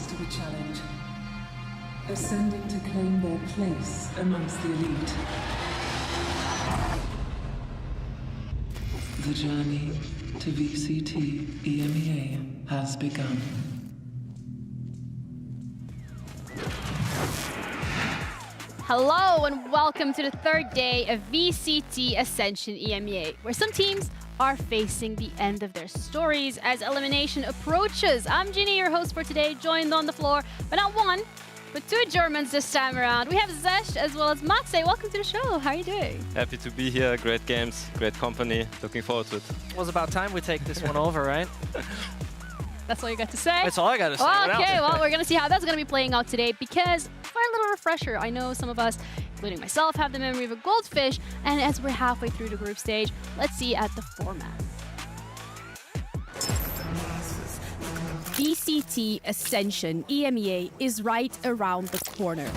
rise to the challenge, ascending to claim their place amongst the elite. The journey to VCT EMEA has begun. Hello and welcome to the third day of VCT Ascension EMEA, where some teams are facing the end of their stories as elimination approaches. I'm Ginny, your host for today, joined on the floor, but not one, but two Germans this time around. We have Zesh as well as Matze. Welcome to the show. How are you doing? Happy to be here. Great games, great company. Looking forward to it. It was about time we take this one over, right? That's all you got to say? That's all I got to say. Okay, well, we're going to see how that's going to be playing out today because, for a little refresher, I know some of us, including myself, have the memory of a goldfish, and as we're halfway through the group stage, let's see at the format. VCT Ascension EMEA is right around the corner.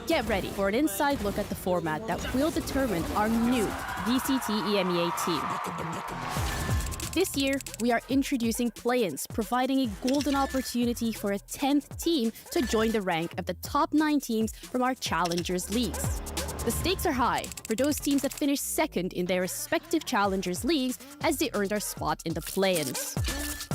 Get ready for an inside look at the format that will determine our new VCT EMEA team. This year, we are introducing play-ins, providing a golden opportunity for a 10th team to join the rank of the top 9 teams from our Challengers leagues. The stakes are high for those teams that finish second in their respective Challengers leagues as they earned their spot in the play-ins.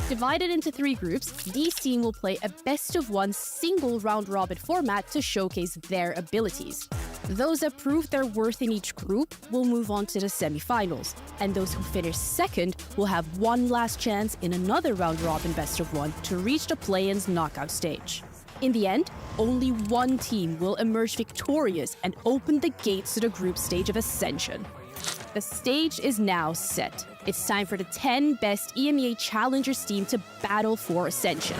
Divided into 3 groups, these teams will play a best-of-1 single round-robin format to showcase their abilities. Those that prove their worth in each group will move on to the semi-finals, and those who finish second will have one last chance in another round-robin best-of-1 to reach the play-ins knockout stage. In the end, only one team will emerge victorious and open the gates to the group stage of Ascension. The stage is now set. It's time for the 10 best EMEA Challengers team to battle for Ascension.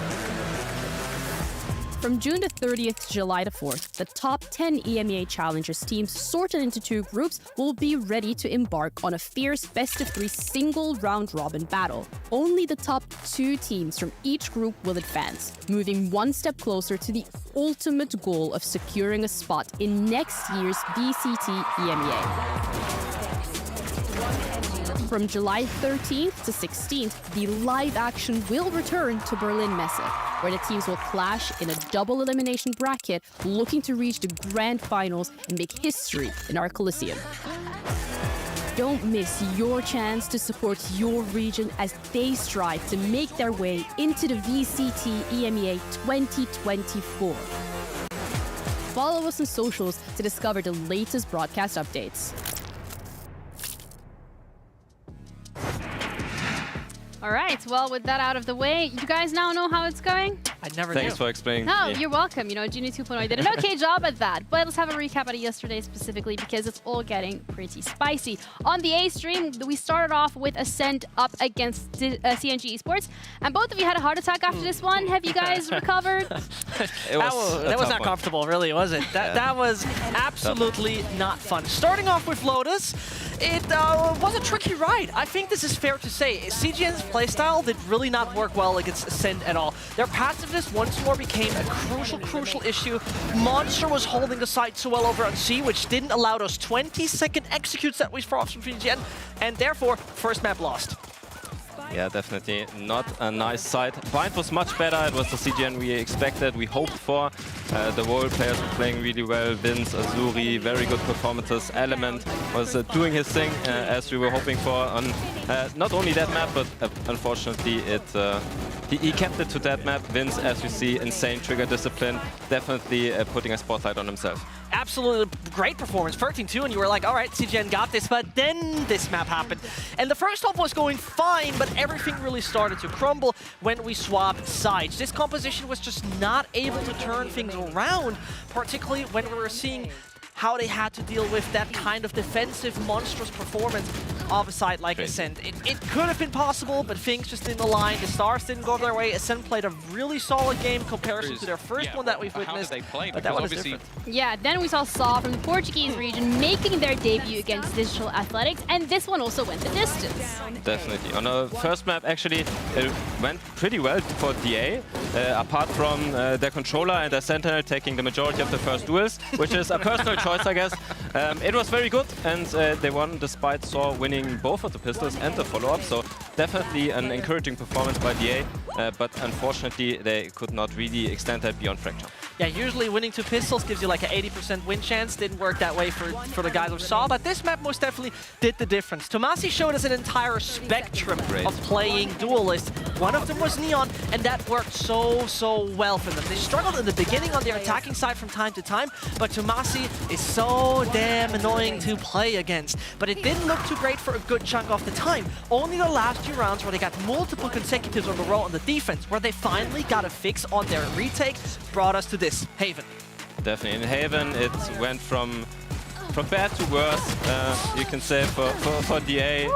From June the 30th to July the 4th, the top 10 EMEA Challengers teams sorted into 2 groups will be ready to embark on a fierce best-of-3 single round-robin battle. Only the top 2 teams from each group will advance, moving one step closer to the ultimate goal of securing a spot in next year's VCT EMEA. From July 13th to 16th, the live action will return to Berlin Messe, where the teams will clash in a double elimination bracket looking to reach the grand finals and make history in our Coliseum. Don't miss your chance to support your region as they strive to make their way into the VCT EMEA 2024. Follow us on socials to discover the latest broadcast updates. All right, well, with that out of the way, you guys now know how it's going? I never knew. Thanks for explaining. No, to me. you're welcome. You know, Genie 2.0 did an okay job at that. But let's have a recap of yesterday specifically because it's all getting pretty spicy. On the A stream, we started off with Ascent up against CNG Esports. And both of you had a heart attack after this one. Have you guys recovered? That was not comfortable, really, was it? That was absolutely not fun. Starting off with Lotus, it was a tricky ride. I think this is fair to say. CGN's playstyle did really not work well against Ascent at all. Their passiveness once more became a crucial issue. Monster was holding the site so well over on C, which didn't allow those 20-second executes that we saw from CGN, and therefore, first map lost. Yeah, definitely not a nice side. Bind was much better. It was the CGN we expected, we hoped for. The role players were playing really well. Vince, Azuri, very good performances. Element was doing his thing as we were hoping for on not only that map, but unfortunately he kept it to that map. Vince, as you see, insane trigger discipline, definitely putting a spotlight on himself. Absolutely great performance, 13-2, and you were like, all right, CGN got this, but then this map happened. And the first half was going fine, but everything really started to crumble when we swapped sides. This composition was just not able to turn things around, particularly when we were seeing how they had to deal with that kind of defensive, monstrous performance of a side like Ascent. It could have been possible, but things just didn't align. The stars didn't go their way. Ascent played a really solid game in comparison to their first one that we've witnessed. How did they play? But that one is Obviously different. Yeah, then we saw Saw from the Portuguese region making their debut against Digital Athletics, and this one also went the distance. Definitely. On the first map, actually, it went pretty well for DA, apart from their controller and their Sentinel taking the majority of the first duels, which is a personal choice, I guess. It was very good, and they won despite Saw winning winning both of the pistols and the follow-up. So definitely an encouraging performance by DA, but unfortunately they could not really extend that beyond Fracture. Yeah, usually winning 2 pistols gives you like an 80% win chance. Didn't work that way for the guys who saw, but this map most definitely did the difference. Tomasi showed us an entire spectrum of playing duelists. One of them was Neon, and that worked so well for them. They struggled in the beginning on their attacking side from time to time, but Tomasi is so damn annoying to play against. But it didn't look too great for a good chunk of the time. Only the last 2 rounds where they got multiple consecutives on the roll on the defense, where they finally got a fix on their retake, brought us to this. Haven. Definitely. In Haven, it went from bad to worse, you can say, for DA.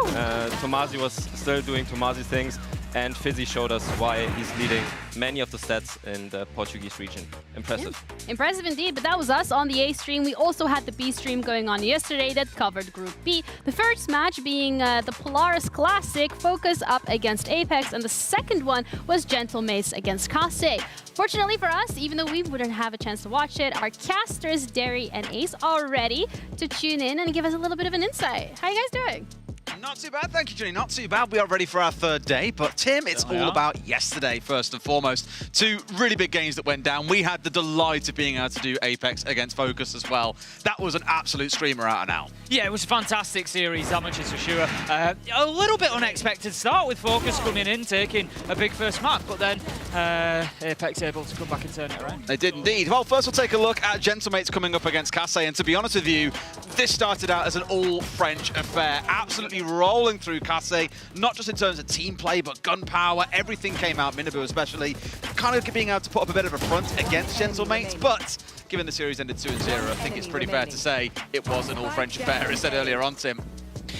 Tomasi was still doing Tomasi things, and Fizzy showed us why he's leading many of the stats in the Portuguese region. Impressive. Yeah. Impressive indeed, but that was us on the A stream. We also had the B stream going on yesterday that covered Group B. The first match being the Polaris Classic, Focus up against Apex, and the second one was Gentlemates against Kase. Fortunately for us, even though we wouldn't have a chance to watch it, our casters, Derry and Ace, are ready to tune in and give us a little bit of an insight. How are you guys doing? Not too bad, thank you, Jenny. Not too bad. We are ready for our 3rd day, but Tim, it's all about yesterday, first and foremost. 2 really big games that went down. We had the delight of being able to do Apex against Focus as well. That was an absolute screamer out and out. Yeah, it was a fantastic series, that much is for sure. A little bit unexpected start with Focus coming in, taking a big first map, but then Apex able to come back and turn it around. They did indeed. Well, first we'll take a look at Gentlemates coming up against Kase, and to be honest with you, this started out as an all-French affair. Absolutely rolling through Kase, not just in terms of team play, but gunpower. Everything came out, Minabu especially, kind of being able to put up a bit of a front against Gentlemates, but given the series ended 2-0, I think it's pretty fair to say it was an all-French affair, as said earlier on, Tim.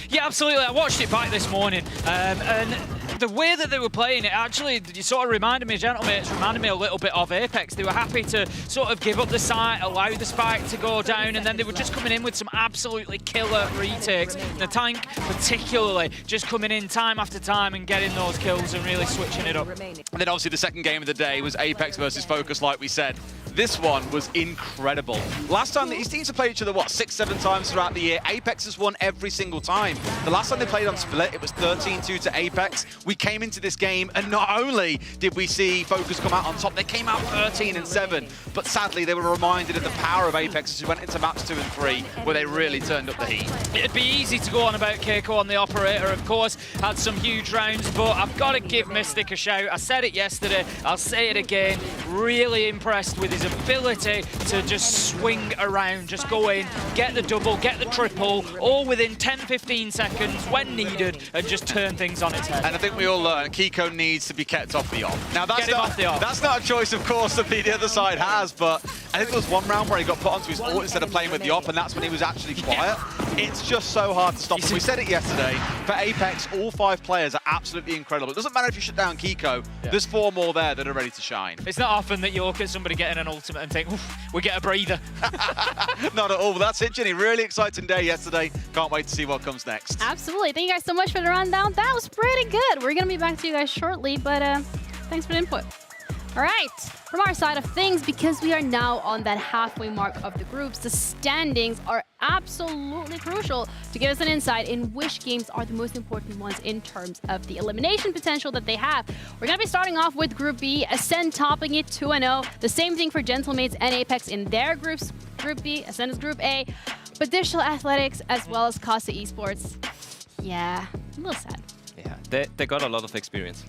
Yeah, absolutely. I watched it back this morning, and the way that they were playing it actually sort of reminded me, Gentlemates reminded me a little bit of Apex. They were happy to sort of give up the site, allow the spike to go down, and then they were just coming in with some absolutely killer retakes. The tank particularly just coming in time after time and getting those kills and really switching it up. And then obviously the second game of the day was Apex versus Focus, like we said. This one was incredible. Last time these teams have played each other, what, 6-7 times throughout the year. Apex has won every single time. The last time they played on Split, it was 13-2 to Apex. We came into this game, and not only did we see Focus come out on top, they came out 13-7. But sadly, they were reminded of the power of Apex as we went into maps 2 and 3, where they really turned up the heat. It'd be easy to go on about Keiko on the operator, of course, had some huge rounds, but I've got to give Mystic a shout. I said it yesterday, I'll say it again. Really impressed with his ability to just swing around, just go in, get the double, get the triple, all within 10-15 seconds when needed, and just turn things on its head. And I think we all learned Keiko needs to be kept off the op. Now that's that's not a choice, of course, that the other side has, but I think there was one round where he got put onto his ult instead of playing with the op, and that's when he was actually quiet. It's just so hard to stop him. We said it yesterday, for Apex, all 5 players are absolutely incredible. It doesn't matter if you shut down Keiko, there's 4 more there that are ready to shine. It's not often that you look at somebody getting an ultimate and think, oof, we get a breather. Not at all, but that's it, Jenny. Really exciting day yesterday. Can't wait to see what comes next. Absolutely. Thank you guys so much for the rundown. That was pretty good. We're going to be back to you guys shortly, but thanks for the input. All right, from our side of things, because we are now on that halfway mark of the groups, the standings are absolutely crucial to give us an insight in which games are the most important ones in terms of the elimination potential that they have. We're going to be starting off with Group B, Ascend topping it 2-0. The same thing for Gentlemates and Apex in their groups. Group B, Ascend is Group A, but Digital Athletics as well as Casa Esports. Yeah, a little sad. Yeah, they got a lot of experience.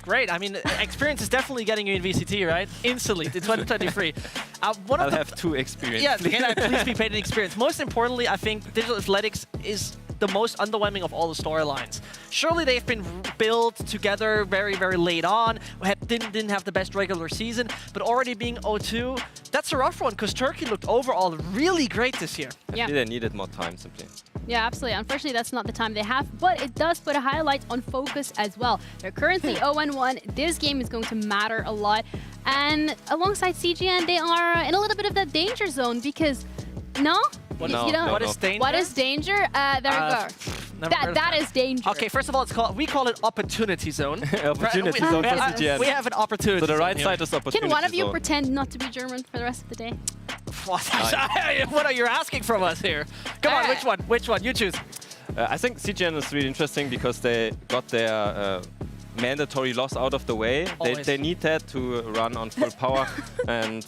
Great. I mean, experience is definitely getting you in VCT, right? Instantly, in 2023. I'll have 2 experience. Yeah, please be paid in experience. Most importantly, I think Digital Athletics is the most underwhelming of all the storylines. Surely they've been built together very, very late on. Didn't have the best regular season, but already being 0-2, that's a rough one because Turkey looked overall really great this year. I think they needed more time, simply. Yeah, absolutely. Unfortunately, that's not the time they have, but it does put a highlight on Focus as well. They're currently 0-1. This game is going to matter a lot. And alongside CGN, they are in a little bit of that danger zone because, no? What is danger? What is danger? There we go. That is danger. Okay, first of all, we call it opportunity zone. Opportunity zone for CGN. We have an opportunity. So the right zone side is opportunity. Can one of you zone. pretend not to be German for the rest of the day? What are you asking from us here? Come on, which one? Which one? You choose. I think CGN is really interesting because they got their mandatory loss out of the way. They need that to run on full power. And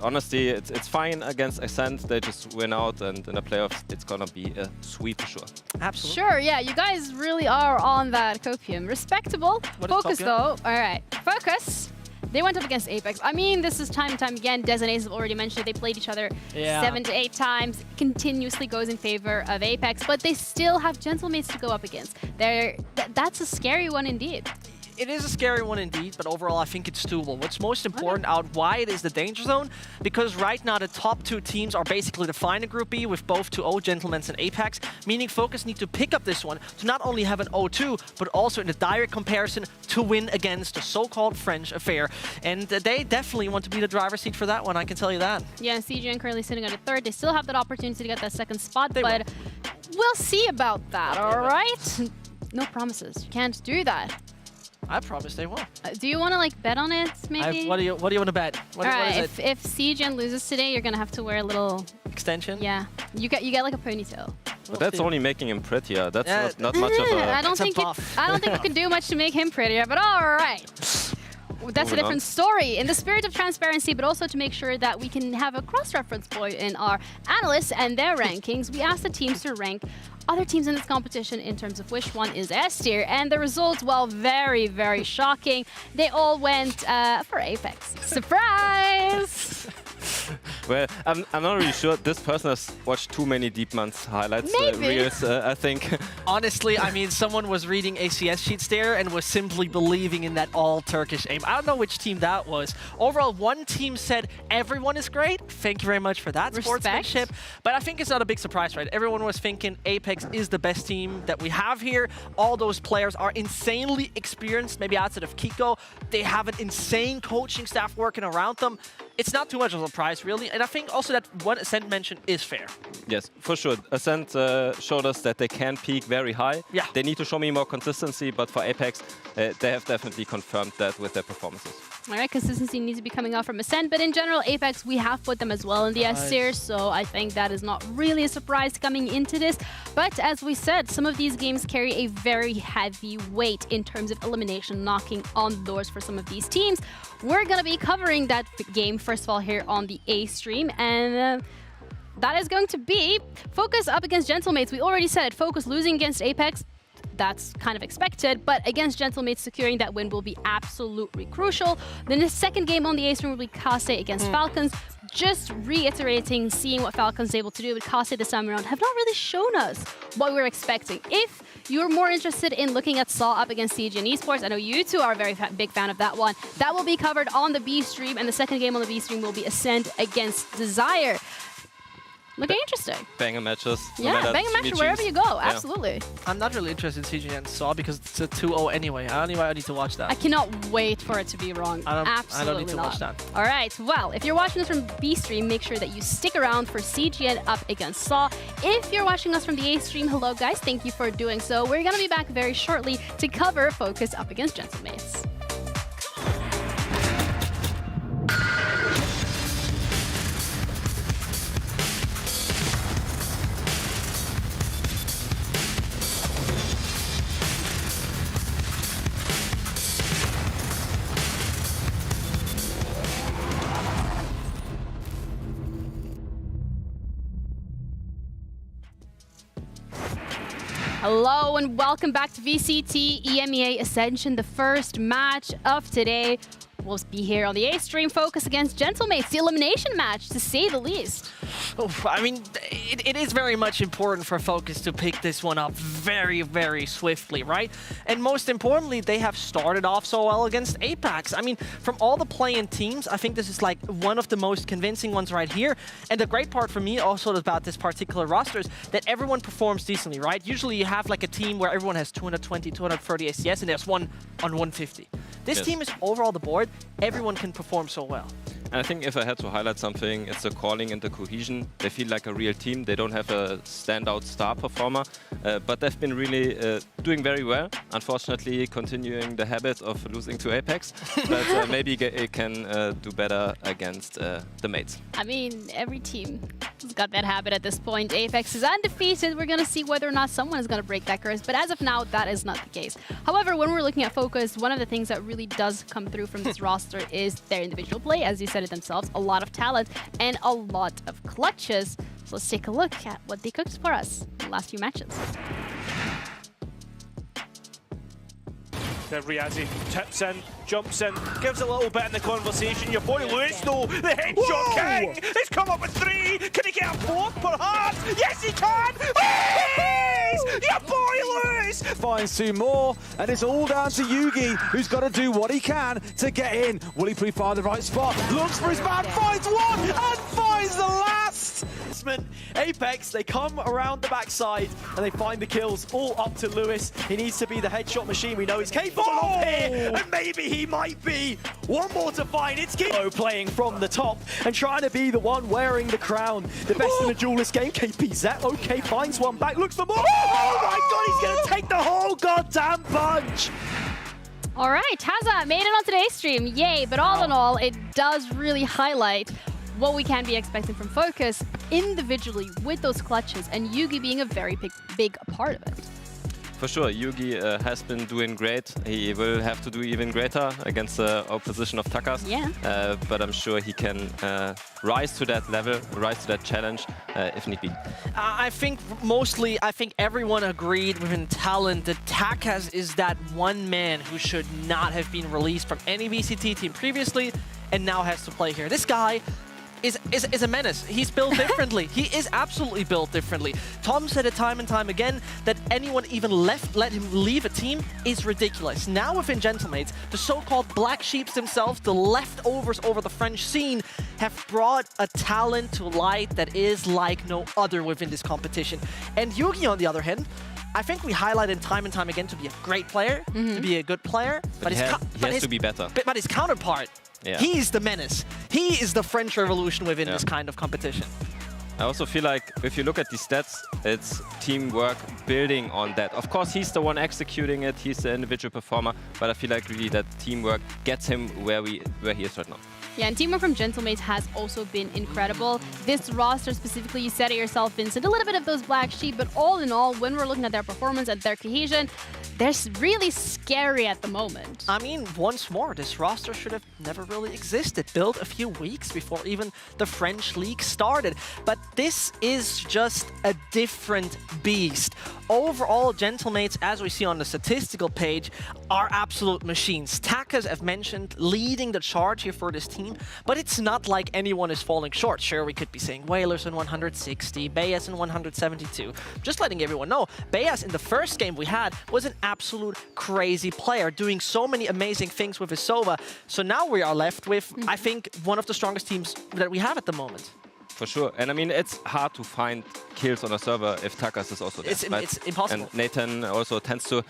honestly, it's fine against Ascent. They just win out, and in the playoffs, it's gonna be a sweep for sure. Absolutely. Sure, yeah, you guys really are on that copium. Respectable. Focus, though. All right, Focus. They went up against Apex. I mean, this is time and time again. Des and Ace have already mentioned it. They played each other 7 to 8 times. Continuously goes in favor of Apex, but they still have Gentlemates to go up against. That's a scary one indeed. It is a scary one indeed, but overall I think it's doable. What's most important out wide is the danger zone, because right now the top 2 teams are basically defining Group B with both 2-0 Gentlemen and Apex, meaning Focus need to pick up this one to not only have an 0-2, but also in a direct comparison to win against the so-called French affair. And they definitely want to be the driver's seat for that one, I can tell you that. Yeah, CGN currently sitting at a 3rd. They still have that opportunity to get that 2nd spot, but we'll see about that, all right? No promises. You can't do that. I promise they will. Do you want to like bet on it, maybe? What do you want to bet? What is it? If CGN loses today, you're gonna have to wear a little extension. Yeah, you get like a ponytail. But that's only making him prettier. That's not much of a. I don't think you could do much to make him prettier. But all right. That's a different story. In the spirit of transparency, but also to make sure that we can have a cross-reference point in our analysts and their rankings, we asked the teams to rank other teams in this competition in terms of which one is S tier. And the results, well, very, very shocking. They all went for Apex. Surprise! Well, I'm not really sure. This person has watched too many Deep Months highlights reels, I think. Honestly, I mean, someone was reading ACS sheets there and was simply believing in that all-Turkish aim. I don't know which team that was. Overall, one team said everyone is great. Thank you very much for that sportsmanship. But I think it's not a big surprise, right? Everyone was thinking Apex is the best team that we have here. All those players are insanely experienced, maybe outside of Kiko. They have an insane coaching staff working around them. It's not too much of a surprise, really. And I think also that what Ascent mentioned is fair. Yes, for sure. Ascent showed us that they can peak very high. Yeah. They need to show me more consistency, but for Apex, they have definitely confirmed that with their performances. All right, consistency needs to be coming out from Ascent, but in general, Apex, we have put them as well in the S tier, so I think that is not really a surprise coming into this. But as we said, some of these games carry a very heavy weight in terms of elimination, knocking on the doors for some of these teams. We're going to be covering that game, first of all, here on the A stream, and that is going to be Focus up against Gentlemates. We already said it, Focus losing against Apex. That's kind of expected, but against Gentlemates, securing that win will be absolutely crucial. Then the second game on the A stream will be Kase against Falcons. Just reiterating, seeing what Falcons are able to do with Kase this time around have not really shown us what we're expecting. If you're more interested in looking at Saw up against CGN Esports, I know you two are a very big fan of that one. That will be covered on the B stream, and the second game on the B stream will be Ascent against Desire. Looking interesting. Banger matches. Yeah, banger matches wherever you go. Absolutely. I'm not really interested in CGN Saw because it's a 2-0 anyway. I don't even need to watch that. I cannot wait for it to be wrong. Absolutely I don't need to watch that. All right. Well, if you're watching this from B stream, make sure that you stick around for CGN up against Saw. If you're watching us from the A stream, hello guys. Thank you for doing so. We're going to be back very shortly to cover Focus up against Gentlemates. Hello and welcome back to VCT EMEA Ascension, the first match of today. We'll be here on the A stream, Focus against Gentlemates, the elimination match, to say the least. Oh, I mean, it is very much important for Focus to pick this one up very, very swiftly, right? And most importantly, they have started off so well against Apex. I mean, from all the playing teams, I think this is like one of the most convincing ones right here. And the great part for me also about this particular roster is that everyone performs decently, right? Usually you have like a team where everyone has 220, 230 ACS, and there's one on 150. This team is overall the board. Everyone can perform so well. And I think if I had to highlight something, it's the calling and the cohesion. They feel like a real team. They don't have a standout star performer, but they've been really doing very well. Unfortunately, continuing the habit of losing to Apex, but maybe it can do better against the mates. I mean, every team He's got that habit at this point. Apex is undefeated. We're going to see whether or not someone is going to break that curse. But as of now, that is not the case. However, when we're looking at Focus, one of the things that really does come through from this roster is their individual play. As you said it themselves, a lot of talent and a lot of clutches. So let's take a look at what they cooked for us in the last few matches. Riazzi tips in, jumps in, gives a little bit in the conversation. Your boy Lotus, though, the headshot king, has come up with 3. Can he get a 4th, perhaps? Yes, he can! Yes! Your boy Lotus! Finds 2 more, and it's all down to Yugi, who's got to do what he can to get in. Will he find the right spot? Looks for his man, finds 1, and finds the last! Apex, they come around the backside and they find the kills, all up to Lewis. He needs to be the headshot machine. We know he's capable of here, and maybe he might be. One more to find. It's Kilo playing from the top and trying to be the one wearing the crown. The best in the duelist game. KPZ, okay, finds one back, looks for more. Oh my god, he's going to take the whole goddamn bunch. All right, Taza made it on today's stream. Yay, but all in all, it does really highlight what we can be expecting from Focus individually with those clutches, and Yugi being a very big part of it. For sure, Yugi has been doing great. He will have to do even greater against the opposition of Takas. Yeah. But I'm sure he can rise to that level, rise to that challenge if need be. I think everyone agreed within talent that Takas is that one man who should not have been released from any VCT team previously and now has to play here. This guy is a menace. He's built differently. He is absolutely built differently. Tom said it time and time again that anyone even let him leave a team is ridiculous. Now within Gentlemates, the so-called black sheeps themselves, the leftovers over the French scene, have brought a talent to light that is like no other within this competition. And Yugi, on the other hand, I think we highlighted time and time again to be a great player, to be a good player, but he has to be better. But his counterpart, he's the menace. He is the French Revolution within this kind of competition. I also feel like if you look at these stats, it's teamwork building on that. Of course, he's the one executing it. He's the individual performer, but I feel like really that teamwork gets him where he is right now. Yeah, and teamwork from Gentlemates has also been incredible. This roster specifically, you said it yourself, Vincent, a little bit of those black sheep, but all in all, when we're looking at their performance and their cohesion, they're really scary at the moment. I mean, once more, this roster should have never really existed. Built a few weeks before even the French League started. But this is just a different beast. Overall, Gentlemates, as we see on the statistical page, are absolute machines. Takas, as mentioned, leading the charge here for this team, but it's not like anyone is falling short. Sure, we could be saying Whalers in 160, Bayas in 172. Just letting everyone know, Bayas in the first game we had was an absolute crazy player, doing so many amazing things with his Sova. So now we are left with, I think, one of the strongest teams that we have at the moment. For sure. And I mean, it's hard to find kills on a server if Takas is also there. It's impossible. And Nathan also tends to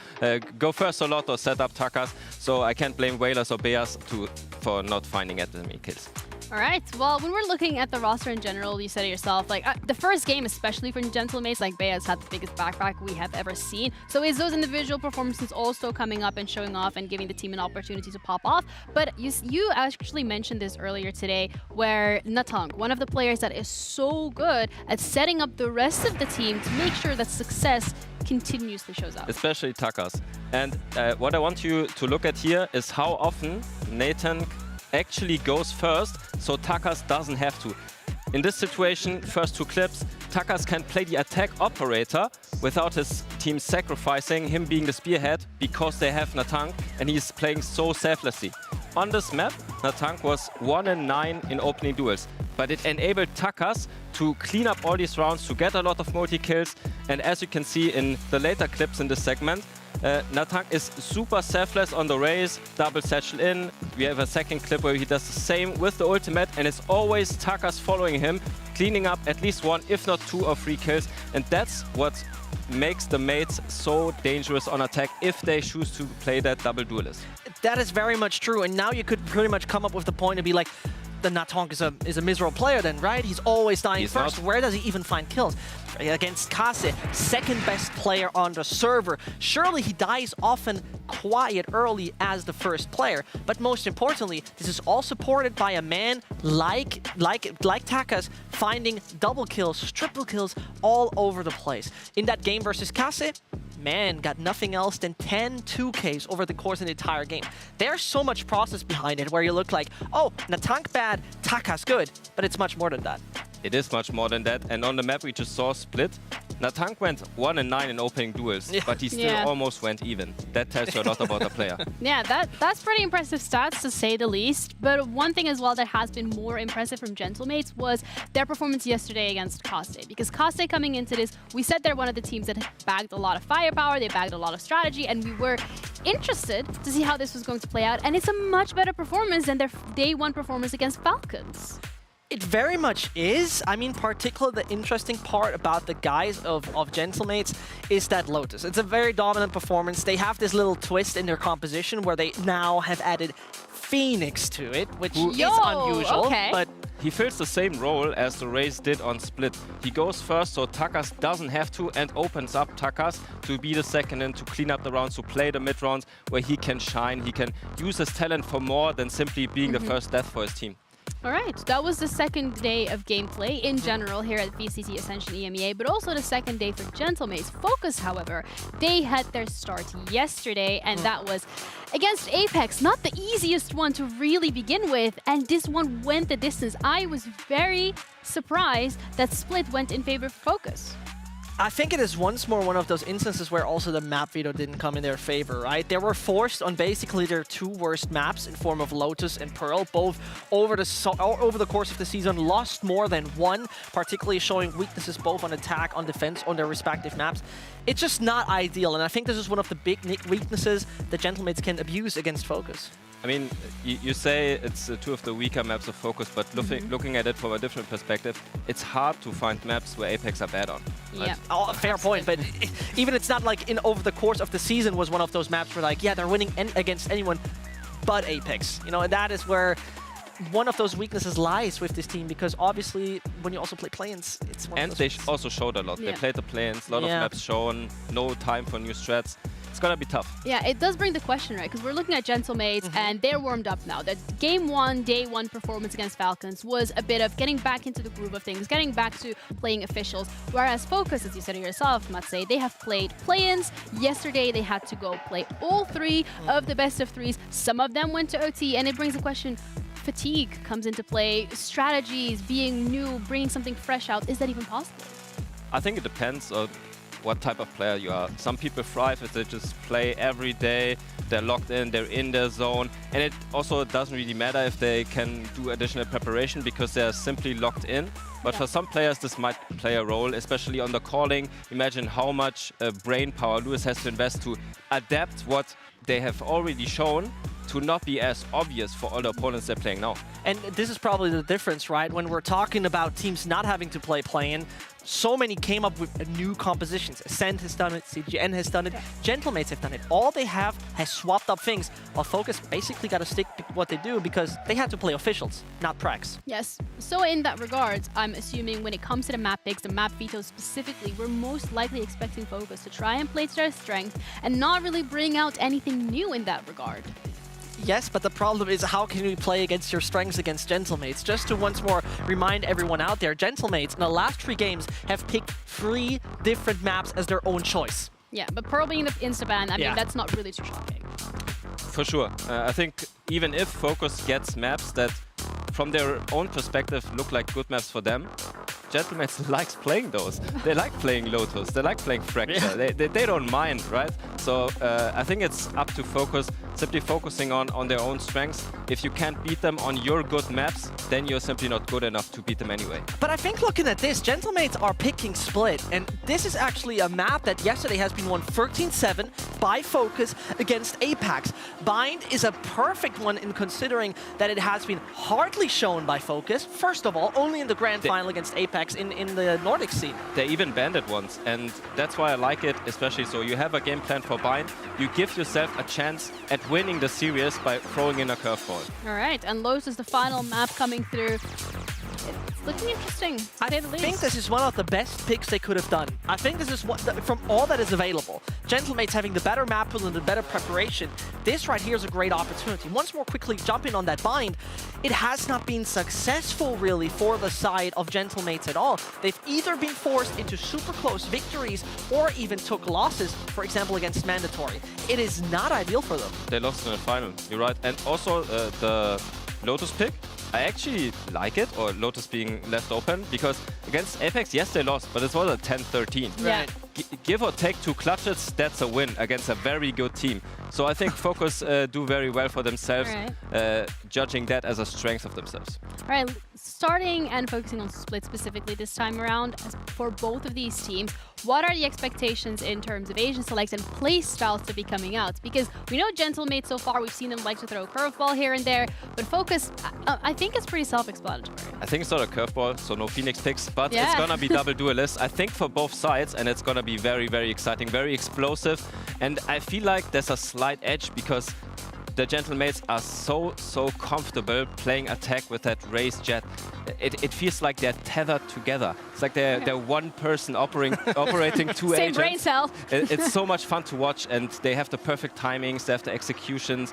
go first a lot or set up Takas. So I can't blame Whalers or Beas for not finding as many kills. All right, well, when we're looking at the roster in general, you said it yourself, like the first game, especially for Gentlemates, like Beas had the biggest backpack we have ever seen. So is those individual performances also coming up and showing off and giving the team an opportunity to pop off? But you actually mentioned this earlier today, where Natang, one of the players that is so good at setting up the rest of the team to make sure that success continuously shows up. Especially Takas. And what I want you to look at here is how often Nathan actually goes first, so Takas doesn't have to. In this situation, first 2 clips, Takas can play the attack operator without his team sacrificing him being the spearhead because they have Natang and he's playing so selflessly. On this map, Natang was 1 in 9 in opening duels, but it enabled Takas to clean up all these rounds, to get a lot of multi-kills, and as you can see in the later clips in this segment, Natang is super selfless on the race, double satchel in. We have a second clip where he does the same with the ultimate, and it's always Takas following him, cleaning up at least 1, if not 2 or 3 kills. And that's what makes the mates so dangerous on attack if they choose to play that double duelist. That is very much true, and now you could pretty much come up with the point and be like, the Natonk is a miserable player then, right? He's always dying He's first. not. Where does he even find kills? Against Kase, second best player on the server. Surely he dies often quiet early as the first player, but most importantly, this is all supported by a man like Takas, finding double kills, triple kills all over the place. In that game versus Kase, man got nothing else than 10 2Ks over the course of the entire game. There's so much process behind it where you look like, oh, Natank bad, Takas good, but it's much more than that. It is much more than that. And on the map we just saw Split. Natank went 1-9 in opening duels, but he still almost went even. That tells you a lot about the player. Yeah, that's pretty impressive stats to say the least. But one thing as well that has been more impressive from Gentlemates was their performance yesterday against Kase. Because Kase coming into this, we said they're one of the teams that bagged a lot of firepower, they bagged a lot of strategy, and we were interested to see how this was going to play out. And it's a much better performance than their day one performance against Falcons. It very much is. I mean, particularly the interesting part about the guys of Gentlemates is that Lotus. It's a very dominant performance. They have this little twist in their composition where they now have added Phoenix to it, which is unusual. Okay. But He fills the same role as the Raze did on Split. He goes first so Takas doesn't have to and opens up Takas to be the second and to clean up the rounds, to play the mid rounds where he can shine. He can use his talent for more than simply being the first death for his team. All right, that was the second day of gameplay in general here at VCT Ascension EMEA, but also the second day for Gentlemates. Focus, however, they had their start yesterday, and that was against Apex. Not the easiest one to really begin with, and this one went the distance. I was very surprised that Split went in favor of Focus. I think it is once more one of those instances where also the map veto didn't come in their favor, right? They were forced on basically their two worst maps in form of Lotus and Pearl, both over the course of the season, lost more than one, particularly showing weaknesses both on attack, on defense, on their respective maps. It's just not ideal, and I think this is one of the big weaknesses that Gentlemates can abuse against Focus. I mean, you say it's two of the weaker maps of Focus, but looking at it from a different perspective, it's hard to find maps where Apex are bad on. Right? Yeah. Oh, fair point, but even it's not like over the course of the season was one of those maps where like, yeah, they're winning against anyone but Apex. You know, and that is where one of those weaknesses lies with this team, because obviously when you also play play-ins, it's one of those And they also showed a lot. Yeah. They played the play-ins, a lot of maps shown, no time for new strats. It's gonna be tough. Yeah, it does bring the question, right? Because we're looking at Gentlemates, and they're warmed up now. That game one, day one performance against Falcons was a bit of getting back into the groove of things, getting back to playing officials. Whereas Focus, as you said yourself, Matze, they have played play-ins. Yesterday, they had to go play all three of the best of threes. Some of them went to OT, and it brings the question, fatigue comes into play, strategies, being new, bringing something fresh out. Is that even possible? I think it depends on what type of player you are. Some people thrive if they just play every day, they're locked in, they're in their zone, and it also doesn't really matter if they can do additional preparation because they're simply locked in. But for some players this might play a role, especially on the calling. Imagine how much brain power Lewis has to invest to adapt what they have already shown to not be as obvious for all the opponents they're playing now. And this is probably the difference, right? When we're talking about teams not having to play play-in, so many came up with new compositions. Ascent has done it, CGN has done it, Gentlemates have done it. All they have has swapped up things, while Focus basically got to stick to what they do because they had to play officials, not pracs. Yes. So in that regard, I'm assuming when it comes to the map picks, the map vetoes specifically, we're most likely expecting Focus to try and play to their strength and not really bring out anything new in that regard. Yes, but the problem is how can you play against your strengths against Gentlemates? Just to once more remind everyone out there, Gentlemates in the last 3 games have picked 3 different maps as their own choice. Yeah, but Pearl being the insta-ban, I mean, that's not really too shocking. For sure. I think even if Focus gets maps that from their own perspective look like good maps for them, Gentlemates likes playing those. They like playing Lotus, they like playing Fracture, they don't mind, right? So I think it's up to Focus, simply focusing on their own strengths. If you can't beat them on your good maps, then you're simply not good enough to beat them anyway. But I think looking at this, Gentlemates are picking Split, and this is actually a map that yesterday has been won 13-7 by Focus against Apex. Bind is a perfect one in considering that it has been hardly shown by Focus. First of all, only in the grand final against Apex in the Nordic scene. They even banned it once, and that's why I like it, especially so you have a game plan for Bind, you give yourself a chance at winning the series by throwing in a curveball. All right, and Lotus, the final map coming through. It's looking interesting, to say the least. I think this is one of the best picks they could have done. I think this is from all that is available. Gentlemates having the better map pool and the better preparation. This right here is a great opportunity. Once more quickly jumping on that bind, it has not been successful really for the side of Gentlemates at all. They've either been forced into super close victories or even took losses, for example, against Mandatory. It is not ideal for them. They lost in the final, you're right. And also the Lotus pick, I actually like it, or Lotus being left open, because against Apex, yes, they lost, but it was a 10-13. Yeah. Give or take 2 clutches, that's a win against a very good team. So I think Focus do very well for themselves, judging that as a strength of themselves. All right, starting and focusing on Split specifically this time around, for both of these teams, what are the expectations in terms of Asian selects and play styles to be coming out? Because we know Gentlemates so far, we've seen them like to throw a curveball here and there, but Focus, I think it's pretty self-explanatory. I think it's not a curveball, so no Phoenix picks, but it's gonna be double duelist, I think, for both sides, and it's gonna be very, very exciting, very explosive, and I feel like there's a slight edge because the Gentlemates are so comfortable playing attack with that raised jet. It feels like they're tethered together. It's like they're one person operating 2 agents. Same brain cell. It's so much fun to watch, and they have the perfect timings, they have the executions,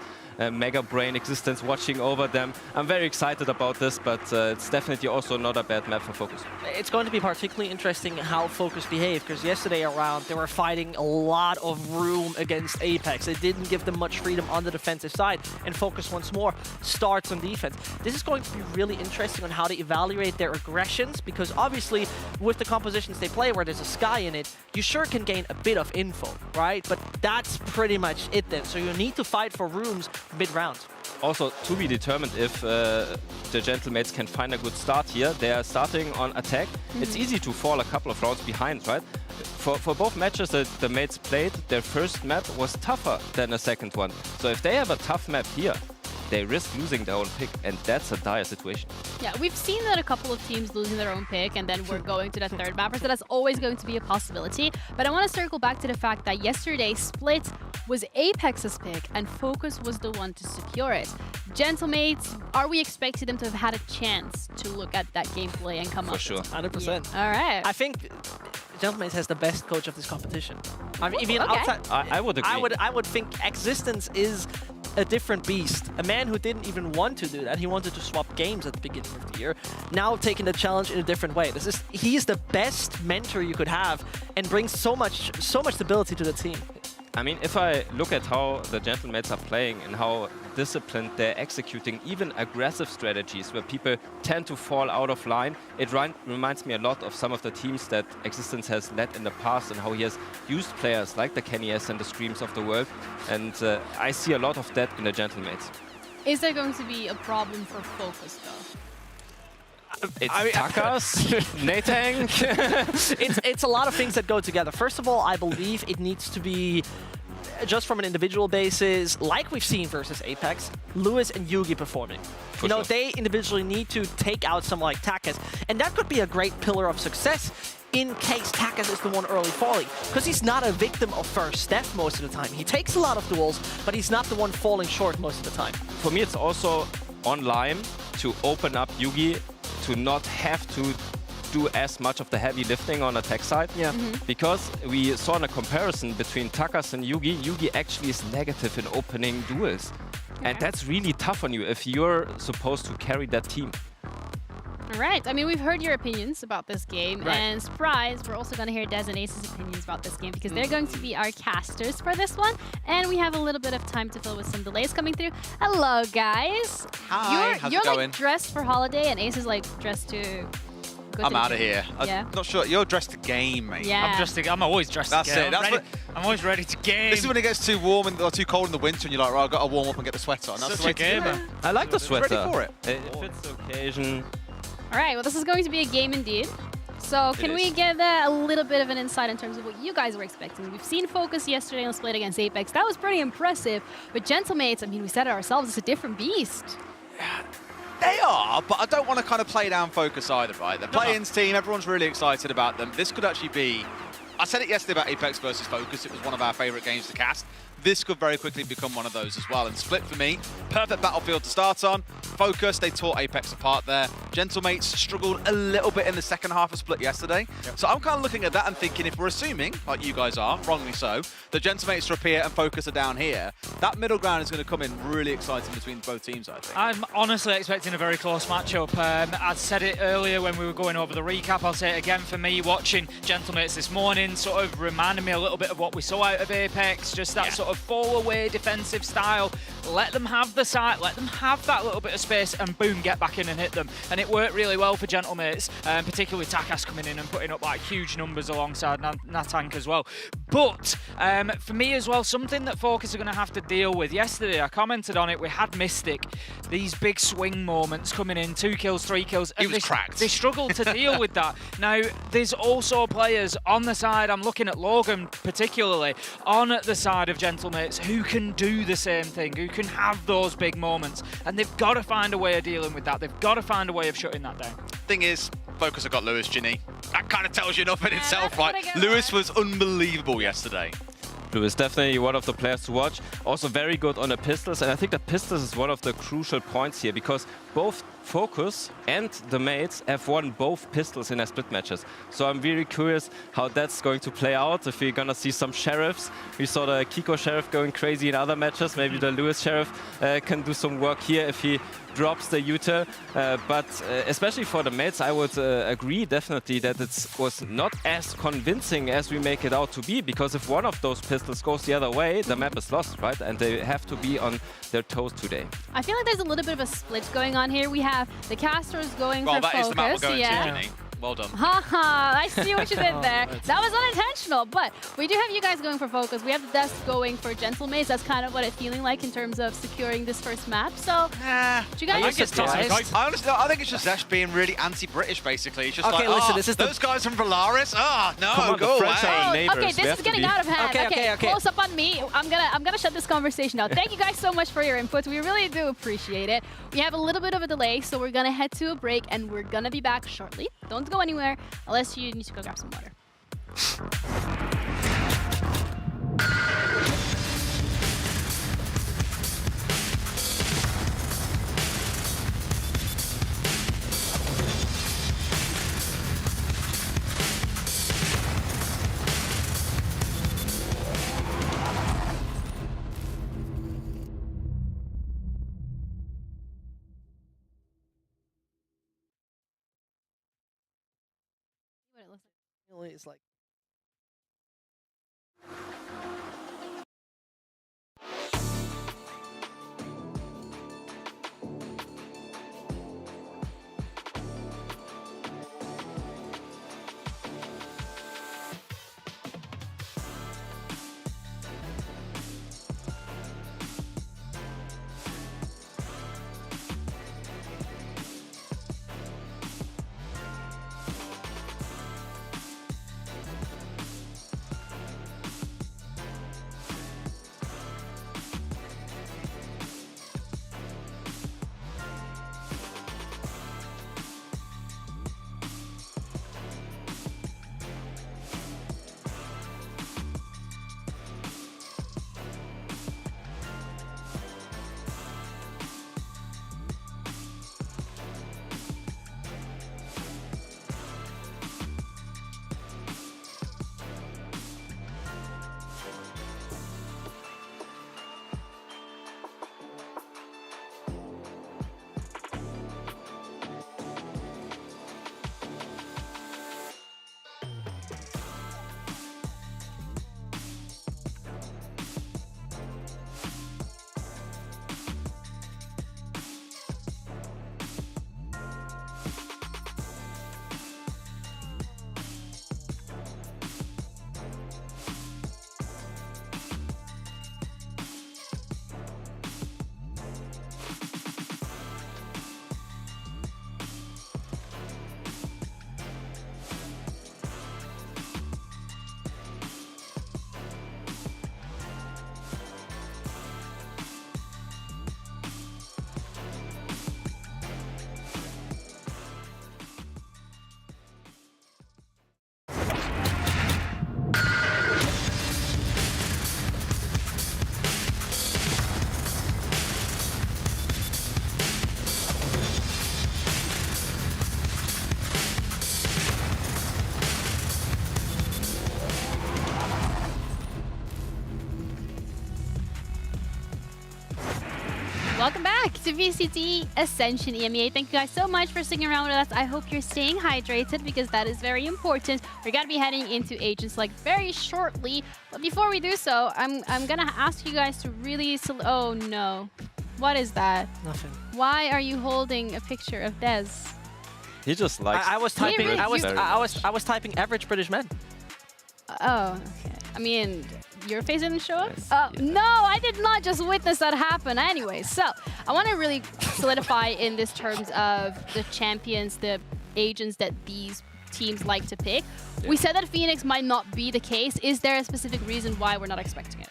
Mega Brain existence watching over them. I'm very excited about this, but it's definitely also not a bad map for Focus. It's going to be particularly interesting how Focus behave, because yesterday around they were fighting a lot of room against Apex. It didn't give them much freedom on the defensive side, and Focus once more starts on defense. This is going to be really interesting on how to evaluate their aggressions, because obviously with the compositions they play where there's a sky in it, you sure can gain a bit of info, right? But that's pretty much it then. So you need to fight for rooms mid-round. Also, to be determined if the Gentlemates can find a good start here. They are starting on attack. It's easy to fall a couple of rounds behind, right? For both matches that the mates played, their first map was tougher than the second one. So if they have a tough map here, they risk losing their own pick, and that's a dire situation. Yeah, we've seen that a couple of teams losing their own pick, and then we're going to that third mapper, so that's always going to be a possibility. But I want to circle back to the fact that yesterday, Split was Apex's pick, and Focus was the one to secure it. Gentlemates, are we expecting them to have had a chance to look at that gameplay and come up? For sure. 100%. Yeah. All right. I think Gentlemates has the best coach of this competition. I mean, okay. outside, I would agree. I would think Existence is a different beast. A man who didn't even want to do that. He wanted to swap games at the beginning of the year. Now taking the challenge in a different way. He is the best mentor you could have and brings so much stability to the team. I mean, if I look at how the Gentlemates are playing and how disciplined they're executing even aggressive strategies where people tend to fall out of line, it reminds me a lot of some of the teams that Existence has led in the past and how he has used players like the Kenny S and the Screams of the world. And I see a lot of that in the Gentlemates. Is there going to be a problem for Focus, though? It's Takas, Natang. It's a lot of things that go together. First of all, I believe it needs to be, just from an individual basis, like we've seen versus Apex, Lewis and Yugi performing. You know, they individually need to take out someone like Takas, and that could be a great pillar of success in case Takas is the one early falling, because he's not a victim of first step most of the time. He takes a lot of duels, but he's not the one falling short most of the time. For me, it's also on Lime to open up Yugi to not have to do as much of the heavy lifting on the tech side. Yeah. Because we saw in a comparison between Takas and Yugi, Yugi actually is negative in opening duels. And that's really tough on you if you're supposed to carry that team. All right. I mean, we've heard your opinions about this game, and surprise, we're also going to hear Des and Ace's opinions about this game because they're going to be our casters for this one, and we have a little bit of time to fill with some delays coming through. Hello, guys. Hi, how's it going? Like dressed for holiday, and Ace is like dressed to. I'm out of here. Yeah. I'm not sure. You're dressed to game, mate. Yeah. I'm always dressed to game. I'm always ready to game. This is when it gets too warm or too cold in the winter, and you're like, right, I've got to warm up and get the sweater on. That's Such the way a gamer. I like the sweater. Ready for it. It fits the occasion. All right, well, this is going to be a game indeed. So can we get a little bit of an insight in terms of what you guys were expecting? We've seen Focus yesterday on Split against Apex. That was pretty impressive. But Gentlemates, I mean, we said it ourselves, it's a different beast. They are, but I don't want to kind of play down Focus either, right? The play-ins team, everyone's really excited about them. This could actually be... I said it yesterday about Apex versus Focus. It was one of our favourite games to cast. this could very quickly become one of those as well. And Split, for me, perfect battlefield to start on. Focus, they tore Apex apart there. Gentlemates struggled a little bit in the second half of Split yesterday. So I'm kind of looking at that and thinking, if we're assuming, like you guys are, wrongly so, the Gentlemates are up here and Focus are down here, that middle ground is going to come in really exciting between both teams, I think. I'm honestly expecting a very close matchup. I said it earlier when we were going over the recap. I'll say it again. For me, watching Gentlemates this morning sort of reminded me a little bit of what we saw out of Apex, just that sort of fall-away defensive style. Let them have the site, let them have that little bit of space, and boom, get back in and hit them. And it worked really well for Gentlemates, particularly Takas coming in and putting up like huge numbers alongside Natank as well. But for me as well, something that Focus are going to have to deal with. Yesterday, I commented on it, we had Mystic, these big swing moments coming in, 2 kills, 3 kills. He was cracked. They struggled to deal with that. Now, there's also players on the side, I'm looking at Logan particularly, on the side of Gentlemates who can do the same thing, who can have those big moments. And they've got to find a way of dealing with that. They've got to find a way of shutting that down. Thing is, Focus have got Lewis, Ginny. That kind of tells you enough in itself, right? Lewis was unbelievable yesterday. Lewis definitely one of the players to watch. Also very good on the pistols, and I think the pistols is one of the crucial points here because both Focus and the mates have won both pistols in their split matches. So I'm very curious how that's going to play out, if we're gonna see some sheriffs. We saw the Kiko sheriff going crazy in other matches. Maybe the Lewis sheriff can do some work here if he drops the util. But especially for the mates, I would agree definitely that it was not as convincing as we make it out to be, because if one of those pistols goes the other way, the map is lost, right? And they have to be on their toes today. I feel like there's a little bit of a split going on here. We have the casters going for That Focus. is the map we're going to, Ginny. Well done. Haha, I see what you did there. That was unintentional, but we do have you guys going for Focus. We have the Dust going for Gentlemates. That's kind of what it's feeling like in terms of securing this first map. So, do you guys I think it's just Zesh being really anti-British, basically. It's just okay, like, listen, this is those guys from Valaris? No, go away. Okay, this is getting out of hand. Okay, close up on me. I'm gonna shut this conversation down. Thank you guys so much for your input. We really do appreciate it. We have a little bit of a delay, so we're gonna head to a break, and we're gonna be back shortly. Don't go anywhere unless you need to go grab some water. It's like back to VCT Ascension EMEA. Thank you guys so much for sticking around with us. I hope you're staying hydrated because that is very important. We're gonna be heading into Agents like very shortly. But before we do so, I'm gonna ask you guys to really oh no. What is that? Nothing. Why are you holding a picture of Des? He just likes. I was typing. Really? I was typing average British men. Oh, okay. I mean, your face didn't show up? No, I did not just witness that happen. Anyway, so I want to really solidify in this terms of the champions, the agents that these teams like to pick. We said that Phoenix might not be the case. Is there a specific reason why we're not expecting it?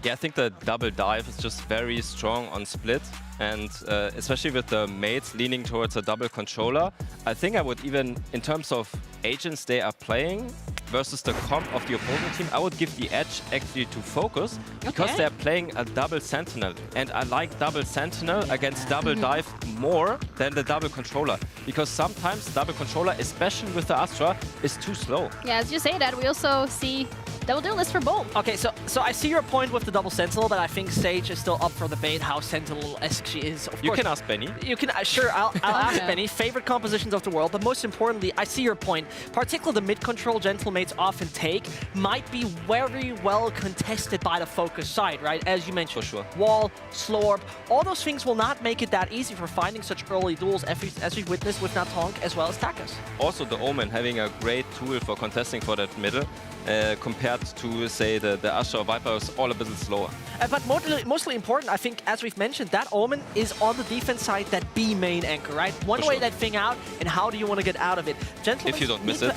Yeah, I think the double dive is just very strong on split, and especially with the mates leaning towards a double controller, I think I would even, in terms of agents they are playing versus the comp of the opposing team, I would give the edge actually to Focus, because they're playing a double sentinel, and I like double sentinel against double dive more than the double controller, because sometimes double controller, especially with the Astra, is too slow. Yeah, as you say that, we also see double duelist for both. Okay, so I see your point with the double Sentinel, but I think Sage is still up for debate how Sentinel-esque she is. Of You course, can ask Benny. You can, sure, I'll ask Benny. Favorite compositions of the world, but most importantly, I see your point. Particularly the mid-control Gentlemates often take might be very well contested by the Focus side, right? As you mentioned, For sure. Wall, Slorp, all those things will not make it that easy for finding such early duels as we've witnessed with Natonk as well as Takas. Also the Omen having a great tool for contesting for that middle, compared to, say, the Astra or Viper is all a bit slower. But mostly important, I think, as we've mentioned, that Omen is on the defense side, that B main anchor, right? One way that thing out, and how do you want to get out of it? Gentlemen, if you don't miss it.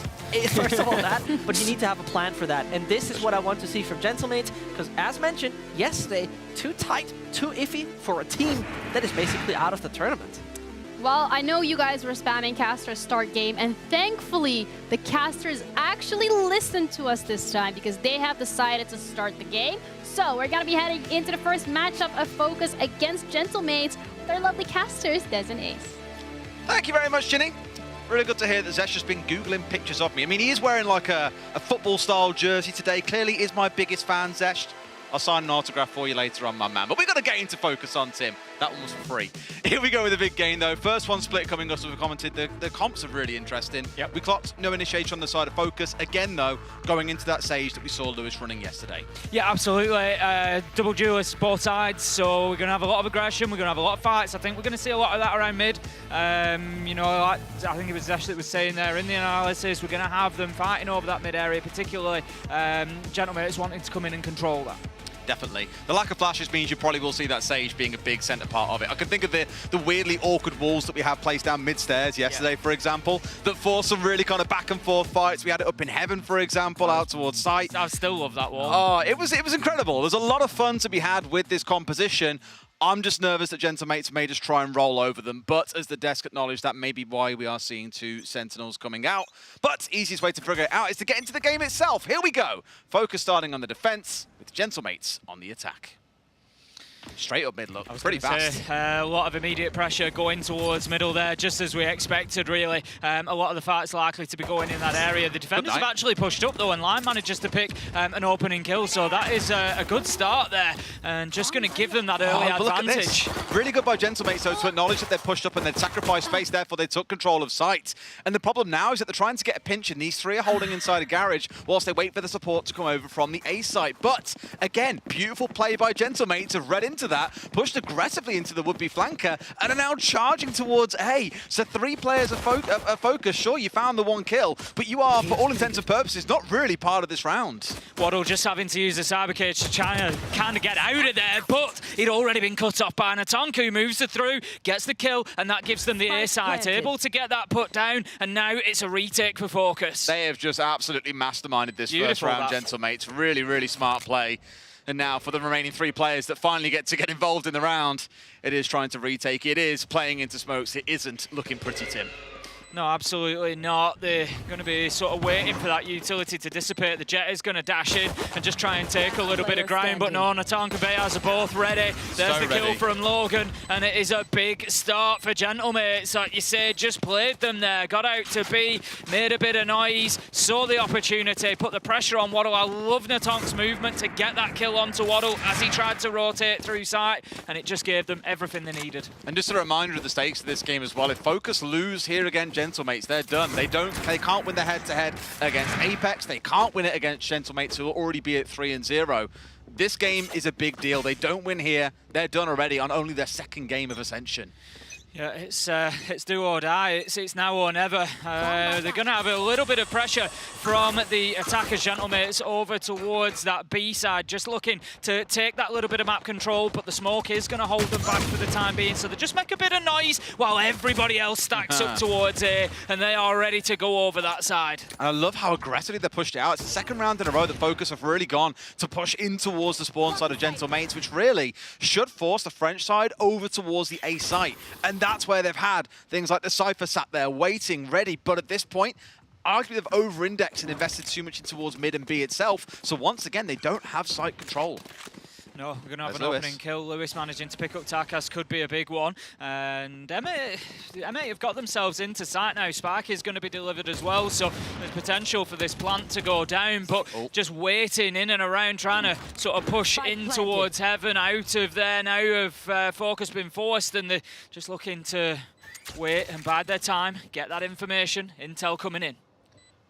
First of all that, but you need to have a plan for that. And this is what I want to see from Gentlemates, because as mentioned yesterday, too tight, too iffy for a team that is basically out of the tournament. Well, I know you guys were spamming Caster's start game, and thankfully, the casters actually listened to us this time because they have decided to start the game. So we're gonna be heading into the first matchup of Focus against Gentlemates with our lovely casters, Des and Ace. Thank you very much, Ginny. Really good to hear that Zesh has been Googling pictures of me. I mean, he is wearing like a football-style jersey today. Clearly is my biggest fan, Zesh. I'll sign an autograph for you later on, my man. But we've got to get into Focus on Tim. That one was free. Here we go with the big game, though. First one split coming up, as we commented. The comps are really interesting. Yep. We clocked no initiation on the side of Focus. Again, though, going into that Sage that we saw Lewis running yesterday. Yeah, absolutely. Double duelists both sides, so we're going to have a lot of aggression. We're going to have a lot of fights. I think we're going to see a lot of that around mid. You know, I think it was Zesh that was saying there in the analysis, we're going to have them fighting over that mid area, particularly Gentlemates wanting to come in and control that. Definitely. The lack of flashes means you probably will see that Sage being a big centre part of it. I can think of the weirdly awkward walls that we had placed down mid-stairs yesterday, for example, that forced some really kind of back and forth fights. We had it up in Heaven, for example, out towards site. I still love that wall. Oh, it was incredible. There's a lot of fun to be had with this composition. I'm just nervous that Gentlemates may just try and roll over them, but as the desk acknowledged, that may be why we are seeing two Sentinels coming out. But easiest way to figure it out is to get into the game itself. Here we go. Focus starting on the defense with Gentlemates on the attack. Straight up mid look, pretty fast. A lot of immediate pressure going towards middle there, just as we expected, really. A lot of the fights likely to be going in that area. The defenders have actually pushed up, though, and Line managed to pick an opening kill, so that is a good start there, and just going to give them that early advantage. Really good by Gentlemates, though, to acknowledge that they've pushed up and they'd sacrificed space, therefore they took control of site. And the problem now is that they're trying to get a pinch, and these three are holding inside a garage whilst they wait for the support to come over from the A site. But, again, beautiful play by Gentlemates to read into that, pushed aggressively into the would-be flanker, and are now charging towards A. So 3 players are focused. Sure, you found the 1 kill, but you are, for all intents and purposes, not really part of this round. Waddle just having to use the cyber cage to try and kind of get out of there, but he'd already been cut off by Natonk, who moves it through, gets the kill, and that gives them the A site, able to get that put down, and now it's a retake for Focus. They have just absolutely masterminded this first round, Gentlemates. Really, really smart play. And now for the remaining 3 players that finally get involved in the round, it is trying to retake. It is playing into smokes. It isn't looking pretty, Tim. No, absolutely not. They're going to be sort of waiting for that utility to dissipate. The Jet is going to dash in and just try and take a little bit of ground, but no, Natan Kabeas are both ready. There's the kill from Logan, and it is a big start for Gentlemates. Like you say, just played them there, got out to B, made a bit of noise, saw the opportunity, put the pressure on Waddle. I love Natank's movement to get that kill onto Waddle as he tried to rotate through sight, and it just gave them everything they needed. And just a reminder of the stakes of this game as well. If Focus lose here against Gentlemates, they're done. They can't win the head-to-head against Apex. They can't win it against Gentlemates, who will already be at 3-0. This game is a big deal. They don't win here, they're done already on only their second game of Ascension. Yeah, it's do or die. It's now or never. They're going to have a little bit of pressure from the attackers, Gentlemates, over towards that B side, just looking to take that little bit of map control, but the smoke is going to hold them back for the time being. So they just make a bit of noise while everybody else stacks up towards A, and they are ready to go over that side. And I love how aggressively they pushed it out. It's the second round in a row that Focus have really gone to push in towards the spawn side of Gentlemates, which really should force the French side over towards the A site. And that's where they've had things like the Cypher sat there waiting, ready, but at this point, arguably they've over-indexed and invested too much towards mid and B itself, so once again, they don't have site control. No, we're going to have There's an Lewis. opening kill. Lewis managing to pick up Takas could be a big one. And EMEA have got themselves into sight now. Spark is going to be delivered as well, so there's potential for this plant to go down, but just waiting in and around, trying to sort of push in towards heaven, out of there now of Focus been forced, and they're just looking to wait and bide their time, get that information, intel coming in.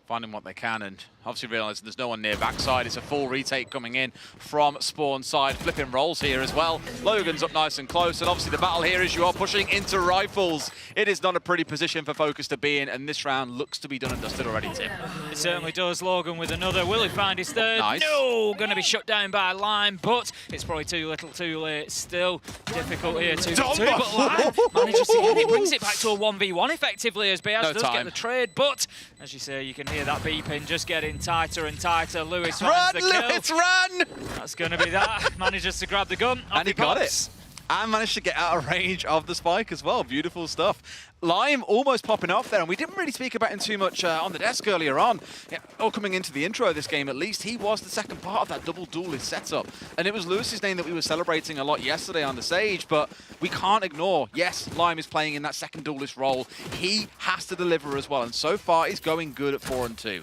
Finding what they can, and obviously realising there's no one near backside. It's a full retake coming in from spawn side. Flipping rolls here as well. Logan's up nice and close, and obviously the battle here is you are pushing into rifles. It is not a pretty position for Focus to be in, and this round looks to be done and dusted already, Tim. It certainly does. Logan with another. Will he find his third? Nice. No! Going to be shut down by Lime, but it's probably too little too late. Still difficult here to but Lime manages to get it. Brings it back to a 1v1 effectively as Beaz does get the trade, but as you say, you can hear that beeping just getting tighter and tighter. Lewis finds the kill. Lewis, run! That's going to be that. Manages to grab the gun. And he got it. And managed to get out of range of the spike as well. Beautiful stuff. Lime almost popping off there, and we didn't really speak about him too much on the desk earlier on. Yeah, or coming into the intro of this game, at least, he was the second part of that double duelist setup. And it was Lewis's name that we were celebrating a lot yesterday on the stage, but we can't ignore, yes, Lime is playing in that second duelist role. He has to deliver as well, and so far he's going good at 4-2.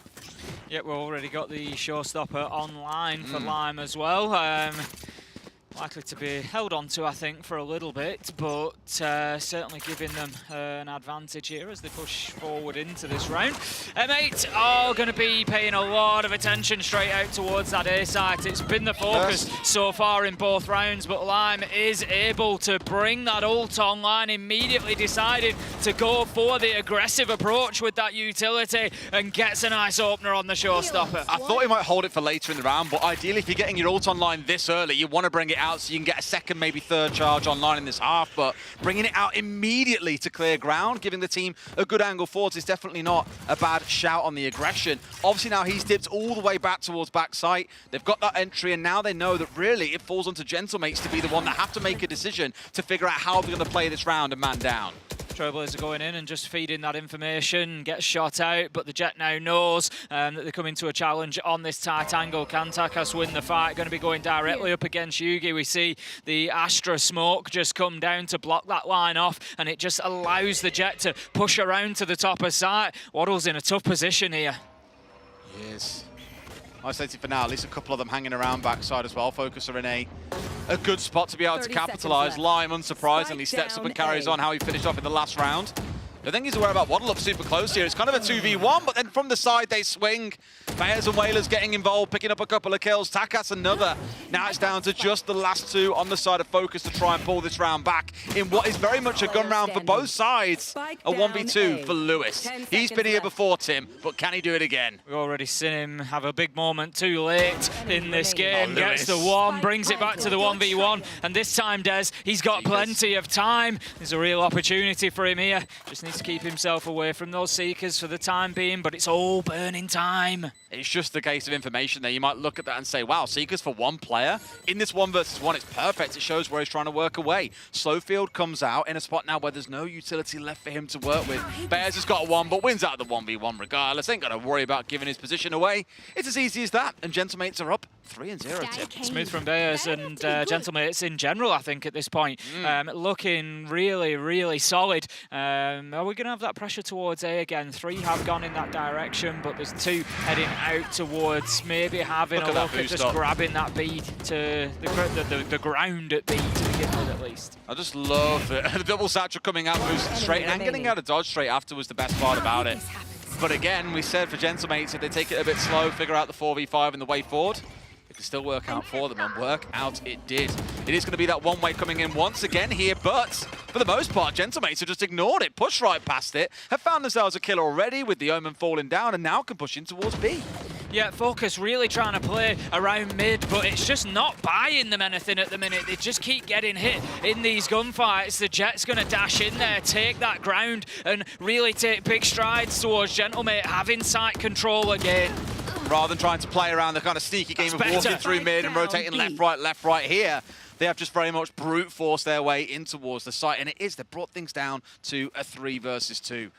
Yeah, we've already got the showstopper online for Lime as well. Likely to be held on to, I think, for a little bit, but certainly giving them an advantage here as they push forward into this round. M8 are going to be paying a lot of attention straight out towards that A site. It's been the focus so far in both rounds, but Lime is able to bring that ult online, immediately decided to go for the aggressive approach with that utility and gets a nice opener on the showstopper. I thought he might hold it for later in the round, but ideally if you're getting your ult online this early, you want to bring it out so you can get a second, maybe third charge online in this half, but bringing it out immediately to clear ground, giving the team a good angle forwards is definitely not a bad shout on the aggression. Obviously now he's dipped all the way back towards backside. They've got that entry, and now they know that really it falls onto Gentlemates to be the one that have to make a decision to figure out how they're going to play this round and man down. Trailblazers are going in and just feeding that information, gets shot out, but the Jet now knows that they're coming to a challenge on this tight angle. Can Takas win the fight? Going to be going directly up against Yugi. We see the Astra smoke just come down to block that line off, and it just allows the Jet to push around to the top of site. Waddle's in a tough position here. Yes. Isolated for now, at least a couple of them hanging around backside as well. Focus are in a good spot to be able to capitalise. Lime, unsurprisingly, steps up and carries on how he finished off in the last round. I think he's aware about Waddle up super close here. It's kind of a 2v1, but then from the side they swing. Bears and Whalers getting involved, picking up a couple of kills. Takas another. Now it's down to just the last two on the side of Focus to try and pull this round back in what is very much a gun round for both sides. A 1v2 for Lewis. He's been here before, Tim, but can he do it again? We've already seen him have a big moment too late in this game. Gets the one, brings it back to the 1v1, and this time, Des, he's got plenty of time. There's a real opportunity for him here. Just needs to keep himself away from those Seekers for the time being, but it's all burning time. It's just the case of information there. You might look at that and say, wow, Seekers for one player? In this 1 versus 1, it's perfect. It shows where he's trying to work away. Slowfield comes out in a spot now where there's no utility left for him to work with. Bears has got a 1, but wins out of the 1v1 regardless. Ain't got to worry about giving his position away. It's as easy as that, and Gentlemates are up 3-0. Smooth from Bears and Gentlemates in general, I think, at this point. Looking really, really solid. Are we going to have that pressure towards A again? 3 have gone in that direction, but there's 2 heading out towards maybe having a look at just grabbing that B to the ground at B to begin with, at least. I just love it. The double satchel coming out, boosted straight, and getting out of dodge straight after was the best part about it. But again, we said for Gentlemates, if they take it a bit slow, figure out the 4v5 and the way forward, it can still work out for them, and work out it did. It is going to be that one-way coming in once again here, but for the most part, Gentlemates have just ignored it, pushed right past it, have found themselves a kill already with the Omen falling down, and now can push in towards B. Yeah, Focus really trying to play around mid, but it's just not buying them anything at the minute. They just keep getting hit in these gunfights. The Jet's going to dash in there, take that ground, and really take big strides towards Gentlemate having site control again. Rather than trying to play around the kind of sneaky game of walking through mid and rotating left, right here, they have just very much brute forced their way in towards the site, and they've brought things down to a 3 versus 2.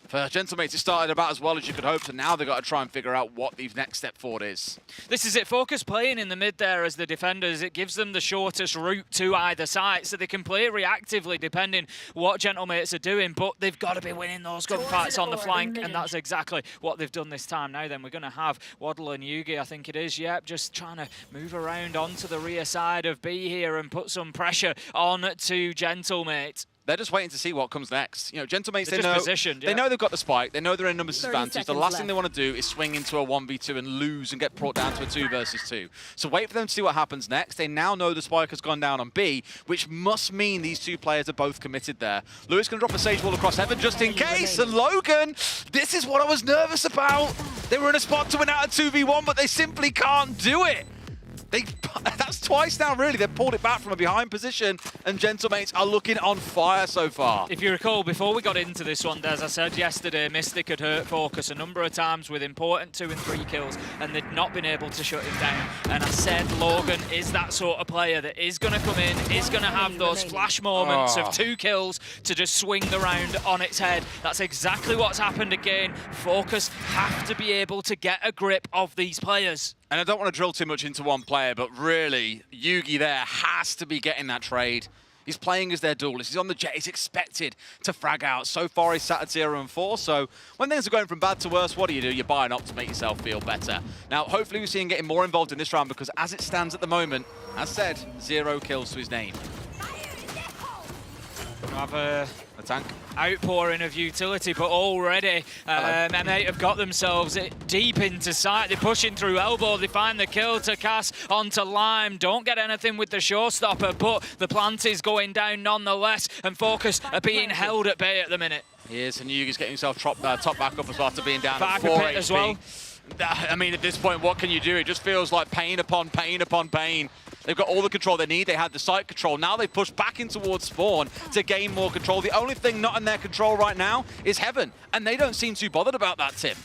For Gentlemates, it started about as well as you could hope, so now they've got to try and figure out what the next step forward is. This is it. Focus playing in the mid there as the defenders. It gives them the shortest route to either side, so they can play reactively depending what Gentlemates are doing, but they've got to be winning those gunfights on the flank, and that's exactly what they've done this time. Now then, we're going to have Waddle and Yugi, I think it is, yep, just trying to move around onto the rear side of B here and put some pressure on to Gentlemate. They're just waiting to see what comes next. You know, Gentlemates, they know they've got the spike. They know they're in numbers advantage. The last thing they want to do is swing into a 1v2 and lose and get brought down to a 2 versus 2. So wait for them to see what happens next. They now know the spike has gone down on B, which must mean these 2 players are both committed there. Lewis can drop a Sage Wall across heaven just in case. And Logan, this is what I was nervous about. They were in a spot to win out a 2v1, but they simply can't do it. That's twice now, really. They've pulled it back from a behind position, and Gentlemates are looking on fire so far. If you recall, before we got into this one, as I said yesterday, Mystic had hurt Focus a number of times with important 2 and 3 kills, and they'd not been able to shut him down. And I said Logan is that sort of player that is going to come in, is going to have those flash moments of 2 kills to just swing the round on its head. That's exactly what's happened again. Focus have to be able to get a grip of these players. And I don't want to drill too much into one player, but really, Yugi there has to be getting that trade. He's playing as their duelist. He's on the Jet. He's expected to frag out. So far, he's sat at 0-4. So when things are going from bad to worse, what do? You buy an op to make yourself feel better. Now, hopefully, we see him getting more involved in this round because as it stands at the moment, as said, 0 kills to his name. Have a tank outpouring of utility, but already M8 have got themselves deep into sight. They're pushing through elbow. They find the kill to cast onto Lime. Don't get anything with the showstopper, but the plant is going down nonetheless, and Focus are being held at bay at the minute. Here's and Yugi's getting himself top back up as well after being down at 4 HP as well. I mean, at this point, what can you do? It just feels like pain upon pain upon pain. They've got all the control they need. They had the site control. Now they push back in towards spawn to gain more control. The only thing not in their control right now is Heaven, and they don't seem too bothered about that, Tim.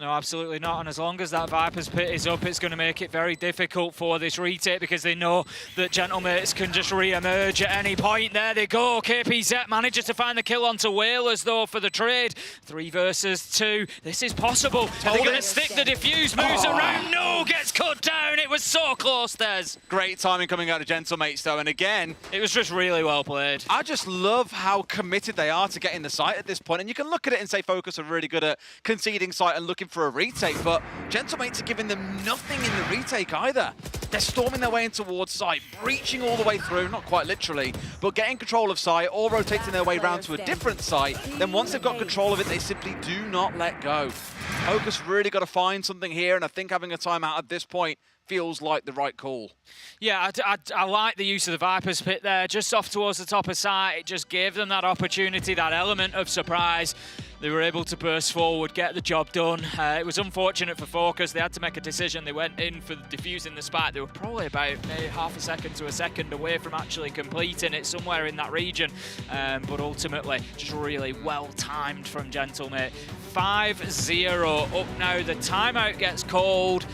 No, absolutely not. And as long as that Viper's Pit is up, it's going to make it very difficult for this retake because they know that Gentlemates can just re-emerge at any point. There they go. KPZ manages to find the kill onto Whalers, though, for the trade. 3 versus 2. This is possible. Are they going to stick the defuse? Moves around. No, gets cut down. It was so close, Des. Great timing coming out of Gentlemates, though. And again, it was just really well played. I just love how committed they are to getting the site at this point. And you can look at it and say Focus are really good at conceding site and looking for a retake, but Gentlemates are giving them nothing in the retake either. They're storming their way in towards site, breaching all the way through, not quite literally, but getting control of site or rotating their way around to a different site. Then once they've got control of it, they simply do not let go. Focus really got to find something here, and I think having a timeout at this point feels like the right call. Yeah, I like the use of the Viper's Pit there, just off towards the top of site. It just gave them that opportunity, that element of surprise. They were able to burst forward, get the job done. It was unfortunate for Focus. They had to make a decision. They went in for defusing the spike. They were probably about maybe half a second to a second away from actually completing it, somewhere in that region. But ultimately, just really well timed from Gentlemate. 5-0 up now. The timeout gets called.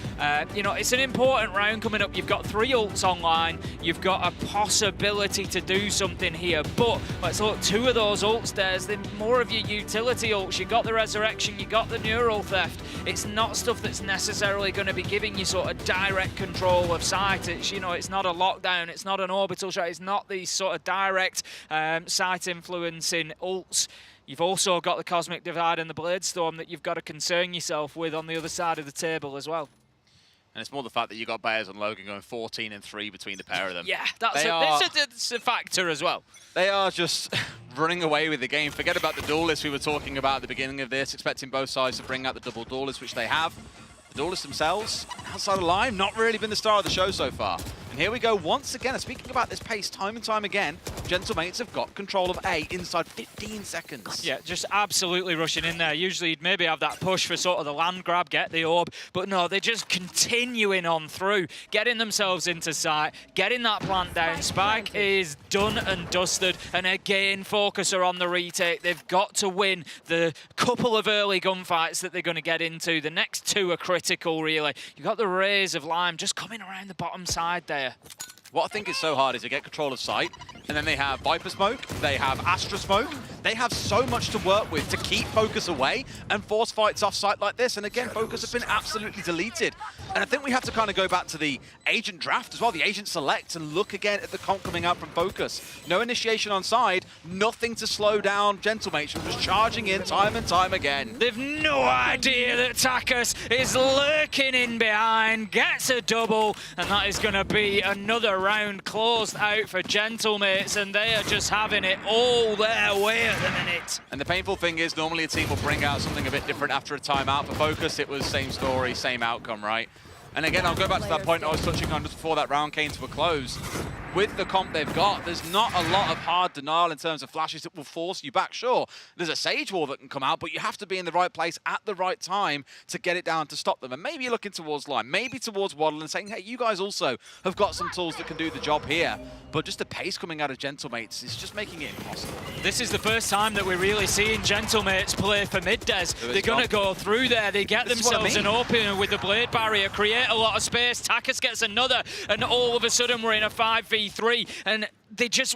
You know, it's an important round coming up. You've got 3 ults online. You've got a possibility to do something here. But let's look, 2 of those ults there's more of your utility ults. You got the Resurrection, you got the Neural Theft. It's not stuff that's necessarily going to be giving you sort of direct control of sight. It's, you know, it's not a lockdown, it's not an orbital shot, it's not these sort of direct sight influencing ults. You've also got the Cosmic Divide and the Blade Storm that you've got to concern yourself with on the other side of the table as well. And it's more the fact that you got Bears and Logan going 14 and 3 between the pair of them. Yeah, that's a factor as well. They are just running away with the game. Forget about the duelists we were talking about at the beginning of this, expecting both sides to bring out the double duelists, which they have. The duelists themselves, outside of line, not really been the star of the show so far. And here we go once again. Speaking about this pace time and time again, Gentlemates have got control of A inside 15 seconds. Yeah, just absolutely rushing in there. Usually you'd maybe have that push for sort of the land grab, get the orb, but no, they're just continuing on through, getting themselves into sight, getting that plant down. Spike is done and dusted, and again, Focus are on the retake. They've got to win the couple of early gunfights that they're going to get into. The next 2 are critical, really. You've got the Rays of Lime just coming around the bottom side there. What I think is so hard is to get control of sight, and then they have Viper Smoke, they have Astra Smoke. They have so much to work with to keep Focus away and force fights off site like this. And again, Focus have been absolutely deleted. And I think we have to kind of go back to the agent draft as well, the agent select, and look again at the comp coming out from Focus. No initiation on side, nothing to slow down Gentlemates from just charging in time and time again. They've no idea that Takas is lurking in behind, gets a double, and that is going to be another round closed out for Gentlemates, and they are just having it all their way at the minute. And the painful thing is, normally a team will bring out something a bit different after a timeout. For Focus, it was same story, same outcome, right? And again, I'll go back to that point I was touching on just before that round came to a close. With the comp they've got, there's not a lot of hard denial in terms of flashes that will force you back. Sure, there's a Sage Wall that can come out, but you have to be in the right place at the right time to get it down to stop them. And maybe you're looking towards line, maybe towards Waddle and saying, hey, you guys also have got some tools that can do the job here. But just the pace coming out of Gentlemates is just making it impossible. This is the first time that we're really seeing Gentlemates play for mid-des. They're going to go through there. They get themselves an opener with the Blade Barrier, create a lot of space. Takas gets another, and all of a sudden we're in a 5v3. And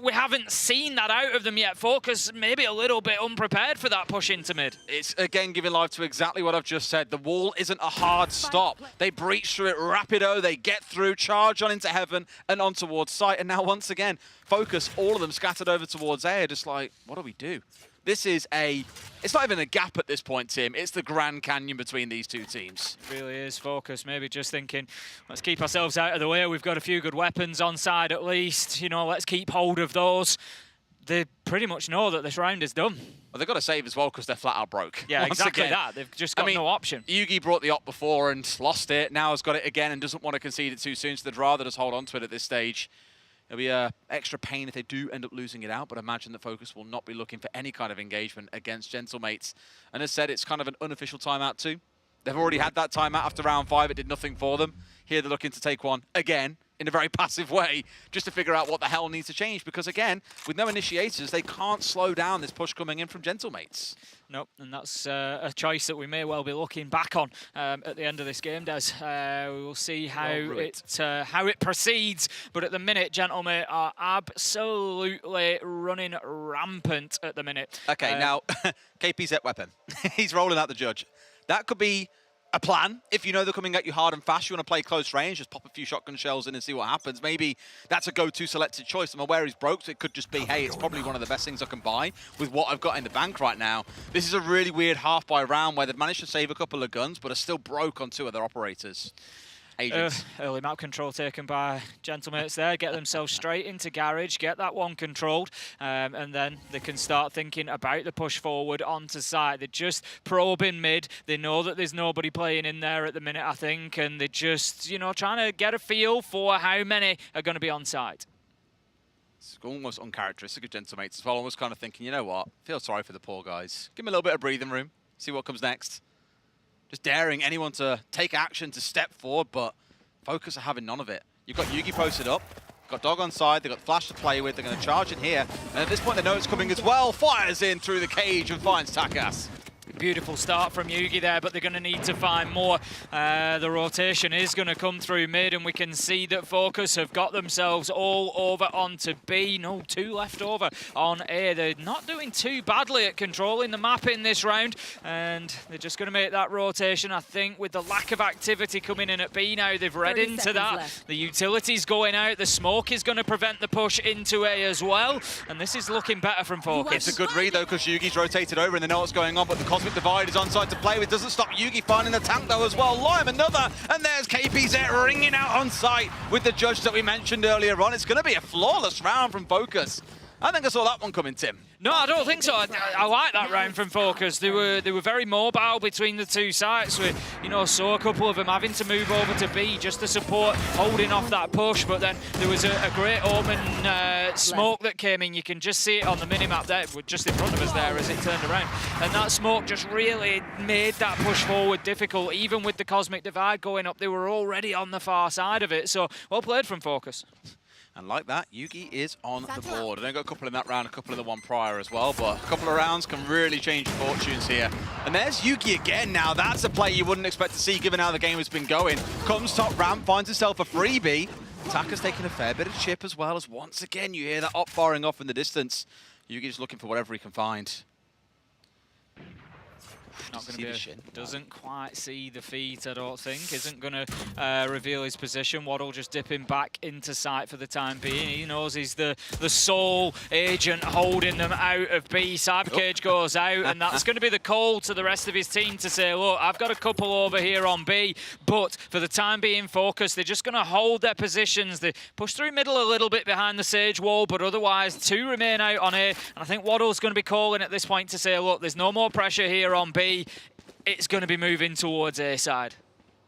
we haven't seen that out of them yet. Focus maybe a little bit unprepared for that push into mid. It's again giving life to exactly what I've just said. The wall isn't a hard stop. They breach through it rapido, they get through, charge on into heaven and on towards sight. And now once again, Focus, all of them scattered over towards air, just like, what do we do? This is it's not even a gap at this point, Tim. It's the Grand Canyon between these two teams. It really is. Focus maybe just thinking, let's keep ourselves out of the way. We've got a few good weapons on side at least. You know, let's keep hold of those. They pretty much know that this round is done. Well, they've got to save as well because they're flat out broke. Yeah, exactly that. They've just got no option. Yugi brought the op before and lost it. Now has got it again and doesn't want to concede it too soon, so they'd rather just hold on to it at this stage. It'll be extra pain if they do end up losing it out, but I imagine that Focus will not be looking for any kind of engagement against Gentlemates. And as said, it's kind of an unofficial timeout too. They've already had that timeout after round 5. It did nothing for them. Here they're looking to take one again in a very passive way just to figure out what the hell needs to change because, again, with no initiators, they can't slow down this push coming in from Gentlemates. Nope, and that's a choice that we may well be looking back on at the end of this game, Des. We will see how it proceeds, but at the minute, Gentlemate are absolutely running rampant at the minute. Okay, now, KP's at weapon. He's rolling out the Judge. That could be a plan. If you know they're coming at you hard and fast, you want to play close range, just pop a few shotgun shells in and see what happens. Maybe that's a go-to selected choice. I'm aware he's broke, so it could just be, hey, it's probably one of the best things I can buy with what I've got in the bank right now. This is a really weird half by round where they've managed to save a couple of guns, but are still broke on 2 of their operators. Early map control taken by Gentlemates there, get themselves straight into Garage, get that one controlled, and then they can start thinking about the push forward onto site. They're just probing mid. They know that there's nobody playing in there at the minute, I think, and they're just, you know, trying to get a feel for how many are going to be on site. It's almost uncharacteristic of Gentlemates as well. Almost kind of thinking, you know what? Feel sorry for the poor guys. Give them a little bit of breathing room. See what comes next. Just daring anyone to take action, to step forward, but Focus are having none of it. You've got Yugi posted up. Got Dog on side, they've got Flash to play with, they're going to charge in here. And at this point they know it's coming as well. Fires in through the cage and finds Takas. Beautiful start from Yugi there, but they're going to need to find more. The rotation is going to come through mid, and we can see that Focus have got themselves all over onto B. No, 2 left over on A. They're not doing too badly at controlling the map in this round, and they're just going to make that rotation. I think with the lack of activity coming in at B now, they've read into that. Left. The utility's going out. The smoke is going to prevent the push into A as well, and this is looking better from Focus. It's a good read, though, because Yugi's rotated over and they know what's going on, but the Cosmic Divide is on side to play with. Doesn't stop Yugi finding the tank though as well. Lime another, and there's KPZ ringing out on site with the judge that we mentioned earlier on. It's going to be a flawless round from Focus. I think I saw that one coming, Tim. No, I don't think so. I like that round from Focus. They were very mobile between the two sides. We, saw a couple of them having to move over to B just to support holding off that push. But then there was a great Omen smoke that came in. You can just see it on the minimap there, just in front of us there as it turned around. And that smoke just really made that push forward difficult. Even with the Cosmic Divide going up, they were already on the far side of it. So well played from Focus. And like that, Yugi is on the board. I know got a couple in that round, a couple in the one prior as well, but a couple of rounds can really change fortunes here. And there's Yugi again now. That's a play you wouldn't expect to see given how the game has been going. Comes top ramp, finds himself a freebie. Taka's taking a fair bit of chip as well, as once again you hear that op firing off in the distance. Yugi's looking for whatever he can find. Not going to be doesn't quite see the feet, I don't think. Isn't going to reveal his position. Waddle just dipping back into sight for the time being. He knows he's the sole agent holding them out of B. Cybercage goes out, and that's going to be the call to the rest of his team to say, look, I've got a couple over here on B, but for the time being, Focus, they're just going to hold their positions. They push through middle a little bit behind the Sage wall, but otherwise 2 remain out on A. And I think Waddle's going to be calling at this point to say, look, there's no more pressure here on B. It's going to be moving towards A side.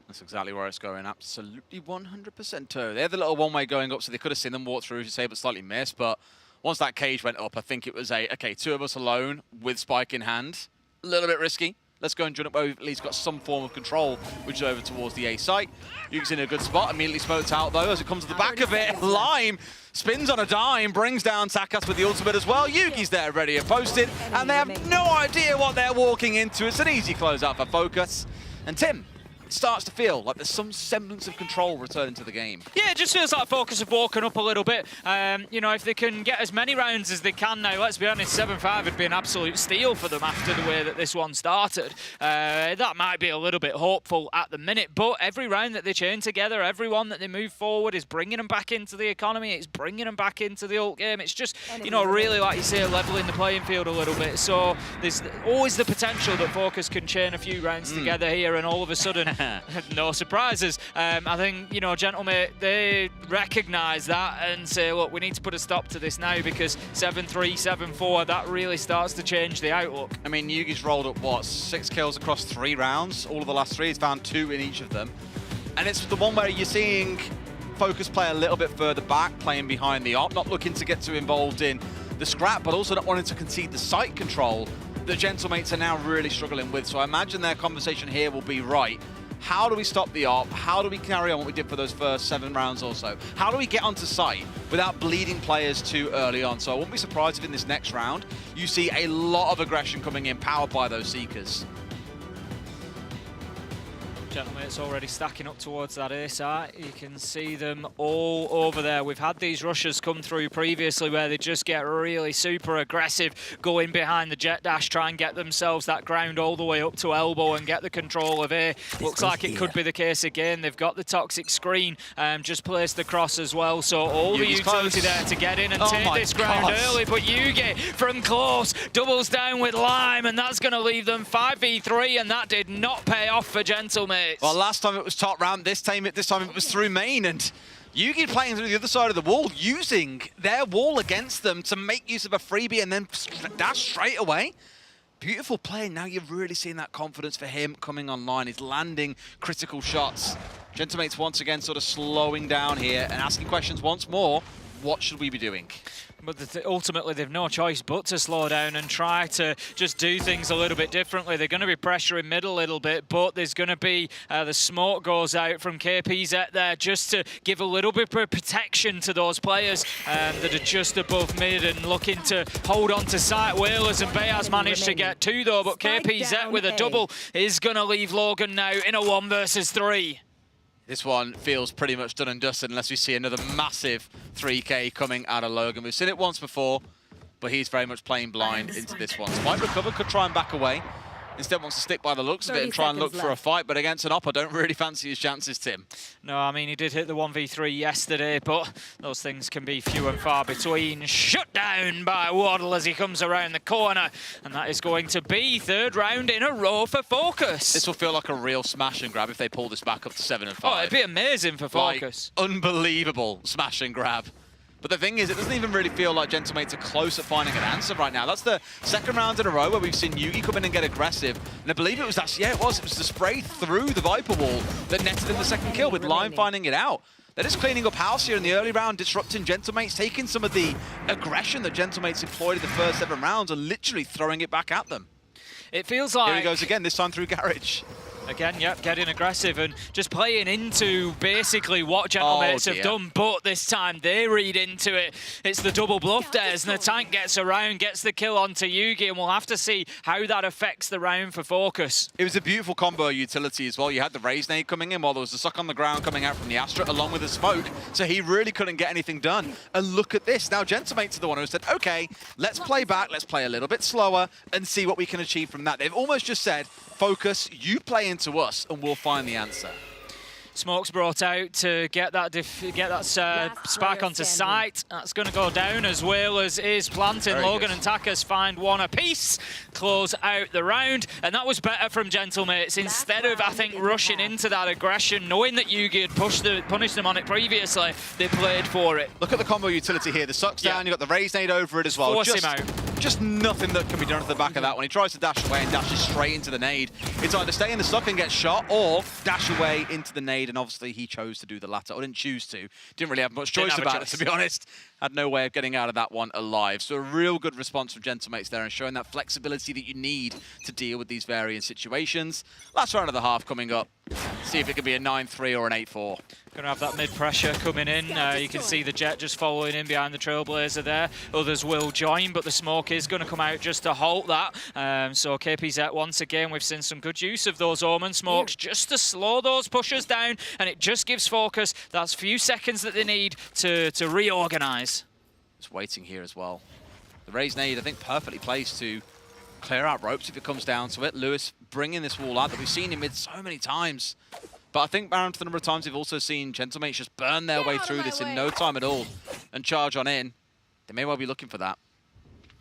That's exactly where it's going. Absolutely 100% too. They had the little one-way going up, so they could have seen them walk through, as you say, but slightly missed. But once that cage went up, I think it was okay, 2 of us alone with Spike in hand. A little bit risky. Let's go and join up where we've at least got some form of control, which is over towards the A site. Yugi's in a good spot, immediately smoked out though as it comes to the back of it. Lime spins on a dime, brings down Takas with the ultimate as well. Yugi's there ready and posted, and they have no idea what they're walking into. It's an easy closeout for Focus. And Tim, it starts to feel like there's some semblance of control returning to the game. Yeah, it just feels like Focus have woken up a little bit. If they can get as many rounds as they can now, let's be honest, 7-5 would be an absolute steal for them after the way that this one started. That might be a little bit hopeful at the minute, but every round that they chain together, every one that they move forward is bringing them back into the economy, it's bringing them back into the ult game. It's just, really, like you say, leveling the playing field a little bit. So there's always the potential that Focus can chain a few rounds together here, and all of a sudden, no surprises. I think, Gentlemen, they recognise that and say, look, we need to put a stop to this now because 7-3, 7-4, that really starts to change the outlook. I mean, Yugi's rolled up, what, 6 kills across 3 rounds? All of the last 3, he's found 2 in each of them. And it's the one where you're seeing Focus play a little bit further back, playing behind the op, not looking to get too involved in the scrap, but also not wanting to concede the site control that Gentlemates are now really struggling with. So I imagine their conversation here will be, right, how do we stop the op? How do we carry on what we did for those first 7 rounds or so? How do we get onto site without bleeding players too early on? So I wouldn't be surprised if in this next round, you see a lot of aggression coming in, powered by those Seekers. Gentlemen, it's already stacking up towards that A site. You can see them all over there. We've had these rushes come through previously where they just get really super aggressive, go in behind the jet dash, try and get themselves that ground all the way up to elbow and get the control of A. Looks like it could be the case again. They've got the toxic screen just placed across as well. So all the utility there to get in and take this ground early. But Yugi from close doubles down with Lime, and that's going to leave them 5v3, and that did not pay off for Gentlemen. Well, last time it was top ramp, this time it was through main, and Yugi playing through the other side of the wall, using their wall against them to make use of a freebie and then dash straight away. Beautiful play. Now you're really seeing that confidence for him coming online. He's landing critical shots. Gentlemates once again sort of slowing down here and asking questions once more. what should we be doing? But ultimately, they've no choice but to slow down and try to just do things a little bit differently. They're going to be pressuring mid a little bit, but there's going to be the smoke goes out from KPZ there just to give a little bit of protection to those players that are just above mid and looking to hold on to site. Whalers and Bayaz managed to get 2 though, but KPZ with a double is going to leave Logan now in a 1 versus 3. This one feels pretty much done and dusted unless we see another massive 3K coming out of Logan. We've seen it once before, but he's very much playing blind into this one. So might recover, could try and back away. Instead wants to stick by the looks of it and try and look for a fight, but against an op, I don't really fancy his chances, Tim. No, I mean, he did hit the 1v3 yesterday, but those things can be few and far between. Shut down by Waddle as he comes around the corner, and that is going to be 3rd round in a row for Focus. This will feel like a real smash and grab if they pull this back up to 7 and 5. Oh, it'd be amazing for Focus. Like, unbelievable smash and grab. But the thing is, it doesn't even really feel like Gentlemates are close at finding an answer right now. That's the 2nd round in a row where we've seen Yugi come in and get aggressive. And I believe it was actually, yeah, it was the spray through the Viper wall that netted him the 2nd kill, with Lime finding it out. They're just cleaning up house here in the early round, disrupting Gentlemates, taking some of the aggression that Gentlemates employed in the first 7 rounds and literally throwing it back at them. It feels like... Here he goes again, this time through Garage. Again, yep, getting aggressive and just playing into basically what Gentlemates have done, but this time they read into it. It's the double bluff dares, and the tank gets around, gets the kill onto Yugi, and we'll have to see how that affects the round for Focus. It was a beautiful combo utility as well. You had the Raise nade coming in while there was the suck on the ground coming out from the Astra, along with the smoke, so he really couldn't get anything done. And look at this. Now Gentlemates are the one who said, okay, let's play back, let's play a little bit slower and see what we can achieve from that. They've almost just said, Focus, you play into us and we'll find the answer. Smoke's brought out to get that spark onto site. That's going to go down as Whalers is planting. Very Logan good. and Takas find 1 apiece, close out the round, and that was better from Gentlemates. Instead of, I think, rushing into that aggression, knowing that Yugi had punished them on it previously, they played for it. Look at the combo utility here. The suck's down, you've got the Raise nade over it as well. Force him out. Just nothing that can be done at the back of that one. He tries to dash away and dashes straight into the nade. It's either stay in the suck and get shot or dash away into the nade, and obviously he chose to do the latter. I didn't choose to. Didn't really have much choice about it, to be honest. Had no way of getting out of that one alive. So a real good response from Gentlemates there and showing that flexibility that you need to deal with these varying situations. Last round of the half coming up. See if it can be a 9-3 or an 8-4. Going to have that mid-pressure coming in. You can see the Jet just following in behind the Trailblazer there. Others will join, but the smoke is going to come out just to halt that. So KPZ, once again, we've seen some good use of those Omen smokes just to slow those pushers down, and it just gives Focus that few seconds that they need to reorganize. Just waiting here as well. The Raise nade, I think, perfectly placed to clear out ropes if it comes down to it. Lewis bringing this wall out that we've seen him mid so many times. But I think around the number of times we've also seen Gentlemates just burn their way through this in no time at all and charge on in. They may well be looking for that.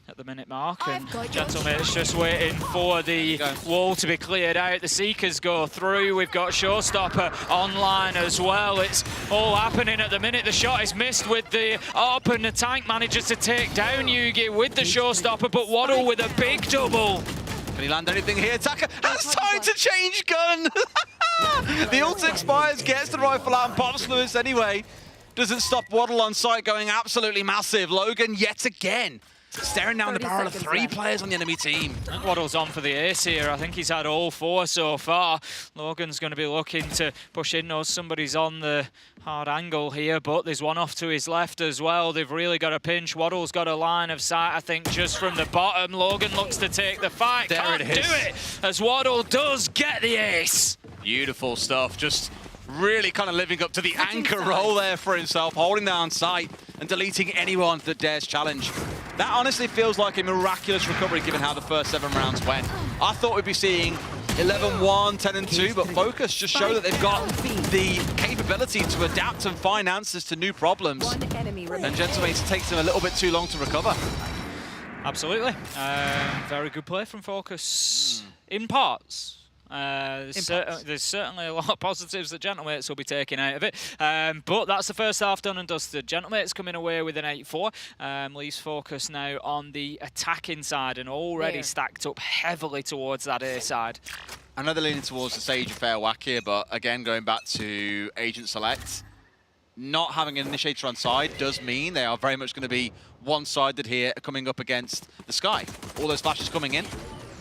At the minute mark, and Gentlemates just waiting for the wall to be cleared out. The Seekers go through. We've got Showstopper online as well. It's all happening at the minute. The shot is missed with the up, and the tank manages to take down Yugi with the Showstopper, but Waddle with a big double. Can he land anything here? Taka has time to change gun! The ult expires, gets the rifle out and pops Lewis anyway. Doesn't stop Waddle on site going absolutely massive. Logan yet again staring down the barrel of 3 players on the enemy team. I think Waddle's on for the ace here. I think he's had all 4 so far. Logan's going to be looking to push in. Knows somebody's on the hard angle here, but there's one off to his left as well. They've really got a pinch. Waddle's got a line of sight, I think, just from the bottom. Logan looks to take the fight. There Can't it is. do it, as Waddle does get the ace. Beautiful stuff. Just really kind of living up to the anchor role there for himself, holding down sight and deleting anyone that dares challenge. That honestly feels like a miraculous recovery given how the first 7 rounds went. I thought we'd be seeing 11-1, 10-2, but Focus just show that they've got the capability to adapt and find answers to new problems. And Gentlemates takes them a little bit too long to recover. Absolutely. Very good play from Focus in parts. There's certainly a lot of positives that Gentlemates will be taking out of it. But that's the first half done and dusted. Gentlemates coming away with an 8-4. Leaves Focus now on the attacking side and already stacked up heavily towards that A side. I know they're leaning towards the Sage of Fair Whack here, but again, going back to Agent Select, not having an initiator on side does mean they are very much going to be one-sided here coming up against the Sky. All those flashes coming in.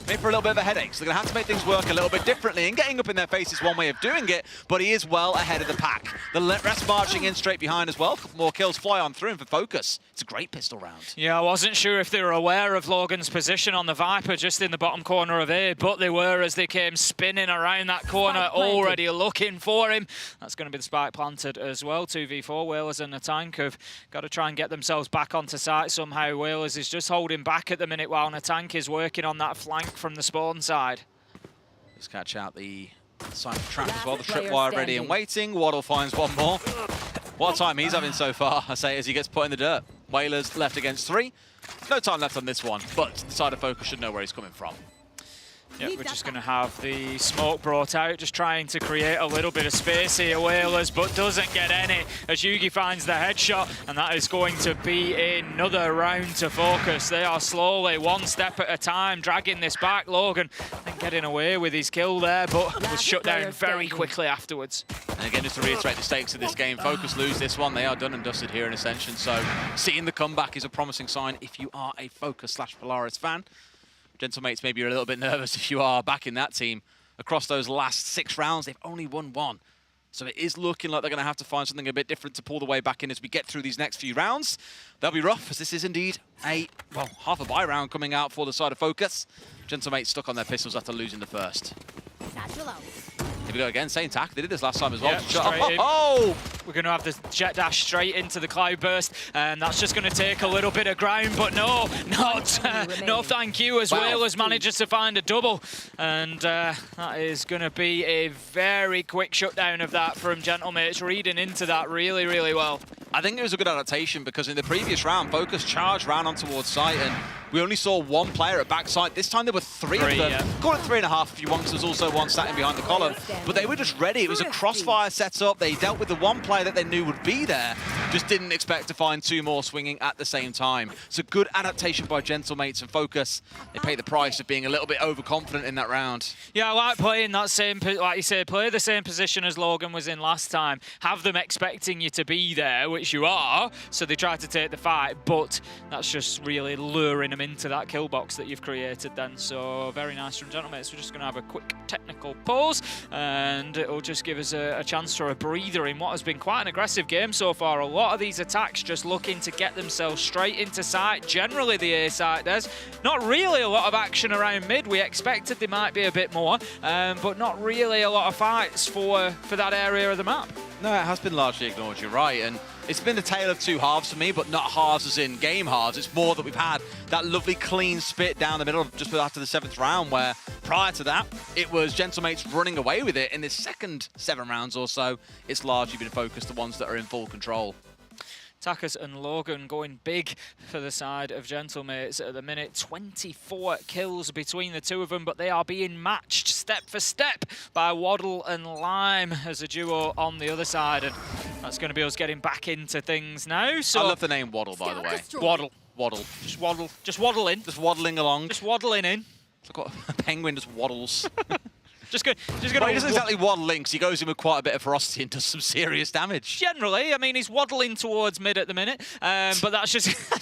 Maybe for a little bit of a headache, so they're going to have to make things work a little bit differently, and getting up in their face is one way of doing it, but he is well ahead of the pack. The rest marching in straight behind as well. A couple more kills fly on through, and for Focus, it's a great pistol round. Yeah, I wasn't sure if they were aware of Logan's position on the Viper just in the bottom corner of A, but they were as they came spinning around that corner, already looking for him. That's going to be the spike planted as well. 2v4, Whalers and the tank have got to try and get themselves back onto site somehow. Whalers is just holding back at the minute while the tank is working on that flank from the spawn side. Just catch out the side trap as well. The tripwire ready and waiting. Waddle finds one more. What a time he's having so far, I say, as he gets put in the dirt. Whalers left against 3. No time left on this one, but the side of Focus should know where he's coming from. Yeah, we're just going to have the smoke brought out, just trying to create a little bit of space here, Whalers, but doesn't get any as Yugi finds the headshot, and that is going to be another round to Focus. They are slowly, one step at a time, dragging this back. Logan, I think, getting away with his kill there, but was shut down very quickly afterwards. And again, just to reiterate the stakes of this game, Focus lose this one. They are done and dusted here in Ascension, so seeing the comeback is a promising sign if you are a Focus/Polaris fan. Gentlemates, maybe you're a little bit nervous if you are back in that team. Across those last 6 rounds, they've only won 1. So it is looking like they're going to have to find something a bit different to pull the way back in as we get through these next few rounds. They'll be rough, as this is indeed a, well, half a buy round coming out for the side of Focus. Gentlemates stuck on their pistols after losing the first. Here we go again, same tack. They did this last time as well. Yeah, we're going to have the jet dash straight into the Cloudburst, and that's just going to take a little bit of ground, but no, no thank you, as Whalers manages to find a double. And that is going to be a very quick shutdown of that from Gentlemates, reading into that really, really well. I think it was a good adaptation because in the previous round, Focus charged round on towards site, and we only saw 1 player at backside. This time there were 3 of them. Yeah. Call it 3.5 if you want, because there's also 1 standing behind the column. But they were just ready. It was a crossfire setup. They dealt with the 1 player that they knew would be there. Just didn't expect to find 2 more swinging at the same time. It's a good adaptation by Gentlemates and Focus. They pay the price of being a little bit overconfident in that round. Yeah, I like playing that same, like you said, play the same position as Logan was in last time. Have them expecting you to be there, which you are, so they try to take the fight, but that's just really luring them into that kill box that you've created then. So very nice from Gentlemates. We're just going to have a quick technical pause, and it'll just give us a chance for a breather in what has been quite an aggressive game so far. A lot of these attacks just looking to get themselves straight into sight. Generally the A side does. Not really a lot of action around mid. We expected there might be a bit more, but not really a lot of fights for that area of the map. No, it has been largely ignored, you're right. And it's been a tale of 2 halves for me, but not halves as in game halves. It's more that we've had that lovely clean spit down the middle just after the 7th round, where prior to that, it was Gentlemates running away with it. In the second 7 rounds or so, it's largely been focused the ones that are in full control. Takas and Logan going big for the side of Gentlemates at the minute. 24 kills between the 2 of them, but they are being matched step for step by Waddle and Lime as a duo on the other side. And that's going to be us getting back into things now. So I love the name Waddle, by the way. Waddle. Waddle. Just waddle. Just waddle in. Just waddling along. Just waddling in. It's like a penguin just waddles. Just gonna well, he doesn't exactly waddle, because he goes in with quite a bit of ferocity and does some serious damage. Generally, I mean, he's waddling towards mid at the minute, but that's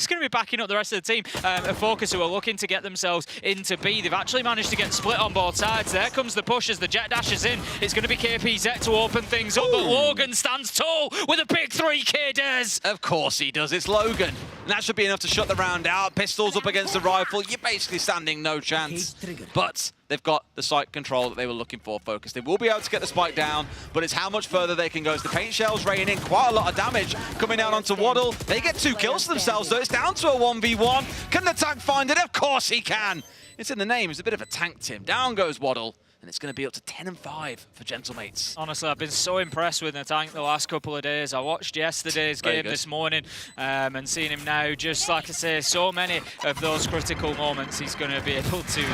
going to be backing up the rest of the team. A Focus who are looking to get themselves into B. They've actually managed to get split on both sides. There comes the push as the jet dashes in. It's going to be KPZ to open things up, but Logan stands tall with a big 3K Des. Of course he does. It's Logan. And that should be enough to shut the round out. Pistols up against the rifle. You're basically standing no chance. But they've got the site control that they were looking for, Focus. They will be able to get the spike down, but it's how much further they can go. As the paint shells rain in, quite a lot of damage coming down onto Waddle. They get 2 kills for themselves, though. It's down to a 1v1. Can the tank find it? Of course he can. It's in the name. It's a bit of a tank team. Down goes Waddle. And it's going to be up to 10 and 5 for Gentlemates. Honestly, I've been so impressed with the tank the last couple of days. I watched yesterday's game this morning and seeing him now, just like I say, so many of those critical moments, he's going to be able to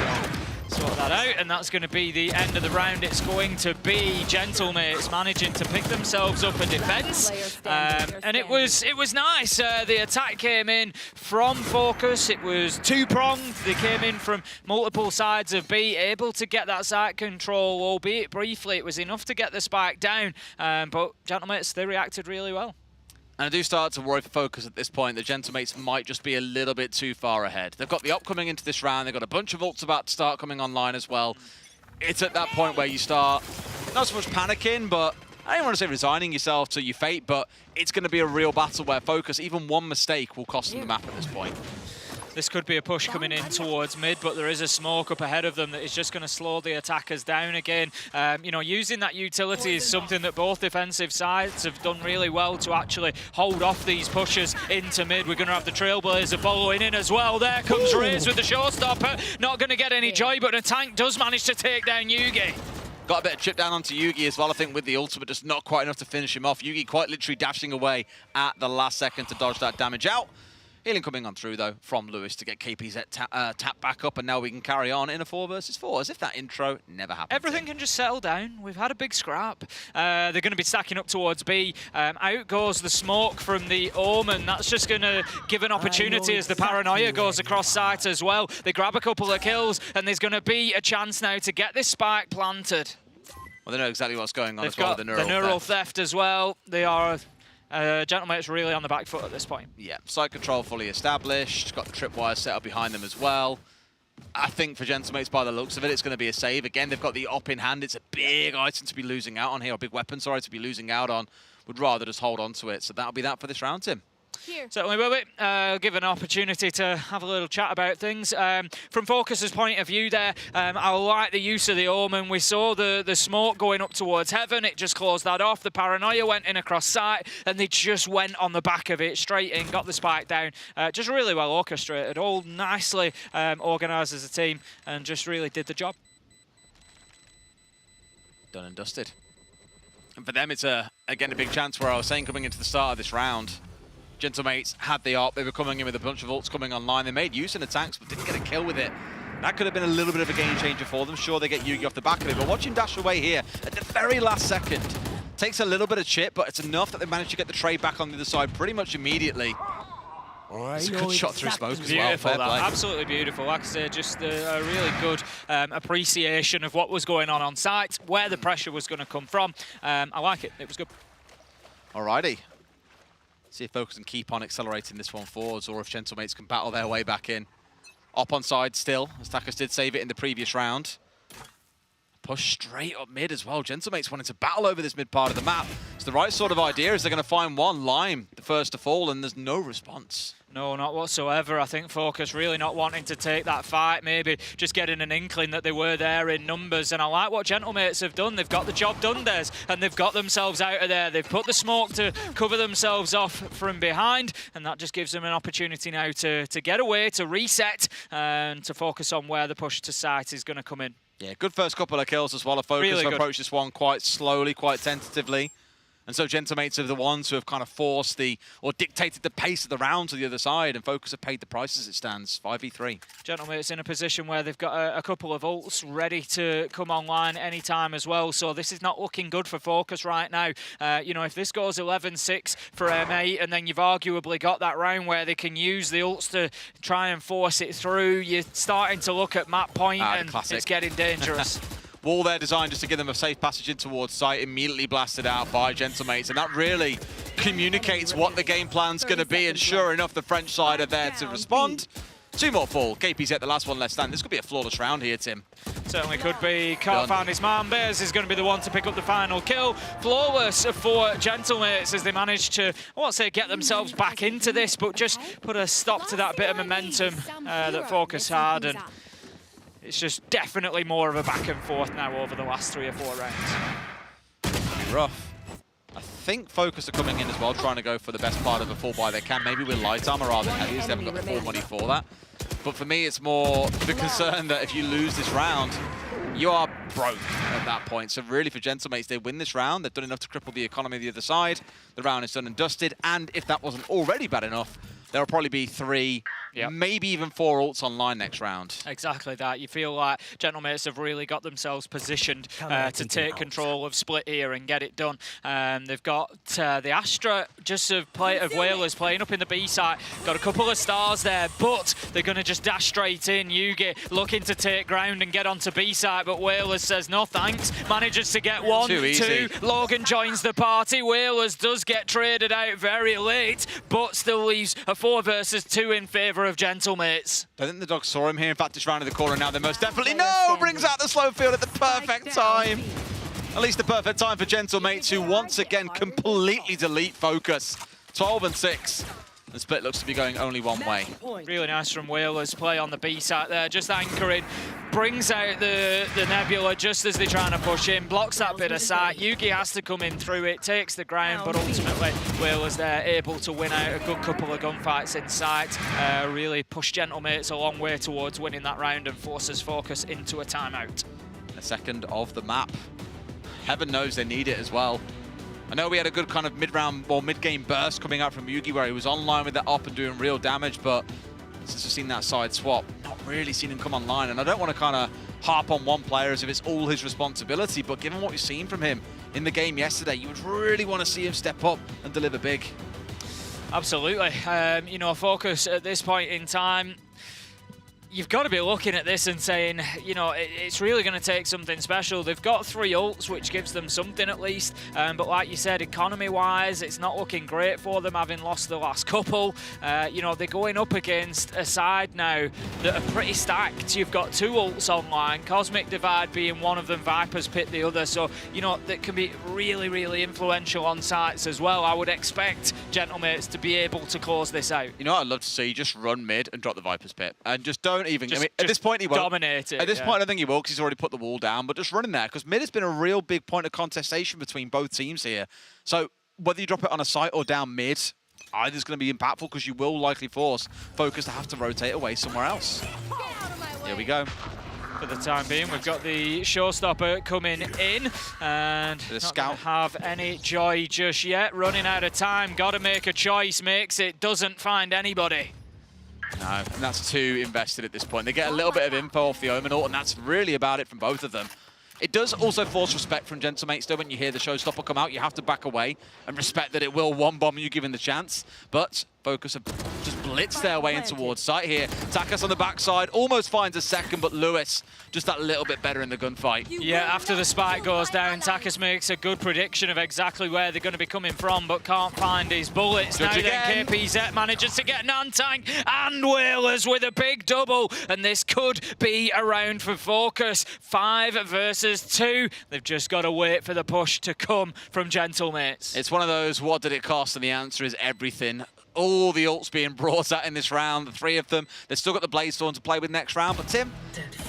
sort that out, and that's going to be the end of the round. It's going to be Gentlemates managing to pick themselves up a defense, and it was nice. The attack came in from Focus. It was 2-pronged. They came in from multiple sides of B, able to get that site control, albeit briefly. It was enough to get the spike down, but Gentlemates, they reacted really well. And I do start to worry for Focus at this point. The Gentlemates might just be a little bit too far ahead. They've got the up coming into this round. They've got a bunch of ults about to start coming online as well. It's at that point where you start not so much panicking, but I don't want to say resigning yourself to your fate, but it's going to be a real battle where Focus, even one mistake, will cost them the map at this point. This could be a push coming in towards mid, but there is a smoke up ahead of them that is just going to slow the attackers down again. You know, using that utility is something that both defensive sides have done really well to actually hold off these pushes into mid. We're going to have the Trailblazer following in as well. There comes Raze with the showstopper. Not going to get any joy, but the tank does manage to take down Yugi. Got a bit of chip down onto Yugi as well, I think, with the ultimate, just not quite enough to finish him off. Yugi quite literally dashing away at the last second to dodge that damage out. Healing coming on through, though, from Lewis to get KPZ tap back up, and now we can carry on in a 4 versus 4, as if that intro never happened. Everything can just settle down. We've had a big scrap. They're going to be stacking up towards B. Out goes the smoke from the Omen. That's just going to give an opportunity as the Paranoia goes across site as well. They grab a couple of kills, and there's going to be a chance now to get this spike planted. Well, they know exactly what's going on They've as well got with the neural theft as well. They are... Gentlemates really on the back foot at this point. Yeah, site control fully established. Got the tripwire set up behind them as well. I think for Gentlemates, by the looks of it, it's going to be a save. Again, they've got the op in hand. It's a big item to be losing out on here, or big weapon, sorry, to be losing out on. Would rather just hold on to it. So that'll be that for this round, Tim. Certainly will be. Give an opportunity to have a little chat about things. From Focus's point of view there, I like the use of the Omen. We saw the smoke going up towards heaven. It just closed that off. The Paranoia went in across site, and they just went on the back of it, straight in, got the spike down. Just really well orchestrated, all nicely organised as a team, and just really did the job. Done and dusted. And for them, it's, again, a big chance where I was saying coming into the start of this round, Gentlemates had the op. They were coming in with a bunch of ults coming online. They made use of the tanks, but didn't get a kill with it. That could have been a little bit of a game changer for them. Sure, they get Yugi off the back of it, but watch him dash away here at the very last second. Takes a little bit of chip, but it's enough that they managed to get the trade back on the other side pretty much immediately. It's a good shot through smoke as well. Beautiful, absolutely beautiful. Like I said, just a really good appreciation of what was going on site, where the pressure was going to come from. I like it. It was good. Alrighty. See if Focus can keep on accelerating this one forwards, or if Gentlemates can battle their way back in. Op on side still, as Takas did save it in the previous round. Push straight up mid as well. Gentlemates wanting to battle over this mid part of the map. It's the right sort of idea, is they're going to find one Lime, the first to fall, and there's no response. No, not whatsoever. I think Focus really not wanting to take that fight, maybe just getting an inkling that they were there in numbers. And I like what Gentlemates have done. They've got the job done, Des, and they've got themselves out of there. They've put the smoke to cover themselves off from behind, and that just gives them an opportunity now to get away, to reset, and to focus on where the push to site is going to come in. Yeah, good first couple of kills as well. A Focus really approached this one quite slowly, quite tentatively. And so Gentlemates are the ones who have kind of forced or dictated the pace of the round to the other side, and Focus have paid the price as it stands, 5v3. Gentlemates in a position where they've got a couple of ults ready to come online anytime as well, so this is not looking good for Focus right now. You know, if this goes 11-6 for M8, and then you've arguably got that round where they can use the ults to try and force it through, you're starting to look at map point, and it's getting dangerous. Wall there designed just to give them a safe passage in towards site, immediately blasted out by Gentlemates, and that really communicates what the game plan's going to be, and sure enough, the French side are there to respond. 2 more fall. KPZ, the last one left stand. This could be a flawless round here, Tim. Certainly could be. Can't find his man. Bears is going to be the one to pick up the final kill. Flawless for Gentlemates as they manage to, I won't say get themselves back into this, but just put a stop to that bit of momentum that Focus had. And it's just definitely more of a back and forth now over the last 3 or 4 rounds. Rough. I think Focus are coming in as well, trying to go for the best part of a full buy they can, maybe with light armor rather than heavies. They haven't got the full money for that. But for me, it's more the concern that if you lose this round, you are broke at that point. So really for Gentlemates, they win this round. They've done enough to cripple the economy the other side. The round is done and dusted. And if that wasn't already bad enough, there'll probably be 3, maybe even 4 ults online next round. Exactly that. You feel like Gentlemates have really got themselves positioned to take control of Split here and get it done. They've got the Astra just of Whalers playing up in the B side. Got a couple of stars there, but they're going to just dash straight in. Yugi looking to take ground and get onto B side, but Whalers says no thanks. Manages to get 1, 2. Logan joins the party. Whalers does get traded out very late, but still leaves a 4 versus 2 in favour of Gentlemates. I think the dog saw him here. In fact, it's rounded the corner now. They most definitely brings out the slow field at the perfect time. At least the perfect time for Gentlemates, who once again completely delete focus. 12 and 6. The split looks to be going only one way. Really nice from Whalers play on the B side there, just anchoring. Brings out the Nebula just as they're trying to push in, blocks that bit of sight. Yugi has to come in through it, takes the ground, but ultimately Whalers there able to win out a good couple of gunfights in sight. Really push Gentlemates a long way towards winning that round and forces Focus into a timeout. A second of the map. Heaven knows they need it as well. I know we had a good kind of mid-round or mid-game burst coming out from Yugi where he was online with that up and doing real damage, but since we've seen that side swap, not really seen him come online. And I don't want to kind of harp on one player as if it's all his responsibility, but given what we've seen from him in the game yesterday, you would really want to see him step up and deliver big. Absolutely. You know, Focus at this point in time, you've got to be looking at this and saying, you know, it's really going to take something special. They've got 3 ults, which gives them something at least. But like you said, economy-wise, it's not looking great for them, having lost the last couple. You know, they're going up against a side now that are pretty stacked. You've got 2 ults online, Cosmic Divide being one of them, Viper's Pit the other. So, you know, that can be really, really influential on sites as well. I would expect Gentlemates to be able to close this out. You know what I'd love to see? Just run mid and drop the Viper's Pit. And just don't even... I mean, at this point, he won't. Dominate it. At this point, I think he will, because he's already put the wall down. But just running there, because mid has been a real big point of contestation between both teams here. So whether you drop it on a site or down mid, either's going to be impactful, because you will likely force Focus to have to rotate away somewhere else. Here we go. For the time being, we've got the showstopper coming in, and the not scout gonna have any joy just yet. Running out of time, got to make a choice. Makes it, doesn't find anybody. No, and that's 2 invested at this point. They get a little bit of info off the Omen ult, and that's really about it from both of them. It does also force respect from Gentlemates, though. When you hear the showstopper come out, you have to back away and respect that it will one-bomb you given the chance. But Focus have just blitzed their way in towards site here. Takas on the backside, almost finds a second, but Lewis just that little bit better in the gunfight. Yeah, after the spike goes down, Takas makes a good prediction of exactly where they're going to be coming from, but can't find his bullets. Now then, KPZ manages to get Nantang and Whalers with a big double, and this could be a round for Focus. 5 versus 2. They've just got to wait for the push to come from Gentlemates. It's one of those, what did it cost? And the answer is everything. All the ults being brought out in this round, the 3 of them. They've still got the Bladestorm to play with next round, but Tim,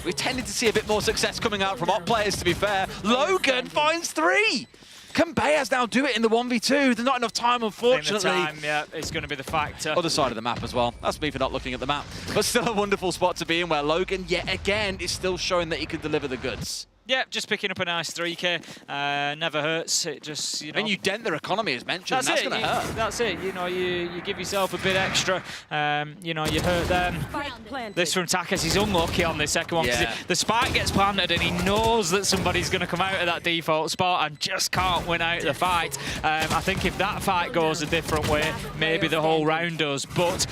we've tended to see a bit more success coming out from op players, to be fair. Logan finds 3! Can Bayaz now do it in the 1v2? There's not enough time, unfortunately. The time, yeah, it's going to be the factor. Other side of the map as well. That's me for not looking at the map. But still a wonderful spot to be in, where Logan, yet again, is still showing that he can deliver the goods. Yeah, just picking up a nice 3k. Never hurts. It just, you know. And you dent their economy, as mentioned, and that's going to hurt. That's it. You know, you give yourself a bit extra. You know, you hurt them. This from Takas. He's unlucky on the second one, because the spike gets planted and he knows that somebody's going to come out of that default spot and just can't win out the fight. I think if that fight goes a different way, maybe the whole round does. But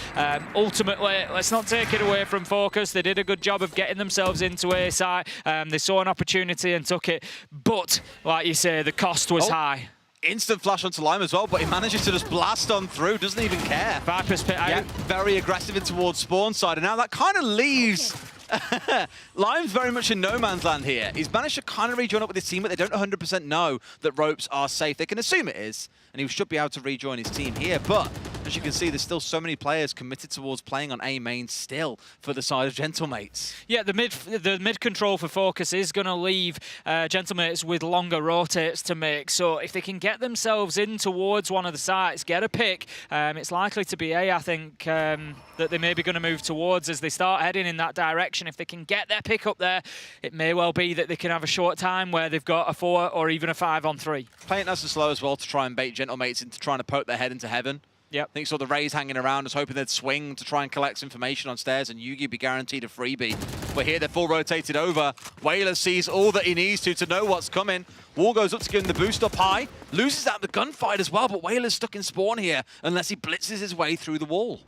ultimately, let's not take it away from Focus. They did a good job of getting themselves into A site. They saw an opportunity and took it, but like you say, the cost was high. Instant flash onto Lime as well, but he manages to just blast on through, doesn't even care. Viper's Pit out. Yeah, very aggressive in towards spawn side, and now that kind of leaves Lime's very much in no man's land here. He's managed to kind of rejoin up with his team, but they don't 100% know that ropes are safe. They can assume it is, and he should be able to rejoin his team here, but as you can see, there's still so many players committed towards playing on A main still for the side of Gentlemates. Yeah, the mid control for Focus is going to leave Gentlemates with longer rotates to make. So if they can get themselves in towards one of the sites, get a pick, it's likely to be A, I think, that they may be going to move towards as they start heading in that direction. If they can get their pick up there, it may well be that they can have a short time where they've got a 4 or even a 5 on 3. Playing nice and slow as well to try and bait Gentlemates into trying to poke their head into heaven. Yep. I think he saw the Rays hanging around, was hoping they'd swing to try and collect information on stairs, and Yugi be guaranteed a freebie. But here they're full rotated over. Whaler sees all that he needs to know what's coming. Wall goes up to give him the boost up high. Loses out the gunfight as well, but Whaler's stuck in spawn here unless he blitzes his way through the wall.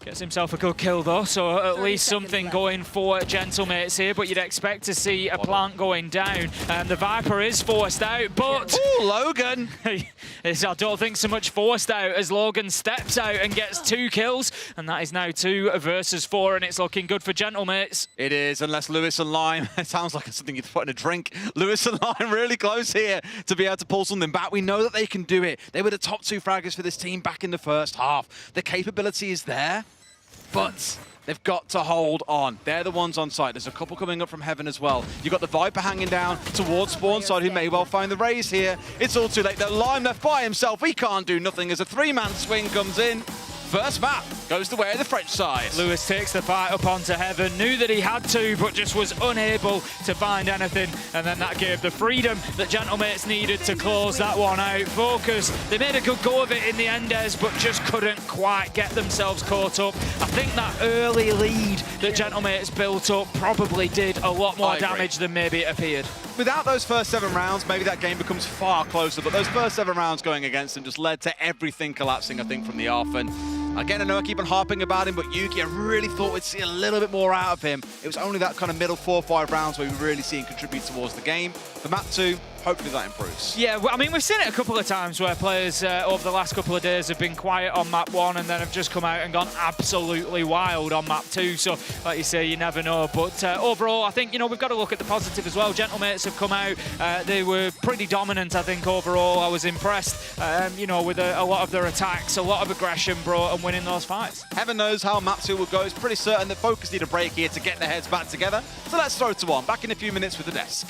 Gets himself a good kill though, so at least something going for Gentlemates here, but you'd expect to see a plant going down. And the Viper is forced out, but... Ooh, Logan! I don't think so much forced out as Logan steps out and gets 2 kills, and that is now 2 versus 4, and it's looking good for Gentlemates. It is, unless Lewis and Lime, it sounds like something you'd put in a drink. Lewis and Lime really close here to be able to pull something back. We know that they can do it. They were the top 2 fraggers for this team back in the first half. The capability is there. But they've got to hold on. They're the ones on site. There's a couple coming up from heaven as well. You've got the Viper hanging down towards spawn side, who may well find the Rays here. It's all too late. The Lime left by himself. He can't do nothing as a 3-man swing comes in. First map goes the way of the French side. Lewis takes the fight up onto heaven, knew that he had to, but just was unable to find anything. And then that gave the freedom that Gentlemates needed to close that one out. Focus, they made a good go of it in the end, but just couldn't quite get themselves caught up. I think that early lead that Gentlemates built up probably did a lot more damage than maybe it appeared. Without those first 7 rounds, maybe that game becomes far closer, but those first 7 rounds going against him just led to everything collapsing, I think, from the off. And again, I know I keep on harping about him, but Yugi, I really thought we'd see a little bit more out of him. It was only that kind of middle 4 or 5 rounds where we really see him contribute towards the game. For map 2, hopefully that improves. Yeah, well, I mean, we've seen it a couple of times where players over the last couple of days have been quiet on map 1 and then have just come out and gone absolutely wild on map 2. So, like you say, you never know. But overall, I think, you know, we've got to look at the positive as well. Gentlemates have come out. They were pretty dominant, I think, overall. I was impressed, you know, with a lot of their attacks, a lot of aggression brought and winning those fights. Heaven knows how map 2 will go. It's pretty certain that Focus need a break here to get their heads back together. So let's throw to one. Back in a few minutes with the desk.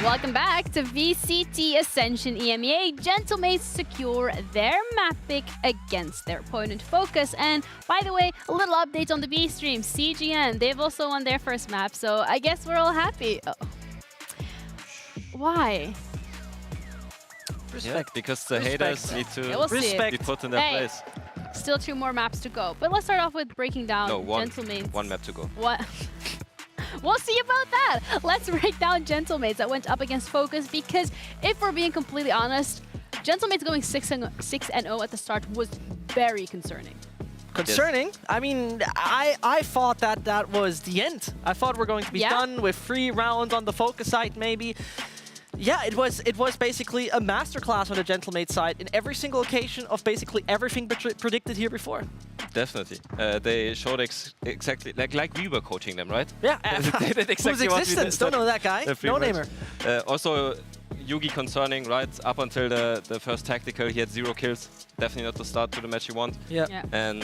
Welcome back to VCT Ascension EMEA. Gentlemates secure their map pick against their opponent Focus. And by the way, a little update on the B stream. CGN, they've also won their first map, so I guess we're all happy. Oh. Why? Yeah, because the haters need to we'll be put in their place. Still 2 more maps to go. But let's start off with breaking down Gentlemates. One map to go. What? We'll see about that. Let's break down Gentlemates that went up against Focus, because if we're being completely honest, Gentlemates going 6-0 at the start was very concerning. Concerning? Yes. I mean, I thought that was the end. I thought we're going to be done with 3 rounds on the Focus side, maybe. Yeah, it was basically a masterclass on the Gentlemates side in every single occasion of basically everything predicted here before. Definitely. They showed exactly, like we were coaching them, right? Yeah. They did exactly Whose existence? Don't know that guy. No-namer. Also, Yugi concerning, right? Up until the first tactical, he had 0 kills. Definitely not the start to the match you want. Yeah. And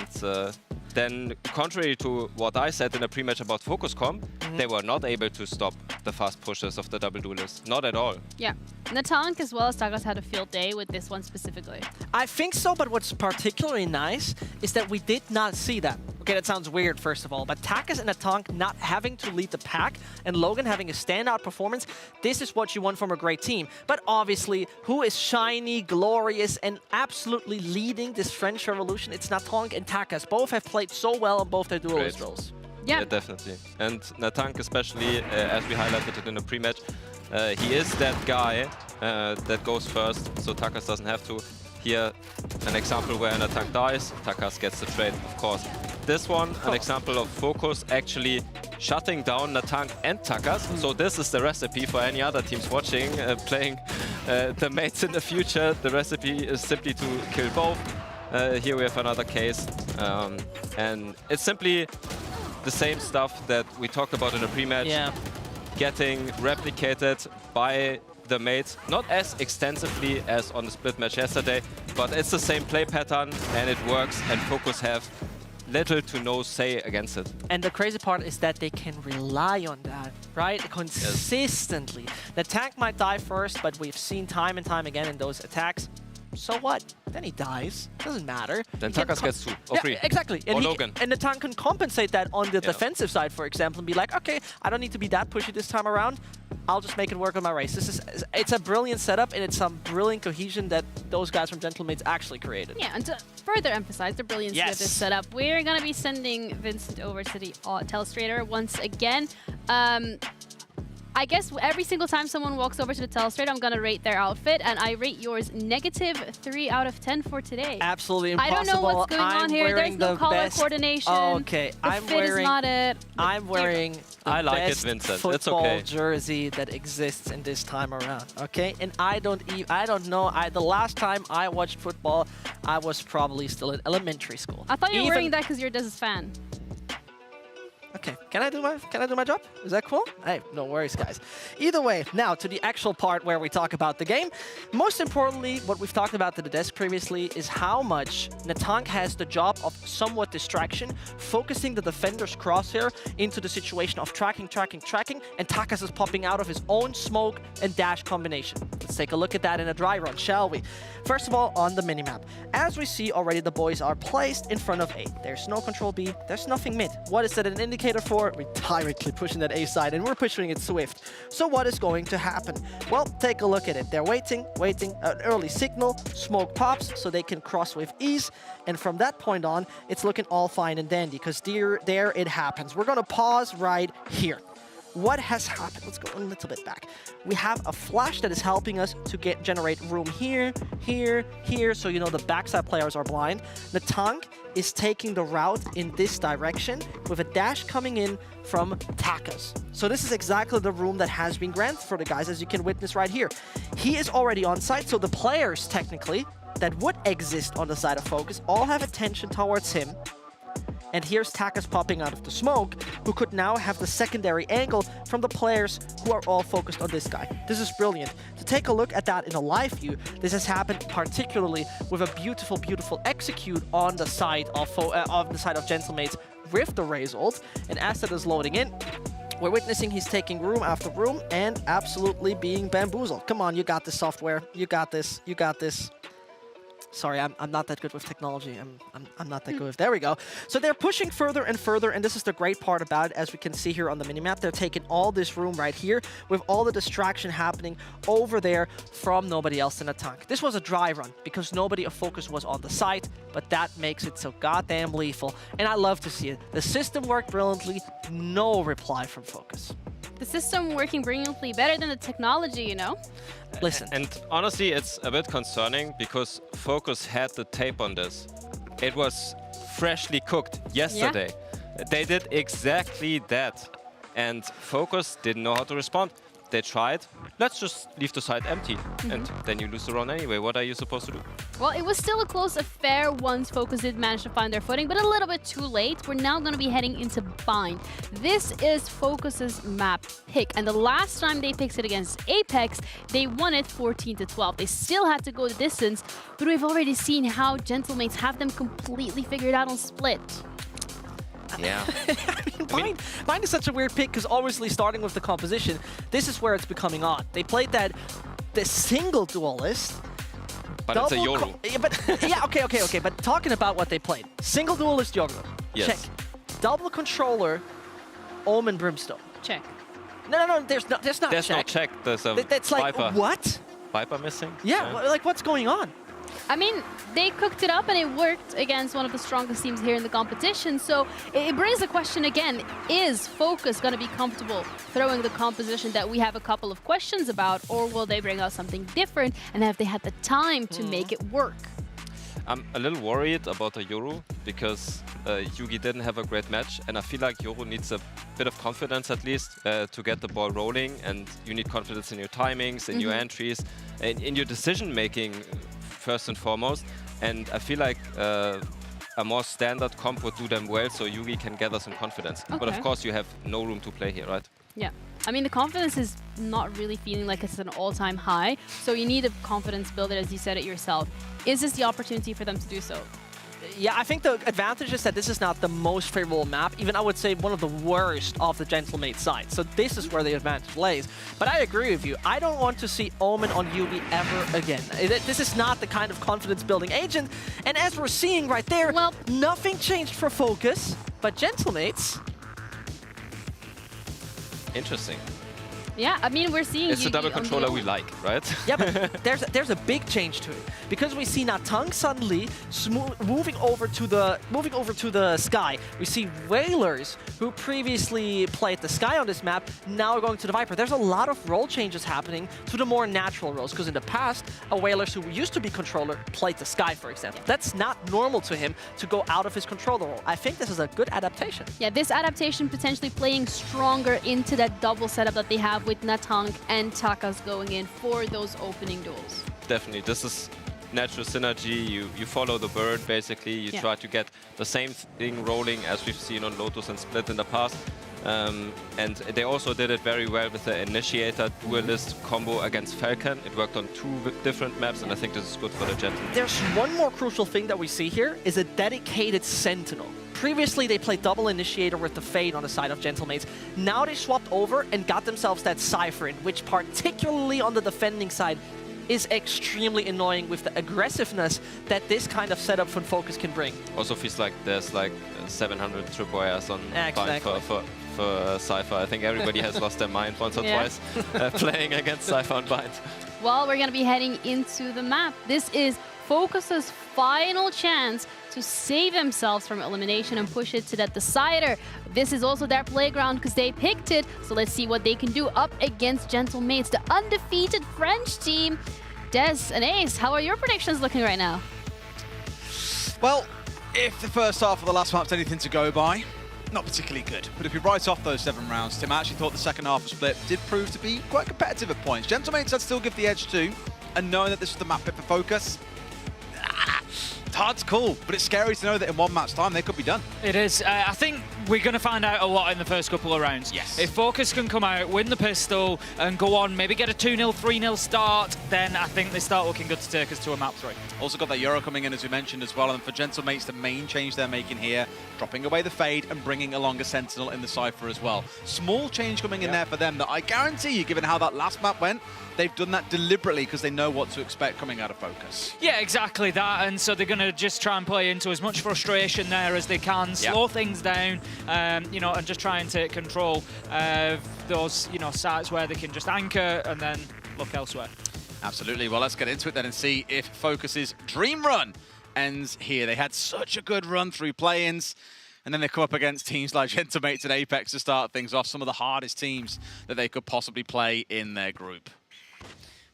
then, contrary to what I said in the pre-match about Focus Comp, they were not able to stop the fast pushes of the double duelists. Not at all. Yeah. Natank as well as Takas had a field day with this one specifically. I think so, but what's particularly nice is that we did not see that. Okay, that sounds weird, first of all, but Takas and Natank not having to lead the pack and Logan having a standout performance, this is what you want from a great team. But obviously, who is shiny, glorious, and absolutely leading this French Revolution? It's Natank and Takas. Both have played so well on both their duelist roles. Yeah, definitely. And Natank especially, as we highlighted it in the pre-match, he is that guy that goes first, so Takas doesn't have to. Here, an example where Natank dies, Takas gets the trade, of course. This one, an example of Focus actually shutting down Natank and Takas. So this is the recipe for any other teams watching, playing the mates in the future. The recipe is simply to kill both. Here we have another case. And it's simply the same stuff that we talked about in the pre-match. Yeah. Getting replicated by the mates, not as extensively as on the split match yesterday, but it's the same play pattern and it works, and Focus have little to no say against it. And the crazy part is that they can rely on that, right? Consistently. Yes. The tank might die first, but we've seen time and time again in those attacks. So what? Then he dies. Doesn't matter. Then Takas gets 2 or 3. Exactly. And, Logan. And the tank can compensate that on the defensive side, for example, and be like, okay, I don't need to be that pushy this time around. I'll just make it work on my race. It's a brilliant setup, and it's some brilliant cohesion that those guys from Gentlemates actually created. Yeah, and to further emphasize the brilliance of this setup, we're going to be sending Vincent over to the Telestrator once again. I guess every single time someone walks over to the Telestrator, I'm going to rate their outfit, and I rate yours -3 out of 10 for today. Absolutely impossible. I don't know what's going on here. There's no color coordination. Oh, okay. The fit is not it. I'm wearing the best Vincent. football jersey that exists in this time around. Okay, and I don't know. The last time I watched football, I was probably still in elementary school. I thought you were wearing that because you're a Dez's fan. Okay, can I do my job? Is that cool? Hey, no worries, guys. Either way, now to the actual part where we talk about the game. Most importantly, what we've talked about to the desk previously is how much Natank has the job of somewhat distraction, focusing the defender's crosshair into the situation of tracking, and Takas is popping out of his own smoke and dash combination. Let's take a look at that in a dry run, shall we? First of all, on the minimap. As we see already, the boys are placed in front of A. There's no control B, there's nothing mid. What is that an indicator for? We're directly pushing that A side, and we're pushing it swift. So what is going to happen? Well, take a look at it. They're waiting, an early signal, smoke pops, so they can cross with ease, and from that point on, it's looking all fine and dandy, because there it happens. We're gonna pause right here. What has happened? Let's go a little bit back. We have a flash that is helping us to generate room here, so you know the backside players are blind. Natank is taking the route in this direction with a dash coming in from Takas. So this is exactly the room that has been granted for the guys, as you can witness right here. He is already on site, so the players technically that would exist on the side of Focus all have attention towards him. And here's Takas popping out of the smoke, who could now have the secondary angle from the players who are all focused on this guy. This is brilliant. To take a look at that in a live view, this has happened particularly with a beautiful, beautiful execute on the side of Gentlemates with the Raze ult. And as that is loading in, we're witnessing he's taking room after room and absolutely being bamboozled. Come on, you got this, software. You got this. You got this. Sorry, I'm not that good with technology. I'm not that good with... There we go. So they're pushing further and further, and this is the great part about it, as we can see here on the minimap. They're taking all this room right here with all the distraction happening over there from nobody else in Natank. This was a dry run because nobody of Focus was on the site, but that makes it so goddamn lethal, and I love to see it. The system worked brilliantly. No reply from Focus. The system working brilliantly, better than the technology, you know? Listen. And honestly, it's a bit concerning because Focus had the tape on this. It was freshly cooked yesterday. Yeah. They did exactly that. And Focus didn't know how to respond. They tried. Let's just leave the site empty. And then you lose the round anyway. What are you supposed to do? Well, it was still a close affair once Focus did manage to find their footing, but a little bit too late. We're now going to be heading into Bind. This is Focus's map pick, and the last time they picked it against Apex, they won it 14-12. They still had to go the distance, but we've already seen how Gentlemates have them completely figured out on split. Yeah. I mean, Bind is such a weird pick because obviously starting with the composition, this is where it's becoming odd. They played the single duelist. But it's a Yoru. Yeah, okay. But talking about what they played. Single duelist Yoru. Yes. Check. Double controller, Omen Brimstone. Check. No, there's not There's check. no check. There's a That's like, Viper. what? Viper missing? Yeah, like what's going on? I mean, they cooked it up and it worked against one of the strongest teams here in the competition. So it brings the question again, is Focus going to be comfortable throwing the composition that we have a couple of questions about, or will they bring out something different, and have they had the time to make it work? I'm a little worried about the Yoru because Yugi didn't have a great match, and I feel like Yoru needs a bit of confidence at least to get the ball rolling, and you need confidence in your timings, in your entries, and in your decision making first and foremost. And I feel like a more standard comp would do them well, so Yugi can gather some confidence. Okay. But of course you have no room to play here, right? Yeah. I mean, the confidence is not really feeling like it's an all-time high, so you need a confidence builder, as you said it yourself. Is this the opportunity for them to do so? Yeah, I think the advantage is that this is not the most favorable map, even I would say one of the worst of the Gentlemate side. So this is where the advantage lays. But I agree with you. I don't want to see Omen on Yugi ever again. This is not the kind of confidence-building agent. And as we're seeing right there, well, nothing changed for Focus, but Gentlemates... Interesting. Yeah, I mean, we're seeing it's Yugi a double controller we like, right? Yeah, but there's a big change to it because we see Natank suddenly moving over to the Sky. We see Whalers who previously played the Sky on this map now are going to the Viper. There's a lot of role changes happening to the more natural roles because in the past, a Whalers who used to be controller played the Sky, for example. That's not normal to him to go out of his controller role. I think this is a good adaptation. Yeah, this adaptation potentially playing stronger into that double setup that they have with Natank and Takas going in for those opening duels. Definitely. This is natural synergy. You follow the bird, basically. You try to get the same thing rolling as we've seen on Lotus and Split in the past. And they also did it very well with the Initiator duelist combo against Falcon. It worked on 2 different maps, and I think this is good for the Gentlemen. There's one more crucial thing that we see here, is a dedicated Sentinel. Previously, they played double Initiator with the Fade on the side of Gentlemates. Now they swapped over and got themselves that Cypher in, which particularly on the defending side is extremely annoying with the aggressiveness that this kind of setup from Focus can bring. Also feels like there's like 700 tripwires on bind for Cypher. I think everybody has lost their mind once or twice playing against Cypher on bind. Well, we're going to be heading into the map. This is Focus's final chance to save themselves from elimination and push it to that decider. This is also their playground because they picked it. So let's see what they can do up against Gentlemates, the undefeated French team. Des and Ace, how are your predictions looking right now? Well, if the first half of the last map's anything to go by, not particularly good. But if you write off those 7 rounds, Tim, I actually thought the second half of Split did prove to be quite competitive at points. Gentlemates I'd still give the edge to, and knowing that this was the map pick for Focus, it's hard to call, but it's scary to know that in 1 match time they could be done. It is. I think we're going to find out a lot in the first couple of rounds. Yes. If Focus can come out, win the pistol, and go on, maybe get a 2-0, 3-0 start, then I think they start looking good to take us to a map 3. Also got that Euro coming in, as we mentioned as well, and for Gentlemates, the main change they're making here, dropping away the Fade and bringing along a Sentinel in the Cypher as well. Small change coming in there for them that I guarantee you, given how that last map went, they've done that deliberately because they know what to expect coming out of Focus. Yeah, exactly that, and so they're going to just try and play into as much frustration there as they can, slow things down, you know, and just try and take control of those, you know, sites where they can just anchor and then look elsewhere. Absolutely. Well, let's get into it then and see if Focus's dream run ends here. They had such a good run through play-ins, and then they come up against teams like Gentlemates and Apex to start things off, some of the hardest teams that they could possibly play in their group.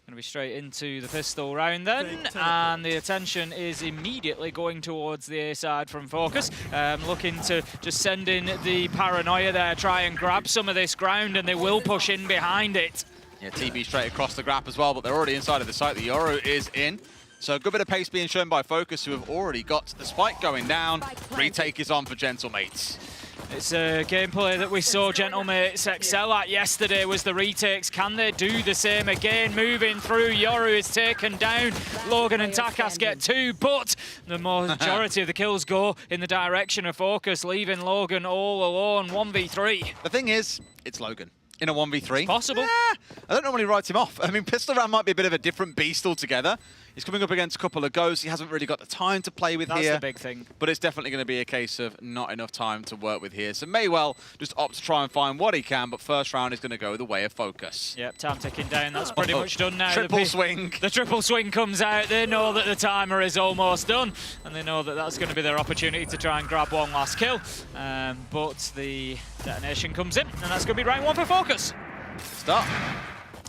Going to be straight into the pistol round then, and the attention is immediately going towards the A side from Focus, looking to just send in the paranoia there, try and grab some of this ground, and they will push in behind it. Yeah, TB straight across the grab as well, but they're already inside of the site. The Euro is in. So a good bit of pace being shown by Focus, who have already got the spike going down. Retake is on for Gentlemates. It's a gameplay that we saw Gentlemates excel at yesterday, was the retakes. Can they do the same again? Moving through, Yoru is taken down. Logan and Takas get 2, but the majority of the kills go in the direction of Focus, leaving Logan all alone, 1v3. The thing is, it's Logan in a 1v3. Possible. I don't normally write him off. I mean, Pistol Round might be a bit of a different beast altogether. He's coming up against a couple of ghosts. He hasn't really got the time to play with here. That's the big thing. But it's definitely going to be a case of not enough time to work with here. So may well just opt to try and find what he can, but first round is going to go the way of Focus. Yep, time ticking down. That's pretty much done now. Triple swing. The triple swing comes out. They know that the timer is almost done, and they know that that's going to be their opportunity to try and grab one last kill. But the detonation comes in, and that's going to be round 1 for Focus. Start.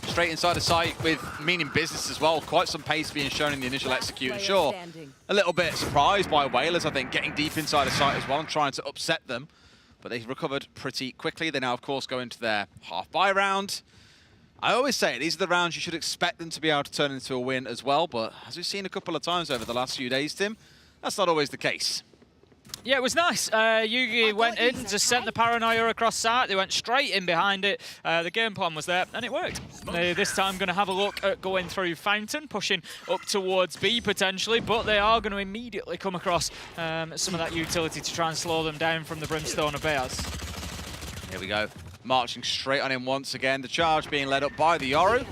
Straight inside the site with meaning business as well. Quite some pace being shown in the initial execute. Sure, a little bit surprised by Whalers, I think, getting deep inside the site as well and trying to upset them. But they recovered pretty quickly. They now, of course, go into their half-buy round. I always say, these are the rounds you should expect them to be able to turn into a win as well. But as we've seen a couple of times over the last few days, Tim, that's not always the case. Yeah, it was nice. Yugi went in, just sent the paranoia across site. They went straight in behind it. The game plan was there, and it worked. They this time going to have a look at going through Fountain, pushing up towards B potentially, but they are going to immediately come across some of that utility to try and slow them down from the Brimstone of Bears. Here we go. Marching straight on him once again. The charge being led up by the Yoru.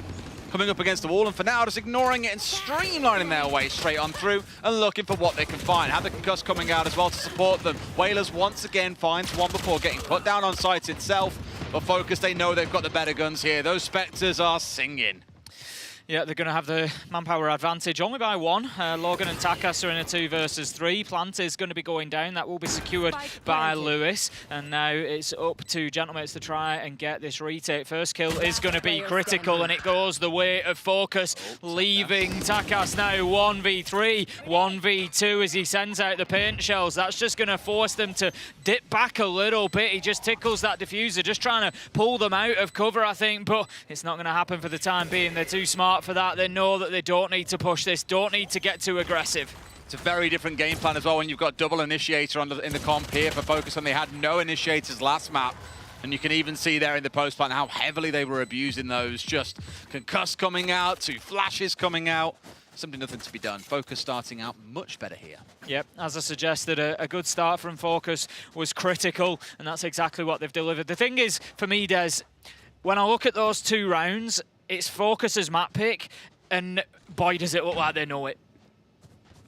Coming up against the wall, and for now just ignoring it and streamlining their way straight on through and looking for what they can find. Have the concuss coming out as well to support them. Whalers once again finds one before getting put down on site itself. But Focus, they know they've got the better guns here. Those Spectres are singing. Yeah, they're going to have the manpower advantage only by 1. Logan and Takas are in a 2 versus 3. Plant is going to be going down. That will be secured by Lewis. And now it's up to Gentlemates to try and get this retake. First kill is going to be critical, and it goes the way of Focus, leaving Takas now 1v3, 1v2 as he sends out the paint shells. That's just going to force them to dip back a little bit. He just tickles that diffuser, just trying to pull them out of cover, I think. But it's not going to happen for the time being. They're too smart start for that. They know that they don't need to push this, don't need to get too aggressive. It's a very different game plan as well when you've got double initiator in the comp here for Focus, and they had no initiators last map. And you can even see there in the post plan how heavily they were abusing those. Just concuss coming out, 2 flashes coming out. Simply nothing to be done. Focus starting out much better here. Yep, as I suggested, a good start from Focus was critical, and that's exactly what they've delivered. The thing is, for me, Des, when I look at those 2 rounds, it's Focus's map pick, and boy, does it look like they know it.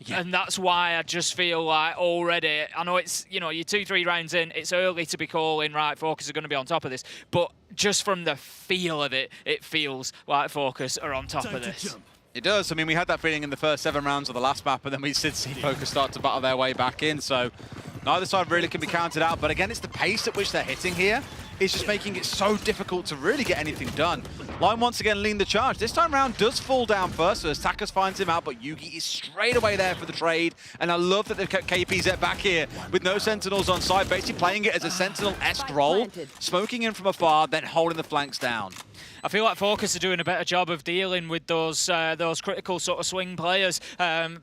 Yeah. And that's why I just feel like already, I know it's, you know, you're 2-3 rounds in, it's early to be calling, right, Focus are going to be on top of this, but just from the feel of it, it feels like Focus are on top of this. It does. I mean, we had that feeling in the first 7 rounds of the last map, and then we did see Focus start to battle their way back in, so neither side really can be counted out, but again, it's the pace at which they're hitting here. It's just making it so difficult to really get anything done. Line once again lead the charge. This time round does fall down first, so as Takas finds him out, but Yugi is straight away there for the trade. And I love that they've kept KPZ back here with no Sentinels on side, basically playing it as a Sentinel-esque role, smoking in from afar, then holding the flanks down. I feel like Focus are doing a better job of dealing with those critical sort of swing players.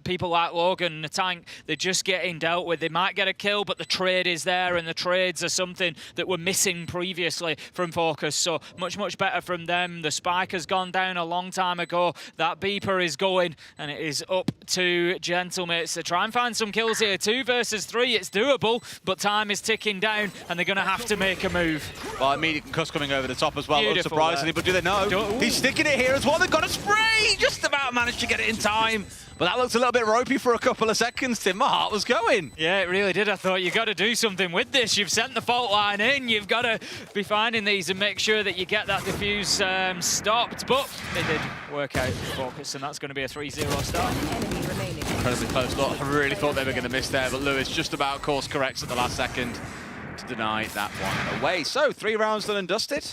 People like Logan, the tank, they're just getting dealt with. They might get a kill, but the trade is there, and the trades are something that were missing previously from Focus. So much better from them. The spike has gone down a long time ago. That beeper is going, and it is up to Gentlemates to try and find some kills here. 2 versus 3, it's doable, but time is ticking down, and they're going to have to make a move. Well, immediate concuss coming over the top as well, Beautiful, unsurprisingly, but do they know? He's sticking it here as well. They've got a spray! Just about managed to get it in time. But that looks a little bit ropey for a couple of seconds, Tim. My heart was going. Yeah, it really did. I thought you got to do something with this. You've sent the fault line in. You've got to be finding these and make sure that you get that diffuse stopped. But they did work out for Focus, and that's going to be a 3-0 start. Incredibly close look. I really thought they were going to miss there, but Lewis just about course corrects at the last second to deny that one away. So 3 rounds done and dusted.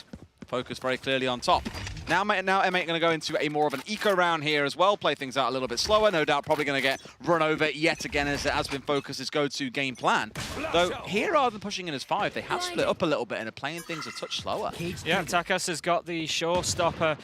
Focus very clearly on top. Now EMEA going to go into a more of an eco round here as well, play things out a little bit slower. No doubt probably going to get run over yet again, as it has been Focus's go-to game plan. Though here, rather than pushing in as 5, they have split up a little bit and are playing things a touch slower. Yeah, Takas has got the showstopper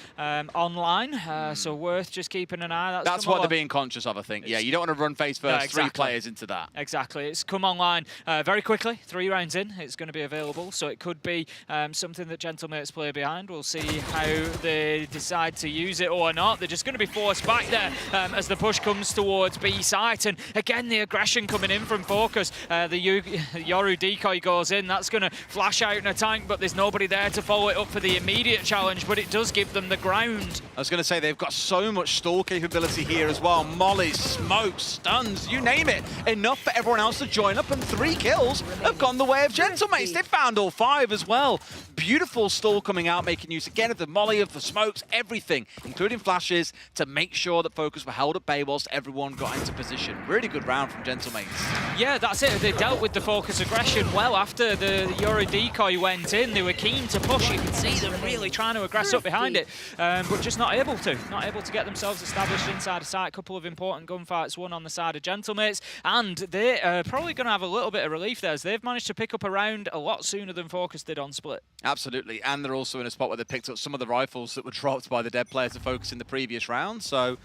online, so worth just keeping an eye. That's what they're being conscious of, I think. Yeah, you don't want to run face first, exactly. 3 players into that. Exactly. It's come online very quickly, 3 rounds in. It's going to be available, so it could be something that Gentlemates play behind. We'll see how they decide to use it or not. They're just going to be forced back there as the push comes towards B site, and again the aggression coming in from Focus. The Yoru decoy goes in. That's going to flash out in a tank, but there's nobody there to follow it up for the immediate challenge, but it does give them the ground. I was going to say, they've got so much stall capability here as well. Mollies, smokes, stuns, you name it. Enough for everyone else to join up, and 3 kills have gone the way of Gentlemates. They found all 5 as well. Beautiful stall coming out, making use again of the molly, of the smokes, everything, including flashes, to make sure that Focus were held at bay whilst everyone got into position. Really good round from Gentlemates. Yeah, that's it. They dealt with the Focus aggression well after the Yoru decoy went in. They were keen to push. You can see them really trying to aggress up behind it, but just not able to. Not able to get themselves established inside a site. A couple of important gunfights won on the side of Gentlemates, and they are probably going to have a little bit of relief there, as they've managed to pick up a round a lot sooner than Focus did on split. Absolutely, and they're also in a spot where they picked up some of the rifles that were dropped by the dead players of Focus in the previous round, so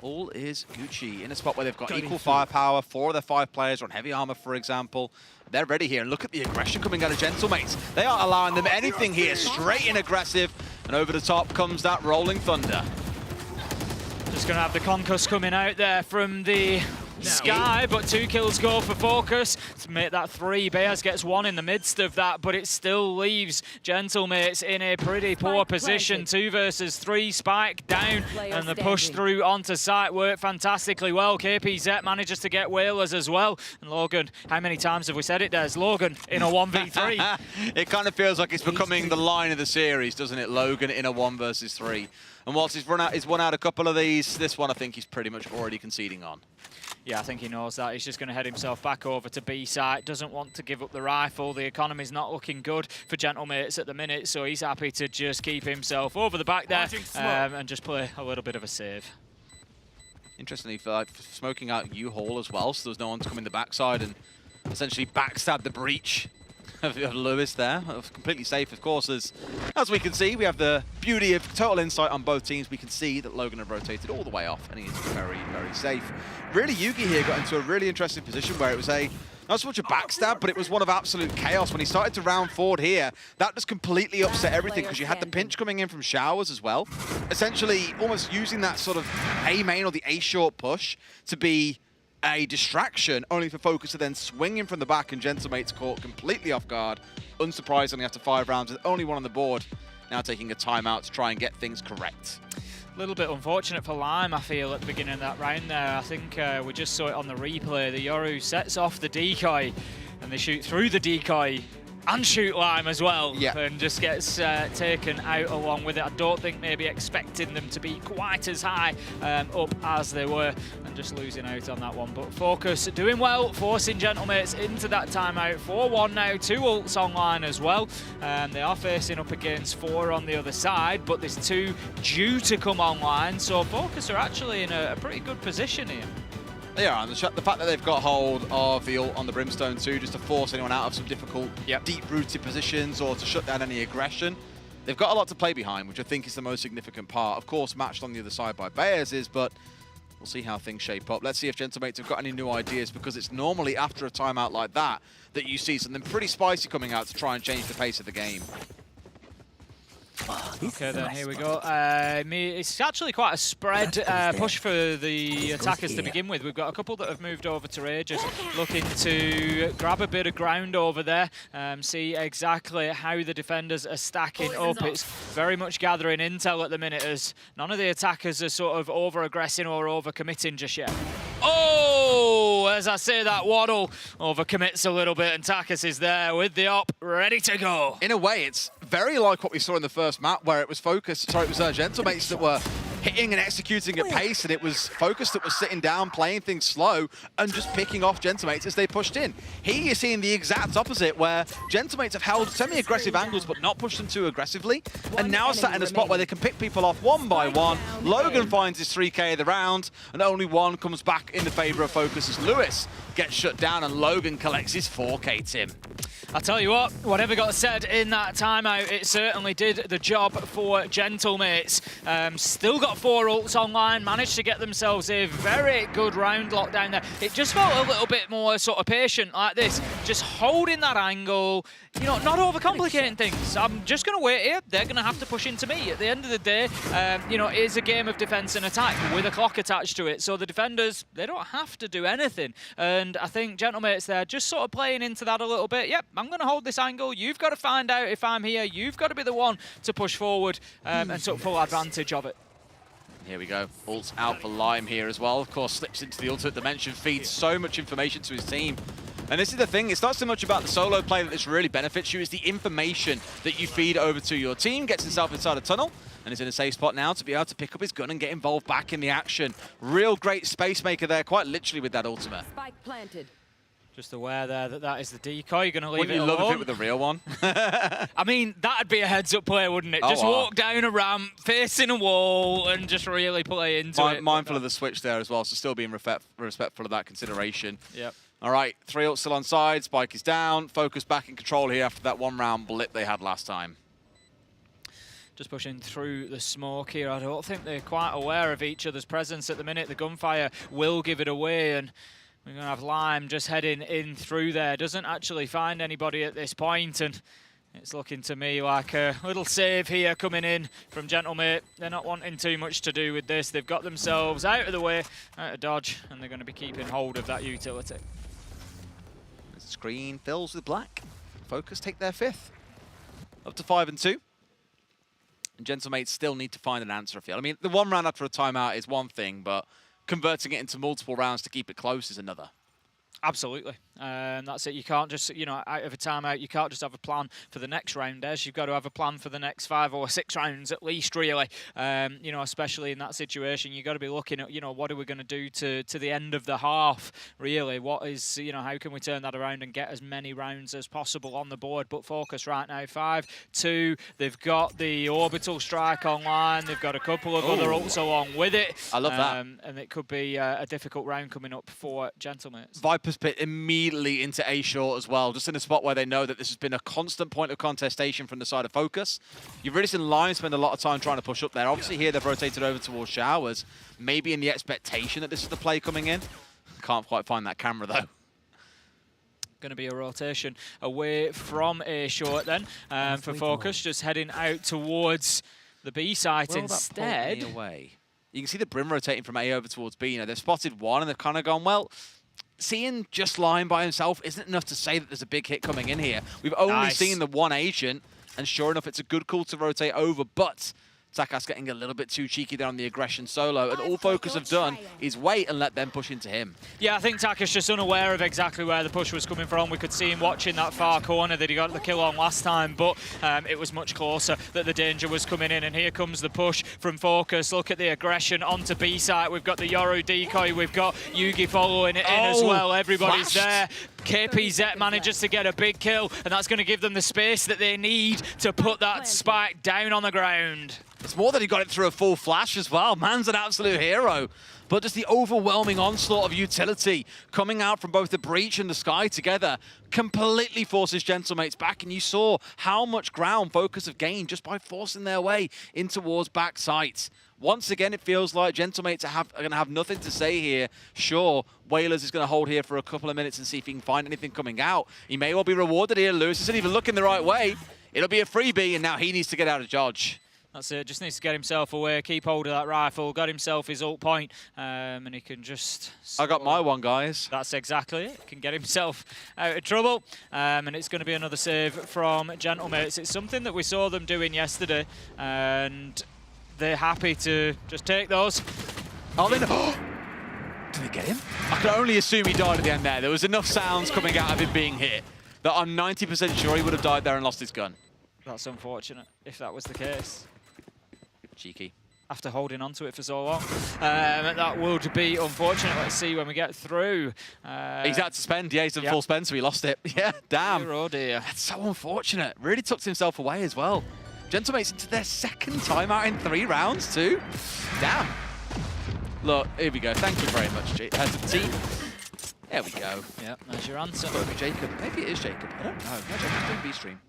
all is Gucci. In a spot where they've got equal firepower. 4 of their 5 players are on heavy armor, for example. They're ready here, and look at the aggression coming out of Gentlemates. They aren't allowing them anything here. Straight in aggressive, and over the top comes that Rolling Thunder. Just going to have the concuss coming out there from the Sky, but 2 kills go for Focus to make that 3. Bears gets 1 in the midst of that, but it still leaves Gentlemates in a pretty poor position. 2 versus 3, Spike down, and the push through onto site worked fantastically well. KPZ manages to get whalers as well. And Logan, how many times have we said it, Des? Logan in a 1v3. It kind of feels like it's becoming the line of the series, doesn't it? Logan in a 1 versus 3. And whilst he's won out a couple of these, this one I think he's pretty much already conceding on. Yeah, I think he knows that. He's just going to head himself back over to B site. Doesn't want to give up the rifle. The economy's not looking good for Gentlemates at the minute, so he's happy to just keep himself over the back there and just play a little bit of a save. Interestingly, for smoking out U-Haul as well, so there's no one to come in the backside and essentially backstab the breach. of Lewis there. Completely safe, of course. As we can see, we have the beauty of total insight on both teams. We can see that Logan have rotated all the way off, and he is very, very safe. Really, Yugi here got into a really interesting position where it was not so much a backstab, but it was one of absolute chaos. When he started to round forward here, that just completely upset everything because you had the pinch coming in from Showers as well. Essentially, almost using that sort of A main or the A short push to be a distraction, only for Focus to then swing in from the back and Gentlemate's caught completely off guard. Unsurprisingly, after 5 rounds, with only one on the board, now taking a timeout to try and get things correct. A little bit unfortunate for Lime, I feel, at the beginning of that round there. I think we just saw it on the replay. The Yoru sets off the decoy, and they shoot through the decoy and shoot Lime as well, and just gets taken out along with it. I don't think maybe expecting them to be quite as high up as they were, and just losing out on that one. But Focus doing well, forcing Gentlemates into that timeout. 4-1 now, 2 ults online as well. They are facing up against 4 on the other side, but there's 2 due to come online, so Focus are actually in a pretty good position here. They are, and the fact that they've got hold of the ult on the Brimstone too, just to force anyone out of some difficult, deep-rooted positions or to shut down any aggression. They've got a lot to play behind, which I think is the most significant part. Of course, matched on the other side by Bears is, but we'll see how things shape up. Let's see if Gentlemates have got any new ideas, because it's normally after a timeout like that that you see something pretty spicy coming out to try and change the pace of the game. Okay, then here we go. It's actually quite a spread push for the attackers to begin with. We've got a couple that have moved over to A, just looking to grab a bit of ground over there, see exactly how the defenders are stacking up. It's very much gathering intel at the minute, as none of the attackers are sort of over-aggressing or over-committing just yet. Oh, as I say that, Waddle over-commits a little bit, and Takis is there with the op, ready to go. In a way, it's very like what we saw in the first map, where it was Gentlemates that were hitting and executing at pace, and it was Focus that was sitting down, playing things slow, and just picking off Gentlemates as they pushed in. Here you're seeing the exact opposite, where Gentlemates have held semi-aggressive angles, but not pushed them too aggressively, and now sat in a spot where they can pick people off one by one. Logan finds his 3K of the round, and only one comes back in the favor of Focus as Lewis gets shut down, and Logan collects his 4K, Tim. I'll tell you what, whatever got said in that timeout, it certainly did the job for Gentlemates. Still got 4 ults online, managed to get themselves a very good round lockdown there. It just felt a little bit more sort of patient like this, just holding that angle, you know, not overcomplicating things. I'm just going to wait here. They're going to have to push into me. At the end of the day, you know, it is a game of defense and attack with a clock attached to it. So the defenders, they don't have to do anything. And I think Gentlemates there just sort of playing into that a little bit. Yep, I'm going to hold this angle. You've got to find out if I'm here. You've got to be the one to push forward and take full advantage of it. Here we go. Ult's out for Lime here as well. Of course, slips into the ultimate dimension, feeds so much information to his team. And this is the thing, it's not so much about the solo play that this really benefits you, it's the information that you feed over to your team. Gets himself inside a tunnel, and is in a safe spot now to be able to pick up his gun and get involved back in the action. Real great space maker there, quite literally with that ultimate. Spike planted. Just aware there that that is the decoy. You're going to leave Wouldn't it you alone. love if it with the real one? I mean, that'd be a heads-up play, wouldn't it? Just walk down a ramp, facing a wall, and just really play into it. Mindful of the switch there as well, so still being respectful of that consideration. Yep. All right, 3 ults still on side. Spike is down. Focus back in control here after that 1-round blip they had last time. Just pushing through the smoke here. I don't think they're quite aware of each other's presence at the minute. The gunfire will give it away, and we're going to have Lime just heading in through there. Doesn't actually find anybody at this point, and it's looking to me like a little save here coming in from Gentlemate. They're not wanting too much to do with this. They've got themselves out of the way, out of dodge, and they're going to be keeping hold of that utility. The screen fills with black. Focus take their 5th. Up to 5 and 2. And Gentlemates still need to find an answer, I feel. I mean, the 1 round after a timeout is one thing, but converting it into multiple rounds to keep it close is another. Absolutely. That's it. You can't just, you know, out of a timeout, you can't just have a plan for the next round, Des. You've got to have a plan for the next 5 or 6 rounds at least, really. You know, especially in that situation, you've got to be looking at, you know, what are we going to do to the end of the half, really? What is, you know, how can we turn that around and get as many rounds as possible on the board? But Focus right now, 5-2. They've got the orbital strike online. They've got a couple of other ults along with it. I love that. And it could be a difficult round coming up for Gentlemates. Viper's Pit immediately immediately into A short as well, just in a spot where they know that this has been a constant point of contestation from the side of Focus. You've really seen Lion spend a lot of time trying to push up there. Obviously here they've rotated over towards Showers, maybe in the expectation that this is the play coming in. Can't quite find that camera though. Going to be a rotation away from A short then for Focus, just heading out towards the B site instead. Away. You can see the Brim rotating from A over towards B. You know, they've spotted one and they've kind of gone, well, seeing just Lion by himself isn't enough to say that there's a big hit coming in here. We've only seen the one agent, and sure enough, it's a good call to rotate over, but Takas getting a little bit too cheeky there on the aggression solo, and all Focus have done is wait and let them push into him. Yeah, I think Takas just unaware of exactly where the push was coming from. We could see him watching that far corner that he got the kill on last time, but it was much closer that the danger was coming in, and here comes the push from Focus. Look at the aggression onto B site. We've got the Yoru decoy, we've got Yugi following it in as well. Everybody's there. KPZ manages to get a big kill, and that's going to give them the space that they need to put that spike down on the ground. It's more that he got it through a full flash as well. Man's an absolute hero. But just the overwhelming onslaught of utility coming out from both the Breach and the Sky together completely forces Gentlemates back. And you saw how much ground Focus have gained just by forcing their way in towards back sites. Once again, it feels like Gentlemates are going to have nothing to say here. Sure, Whalers is going to hold here for a couple of minutes and see if he can find anything coming out. He may well be rewarded here. Lewis isn't even looking the right way. It'll be a freebie, and now he needs to get out of dodge. That's it, just needs to get himself away, keep hold of that rifle, got himself his ult point, and he can just... I got my one, guys. That's exactly it, can get himself out of trouble, and it's going to be another save from Gentlemates. It's something that we saw them doing yesterday, and they're happy to just take those. Oh, they know. Did they get him? I can only assume he died at the end there. There was enough sounds coming out of him being hit that I'm 90% sure he would have died there and lost his gun. That's unfortunate, if that was the case. Cheeky. After holding on to it for so long. That would be unfortunate. Let's see when we get through. He's had to spend. Yeah, he's done full spend, so he lost it. Yeah, damn. Oh dear. That's so unfortunate. Really tucked himself away as well. Gentlemates into their second timeout in 3 rounds too. Damn. Look, here we go. Thank you very much, team. There we go. Yeah, there's your answer. Maybe Jacob. Maybe it is Jacob. I don't know. No, Jacob's doing B-stream.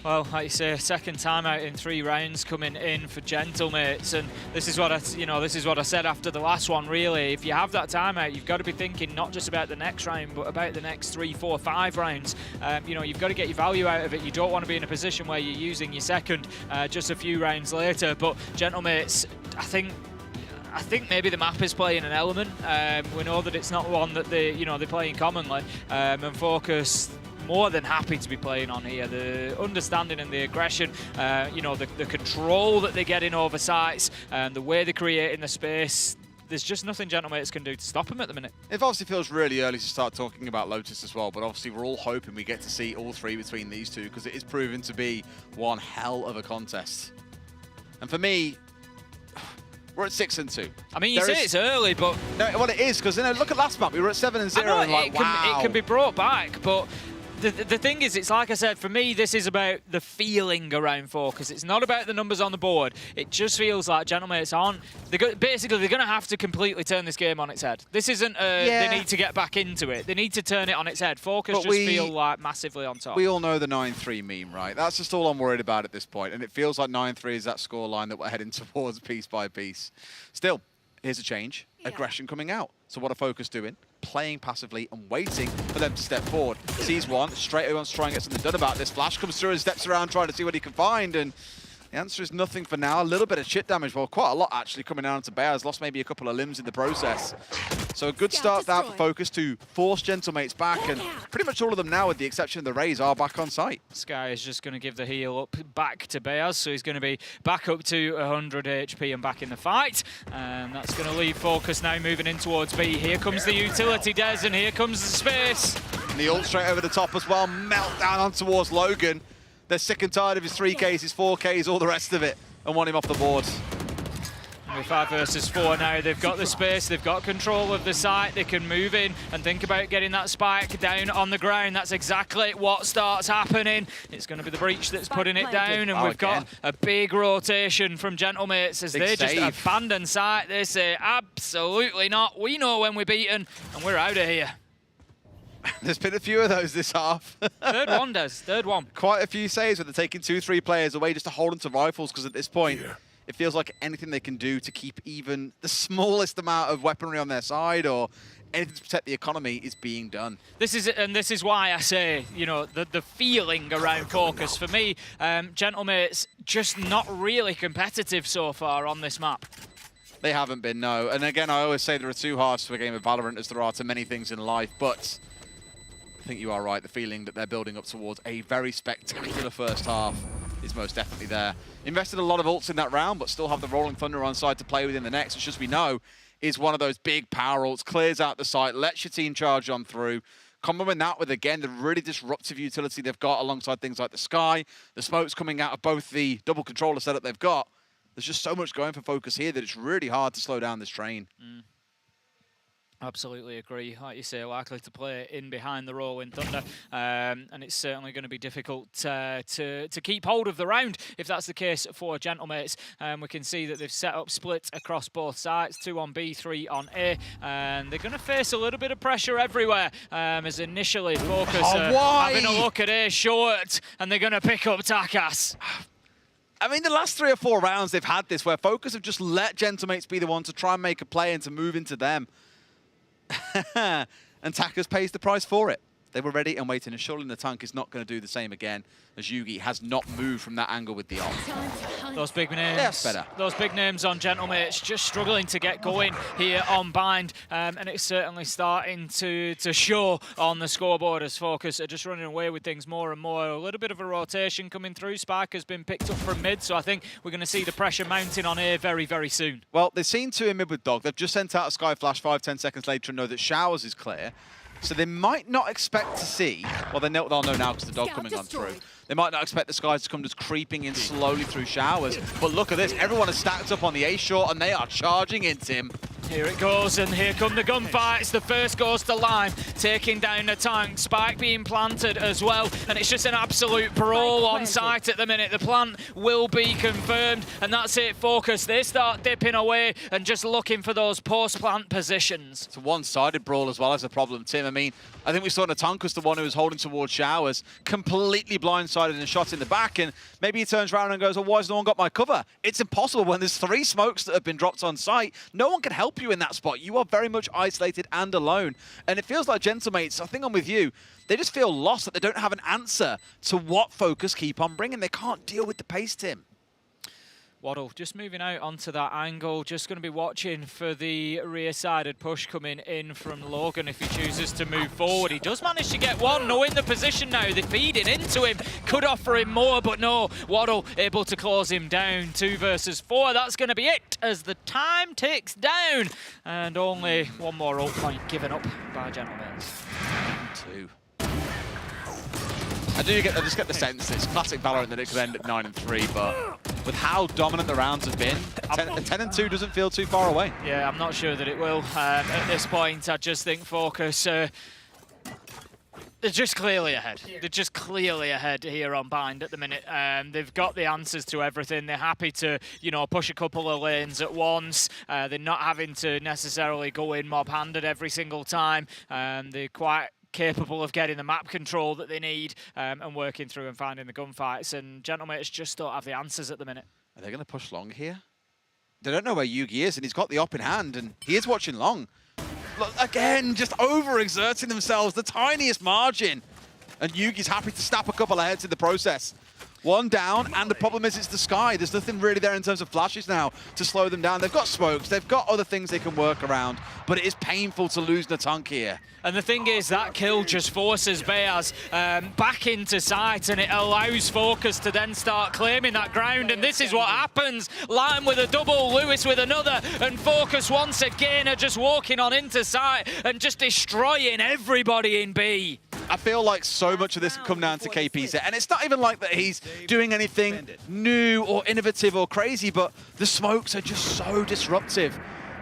Well, like you say, second timeout in 3 rounds coming in for Gentlemates, and this is what I said after the last one. Really, if you have that timeout, you've got to be thinking not just about the next round, but about the next 3, 4, 5 rounds. You've got to get your value out of it. You don't want to be in a position where you're using your second just a few rounds later. But Gentlemates, I think maybe the map is playing an element. We know that it's not one that they're playing commonly, and Focus more than happy to be playing on here. The understanding and the aggression, the control that they're getting over sites, and the way they're creating the space. There's just nothing Gentlemates can do to stop him at the minute. It obviously feels really early to start talking about Lotus as well, but obviously we're all hoping we get to see all 3 between these two, because it is proven to be one hell of a contest. And for me, we're at 6-2. I mean, you say it's early, but... No, well, it is, because look at last map. We were at 7-0, and like, wow. It can be brought back, but... The thing is, it's like I said, for me, this is about the feeling around Focus. It's not about the numbers on the board. It just feels like Gentlemates aren't... Basically, they're going to have to completely turn this game on its head. This isn't they need to get back into it. They need to turn it on its head. Focus feel like massively on top. We all know the 9-3 meme, right? That's just all I'm worried about at this point. And it feels like 9-3 is that scoreline that we're heading towards piece by piece. Still, here's a change. Aggression coming out. So what are Focus doing? Playing passively and waiting for them to step forward. Sees one, straight away wants to try and get something done about this. Flash comes through and steps around trying to see what he can find, and the answer is nothing for now. A little bit of chip damage, well, quite a lot actually coming down to Bears. Lost maybe a couple of limbs in the process. So a good start there for Focus to force Gentlemates back, and pretty much all of them now, with the exception of the Rays, are back on site. Sky is just going to give the heal up back to Bears, so he's going to be back up to 100 HP and back in the fight. And that's going to leave Focus now moving in towards B. Here comes the utility, Des, and here comes the space. And the ult straight over the top as well. Meltdown on towards Logan. They're sick and tired of his 3Ks, his 4Ks, all the rest of it, and want him off the board. With 5 versus 4 now, they've got the space, they've got control of the site, they can move in and think about getting that spike down on the ground. That's exactly what starts happening. It's going to be the Breach that's putting it down, and we've got a big rotation from Gentlemates as they just abandon site. They say, absolutely not, we know when we're beaten, and we're out of here. There's been a few of those this half. Third one, Des. Third one. Quite a few saves where they're taking 2-3 players away just to hold them to rifles, because at this point, it feels like anything they can do to keep even the smallest amount of weaponry on their side or anything to protect the economy is being done. This is why I say, you know, the feeling around Focus for me, Gentlemates, just not really competitive so far on this map. They haven't been, no. And again, I always say there are two halves to a game of Valorant as there are to many things in life, but I think you are right. The feeling that they're building up towards a very spectacular first half is most definitely there. Invested a lot of ults in that round, but still have the Rolling Thunder on side to play with in the next, which, as we know, is one of those big power ults, clears out the site, lets your team charge on through. Combine that with, again, the really disruptive utility they've got alongside things like the Sky, the smokes coming out of both the double controller setup they've got. There's just so much going for Focus here that it's really hard to slow down this train. Absolutely agree. Like you say, likely to play in behind the Rolling Thunder, and it's certainly going to be difficult to keep hold of the round if that's the case for Gentlemates. We can see that they've set up splits across both sides, 2 on B, 3 on A, and they're going to face a little bit of pressure everywhere, as initially Focus having a look at A short, and they're going to pick up Takas. I mean, the last 3 or 4 rounds they've had this where Focus have just let Gentlemates be the one to try and make a play and to move into them. And Takas pays the price for it. They were ready and waiting, and surely the tank is not going to do the same again, as Yugi has not moved from that angle with the ult. Those big names, That's better. Those big names on Gentlemates just struggling to get going here on Bind, and it's certainly starting to show on the scoreboard as Focus are just running away with things more and more. A little bit of a rotation coming through. Spike has been picked up from mid, so I think we're going to see the pressure mounting on A very, very soon. Well, they've seen 2 in mid with Dog. They've just sent out a Sky Flash 5-10 seconds later and know that Showers is clear. So they might not expect to see, well, they'll know now because the Dog coming on through. They might not expect the Skies to come just creeping in slowly through Showers. But look at this, everyone is stacked up on the A short and they are charging in, Tim. Here it goes, and here come the gunfights. The first goes to Lime, taking down the tank. Spike being planted as well, and it's just an absolute brawl on site at the minute. The plant will be confirmed, and that's it, Focus. They start dipping away and just looking for those post-plant positions. It's a one-sided brawl as well as a problem, Tim. I mean, I think we saw Natank was the one who was holding towards Showers, completely blindsided and shot in the back, and maybe he turns around and goes, well, why has no one got my cover? It's impossible when there's 3 smokes that have been dropped on site. No one can help you in that spot. You are very much isolated and alone. And it feels like Gentlemates, I think I'm with you, they just feel lost that they don't have an answer to what Focus keep on bringing. They can't deal with the pace, Tim. Waddle just moving out onto that angle, just going to be watching for the rear-sided push coming in from Logan if he chooses to move forward. He does manage to get one, knowing the position now. They're feeding into him, could offer him more, but no. Waddle able to close him down. 2 versus 4, that's going to be it as the time ticks down. And only one more ult point given up by Gentlemates. 2. I just get the sense that it's classic Valorant that it could end at 9-3, but with how dominant the rounds have been, 10-2 doesn't feel too far away. Yeah, I'm not sure that it will at this point. I just think Focus, they're just clearly ahead. They're just clearly ahead here on Bind at the minute. They've got the answers to everything. They're happy to, you know, push a couple of lanes at once. They're not having to necessarily go in mob-handed every single time. They're quite capable of getting the map control that they need and working through and finding the gunfights. And Gentlemates just don't have the answers at the minute. Are they going to push long here? They don't know where Yugi is, and he's got the op in hand, and he is watching long. Look, again, just overexerting themselves, the tiniest margin. And Yugi's happy to snap a couple of heads in the process. 1 down, and the problem is it's the Sky. There's nothing really there in terms of flashes now to slow them down. They've got smokes, they've got other things they can work around, but it is painful to lose Natank here. And the thing is, that kill just forces Bears back into sight, and it allows Focus to then start claiming that ground, and this is what happens. Lime with a double, Lewis with another, and Focus once again are just walking on into sight and just destroying everybody in B. I feel like so much of this can come down to KP's set, and it's not even like that he's doing anything new or innovative or crazy, but the smokes are just so disruptive.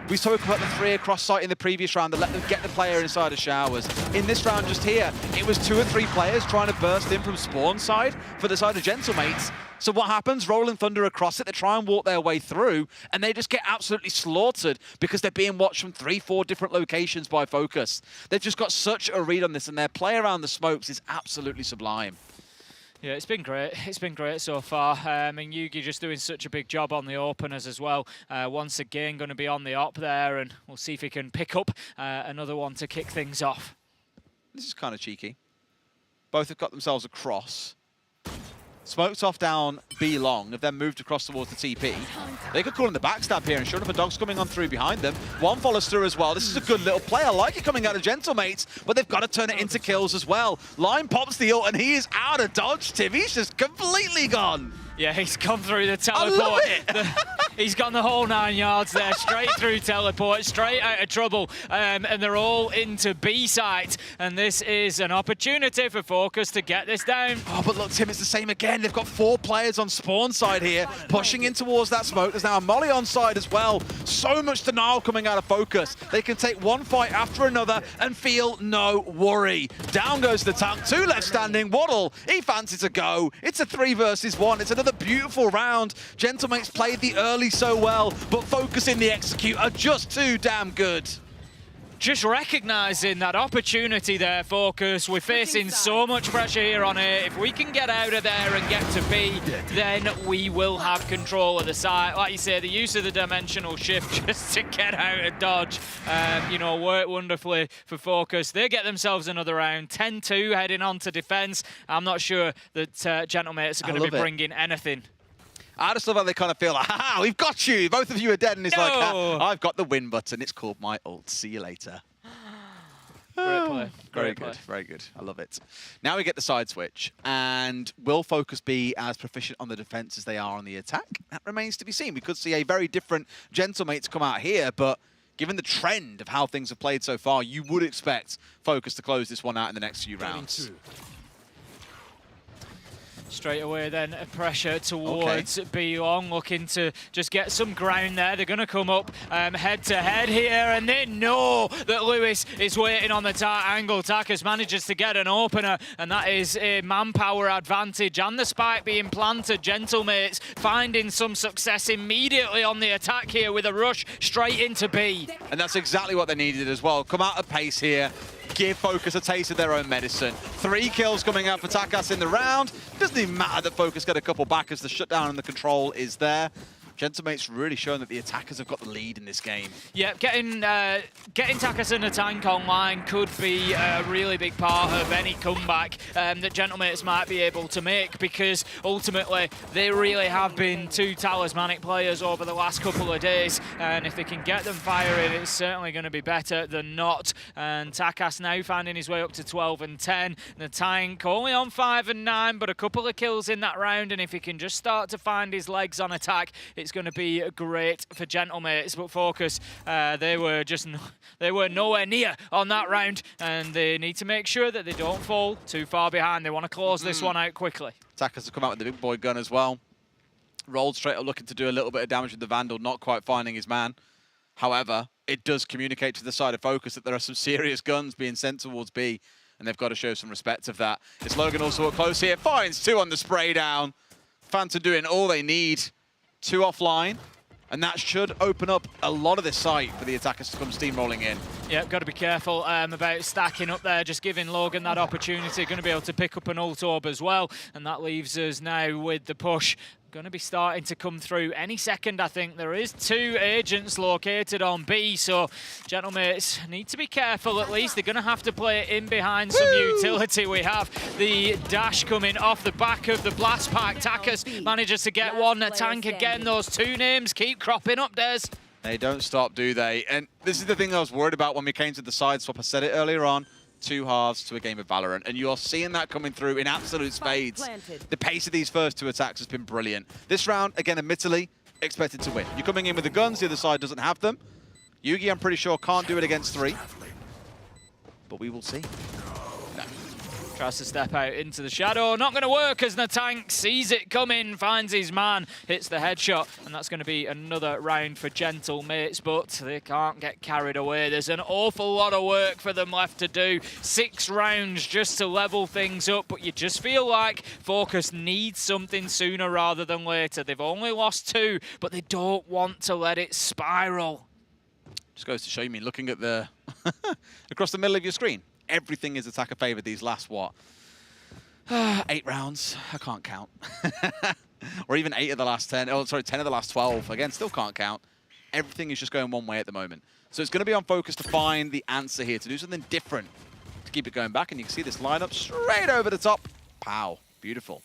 We spoke about the 3 across site in the previous round that let them get the player inside of showers. In this round just here, it was 2 or 3 players trying to burst in from spawn side for the side of Gentlemates. So what happens? Rolling Thunder across it, they try and walk their way through, and they just get absolutely slaughtered because they're being watched from 3-4 different locations by Focus. They've just got such a read on this, and their play around the smokes is absolutely sublime. Yeah, it's been great. It's been great so far. And Yugi just doing such a big job on the openers as well. Once again, going to be on the op there, and we'll see if he can pick up another one to kick things off. This is kind of cheeky. Both have got themselves across. Smoked off down B long, have then moved across towards the TP. They could call in the backstab here, and sure enough, a dog's coming on through behind them. One follows through as well. This is a good little play. I like it coming out of Gentlemates, but they've got to turn it into kills as well. Line pops the ult, and he is out of dodge, Tim. He's just completely gone. Yeah, he's come through the teleport. I love it. He's gone the whole 9 yards there, straight through teleport, straight out of trouble, and they're all into B site. And this is an opportunity for Focus to get this down. Oh, but look, Tim, it's the same again. They've got 4 players on spawn side here, pushing in towards that smoke. There's now a molly on side as well. So much denial coming out of Focus. They can take one fight after another and feel no worry. Down goes the tank, 2 left standing. Waddle, he fancies a go. It's a 3 versus 1. It's another beautiful round. Gentlemates played the early so well, but Focus in the execute are just too damn good. Just recognising that opportunity there, Focus. We're facing so much pressure here on A. If we can get out of there and get to B, then we will have control of the site. Like you say, the use of the dimensional shift just to get out of dodge, you know, worked wonderfully for Focus. They get themselves another round, 10-2 heading on to defence. I'm not sure that Gentlemates are going to be bringing anything. I just love how they kind of feel like, ha, we've got you. Both of you are dead. And it's like, I've got the win button. It's called my ult. See you later. Great play. Very good. Very good. I love it. Now we get the side switch. And will Focus be as proficient on the defense as they are on the attack? That remains to be seen. We could see a very different Gentlemates come out here, but given the trend of how things have played so far, you would expect Focus to close this one out in the next few rounds. Straight away then, pressure towards B long, looking to just get some ground there. They're going to come up head-to-head here, and they know that Lewis is waiting on the angle. Takas manages to get an opener, and that is a manpower advantage. And the spike being planted, Gentlemates finding some success immediately on the attack here with a rush straight into B. And that's exactly what they needed as well. Come out of pace here. Give Focus a taste of their own medicine. 3 kills coming out for Takas in the round. Doesn't even matter that Focus get a couple back as the shutdown and the control is there. Gentlemates really showing that the attackers have got the lead in this game. Yeah, getting Takas in the tank online could be a really big part of any comeback that Gentlemates might be able to make, because ultimately they really have been 2 talismanic players over the last couple of days, and if they can get them firing, it's certainly going to be better than not. And Takas now finding his way up to 12 and 10. The tank only on 5 and 9, but a couple of kills in that round, and if he can just start to find his legs on attack, it's going to be great for Gentlemates. But Focus, they were nowhere near on that round, and they need to make sure that they don't fall too far behind. They want to close this one out quickly. Takas have come out with the big boy gun as well. Rolled straight up, looking to do a little bit of damage with the Vandal, not quite finding his man. However, it does communicate to the side of Focus that there are some serious guns being sent towards B, and they've got to show some respect of that. It's Logan also up close here, finds 2 on the spray down. Phantom doing all they need. 2 offline, and that should open up a lot of this site for the attackers to come steamrolling in. Yeah, got to be careful about stacking up there, just giving Logan that opportunity. Going to be able to pick up an ult orb as well, and that leaves us now with the push. Going to be starting to come through any second, I think. There is 2 agents located on B, so Gentlemates need to be careful at least. They're going to have to play it in behind some utility. We have the dash coming off the back of the blast pack. Takas manages to get one. A tank again. Those 2 names keep cropping up, Des. They don't stop, do they? And this is the thing I was worried about when we came to the side swap. I said it earlier on. 2 halves to a game of Valorant, and you're seeing that coming through in absolute spades. The pace of these first 2 attacks has been brilliant. This round, again, admittedly, expected to win. You're coming in with the guns, the other side doesn't have them. Yugi, I'm pretty sure, can't do it against 3. But we will see. No. Tries to step out into the shadow. Not going to work as Natank sees it coming, finds his man, hits the headshot, and that's going to be another round for Gentle Mates, but they can't get carried away. There's an awful lot of work for them left to do. 6 rounds just to level things up, but you just feel like Focus needs something sooner rather than later. They've only lost 2, but they don't want to let it spiral. Just goes to show you, looking at the across the middle of your screen, everything is attacker favored these last, what, 8 rounds? I can't count. Or even 8 of the last 10. Oh, sorry, 10 of the last 12. Again, still can't count. Everything is just going one way at the moment. So it's going to be on Focus to find the answer here, to do something different, to keep it going back. And you can see this lineup straight over the top. Pow. Beautiful.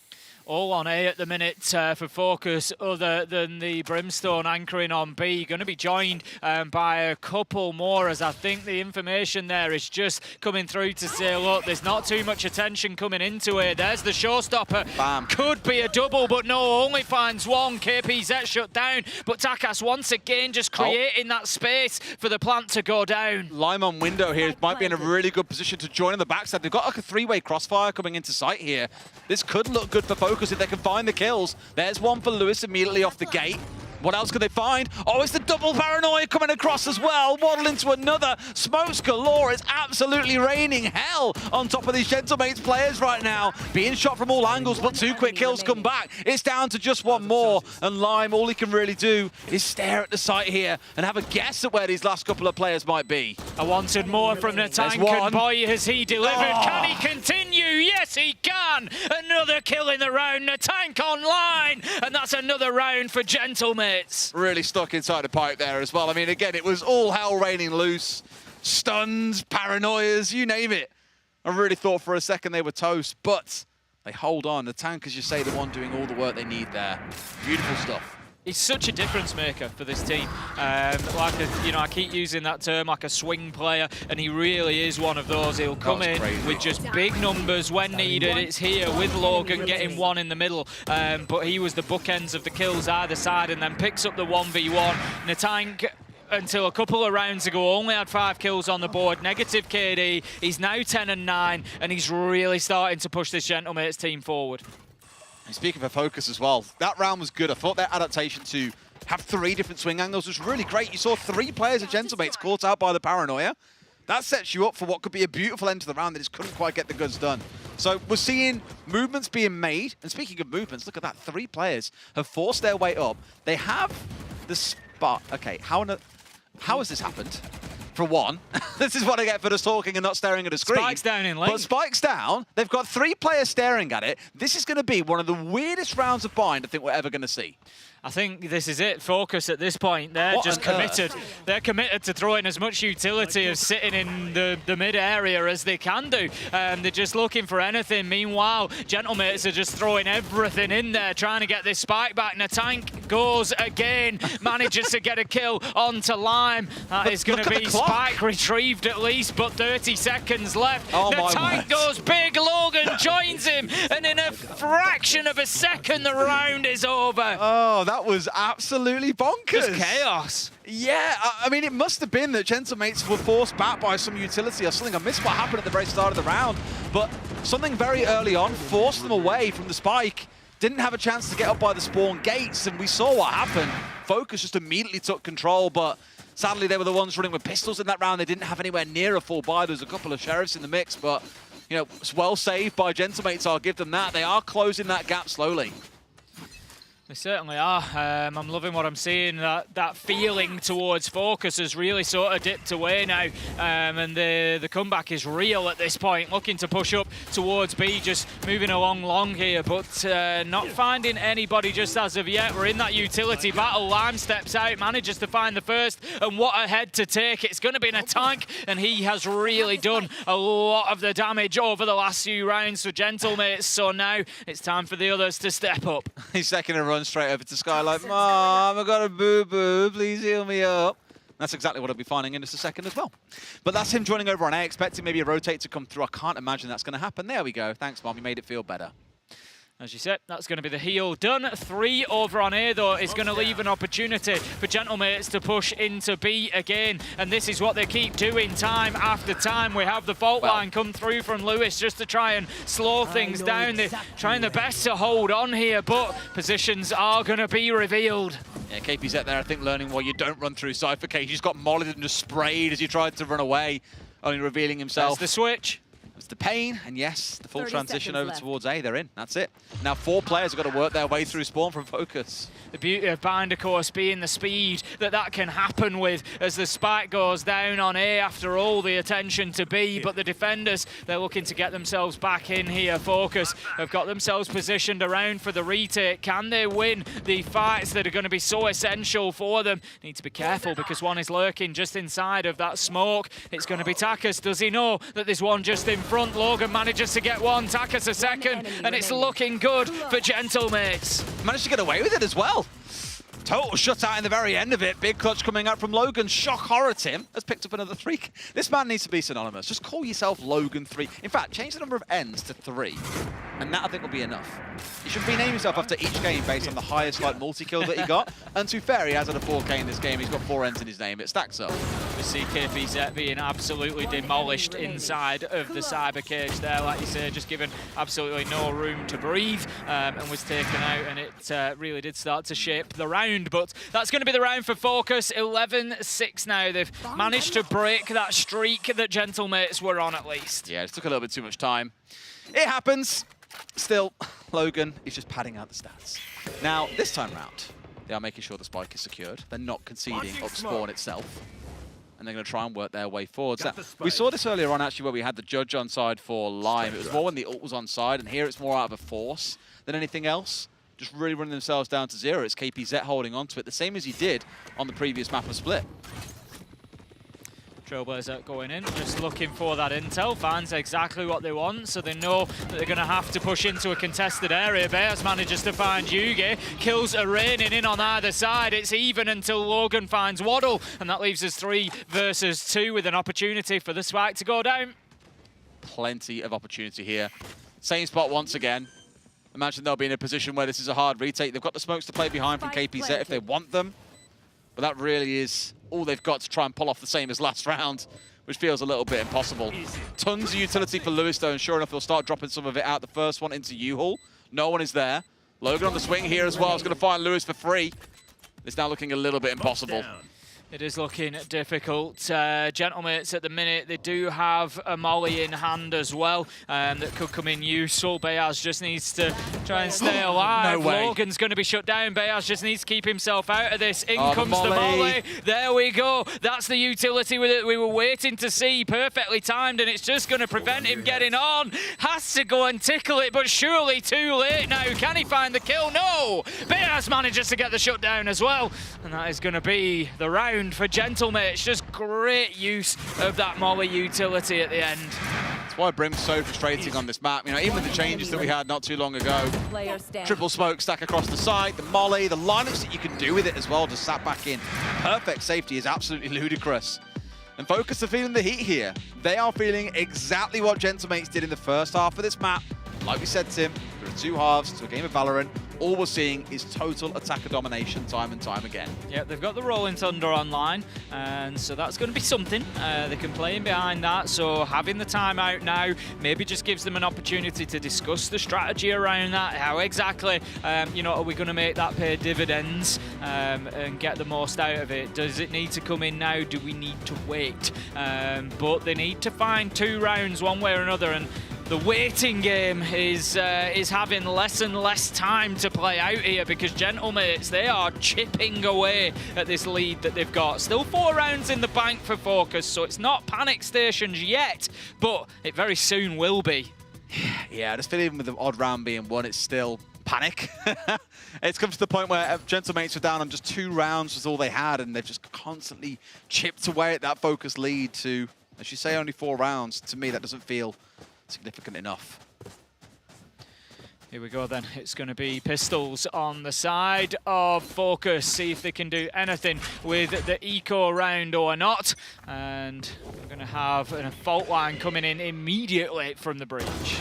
All on A at the minute for Focus, other than the Brimstone anchoring on B. Going to be joined by a couple more, as I think the information there is just coming through to say, look, there's not too much attention coming into it. There's the showstopper. Bam. Could be a double, but no, only finds one. KPZ shut down, but Takas once again just creating that space for the plant to go down. Lime on window here might be in a really good position to join on the backside. They've got like a 3-way crossfire coming into sight here. This could look good for Focus if they can find the kills. There's one for Lewis immediately off the gate. What else could they find? Oh, it's the double paranoia coming across as well. Waddle into another. Smokes galore. It's absolutely raining hell on top of these Gentlemates players right now. Being shot from all angles, but 2 quick kills come back. It's down to just one more. And Lime, all he can really do is stare at the site here and have a guess at where these last couple of players might be. I wanted more from Natank, and boy, has he delivered. Can he continue? Yes, he can. Another kill in the round. Natank online. And that's another round for Gentlemates. Really stuck inside the pipe there as well. I mean, again, it was all hell raining loose. Stuns, paranoias, you name it. I really thought for a second they were toast, but they hold on. The tank, as you say, the one doing all the work they need there. Beautiful stuff. He's such a difference maker for this team. I keep using that term, like a swing player, and he really is one of those. He'll come in with just big numbers when needed. It's here with Logan getting one in the middle, but he was the bookends of the kills either side, and then picks up the 1v1. Natank, until a couple of rounds ago, only had 5 kills on the board, negative KD. He's now 10 and 9, and he's really starting to push this Gentlemates team forward. And speaking of Focus as well, that round was good. I thought their adaptation to have 3 different swing angles was really great. You saw 3 players of Gentlemates caught out by the paranoia. That sets you up for what could be a beautiful end to the round. They just couldn't quite get the goods done. So we're seeing movements being made. And speaking of movements, look at that. 3 players have forced their way up. They have the spot. Okay, how has this happened? For one, this is what I get for just talking and not staring at a screen. Spike's down in lane. But Spike's down. They've got 3 players staring at it. This is going to be one of the weirdest rounds of bind I think we're ever going to see. I think this is it. Focus at this point. They're just committed. They're committed to throwing as much utility as sitting in the mid area as they can do. They're just looking for anything. Meanwhile, Gentlemates are just throwing everything in there, trying to get this spike back. Natank goes again, manages to get a kill onto Lime. That is going to be spike retrieved at least, but 30 seconds left. Oh, Natank goes big. Logan joins him, and in a fraction of a second, the round is over. Oh, that was absolutely bonkers. Just chaos. Yeah, I mean, it must have been that Gentlemates were forced back by some utility or something. I missed what happened at the very start of the round, but something very early on forced them away from the spike. Didn't have a chance to get up by the spawn gates, and we saw what happened. Focus just immediately took control, but sadly they were the ones running with pistols in that round. They didn't have anywhere near a full buy. There was a couple of sheriffs in the mix, but, you know, it's well saved by Gentlemates. I'll give them that. They are closing that gap slowly. They certainly are. I'm loving what I'm seeing. That feeling towards Focus has really sort of dipped away now, and the comeback is real at this point. Looking to push up towards B, just moving along long here, but not finding anybody just as of yet. We're in that utility battle. Lime steps out, manages to find the first, and what a head to take. It's going to be in a tank, and he has really done a lot of the damage over the last few rounds for Gentlemates. So now it's time for the others to step up. He's taking a run straight over to Sky like, Mom, I got a boo-boo, please heal me up. That's exactly what I'll be finding in just a second as well. But that's him joining over on A, expecting maybe a rotate to come through. I can't imagine that's going to happen. There we go. Thanks, Mom. You made it feel better. As you said, that's going to be the heal done. 3 over on A, though, is going to leave an opportunity for Gentlemates to push into B again. And this is what they keep doing time after time. We have the fault line come through from Lewis just to try and slow things down. They're trying their best to hold on here, but positions are going to be revealed. Yeah, KPZ there, I think, learning why you don't run through Cypher Cage. He's got mollied and just sprayed as he tried to run away, only revealing himself. That's the switch. It's the pain, and yes, the full transition over towards A. They're in. That's it. Now 4 players have got to work their way through spawn from Focus. The beauty of Bind, of course, being the speed that can happen with as the spike goes down on A after all the attention to B. But the defenders, they're looking to get themselves back in here. Focus have got themselves positioned around for the retake. Can they win the fights that are going to be so essential for them? Need to be careful because one is lurking just inside of that smoke. It's going to be Takas. Does he know that there's one just in front? Logan manages to get one. Takas a second, and it's looking good for Gentlemates. Managed to get away with it as well. Total shutout in the very end of it. Big clutch coming out from Logan. Shock Horror Tim has picked up another 3. This man needs to be synonymous. Just call yourself Logan 3. In fact, change the number of N's to 3. And that, I think, will be enough. You should rename yourself after each game based on the highest multi-kill that he got. And to be fair, he has had a 4K in this game. He's got 4 N's in his name. It stacks up. We see KPZ being absolutely demolished inside of the cyber cage there, like you say, just given absolutely no room to breathe, and was taken out, and it really did start to shape the round. But that's going to be the round for Focus. 11-6 now. They've managed to break that streak that Gentlemates were on, at least. Yeah, it took a little bit too much time. It happens. Still, Logan is just padding out the stats. Now, this time round, they are making sure the spike is secured. They're not conceding up spawn itself. And they're going to try and work their way forwards. Now, we saw this earlier on, actually, where we had the judge on side for Lime. It was more when the ult was on side, and here it's more out of a force than anything else. Just really running themselves down to 0. It's KPZ holding on to it, the same as he did on the previous map of Split. Trailblazer going in, just looking for that intel, finds exactly what they want, so they know that they're going to have to push into a contested area. Bears manages to find Yugi, kills Araining in on either side. It's even until Logan finds Waddle, and that leaves us 3 versus 2 with an opportunity for the spike to go down. Plenty of opportunity here. Same spot once again. Imagine they'll be in a position where this is a hard retake. They've got the smokes to play behind from KPZ if they want them. But that really is all they've got to try and pull off the same as last round, which feels a little bit impossible. Tons of utility for Lewis, though, and sure enough, they'll start dropping some of it out. The first one into U-Haul. No one is there. Logan on the swing here as well. Is going to find Lewis for free. It's now looking a little bit impossible. It is looking difficult. Gentlemates at the minute, they do have a molly in hand as well that could come in useful. Bayaz just needs to try and stay alive. No way. Logan's going to be shut down. Bayaz just needs to keep himself out of this. In comes the molly. There we go. That's the utility with it we were waiting to see. Perfectly timed, and it's just going to prevent him getting on. Has to go and tickle it, but surely too late now. Can he find the kill? No! Bayaz manages to get the shutdown as well. And that is going to be the round for Gentlemates. Just great use of that molly utility at the end. That's why Brim's so frustrating on this map. You know, even with the changes that we had not too long ago. Triple smoke stack across the side, the molly, the lineups that you can do with it as well, just sat back in. Perfect safety is absolutely ludicrous. And Focus are feeling the heat here. They are feeling exactly what Gentlemates did in the first half of this map. Like we said, Tim, there are 2 halves to a game of Valorant. All we're seeing is total attacker domination time and time again. Yeah, they've got the Rolling Thunder online, and so that's going to be something. They can play in behind that, so having the timeout now maybe just gives them an opportunity to discuss the strategy around that. How exactly, you know, are we going to make that pay dividends and get the most out of it? Does it need to come in now? Do we need to wait? But they need to find 2 rounds one way or another, and the waiting game is having less and less time to play out here because Gentlemates, they are chipping away at this lead that they've got. Still 4 rounds in the bank for Focus, so it's not panic stations yet, but it very soon will be. Yeah, I just feel even with the odd round being won, it's still panic. It's come to the point where Gentlemates were down on just 2 rounds was all they had, and they've just constantly chipped away at that Focus lead to, as you say, only 4 rounds. To me, that doesn't feel significant enough. Here we go then. It's going to be Pistols on the side of Focus. See if they can do anything with the eco round or not. And we're going to have a fault line coming in immediately from the breach.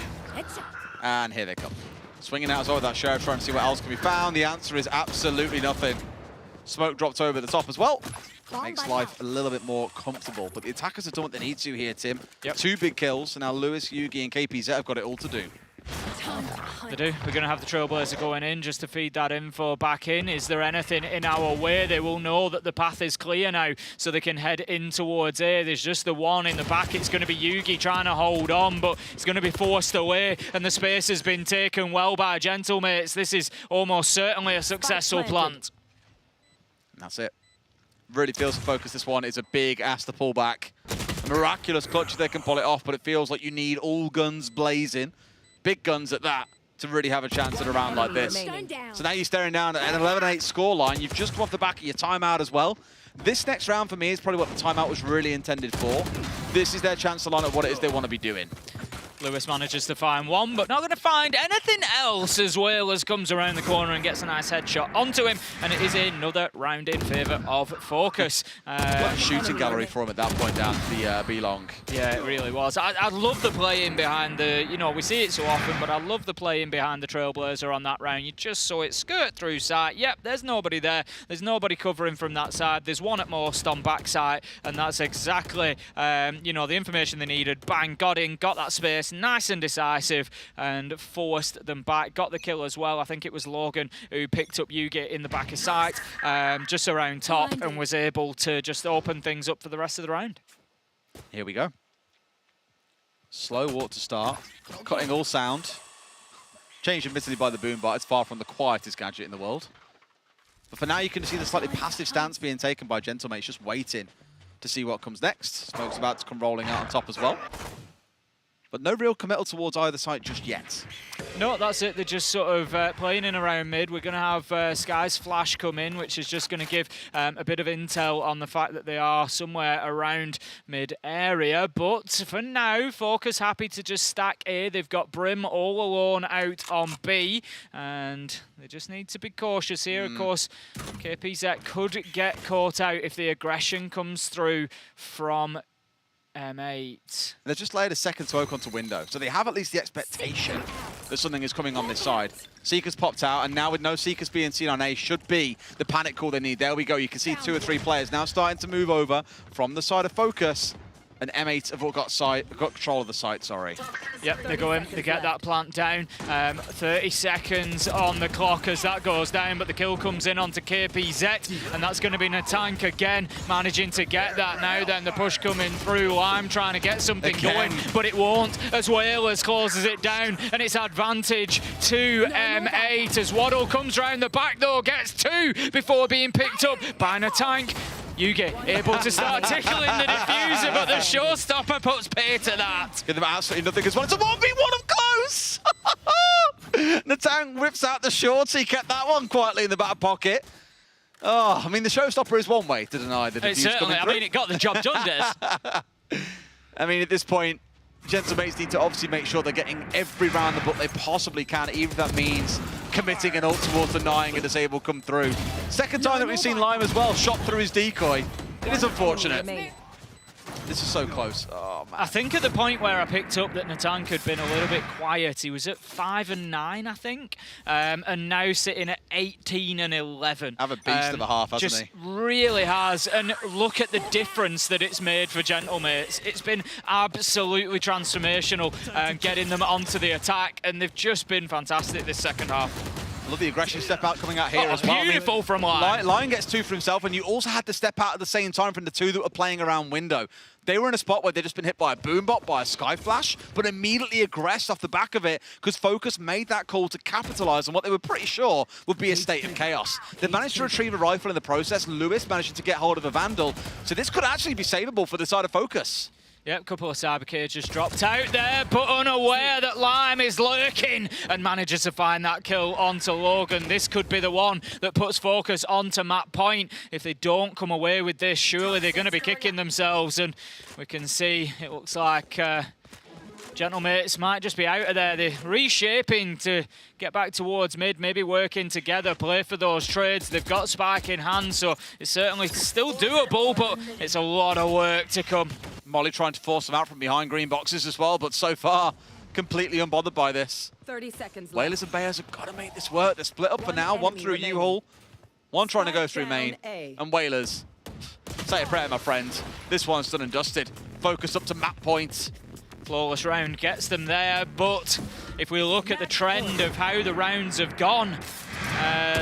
And here they come. Swinging out as well with that Sheriff, trying to see what else can be found. The answer is absolutely nothing. Smoke dropped over the top as well. Makes life a little bit more comfortable. But the attackers have done what they need to here, Tim. Yep. 2 big kills, so now Lewis, Yugi, and KPZ have got it all to do. They do. We're going to have the Trailblazer going in just to feed that info back in. Is there anything in our way? They will know that the path is clear now, so they can head in towards A. There's just the one in the back. It's going to be Yugi trying to hold on, but it's going to be forced away, and the space has been taken well by Gentlemates. This is almost certainly a successful plant. And that's it. Really feels to focus this one. It's a big ass to pull back. A miraculous clutch if they can pull it off, but it feels like you need all guns blazing. Big guns at that, to really have a chance at a round like this. So now you're staring down at an 11-8 scoreline. You've just come off the back of your timeout as well. This next round for me is probably what the timeout was really intended for. This is their chance to line up what it is they want to be doing. Lewis manages to find one, but not going to find anything else as Whalers comes around the corner and gets a nice headshot onto him, and it is another round in favour of Focus. What a shooting gallery for him at that point down the B-long. Yeah, it really was. I love the play in behind the, you know, we see it so often, but I love the play in behind the Trailblazer on that round. You just saw it skirt through sight. Yep, there's nobody there. There's nobody covering from that side. There's one at most on backside, and that's exactly, you know, the information they needed. Bang, got in, got that space. Nice and decisive, and forced them back. Got the kill as well. I think it was Logan who picked up Yugi in the back of sight, just around top, and was able to just open things up for the rest of the round. Here we go. Slow walk to start. Cutting all sound. Changed admittedly by the boom bar. It's far from the quietest gadget in the world. But for now, you can see the slightly passive stance being taken by Gentlemates, just waiting to see what comes next. Smoke's about to come rolling out on top as well. But no real committal towards either side just yet. No, that's it. They're just sort of playing in around mid. We're going to have Sky's flash come in, which is just going to give a bit of intel on the fact that they are somewhere around mid area. But for now, Focus happy to just stack A. They've got Brim all alone out on B, and they just need to be cautious here. Of course, KPZ could get caught out if the aggression comes through from M8. They've just laid a second smoke onto window, so they have at least the expectation that something is coming on this side. Seeker's popped out, and now with no Seekers being seen on A, should be the panic call they need. There we go. You can see 2 or 3 players now starting to move over from the side of Focus. And M8 have all got control of the site, sorry. Yep, they go in, they get that plant down. 30 seconds on the clock as that goes down, but the kill comes in onto KPZ, and that's going to be Natank again, managing to get that now. Then the push coming through, Lime trying to get something going, but it won't, as Whalers closes it down, and it's advantage to M8 as Waddle comes round the back though, gets 2 before being picked up by Natank. Yugi able to start tickling the diffuser, but the showstopper puts pay to that. Give them absolutely nothing as well. It's a 1v1 up close! Natank whips out the shorty, kept that one quietly in the back pocket. Oh, I mean, the showstopper is one way to deny the diffuse coming through. I mean, it got the job done, Des. I mean, at this point, Gentlemates need to obviously make sure they're getting every round the book they possibly can, even if that means committing an ult towards denying a disable come through. Second time that we've seen Lime as well, shot through his decoy. It is unfortunate. This is so close. Oh, man. I think at the point where I picked up that Natank had been a little bit quiet, he was at 5 and 9, I think, and now sitting at 18 and 11. Have a beast of a half, hasn't just he? Really has, and look at the difference that it's made for Gentlemates. It's been absolutely transformational, getting them onto the attack, and they've just been fantastic this second half. Love the aggression step out coming out here as well. Beautiful from Lion. Lion gets 2 for himself, and you also had to step out at the same time from the 2 that were playing around window. They were in a spot where they'd just been hit by a boombot, by a sky flash, but immediately aggressed off the back of it because Focus made that call to capitalize on what they were pretty sure would be a state of chaos. They managed to retrieve a rifle in the process. Lewis managed to get hold of a Vandal, so this could actually be savable for the side of Focus. Yep, a couple of cyber cages dropped out there, but unaware that Lime is lurking and manages to find that kill onto Logan. This could be the one that puts Focus onto map point. If they don't come away with this, surely they're going to be kicking themselves, and we can see it looks like Gentlemates might just be out of there. They're reshaping to get back towards mid, maybe working together, play for those trades. They've got Spike in hand, so it's certainly still doable, but it's a lot of work to come. Molly trying to force them out from behind green boxes as well, but so far, completely unbothered by this. 30 seconds left. Whalers and Bears have got to make this work. They're split up for now. One through U-Haul, one trying to go through main. And Whalers, say a prayer, my friend. This one's done and dusted. Focus up to map point. Flawless round gets them there, but if we look at the trend of how the rounds have gone,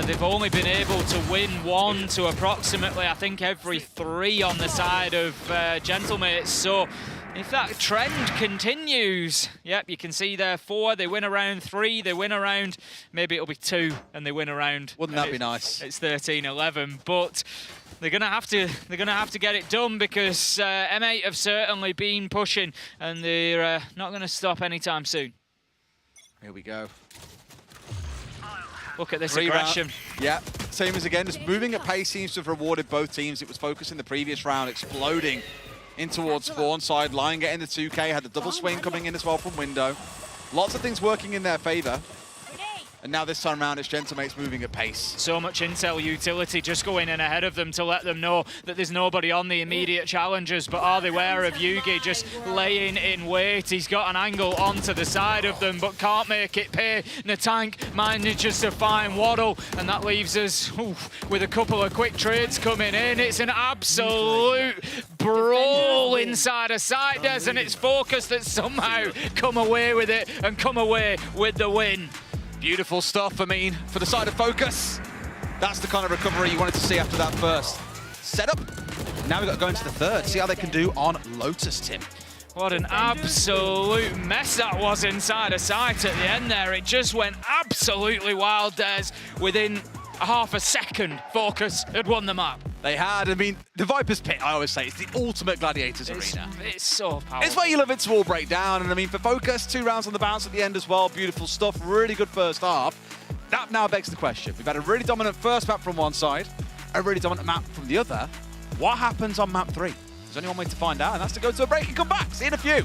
they've only been able to win 1 to approximately, I think, every 3 on the side of Gentlemates. So if that trend continues, yep, you can see there 4, they win around 3, they win around, maybe it'll be 2, and they win around. Wouldn't that be nice? It's 13-11, but they're gonna have to get it done because M8 have certainly been pushing, and they're not gonna stop anytime soon. Here we go. Look at this aggression. Yeah, same as again, just moving at pace seems to have rewarded both teams. It was focused in the previous round, exploding in towards spawn side. Lion getting the 2K, had the double swing coming in as well from window. Lots of things working in their favor. And now this time around, it's Gentlemates moving at pace. So much intel utility just going in ahead of them to let them know that there's nobody on the immediate challengers, but are they aware of Yugi just laying in wait? He's got an angle onto the side of them, but can't make it pay. Natank manages to find Waddle, and that leaves us with a couple of quick trades coming in. It's an absolute brawl inside a side, Des, and it's Focus that somehow come away with it and come away with the win. Beautiful stuff, I mean, for the side of Focus. That's the kind of recovery you wanted to see after that first setup. Now we've got to go into the third, see how they can do on Lotus, Tim. What an absolute mess that was inside a site at the end there. It just went absolutely wild, Des. Within half a second, Focus had won the map. They had, I mean, the Viper's Pit, I always say, it's the ultimate Gladiators arena. It's so powerful. It's where you love it to all break down, and I mean, for Focus, 2 rounds on the bounce at the end as well, beautiful stuff, really good first half. That now begs the question. We've had a really dominant first map from one side, a really dominant map from the other. What happens on map 3? There's only one way to find out, and that's to go to a break and come back. See you in a few.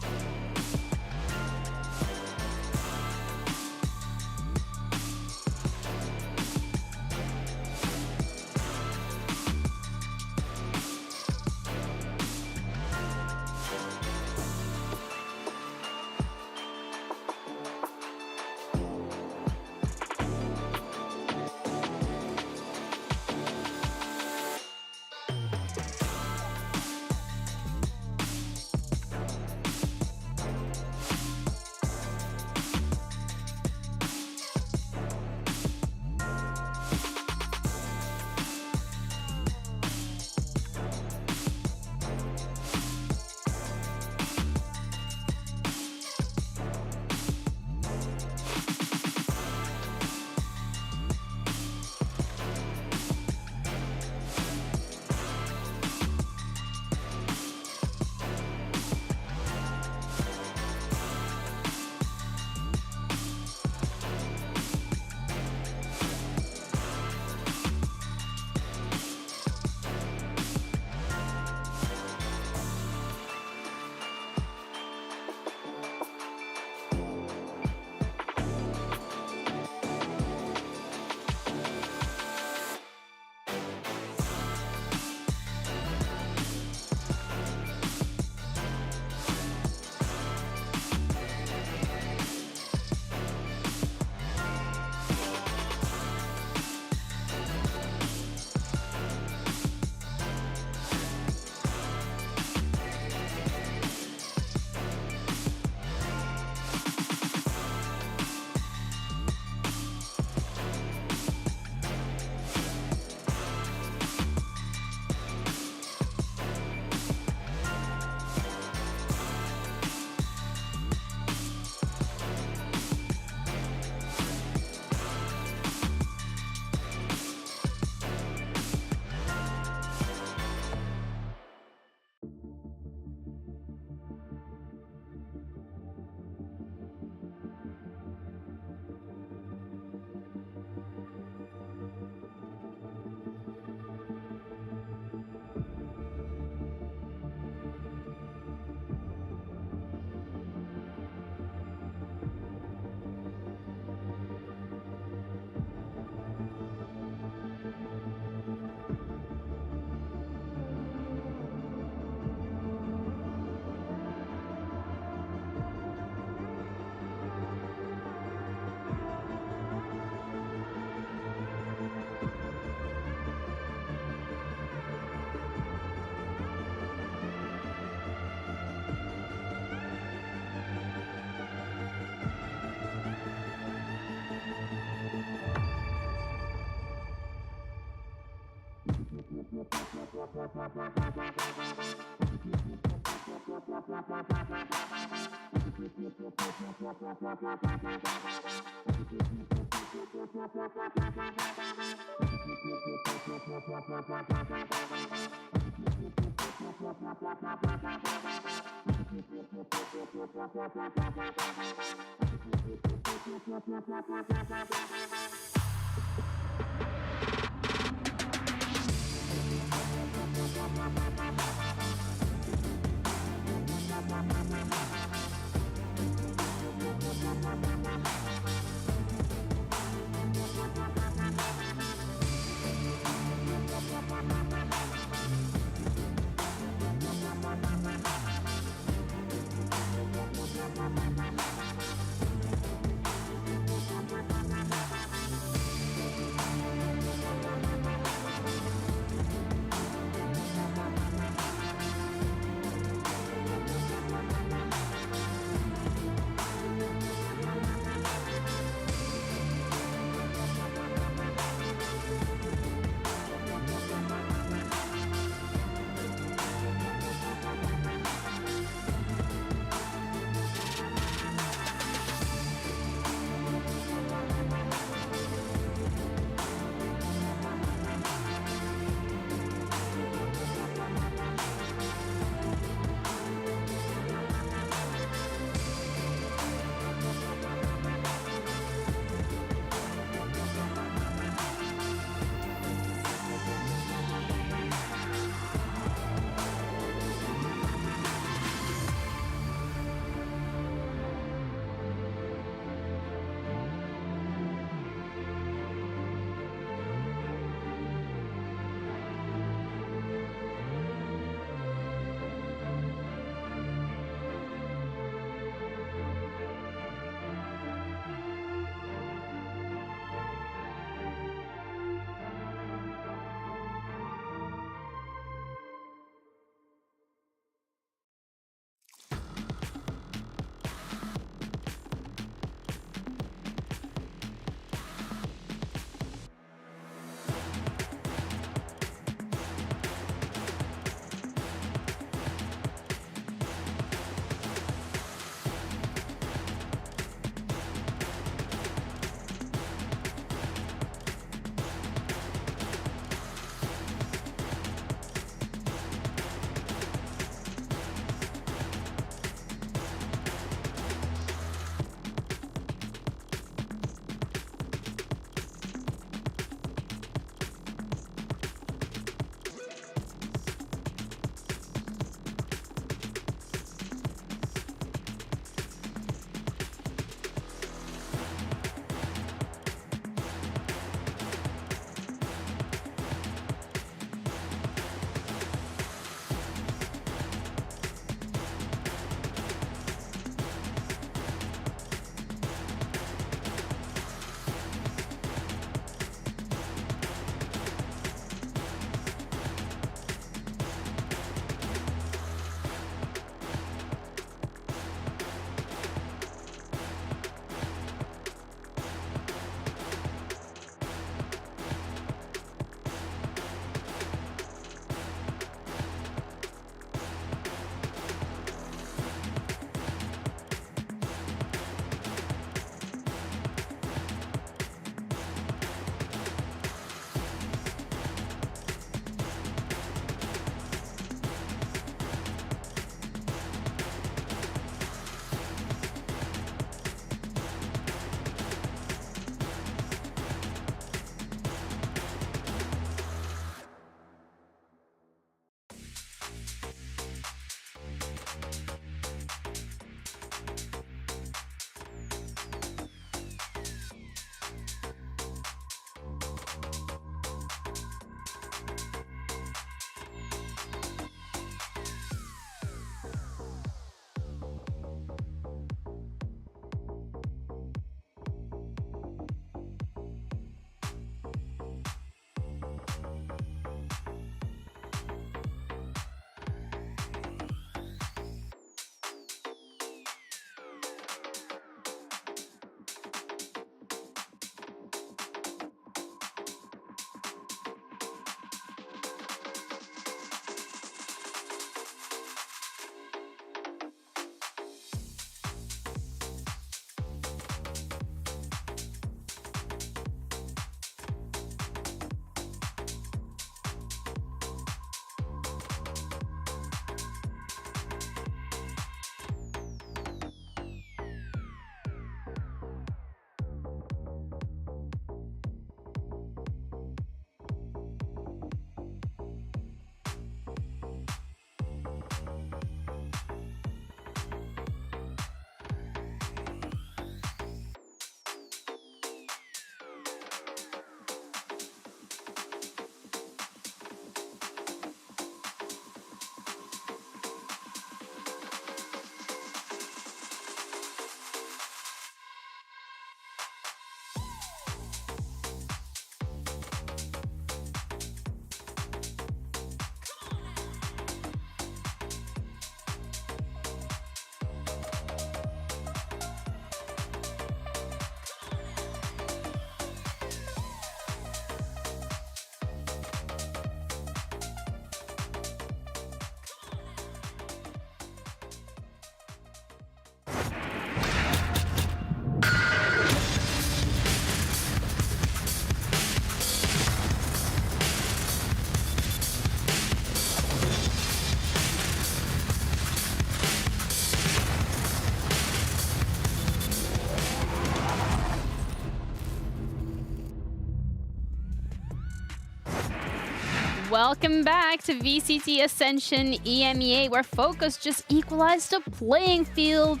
Welcome back to VCT Ascension EMEA, where Focus just equalized the playing field.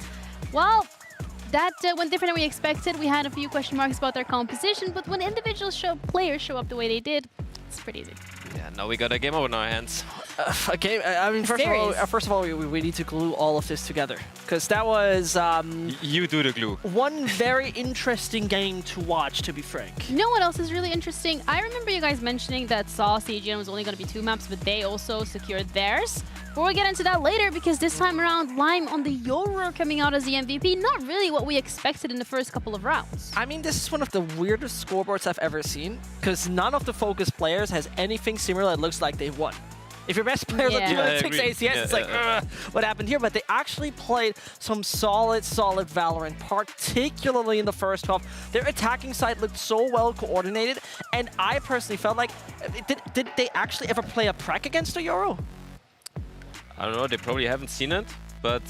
Well, that went different than we expected. We had a few question marks about their composition, but when individual players show up the way they did, it's pretty easy. Yeah, now we got a game over in our hands. Okay, I mean, first of all, we need to glue all of this together, because that was You do the glue. one very interesting game to watch, to be frank. You know what else is really interesting? I remember you guys mentioning that Saw CGN was only going to be 2 maps, but they also secured theirs. But we'll get into that later, because this time around, Lime on the Yoru coming out as the MVP. Not really what we expected in the first couple of rounds. I mean, this is one of the weirdest scoreboards I've ever seen, because none of the Focus players has anything similar that looks like they've won. If your best player Yeah. on 206 ACS, it's like, what happened here? But they actually played some solid Valorant, particularly in the first half. Their attacking side looked so well coordinated, and I personally felt like, did they actually ever play a prac against the Yoru? I don't know, they probably haven't seen it, but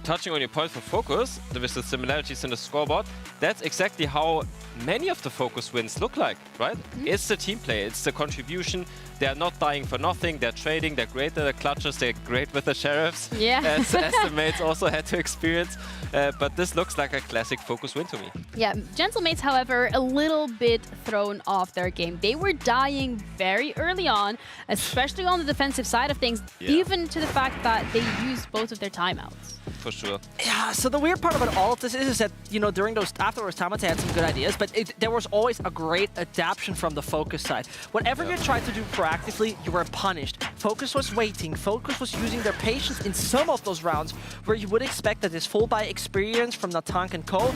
touching on your point for Focus, with the similarities in the scoreboard, that's exactly how many of the Focus wins look like, right? It's the team play, it's the contribution. They're not dying for nothing, they're trading, they're great at the clutches, they're great with the sheriffs, Yeah. as the mates also had to experience. But this looks like a classic Focus win to me. Yeah, Gentlemates, however, a little bit thrown off their game. They were dying very early on, especially on the defensive side of things, even to the fact that they used both of their timeouts. For sure. Yeah, so the weird part about all of this is that, you know, during after those timeouts, they had some good ideas, but there was always a great adaptation from the Focus side. Whatever you tried to do proactively, you were punished. Focus was waiting. Focus was using their patience in some of those rounds where you would expect that this full buy experience from Natank and Co.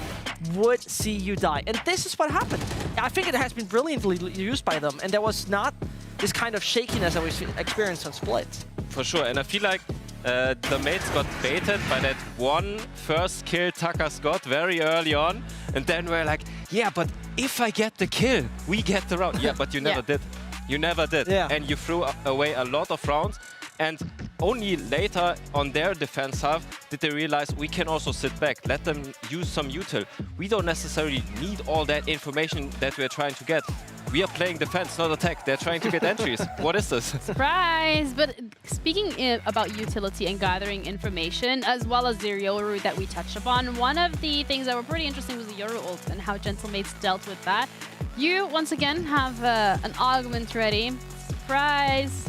would see you die. And this is what happened. I think it has been brilliantly used by them, and there was not this kind of shakiness that we experienced on splits. For sure, and I feel like the mates got baited by that one first kill Tucker's got very early on, and then we're like, yeah, but if I get the kill, we get the round. Yeah, but you never did. You never did. Yeah. And you threw away a lot of rounds, and only later on their defense half did they realize we can also sit back, let them use some util. We don't necessarily need all that information that we're trying to get. We are playing defense, not attack. They're trying to get entries. What is this? Surprise! But speaking about utility and gathering information, as well as the Yoru that we touched upon, one of the things that were pretty interesting was the Yoru ult and how Gentlemates dealt with that. You, once again, have an augment ready. Surprise!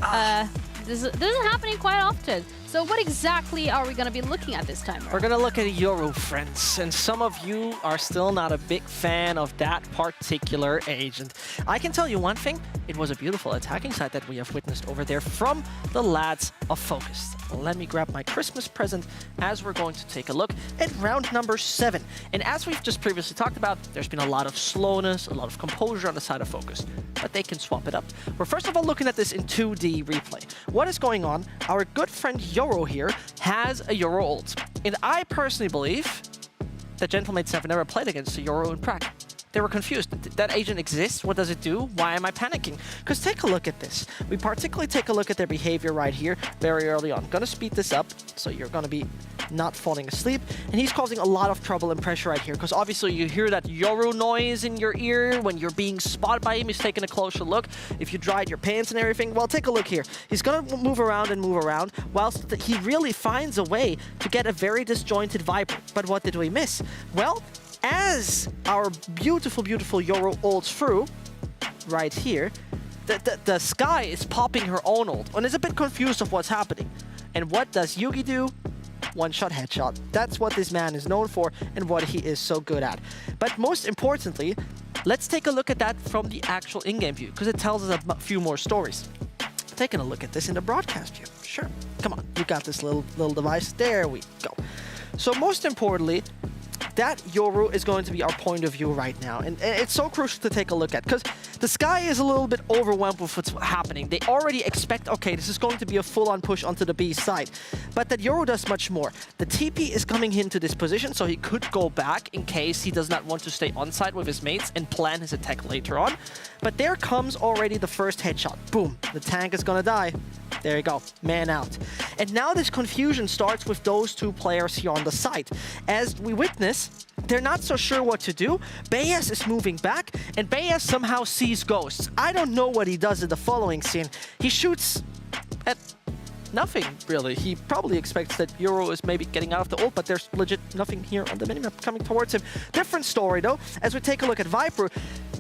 This isn't happening quite often. So what exactly are we going to be looking at this time around? We're going to look at Yoru, friends, and some of you are still not a big fan of that particular agent. I can tell you one thing, it was a beautiful attacking side that we have witnessed over there from the lads of Focus. Let me grab my Christmas present as we're going to take a look at round number 7. And as we've just previously talked about, there's been a lot of slowness, a lot of composure on the side of Focus, but they can swap it up. We're first of all looking at this in 2D replay. What is going on? Our good friend Yoru here has a Yoru ult. And I personally believe that Gentlemates have never played against a Yoru in prac. They were confused. That agent exists? What does it do? Why am I panicking? Because take a look at this. We particularly take a look at their behavior right here very early on. Gonna speed this up so you're gonna be not falling asleep. And he's causing a lot of trouble and pressure right here because obviously you hear that Yoru noise in your ear when you're being spotted by him. He's taking a closer look. If you dried your pants and everything, well, take a look here. He's gonna move around whilst he really finds a way to get a very disjointed Viper. But what did we miss? Well, as our beautiful Yoru ults through, right here, the Sky is popping her own ult and is a bit confused of what's happening. And what does Yugi do? One-shot headshot. That's what this man is known for and what he is so good at. But most importantly, let's take a look at that from the actual in-game view because it tells us a few more stories. Taking a look at this in the broadcast view. Sure. Come on, you got this little device. There we go. So most importantly, that Yoru is going to be our point of view right now. And it's so crucial to take a look at because the Sky is a little bit overwhelmed with what's happening. They already expect, okay, this is going to be a full-on push onto the B side. But that Yoru does much more. The TP is coming into this position, so he could go back in case he does not want to stay on site with his mates and plan his attack later on. But there comes already the first headshot. Boom. The tank is gonna die. There you go, man out. And now this confusion starts with those two players here on the side. As we witness, they're not so sure what to do. Bayes is moving back, and Bayes somehow sees ghosts. I don't know what he does in the following scene. He shoots at nothing, really. He probably expects that Euro is maybe getting out of the ult, but there's legit nothing here on the minimap coming towards him. Different story, though. As we take a look at Viper,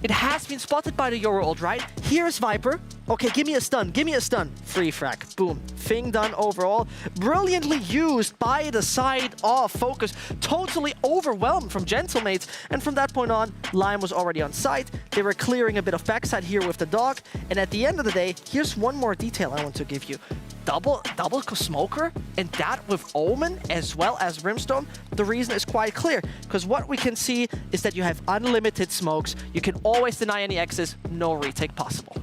it has been spotted by the Euro ult, right? Here's Viper. Okay, give me a stun, give me a stun. Free frag, boom. Thing done overall. Brilliantly used by the side of Focus. Totally overwhelmed from Gentlemates. And from that point on, Lime was already on site. They were clearing a bit of backside here with the dog. And at the end of the day, here's one more detail I want to give you. Double smoker, and that with Omen as well as Brimstone. The reason is quite clear, because what we can see is that you have unlimited smokes. You can always deny any X's, no retake possible.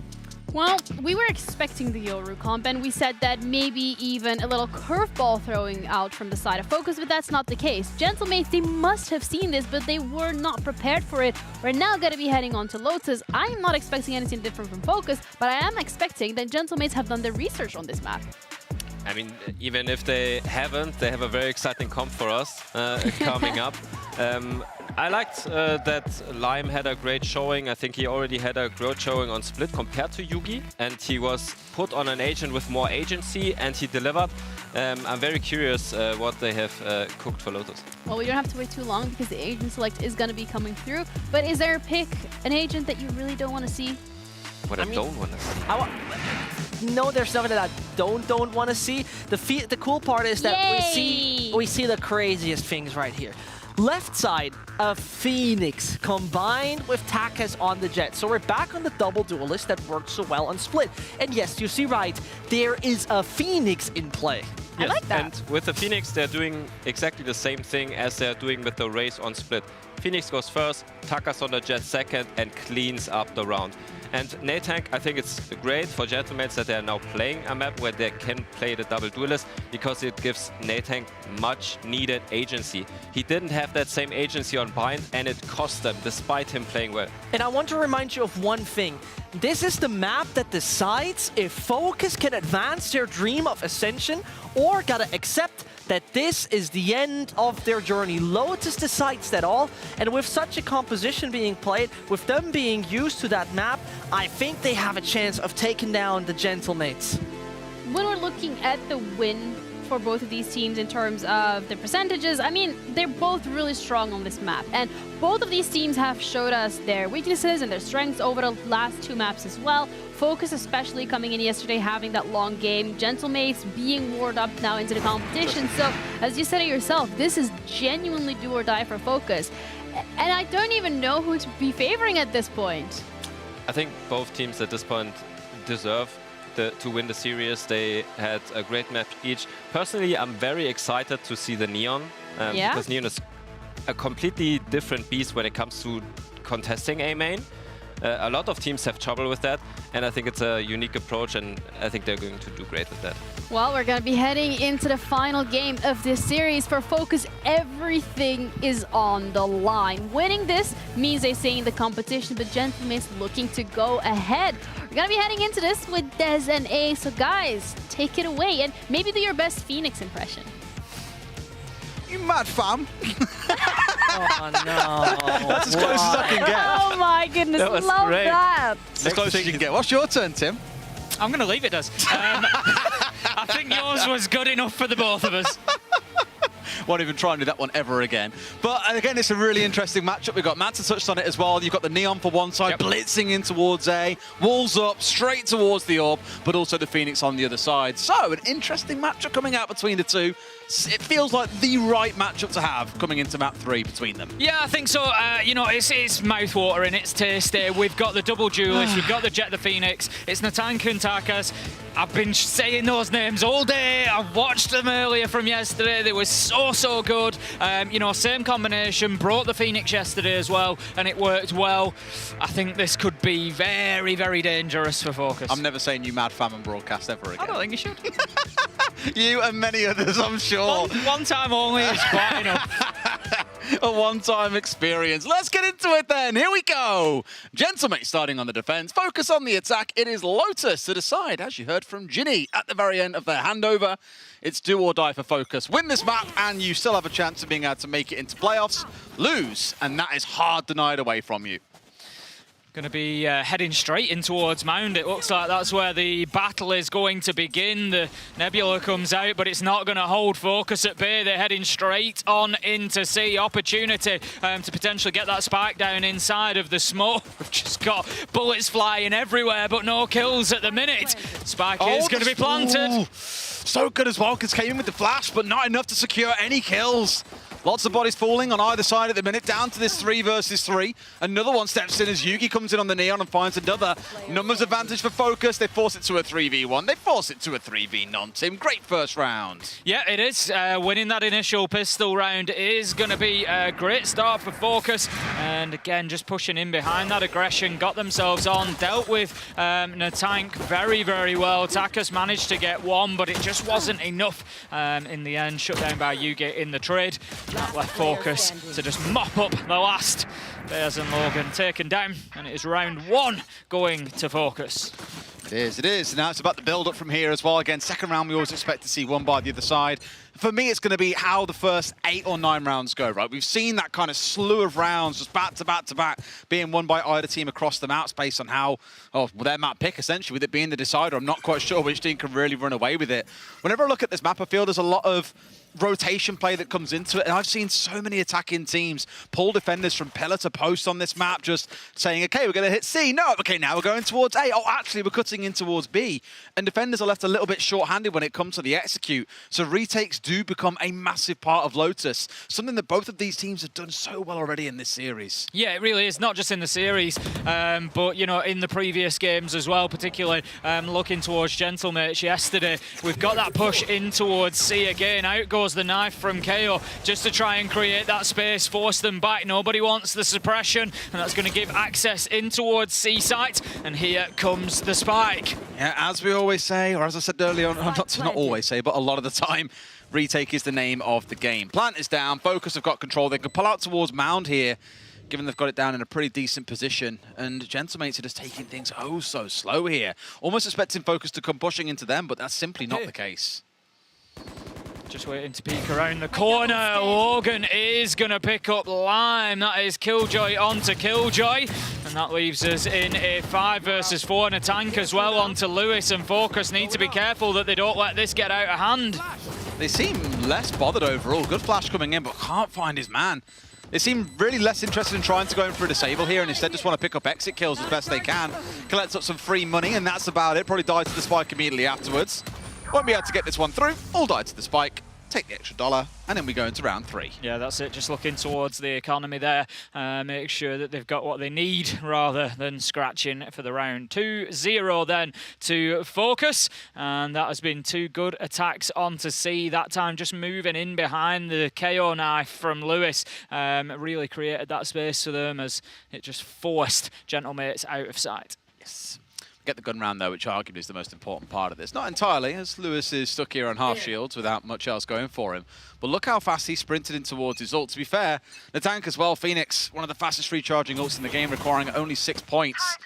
Well, we were expecting the Yoru comp, and we said that maybe even a little curveball throwing out from the side of Focus, but that's not the case. Gentlemates, they must have seen this, but they were not prepared for it. We're now going to be heading on to Lotus. I'm not expecting anything different from Focus, but I am expecting that Gentlemates have done their research on this map. I mean, even if they haven't, they have a very exciting comp for us coming up. I liked that Lime had a great showing. I think he already had a great showing on Split compared to Yugi, and he was put on an agent with more agency, and he delivered. I'm very curious what they have cooked for Lotus. Well, we don't have to wait too long because the agent select is going to be coming through. But is there a pick, an agent that you really don't want to see? What I don't want to see. No, there's nothing that I don't want to see. The cool part is that we see the craziest things right here. Left side, a Phoenix combined with Takas on the Jet. So we're back on the double duelist that worked so well on Split. And yes, you see right, there is a Phoenix in play. I like that. And with the Phoenix, they're doing exactly the same thing as they're doing with the Raze on Split. Phoenix goes first, Takas on the Jet second, and cleans up the round. And Natank, I think it's great for Gentlemates that they are now playing a map where they can play the double duelist, because it gives Natank much needed agency. He didn't have that same agency on Bind, and it cost them despite him playing well. And I want to remind you of one thing. This is the map that decides if Focus can advance their dream of Ascension or gotta accept that this is the end of their journey. Lotus decides that all, and with such a composition being played, with them being used to that map, I think they have a chance of taking down the Gentlemates. When we're looking at the win for both of these teams in terms of the percentages, I mean, they're both really strong on this map. And both of these teams have showed us their weaknesses and their strengths over the last two maps as well. Focus especially coming in yesterday, having that long game. Gentlemates being warmed up now into the competition. So, as you said it yourself, this is genuinely do or die for Focus. And I don't even know who to be favoring at this point. I think both teams at this point deserve to win the series. They had a great match each. Personally, I'm very excited to see the Neon. Because Neon is a completely different beast when it comes to contesting A main. A lot of teams have trouble with that, and I think it's a unique approach, and I think they're going to do great with that. Well, we're going to be heading into the final game of this series. For Focus, everything is on the line. Winning this means they stay in the competition, but Gentlemates looking to go ahead. We're going to be heading into this with Dez and A, so guys, take it away, and maybe do your best Phoenix impression. You mad, fam? Oh, no. That's as close as I can get. Oh, my goodness. Love great. that. As close as you can get. What's your turn, Tim? I'm going to leave it as. I think yours was good enough for the both of us. Won't even try and do that one ever again. But again, it's a really interesting matchup. We've got Manta touched on it as well. You've got the Neon for one side, blitzing in towards A, walls up, straight towards the Orb, but also the Phoenix on the other side. So, an interesting matchup coming out between the two. It feels like the right matchup to have coming into map 3 between them. Yeah, I think so. You know, it's mouth-watering, it's tasty. We've got the double duelist, we've got the Jet the Phoenix, it's Natank and Takas. I've been saying those names all day. I've watched them earlier from yesterday. They were so good. You know, same combination, brought the Phoenix yesterday as well, and it worked well. I think this could be very, very dangerous for Focus. I'm never saying you mad fam and broadcast ever again. I don't think you should. You and many others, I'm sure. One time only is quite enough. A one-time experience. Let's get into it then. Here we go. Gentlemen starting on the defense. Focus on the attack. It is Lotus to decide, as you heard from Ginny at the very end of their handover. It's do or die for Focus. Win this map and you still have a chance of being able to make it into playoffs. Lose, and that is hard denied away from you. Going to be heading straight in towards Mound. It looks like that's where the battle is going to begin. The Nebula comes out, but it's not going to hold Focus at bay. They're heading straight on into C. Opportunity to potentially get that spike down inside of the smoke. We've just got bullets flying everywhere, but no kills at the minute. Spike is going to be planted. Ooh, so good as well, because came in with the flash, but not enough to secure any kills. Lots of bodies falling on either side at the minute, down to this 3 versus 3. Another one steps in as Yugi comes in on the Neon and finds another. Numbers advantage for Focus. They force it to a 3v1. They force it to a 3v non-team. Great first round. Yeah, it is. Winning that initial pistol round is going to be a great start for Focus. And again, just pushing in behind that aggression, got themselves on, dealt with Natank very, very well. Takas managed to get one, but it just wasn't enough in the end. Shut down by Yugi in the trade. That left Focus to just mop up the last. Bears and Logan taken down, and it is round 1 going to Focus. It is. Now it's about the build-up from here as well. Again, second round, we always expect to see one by the other side. For me, it's going to be how the first 8 or 9 rounds go, right? We've seen that kind of slew of rounds just back to back to back being won by either team across the maps based on how, their map pick, essentially, with it being the decider. I'm not quite sure which team can really run away with it. Whenever I look at this map, I feel there's a lot of rotation play that comes into it, and I've seen so many attacking teams pull defenders from pillar to post on this map, just saying, okay, we're going to hit C. No, okay, now we're going towards A. Oh, actually, we're cutting in towards B. And defenders are left a little bit short-handed when it comes to the execute. So retakes do become a massive part of Lotus, something that both of these teams have done so well already in this series. Yeah, it really is, not just in the series, but, you know, in the previous games as well, particularly looking towards Gentlemates yesterday. We've got that push in towards C again. Out goes the knife from KO just to try and create that space, force them back. Nobody wants the suppression, and that's going to give access in towards C site, and here comes the spike. Yeah, as we always say, or as I said earlier, not always say, but a lot of the time, retake is the name of the game. Plant is down, Focus have got control. They can pull out towards Mound here, given they've got it down in a pretty decent position. And Gentlemates are just taking things oh so slow here. Almost expecting Focus to come pushing into them, but that's simply not the case. Just waiting to peek around the corner. Logan is going to pick up Lime. That is Killjoy onto Killjoy. And that leaves us in a 5 versus 4 and a tank as well onto Lewis. And Focus need to be careful that they don't let this get out of hand. They seem less bothered overall. Good flash coming in, but can't find his man. They seem really less interested in trying to go in for a disable here, and instead just want to pick up exit kills as best they can. Collect up some free money, and that's about it. Probably die to the spike immediately afterwards. Won't be able to get this one through. All die to the spike. Take the extra $1, and then we go into round 3. Yeah, that's it. Just looking towards the economy there. Make sure that they've got what they need rather than scratching for the round. 2-0 then to Focus. And that has been 2 good attacks onto C. That time just moving in behind the KO knife from Lewis. Really created that space for them as it just forced Gentlemates out of sight. Yes. Get the gun round though, which arguably is the most important part of this. Not entirely, as Lewis is stuck here on half shields without much else going for him. But look how fast he sprinted in towards his ult. To be fair, the tank as well, Phoenix, one of the fastest recharging ults in the game, requiring only 6 points.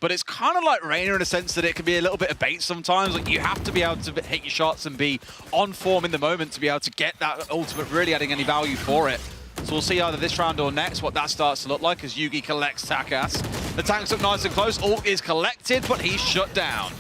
But it's kind of like Reyna in a sense that it can be a little bit of bait sometimes. Like, you have to be able to hit your shots and be on form in the moment to be able to get that ultimate really adding any value for it. So we'll see either this round or next what that starts to look like as Yugi collects Takas. The tank's up nice and close. Ult is collected, but he's shut down.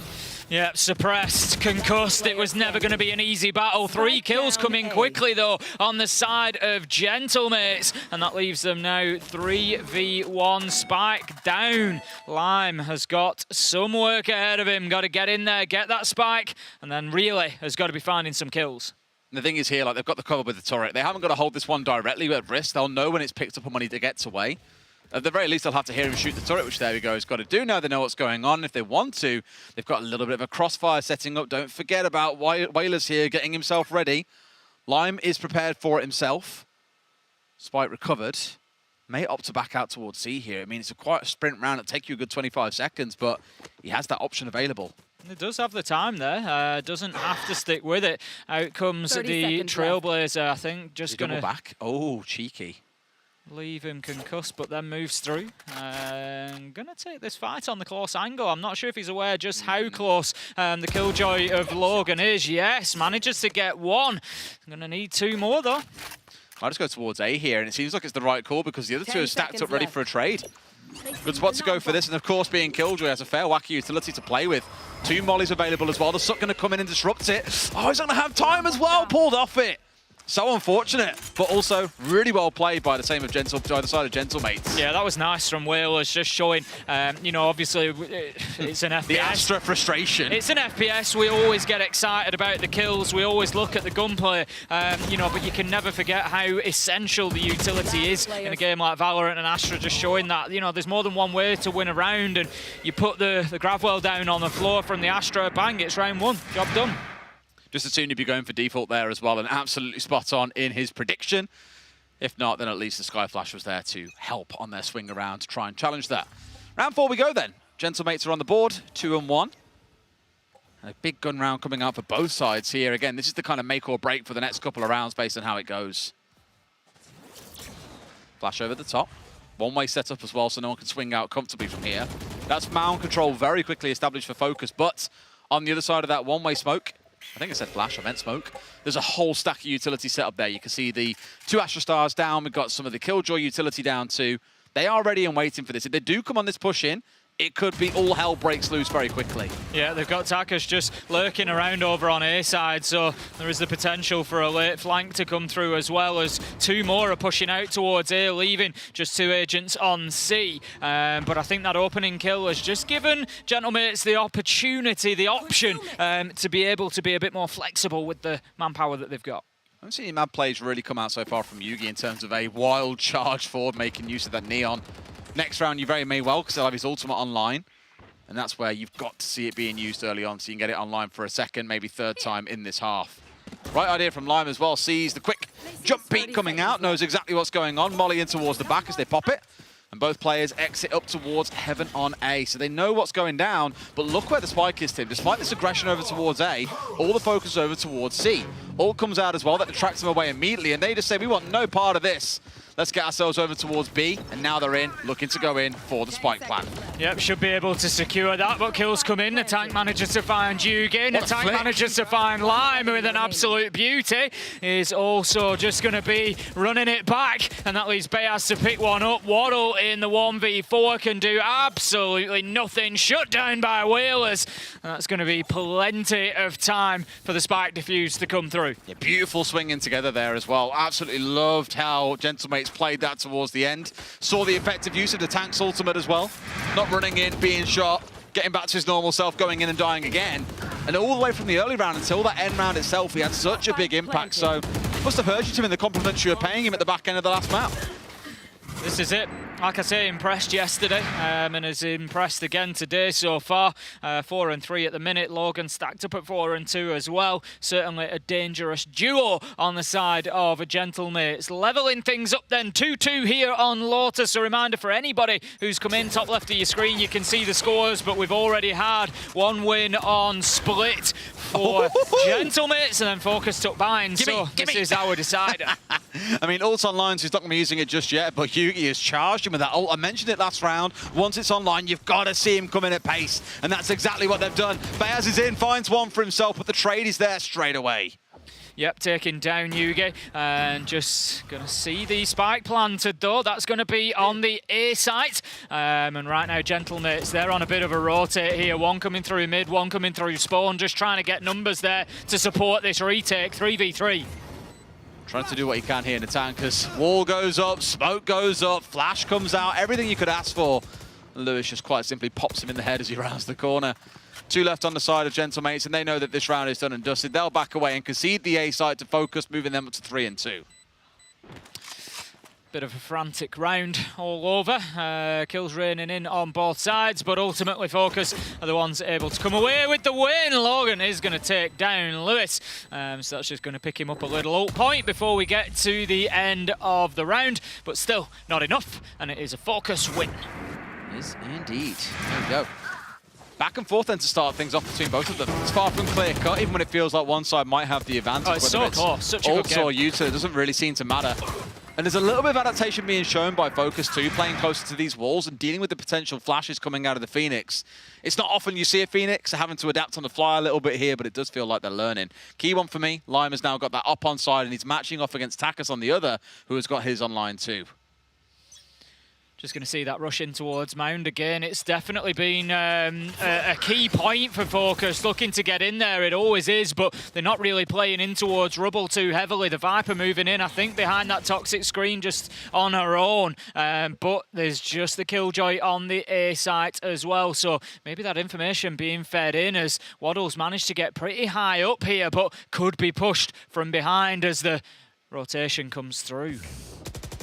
Yeah, suppressed, concussed. It was never going to be an easy battle. 3 kills coming quickly, though, on the side of Gentlemates. And that leaves them now 3v1. Spike down. Lime has got some work ahead of him. Got to get in there, get that spike, and then Relay has got to be finding some kills. And the thing is here, like, they've got the cover with the turret. They haven't got to hold this one directly at risk. They'll know when it's picked up and when he gets away. At the very least, they'll have to hear him shoot the turret, which there we go, he's got to do now. They know what's going on. If they want to, they've got a little bit of a crossfire setting up. Don't forget about Whalers here getting himself ready. Lime is prepared for it himself. Spike recovered. May opt to back out towards C here. I mean, it's quite a sprint round. It'll take you a good 25 seconds, but he has that option available. It does have the time there. Doesn't have to stick with it. Out comes the Trailblazer, I think. Just going to... back. Oh, cheeky. leave him concussed, but then moves through. Gonna take this fight on the close angle. I'm not sure if he's aware just how close the killjoy of Logan is. Yes, manages to get one. Gonna need 2 more though. I'll just go towards A here, and it seems like it's the right call because the other 2 are stacked up ready for a trade. Good spot to go for this, and of course being Killjoy has a fair wacky utility to play with. 2 mollies available as well. The Suck going to come in and disrupt it. Oh, he's going to have time as well, pulled off it. So unfortunate, but also really well played by the side of Gentlemates. Yeah, that was nice from Whalers, just showing, you know, obviously it's an FPS. The Astra frustration. It's an FPS. We always get excited about the kills. We always look at the gunplay, you know, but you can never forget how essential the utility is in a game like Valorant, and Astra just showing that, you know, there's more than one way to win a round, and you put the Gravwell down on the floor from the Astra, bang, it's round 1. Job done. Just as soon he'd be going for default there as well, and absolutely spot on in his prediction. If not, then at least the Sky Flash was there to help on their swing around to try and challenge that. Round 4 we go then. Gentlemates are on the board, 2 and 1. And a big gun round coming out for both sides here. Again, this is the kind of make or break for the next couple of rounds based on how it goes. Flash over the top. One-way setup as well, so no one can swing out comfortably from here. That's mound control very quickly established for Focus, but on the other side of that one-way smoke, I think I said flash, I meant smoke. There's a whole stack of utility set up there. You can see the 2 Astra Stars down. We've got some of the Killjoy utility down too. They are ready and waiting for this. If they do come on this push in, it could be all hell breaks loose very quickly. Yeah, they've got Takash just lurking around over on A side, so there is the potential for a late flank to come through, as well as 2 more are pushing out towards A, leaving just 2 agents on C. But I think that opening kill has just given Gentlemates the opportunity, the option to be able to be a bit more flexible with the manpower that they've got. I haven't seen any mad plays really come out so far from Yugi in terms of a wild charge forward, making use of that neon. Next round, you very may well, because he'll have his ultimate online. And that's where you've got to see it being used early on, so you can get it online for a second, maybe 3rd time in this half. Right idea from Lime as well. Sees the quick jump beat coming out, knows exactly what's going on. Molly in towards the back as they pop it. And both players exit up towards Heaven on A. So they know what's going down, but look where the spike is, Tim. Despite this aggression over towards A, all the focus over towards C. All comes out as well. That detracts them away immediately, and they just say, we want no part of this. Let's get ourselves over towards B, and now they're in, looking to go in for the spike plan. Yep, should be able to secure that, but kills come in. The tank manages to find Yugi. The tank manages to find Lime with an absolute beauty. Is also just going to be running it back, and that leaves Bayaz to pick one up. Waddle in the 1v4 can do absolutely nothing. Shut down by Whalers. And that's going to be plenty of time for the spike defuse to come through. Yeah, beautiful swinging together there as well. Absolutely loved how Gentlemates played that towards the end. Saw the effective use of the tank's ultimate as well. Not running in, being shot, getting back to his normal self, going in and dying again. And all the way from the early round until that end round itself, he had such a big impact. So must have heard you, Tim, in the compliments you were paying him at the back end of the last map. This is it. Like I say, impressed yesterday and is impressed again today so far. 4 and 3 at the minute. Logan stacked up at 4 and 2 as well. Certainly a dangerous duo on the side of Gentlemates. Leveling things up then. 2-2 here on Lotus. A reminder for anybody who's come in, top left of your screen, you can see the scores, but we've already had 1 win on Split for Gentlemates, and then Focus took Bind. So this is our decider. I mean, ult online, so he's not going to be using it just yet, but Yugi has charged him with that ult. I mentioned it last round. Once it's online, you've got to see him come in at pace, and that's exactly what they've done. Bayaz is in, finds one for himself, but the trade is there straight away. Yep, taking down Yugi, and just going to see the spike planted though. That's going to be on the A site. And right now, Gentlemates, they're on a bit of a rotate here. One coming through mid, one coming through spawn, just trying to get numbers there to support this retake, 3v3. Trying to do what he can here in the tank, because wall goes up, smoke goes up, flash comes out, everything you could ask for. Lewis just quite simply pops him in the head as he rounds the corner. 2 left on the side of Gentlemates, and they know that this round is done and dusted. They'll back away and concede the A site to Focus, moving them up to 3 and 2. Bit of a frantic round all over. Kills raining in on both sides, but ultimately Focus are the ones able to come away with the win. Logan is going to take down Lewis, so that's just going to pick him up a little ult point before we get to the end of the round, but still not enough, and it is a Focus win. It is indeed. There we go. Back and forth then to start things off between both of them. It's far from clear cut, even when it feels like one side might have the advantage. Oh, it's so close. Such a good game. Or util, it doesn't really seem to matter. And there's a little bit of adaptation being shown by Focus too, playing closer to these walls and dealing with the potential flashes coming out of the Phoenix. It's not often you see a Phoenix having to adapt on the fly a little bit here, but it does feel like they're learning. Key one for me, Lime has now got that up on side and he's matching off against Takas on the other, who has got his online too. Just going to see that rush in towards Mound again. It's definitely been a key point for Focus, looking to get in there. It always is, but they're not really playing in towards Rubble too heavily. The Viper moving in, I think, behind that toxic screen just on her own. But there's just the Killjoy on the A site as well. So maybe that information being fed in as Waddles managed to get pretty high up here, but could be pushed from behind as the rotation comes through.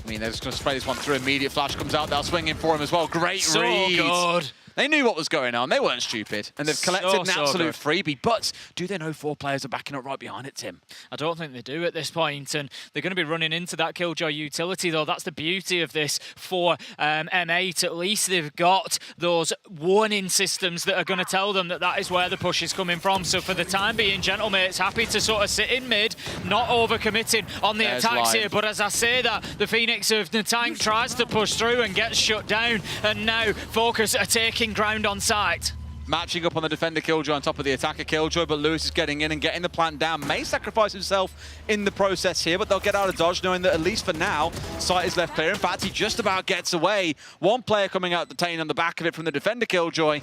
I mean, they're just going to spray this one through. Immediate flash comes out. They'll swing in for him as well. Great so read. Good. They knew what was going on. They weren't stupid. And they've collected an absolute freebie. But do they know 4 players are backing up right behind it, Tim? I don't think they do at this point. And they're going to be running into that Killjoy utility, though. That's the beauty of this for M8. At least they've got those warning systems that are going to tell them that that is where the push is coming from. So for the time being, Gentlemate's happy to sort of sit in mid, not overcommitting on the attacks here. But as I say that, the Phoenix of the tank tries to push through and gets shut down. And now Focus are taking ground on site. Matching up on the defender Killjoy on top of the attacker Killjoy, but Lewis is getting in and getting the plant down. May sacrifice himself in the process here, but they'll get out of dodge, knowing that at least for now, site is left clear. In fact, he just about gets away. One player coming out detained on the back of it from the defender Killjoy,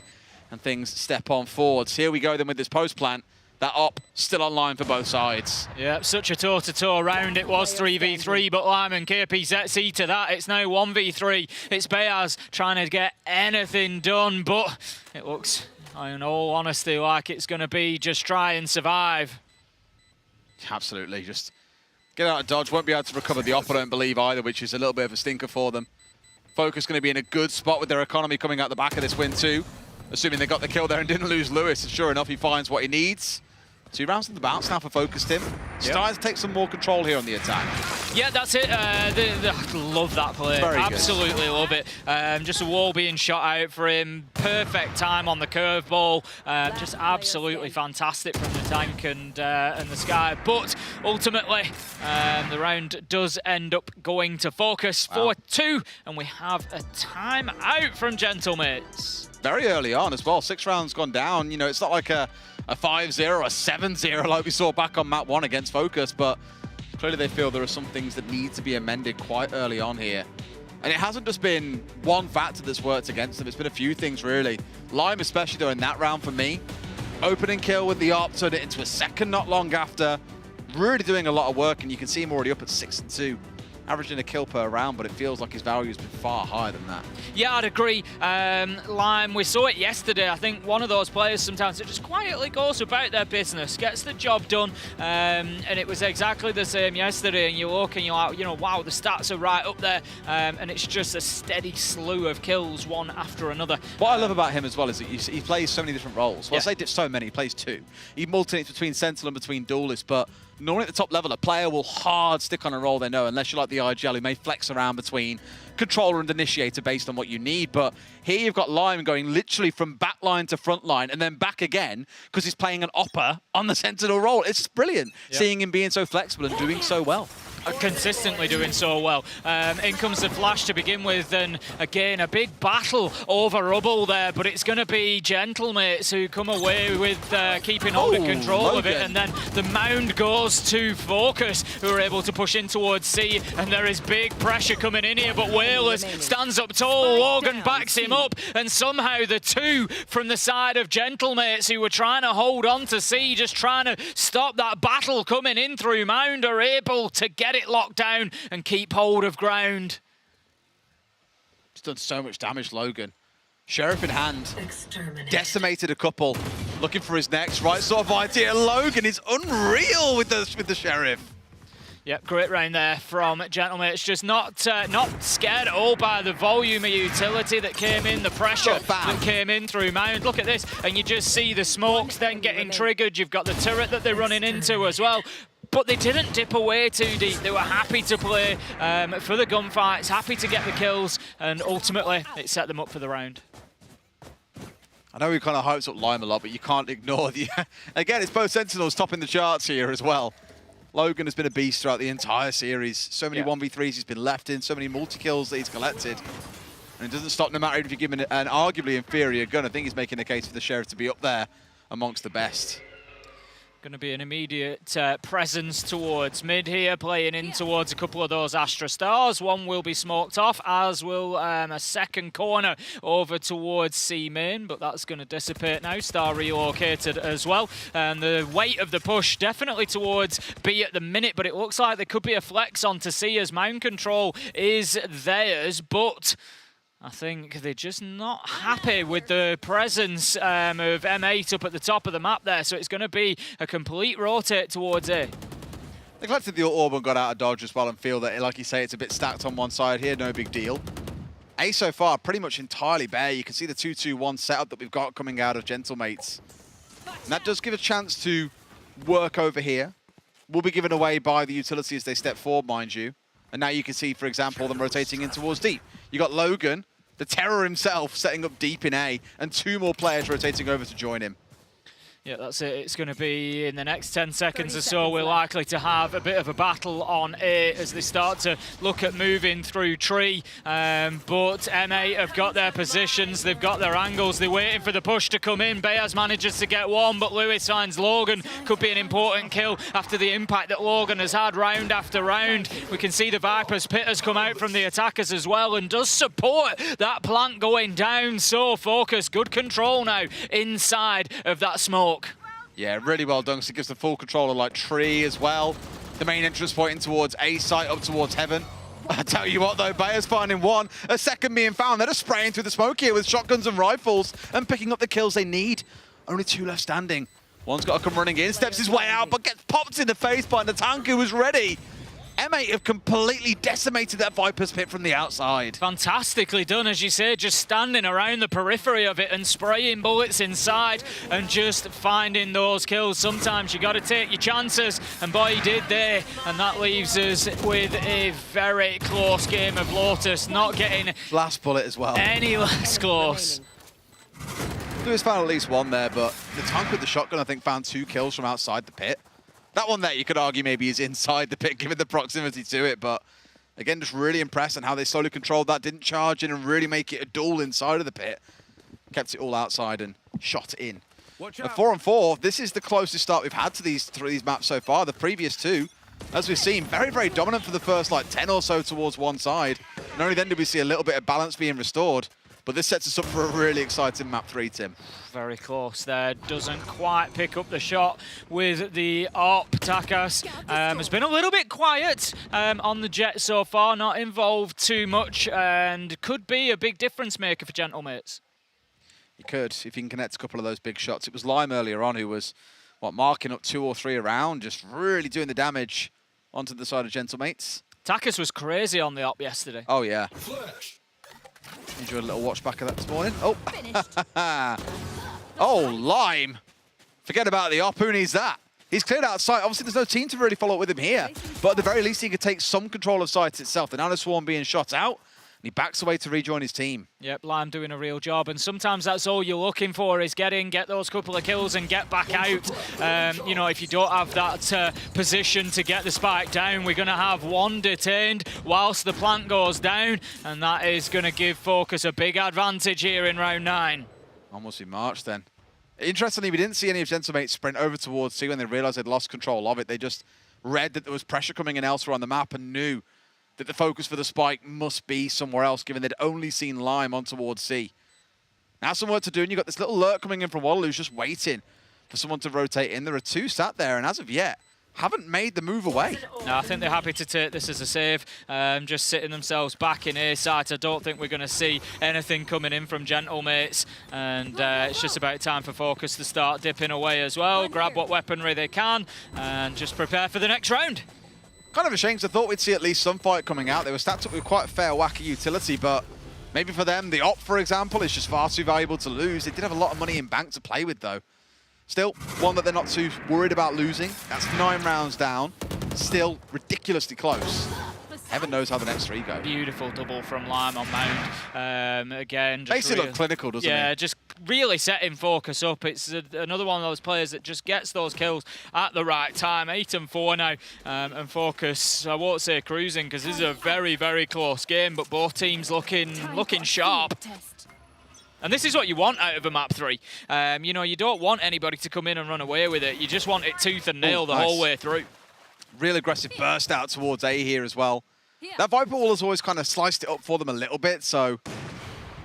and things step on forwards. Here we go then with this post plant. That op still online for both sides. Yeah, such a toe-to-toe round. It was 3v3, but Lime and KP see to that. It's now 1v3. It's Bayaz trying to get anything done, but it looks, in all honesty, like it's going to be just try and survive. Absolutely, just get out of dodge. Won't be able to recover the op, I don't believe, either, which is a little bit of a stinker for them. Focus going to be in a good spot with their economy coming out the back of this win too. Assuming they got the kill there and didn't lose Lewis, and sure enough, he finds what he needs. 2 rounds of the bounce now for Focus, Tim. Starting to take some more control here on the attack. Yeah, that's it. Love that play. Very Absolutely good. Love it. Just a wall being shot out for him. Perfect time on the curveball. Just absolutely fantastic from the tank and the Sky. But ultimately, the round does end up going to Focus 4-2, and we have a time out from Gentlemates. Very early on as well. 6 rounds gone down. You know, it's not like a 5-0 or a 7-0 like we saw back on map 1 against Focus, but clearly they feel there are some things that need to be amended quite early on here. And it hasn't just been one factor that's worked against them. It's been a few things, really. Lime, especially though, in that round for me. Opening kill with the op, turned it into a second not long after. Really doing a lot of work, and you can see him already up at 6-2. Averaging a kill per round, but it feels like his value has been far higher than that. Yeah, I'd agree. Lime, we saw it yesterday. I think one of those players sometimes that just quietly goes about their business, gets the job done, and it was exactly the same yesterday. And you look and you're like, you know, wow, the stats are right up there, and it's just a steady slew of kills, one after another. What I love about him as well is that he plays so many different roles. Well, I say so many, he plays 2. He alternates between Sentinel and between Duelist, but normally at the top level, a player will hard stick on a role they know, unless you're like the IGL, who may flex around between controller and initiator based on what you need. But here you've got Lime going literally from back line to front line and then back again because he's playing an opper on the Sentinel role. It's brilliant seeing him being so flexible and doing so well. Consistently doing so well. In comes the flash to begin with, and again a big battle over Rubble there, but it's going to be Gentlemates who come away with keeping hold of control of it, and then the mound goes to Focus, who are able to push in towards C, and there is big pressure coming in here, but Whalers stands up tall, Logan backs him up, and somehow the 2 from the side of Gentlemates who were trying to hold on to C, just trying to stop that battle coming in through mound, are able to get it locked down and keep hold of ground. He's done so much damage, Logan. Sheriff in hand. Decimated a couple. Looking for his next. Right sort of idea. Logan is unreal with the Sheriff. Yep, great round there from Gentleman. It's just not scared at all by the volume of utility that came in, the pressure that came in through mound. Look at this, and you just see the smokes then getting triggered. You've got the turret that they're running into as well. But they didn't dip away too deep. They were happy to play for the gunfights, happy to get the kills, and ultimately it set them up for the round. I know we kind of hyped up Lime a lot, but you can't ignore the... Again, it's both Sentinels topping the charts here as well. Logan has been a beast throughout the entire series. So many 1v3s he's been left in, so many multi-kills that he's collected. And it doesn't stop no matter if you give him an arguably inferior gun. I think he's making a case for the Sheriff to be up there amongst the best. Going to be an immediate presence towards mid here, playing in towards a couple of those Astra Stars. One will be smoked off, as will a second corner over towards C main, but that's going to dissipate now. Star relocated as well. And the weight of the push definitely towards B at the minute, but it looks like there could be a flex onto C as mound control is theirs, but I think they're just not happy with the presence of M8 up at the top of the map there, so it's going to be a complete rotate towards A. They collected the orb and got out of dodge as well and feel that, like you say, it's a bit stacked on one side here, no big deal. A so far, pretty much entirely bare. You can see the 2-2-1 setup that we've got coming out of Gentlemates. And that does give a chance to work over here. Will be given away by the utility as they step forward, mind you. And now you can see, for example, them rotating in towards deep. You got Logan, the Terror himself, setting up deep in A, and 2 more players rotating over to join him. Yeah, that's it. It's going to be in the next 10 seconds or so. We're likely to have a bit of a battle on A as they start to look at moving through tree. But M8 have got their positions. They've got their angles. They're waiting for the push to come in. Bayaz manages to get one, but Lewis finds Logan. Could be an important kill after the impact that Logan has had round after round. We can see the Vipers pit has come out from the attackers as well and does support that plant going down. So focused. Good control now inside of that smoke. Yeah, really well done. So it gives the full control of like tree as well. The main entrance pointing towards A site, up towards heaven. I tell you what though, Bayer's finding one, a second being found. They're just spraying through the smoke here with shotguns and rifles and picking up the kills they need. Only 2 left standing. One's got to come running in, steps his way out, but gets popped in the face by the tank who was ready. M8 have completely decimated that Viper's pit from the outside. Fantastically done, as you say, just standing around the periphery of it and spraying bullets inside and just finding those kills. Sometimes you got to take your chances, and boy, he did there. And that leaves us with a very close game of Lotus, not getting last bullet as well. Any less close. Lewis found at least one there, but the tank with the shotgun, I think, found 2 kills from outside the pit. That one there, you could argue maybe is inside the pit, given the proximity to it, but again, just really impressed on how they slowly controlled that, didn't charge in and really make it a duel inside of the pit. Kept it all outside and shot in. 4-on-4, this is the closest start we've had to these maps so far. The previous 2, as we've seen, very, very dominant for the first like 10 or so towards one side. And only then did we see a little bit of balance being restored. But this sets us up for a really exciting map 3, Tim. Very close there. Doesn't quite pick up the shot with the AWP. Takas has been a little bit quiet on the jet so far, not involved too much, and could be a big difference maker for Gentlemates. He could, if he can connect a couple of those big shots. It was Lime earlier on who was, marking up 2 or 3 around, just really doing the damage onto the side of Gentlemates. Takas was crazy on the AWP yesterday. Oh, yeah. Enjoyed a little watch back of that this morning. Oh, oh, Lime. Forget about the op. Who needs that? He's cleared out sight. Obviously, there's no team to really follow up with him here. But at the very least, he could take some control of sight itself. The Nano Swarm being shot out. And he backs away to rejoin his team. Yep, Lime doing a real job. And sometimes that's all you're looking for is get those couple of kills and get back out. You know, if you don't have that position to get the spike down, we're going to have one detained whilst the plant goes down. And that is going to give Focus a big advantage here in round 9. Almost in March then. Interestingly, we didn't see any of Gentlemates sprint over towards C when they realized they'd lost control of it. They just read that there was pressure coming in elsewhere on the map and knew that the focus for the spike must be somewhere else, given they'd only seen Lime on towards C. Now some work to do, and you've got this little lurk coming in from Waddle who's just waiting for someone to rotate in. There are 2 sat there, and as of yet, haven't made the move away. No, I think they're happy to take this as a save, just sitting themselves back in A site. I don't think we're going to see anything coming in from Gentlemates, and it's just about time for Focus to start dipping away as well, grab what weaponry they can, and just prepare for the next round. Kind of a shame, because I thought we'd see at least some fight coming out. They were stacked up with quite a fair whack of utility, but maybe for them, the op, for example, is just far too valuable to lose. They did have a lot of money in bank to play with, though. Still, one that they're not too worried about losing. That's 9 rounds down. Still ridiculously close. Heaven knows how the next 3 go. Beautiful double from Lime on Mound. Again, just makes it look clinical, doesn't it? Yeah, just really setting Focus up. It's another one of those players that just gets those kills at the right time. 8-4 now, and Focus, I won't say cruising because this is a very, very close game, but both teams looking sharp. And this is what you want out of a map 3. You know, you don't want anybody to come in and run away with it. You just want it tooth and nail the whole way through. Real aggressive burst out towards A here as well. That Viper wall has always kind of sliced it up for them a little bit, so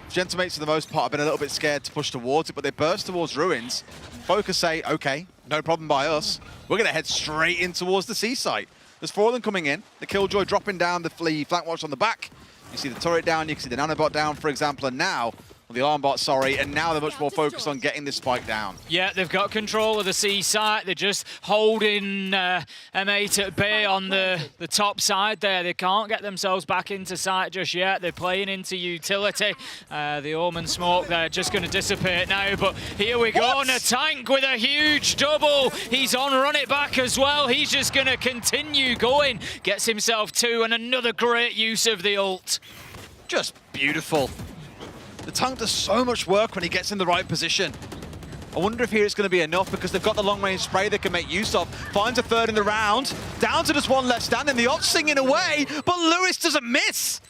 Gentlemates for the most part have been a little bit scared to push towards it, but they burst towards Ruins. Focus say, okay, no problem by us. We're going to head straight in towards the C site. There's 4 of them coming in. The Killjoy dropping down the flank watch on the back. You see the turret down, you can see the nanobot down, for example, and now the alarm bot, sorry, and now they're much more focused on getting this spike down. Yeah, they've got control of the C site. They're just holding M8 at bay on the top side there. They can't get themselves back into sight just yet. They're playing into utility. The Omen smoke there just going to dissipate now, but here we go on a tank with a huge double. He's on run it back as well. He's just going to continue going. Gets himself 2 and another great use of the ult. Just beautiful. The tank does so much work when he gets in the right position. I wonder if here it's going to be enough because they've got the long-range spray they can make use of. Finds a third in the round. Down to just 1 left standing. The Op's singing away, but Lewis doesn't miss.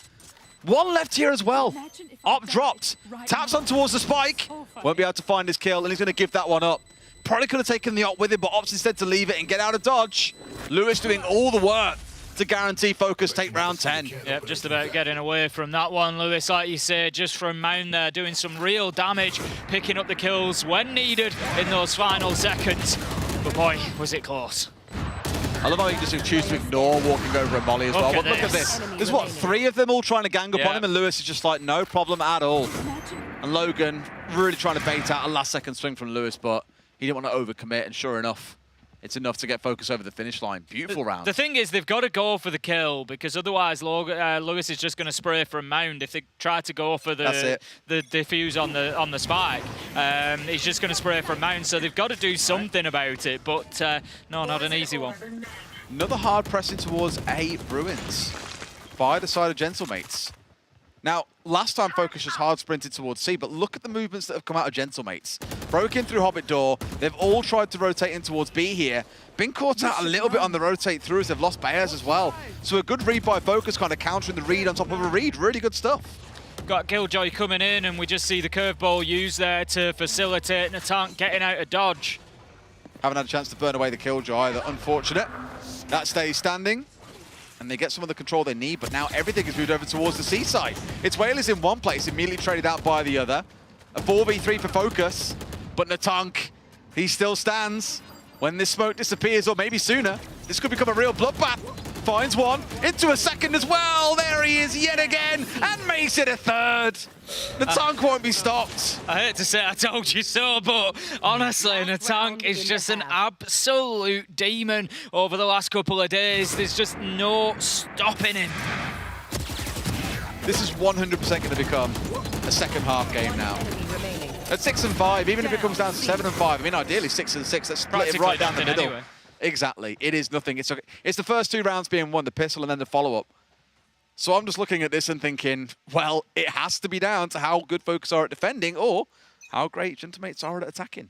1 left here as well. Op dropped. Taps on towards the spike. Won't be able to find his kill, and he's going to give that one up. Probably could have taken the Op with him, but opts instead to leave it and get out of dodge. Lewis doing all the work to guarantee Focus take round 10. Yep, just about getting away from that one. Lewis, like you say, just from Mound there, doing some real damage, picking up the kills when needed in those final seconds. But boy, was it close. I love how you just choose to ignore walking over a molly as well. Look at this. There's, what, 3 of them all trying to gang up on him, and Lewis is just like, no problem at all. And Logan really trying to bait out a last-second swing from Lewis, but he didn't want to overcommit, and sure enough, it's enough to get Focus over the finish line. Beautiful round. The thing is, they've got to go for the kill because otherwise Lewis is just going to spray from Mound. If they try to go for the defuse on the spike, he's just going to spray from Mound. So they've got to do something about it. But no, not an easy one. Another hard pressing towards A Ruins by the side of Gentlemates. Now, last time Focus just hard sprinted towards C, but look at the movements that have come out of Gentlemates. Broke in through Hobbit door. They've all tried to rotate in towards B here. Been caught out a little bit on the rotate through as they've lost Bears as well. So a good read by Focus, kind of countering the read on top of a read. Really good stuff. Got Killjoy coming in, and we just see the curveball used there to facilitate Natank getting out of dodge. Haven't had a chance to burn away the Killjoy either. Unfortunate. That stays standing. And they get some of the control they need, but now everything is moved over towards the C side. It's Whalers in one place, immediately traded out by the other. A 4v3 for Focus, but Natank, he still stands. When this smoke disappears, or maybe sooner, this could become a real bloodbath. Finds one, into a second as well. There he is yet again, and makes it a third. Natank won't be stopped. I hate to say I told you so, but honestly, Natank is just an absolute demon over the last couple of days. There's just no stopping him. This is 100% going to become a second half game now. At 6-5, even if it comes down to 7-5, I mean, ideally 6-6, let's split it right down the middle. Anyway. Exactly, it is nothing. It's the first 2 rounds being won, the pistol and then the follow-up. So I'm just looking at this and thinking, well, it has to be down to how good Focus are at defending or how great Gentlemates are at attacking.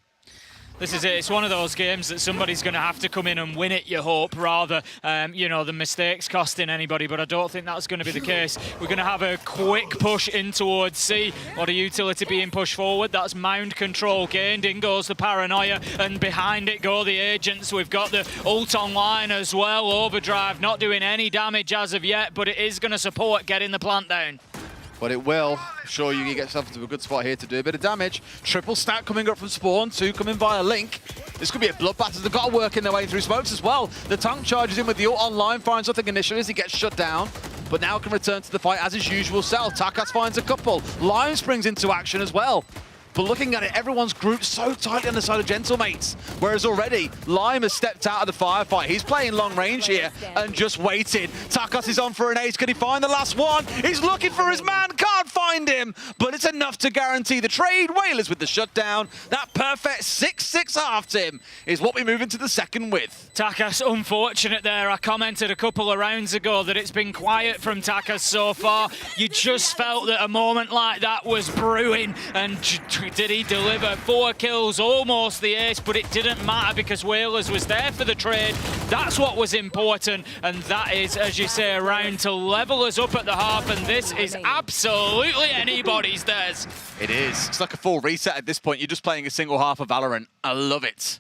This is it. It's one of those games that somebody's going to have to come in and win it, you hope, rather, you know, the mistakes costing anybody, but I don't think that's going to be the case. We're going to have a quick push in towards C, or the utility being pushed forward. That's Mound control gained. In goes the Paranoia, and behind it go the Agents. We've got the ult online as well. Overdrive not doing any damage as of yet, but it is going to support getting the plant down. But it will. Sure, you can get yourself into a good spot here to do a bit of damage. Triple stack coming up from spawn, 2 coming via Link. This could be a bloodbath as they've got to work in their way through smokes as well. The tank charges in with the ult online, finds nothing initially as he gets shut down, but now can return to the fight as his usual self. Takas finds a couple. Lime springs into action as well. But looking at it, everyone's grouped so tightly on the side of Gentlemates, whereas already Lime has stepped out of the firefight. He's playing long range here and just waited. Takas is on for an ace. Can he find the last one? He's looking for his man, can't find him, but it's enough to guarantee the trade. Whalers with the shutdown. That perfect 6-6 half, Tim, is what we move into the second with. Takas, unfortunate there. I commented a couple of rounds ago that it's been quiet from Takas so far. You just felt that a moment like that was brewing, and did he deliver 4 kills, almost the ace, but it didn't matter because Whalers was there for the trade. That's what was important, and that is, as you say, a round to level us up at the half, and this is absolutely anybody's theirs. It is. It's like a full reset at this point. You're just playing a single half of Valorant. I love it.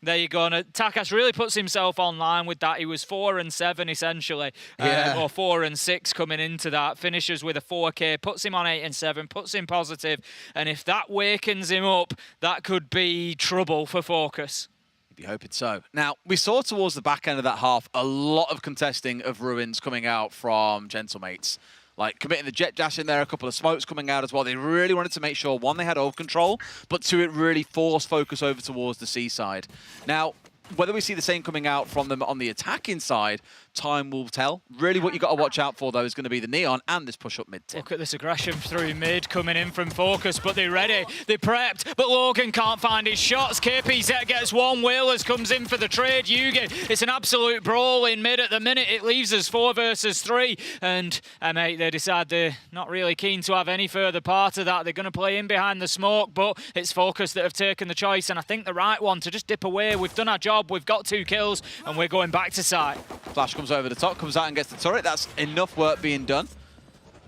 There you go. And Takas really puts himself online with that. He was 4 and 7 essentially, or 4 and 6 coming into that. Finishes with a 4K, puts him on 8 and 7, puts him positive. And if that wakens him up, that could be trouble for Focus. You'd be hoping so. Now, we saw towards the back end of that half a lot of contesting of Ruins coming out from Gentlemates. Like committing the jet dash in there, a couple of smokes coming out as well. They really wanted to make sure, one, they had ult control, but two, it really forced Focus over towards the C side. Now, whether we see the same coming out from them on the attacking side, time will tell. Really what you got to watch out for, though, is going to be the Neon and this push-up mid-tip. Look at this aggression through mid coming in from Focus, but they're ready. They're prepped, but Logan can't find his shots. KPZ gets one. Whalers comes in for the trade. Yugi, it's an absolute brawl in mid at the minute. It leaves us 4 versus 3, and M8, they decide they're not really keen to have any further part of that. They're going to play in behind the smoke, but it's Focus that have taken the choice, and I think the right one to just dip away. We've done our job. We've got 2 kills, and we're going back to site. Flash comes over the top, comes out and gets the turret. That's enough work being done.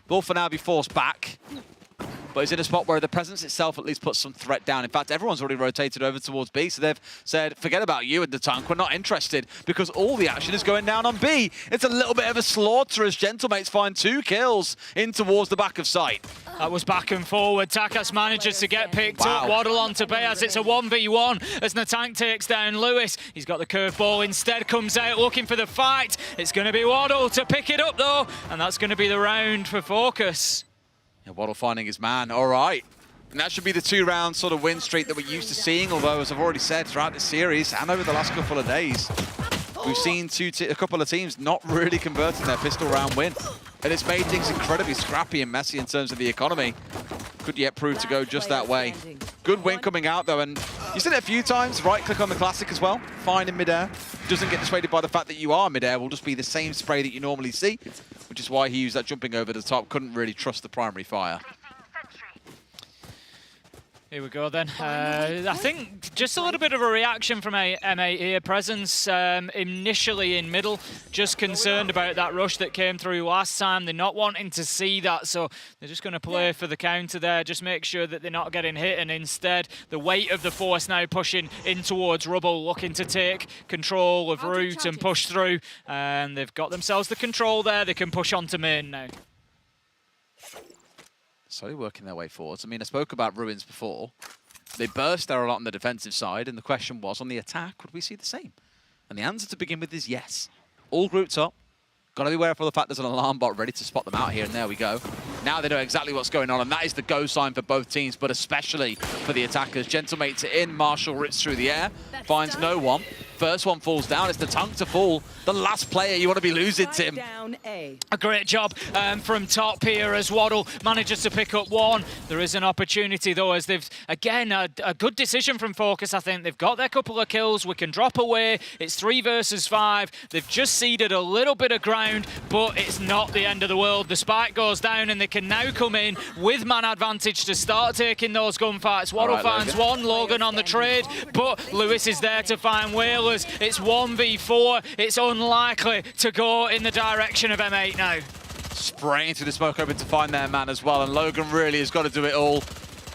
Will for now be forced back, but he's in a spot where the presence itself at least puts some threat down. In fact, everyone's already rotated over towards B, so they've said, forget about you and the tank, we're not interested, because all the action is going down on B. It's a little bit of a slaughter as Gentlemates find 2 kills in towards the back of site. That was back and forward. Takas manages to get picked up. Waddle on to Beaz. It's a 1v1 as Natank takes down Lewis. He's got the curveball instead, comes out looking for the fight. It's going to be Waddle to pick it up, though, and that's going to be the round for Focus. Yeah, Waddle finding his man. All right. And that should be the 2-round sort of win streak that we're used to seeing, although, as I've already said, throughout this series and over the last couple of days, we've seen a couple of teams not really converting their pistol round win. And it's made things incredibly scrappy and messy in terms of the economy. Could yet prove to go just that way. Good win coming out, though, and you've seen it a few times. Right-click on the Classic as well. Fine in midair. Doesn't get dissuaded by the fact that you are midair. Will just be the same spray that you normally see, which is why he used that jumping over the top. Couldn't really trust the primary fire. Here we go then. I think just a little bit of a reaction from M8 here. Presence initially in middle, just concerned about that rush that came through last time. They're not wanting to see that, so they're just going to play for the counter there, just make sure that they're not getting hit, and instead the weight of the force now pushing in towards Rubble, looking to take control of route and push through. And they've got themselves the control there. They can push onto main now. Slowly working their way forwards. I mean, I spoke about Ruins before. They burst there a lot on the defensive side, and the question was, on the attack, would we see the same? And the answer to begin with is yes. All grouped up. Got to be aware of the fact there's an alarm bot ready to spot them out here, and there we go. Now they know exactly what's going on, and that is the go sign for both teams, but especially for the attackers. Gentlemates are in, Marshall rips through the air, finds no one. First one falls down, it's the tank to fall. The last player you want to be losing, Tim. A great job from top here as Waddle manages to pick up one. There is an opportunity, though, as they've, again, a good decision from Focus, I think. They've got their couple of kills, we can drop away. It's 3 versus 5. They've just ceded a little bit of ground, but it's not the end of the world. The spike goes down, and they can now come in with man advantage to start taking those gunfights. Waddle finds one, Logan on the trade, but Lewis is there to find Whalers. It's 1v4. It's unlikely to go in the direction of M8 now. Spraying through the smoke open to find their man as well, and Logan really has got to do it all.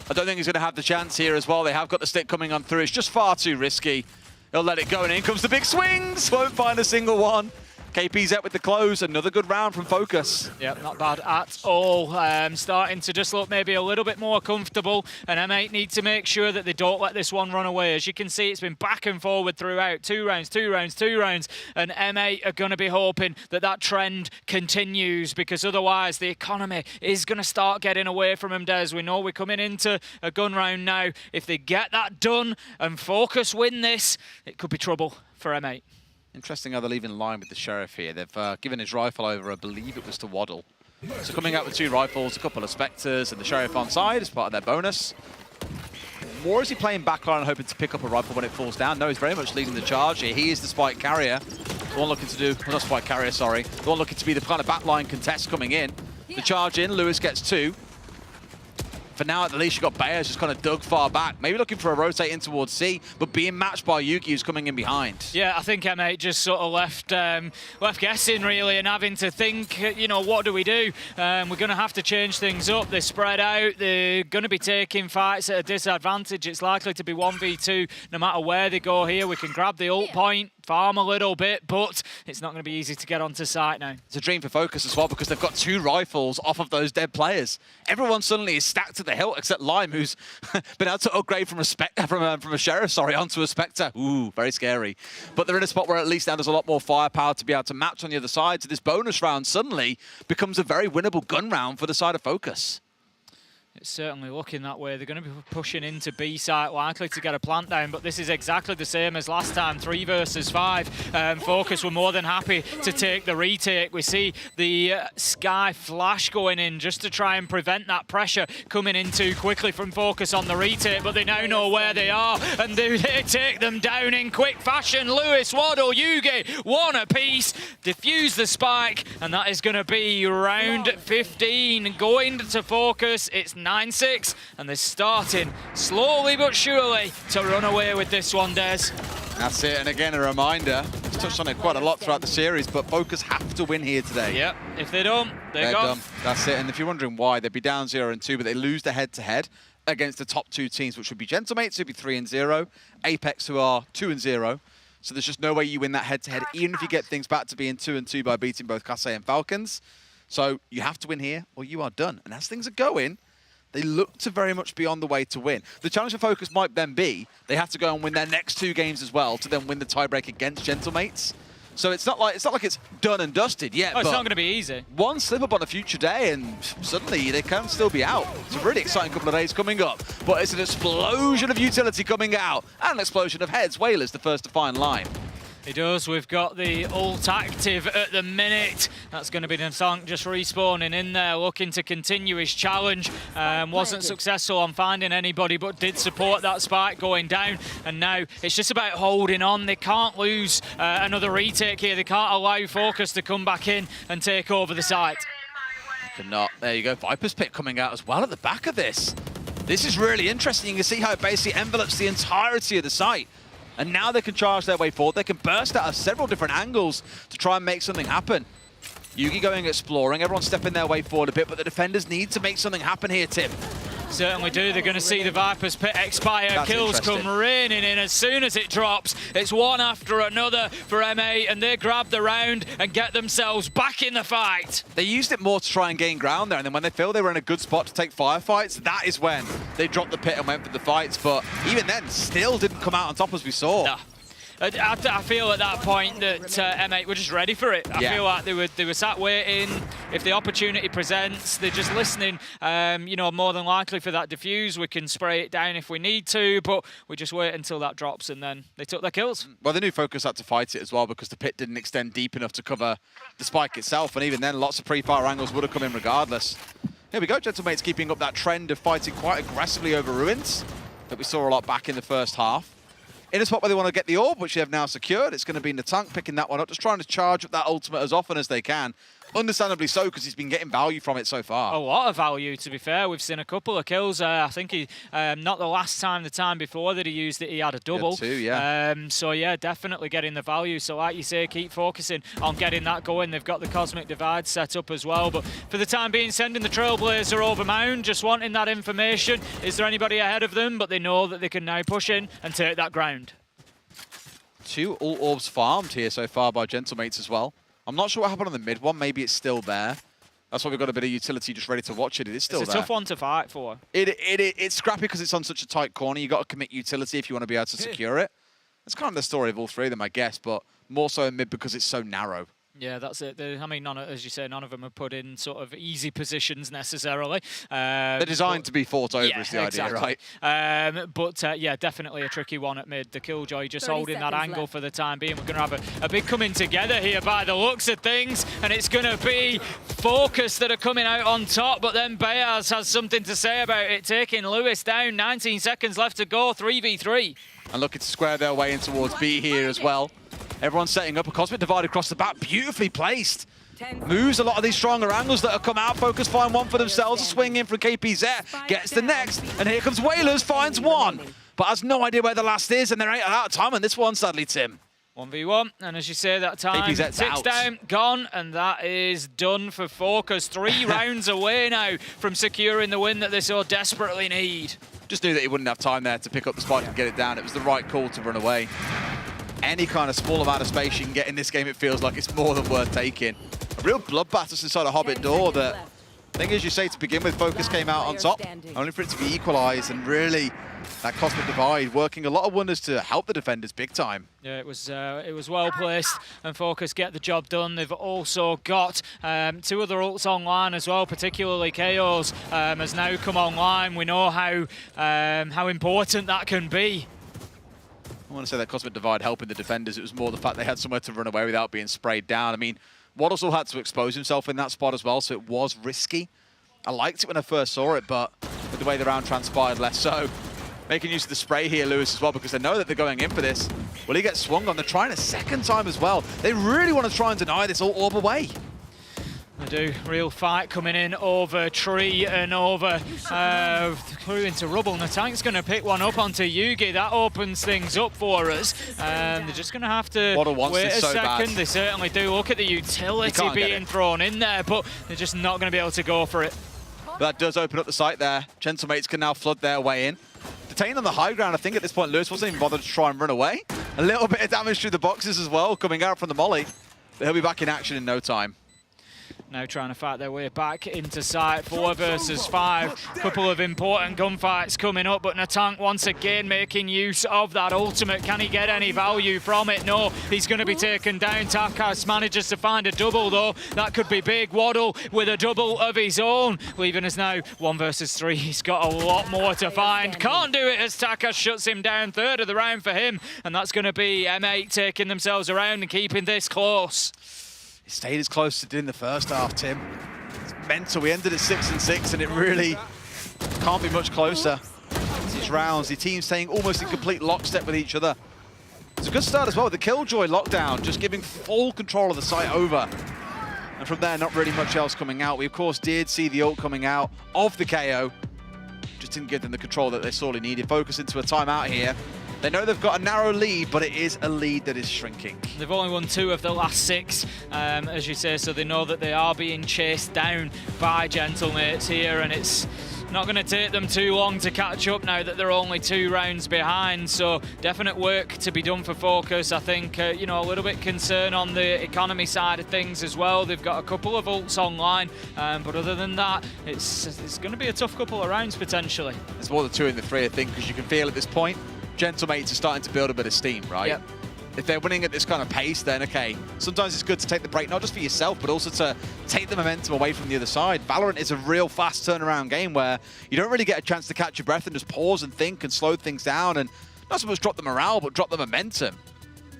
I don't think he's going to have the chance here as well. They have got the stick coming on through. It's just far too risky. He'll let it go, and in comes the big swings. Won't find a single one. KPZ with the close. Another good round from Focus. Yeah, not bad at all. Starting to just look maybe a little bit more comfortable, and M8 need to make sure that they don't let this one run away. As you can see, it's been back and forward throughout. 2 rounds, 2 rounds, 2 rounds, and M8 are going to be hoping that that trend continues, because otherwise the economy is going to start getting away from them, Des. We know we're coming into a gun round now. If they get that done and Focus win this, it could be trouble for M8. Interesting how they're leaving line with the Sheriff here. They've given his rifle over, I believe it was to Waddle. So coming out with 2 rifles, a couple of Spectres, and the Sheriff on side as part of their bonus. Or is he playing backline and hoping to pick up a rifle when it falls down? No, he's very much leading the charge here. He is the spike carrier. The one looking to do, well, not spike carrier, sorry. The one looking to be the kind of backline contest coming in. The charge in, Lewis gets 2. For now, at the least, you've got Bayers just kind of dug far back. Maybe looking for a rotate in towards C, but being matched by Yugi, who's coming in behind. Yeah, I think M8 just sort of left guessing, really, and having to think, you know, what do we do? We're going to have to change things up. They're spread out. They're going to be taking fights at a disadvantage. It's likely to be 1v2 no matter where they go here. We can grab the ult point, farm a little bit, but it's not going to be easy to get onto site now. It's a dream for Focus as well because they've got 2 rifles off of those dead players. Everyone suddenly is stacked to the hilt except Lime, who's been able to upgrade from a Sheriff, onto a Spectre. Ooh, very scary. But they're in a spot where at least now there's a lot more firepower to be able to match on the other side. So this bonus round suddenly becomes a very winnable gun round for the side of Focus. It's certainly looking that way. They're going to be pushing into B site, likely to get a plant down, but this is exactly the same as last time, 3 versus 5. Focus were more than happy to take the retake. We see the Sky flash going in just to try and prevent that pressure coming in too quickly from Focus on the retake, but they now know where they are, and they take them down in quick fashion. Lewis, Waddle, Yugi, 1 apiece, defuse the spike, and that is going to be round 15. Going to Focus, it's 9-6, and they're starting slowly but surely to run away with this one, Des. That's it, and again, a reminder, we've touched on it quite a lot throughout the series, but Focus have to win here today. Yep, if they don't, they're gone. Done. That's it, and if you're wondering why, they'd be down 0-2, but they lose the head-to-head against the top 2 teams, which would be Gentlemates, who'd be 3-0, Apex, who are 2-0. So there's just no way you win that head-to-head, even if you get things back to being 2-2 by beating both Kassai and Falcons. So you have to win here, or you are done. And as things are going, they look to very much be on the way to win. The challenge for Focus might then be they have to go and win their next 2 games as well to then win the tiebreak against Gentlemates. So it's not like it's done and dusted yet. Oh, it's not going to be easy. One slip up on a future day and suddenly they can still be out. It's a really exciting couple of days coming up. But it's an explosion of utility coming out and an explosion of heads. Whalers the first to find Lime. He does. We've got the ult active at the minute. That's going to be Nasang just respawning in there, looking to continue his challenge. Wasn't successful on finding anybody, but did support that spike going down. And now it's just about holding on. They can't lose another retake here. They can't allow Focus to come back in and take over the site. Cannot. There you go. Viper's Pit coming out as well at the back of this. This is really interesting. You can see how it basically envelopes the entirety of the site. And now they can charge their way forward. They can burst out of several different angles to try and make something happen. Yugi going exploring, everyone stepping their way forward a bit, but the defenders need to make something happen here, Tim. Certainly do. They're going to see the Viper's Pit expire. That's Kills come raining in as soon as it drops. It's one after another for MA, and they grab the round and get themselves back in the fight. They used it more to try and gain ground there, and then when they feel they were in a good spot to take firefights, that is when they dropped the pit and went for the fights. But even then, still didn't come out on top as we saw. No. I feel at that point that M8 were just ready for it. I feel like they were sat waiting. If the opportunity presents, they're just listening. You know, more than likely for that defuse, we can spray it down if we need to, but we just wait until that drops, and then they took their kills. Well, the new Focus had to fight it as well because the pit didn't extend deep enough to cover the spike itself, and even then, lots of pre-fire angles would have come in regardless. Here we go, Gentlemates keeping up that trend of fighting quite aggressively over ruins that we saw a lot back in the first half. In a spot where they want to get the orb, which they have now secured, it's going to be Natank picking that one up, just trying to charge up that ultimate as often as they can. Understandably so, because he's been getting value from it so far. A lot of value, to be fair. We've seen a couple of kills. I think he, not the last time, the time before that he used it, he had a double. Two, yeah. So yeah, definitely getting the value. So like you say, keep focusing on getting that going. They've got the Cosmic Divide set up as well. But for the time being, sending the Trailblazer over Mound, just wanting that information. Is there anybody ahead of them? But they know that they can now push in and take that ground. 2 ult orbs farmed here so far by Gentlemates as well. I'm not sure what happened on the mid one. Maybe it's still there. That's why we've got a bit of utility just ready to watch it. It is still there. It's a tough one to fight for. It's scrappy because it's on such a tight corner. You've got to commit utility if you want to be able to secure it. That's kind of the story of all 3 of them, I guess, but more so in mid because it's so narrow. Yeah, that's it. I mean, as you say, none of them are put in sort of easy positions necessarily. They're designed to be fought over, is the idea, right? Yeah, definitely a tricky one at mid. The Killjoy just holding that angle left for the time being. We're going to have a big coming together here by the looks of things, and it's going to be Focus that are coming out on top, but then Bayaz has something to say about it, taking Lewis down. 19 seconds left to go, 3v3. And looking to square their way in towards B here as well. Everyone's setting up a Cosmic Divide across the back, beautifully placed. moves a lot of these stronger angles that have come out. Focus find one for themselves. A swing in from KPZ, gets the next, and here comes Whalers, finds one, but has no idea where the last is, and they're out of time on this one, sadly, Tim. 1v1, and as you say, that time KPZ's ticks out. down, gone, and that is done for Focus. 3 rounds away now from securing the win that they so desperately need. Just knew that he wouldn't have time there to pick up the spike and get it down. It was the right call to run away. Any kind of small amount of space you can get in this game, it feels like it's more than worth taking. A real bloodbath just inside a Hobbit door that, thing is, you say to begin with, Focus came out on top, only for it to be equalised, and really that Cosmic Divide working a lot of wonders to help the defenders big time. Yeah, it was well placed, and Focus get the job done. They've also got 2 other ults online as well, particularly KO's has now come online. We know how important that can be. I want to say that Cosmic Divide helping the defenders. It was more the fact they had somewhere to run away without being sprayed down. I mean, Waddlesall had to expose himself in that spot as well, so it was risky. I liked it when I first saw it, but with the way the round transpired, less so. Making use of the spray here, Lewis, as well, because they know that they're going in for this. Will he get swung on? They're trying a second time as well. They really want to try and deny this all orb away. They do. Real fight coming in over tree and over through into rubble. And the tank's going to pick one up onto Yugi. That opens things up for us. They're just going to have to wait a second. Bad. They certainly do. Look at the utility being thrown in there, but they're just not going to be able to go for it. That does open up the site there. Gentlemates can now flood their way in. Detained on the high ground, I think at this point Lewis wasn't even bothered to try and run away. A little bit of damage through the boxes as well, coming out from the molly. But he'll be back in action in no time. Now trying to fight their way back into site. 4 versus 5. Couple of important gunfights coming up, but Natank once again making use of that ultimate. Can he get any value from it? No, he's going to be taken down. Tafkas manages to find a double though. That could be big. Waddle with a double of his own. Leaving us now 1 versus 3. He's got a lot more to find. Can't do it as Tafkas shuts him down. 3rd of the round for him. And that's going to be M8 taking themselves around and keeping this close. It stayed as close as it did in the first half, Tim. It's mental. We ended at 6-6, and it really can't be much closer. These rounds, the team staying almost in complete lockstep with each other. It's a good start as well with the Killjoy lockdown, just giving full control of the site over. And from there, not really much else coming out. We, of course, did see the ult coming out of the KO. Just didn't give them the control that they sorely needed. Focus into a timeout here. They know they've got a narrow lead, but it is a lead that is shrinking. They've only won 2 of the last 6, as you say, so they know that they are being chased down by Gentlemates here, and it's not going to take them too long to catch up now that they're only 2 rounds behind. So definite work to be done for Focus. I think, you know, a little bit concern on the economy side of things as well. They've got a couple of ults online, but other than that, it's going to be a tough couple of rounds potentially. There's more than 2 in the 3, I think, because you can feel at this point, Gentlemates are starting to build a bit of steam, right? Yep. If they're winning at this kind of pace, then okay. Sometimes it's good to take the break, not just for yourself, but also to take the momentum away from the other side. Valorant is a real fast turnaround game where you don't really get a chance to catch your breath and just pause and think and slow things down and not so much drop the morale, but drop the momentum.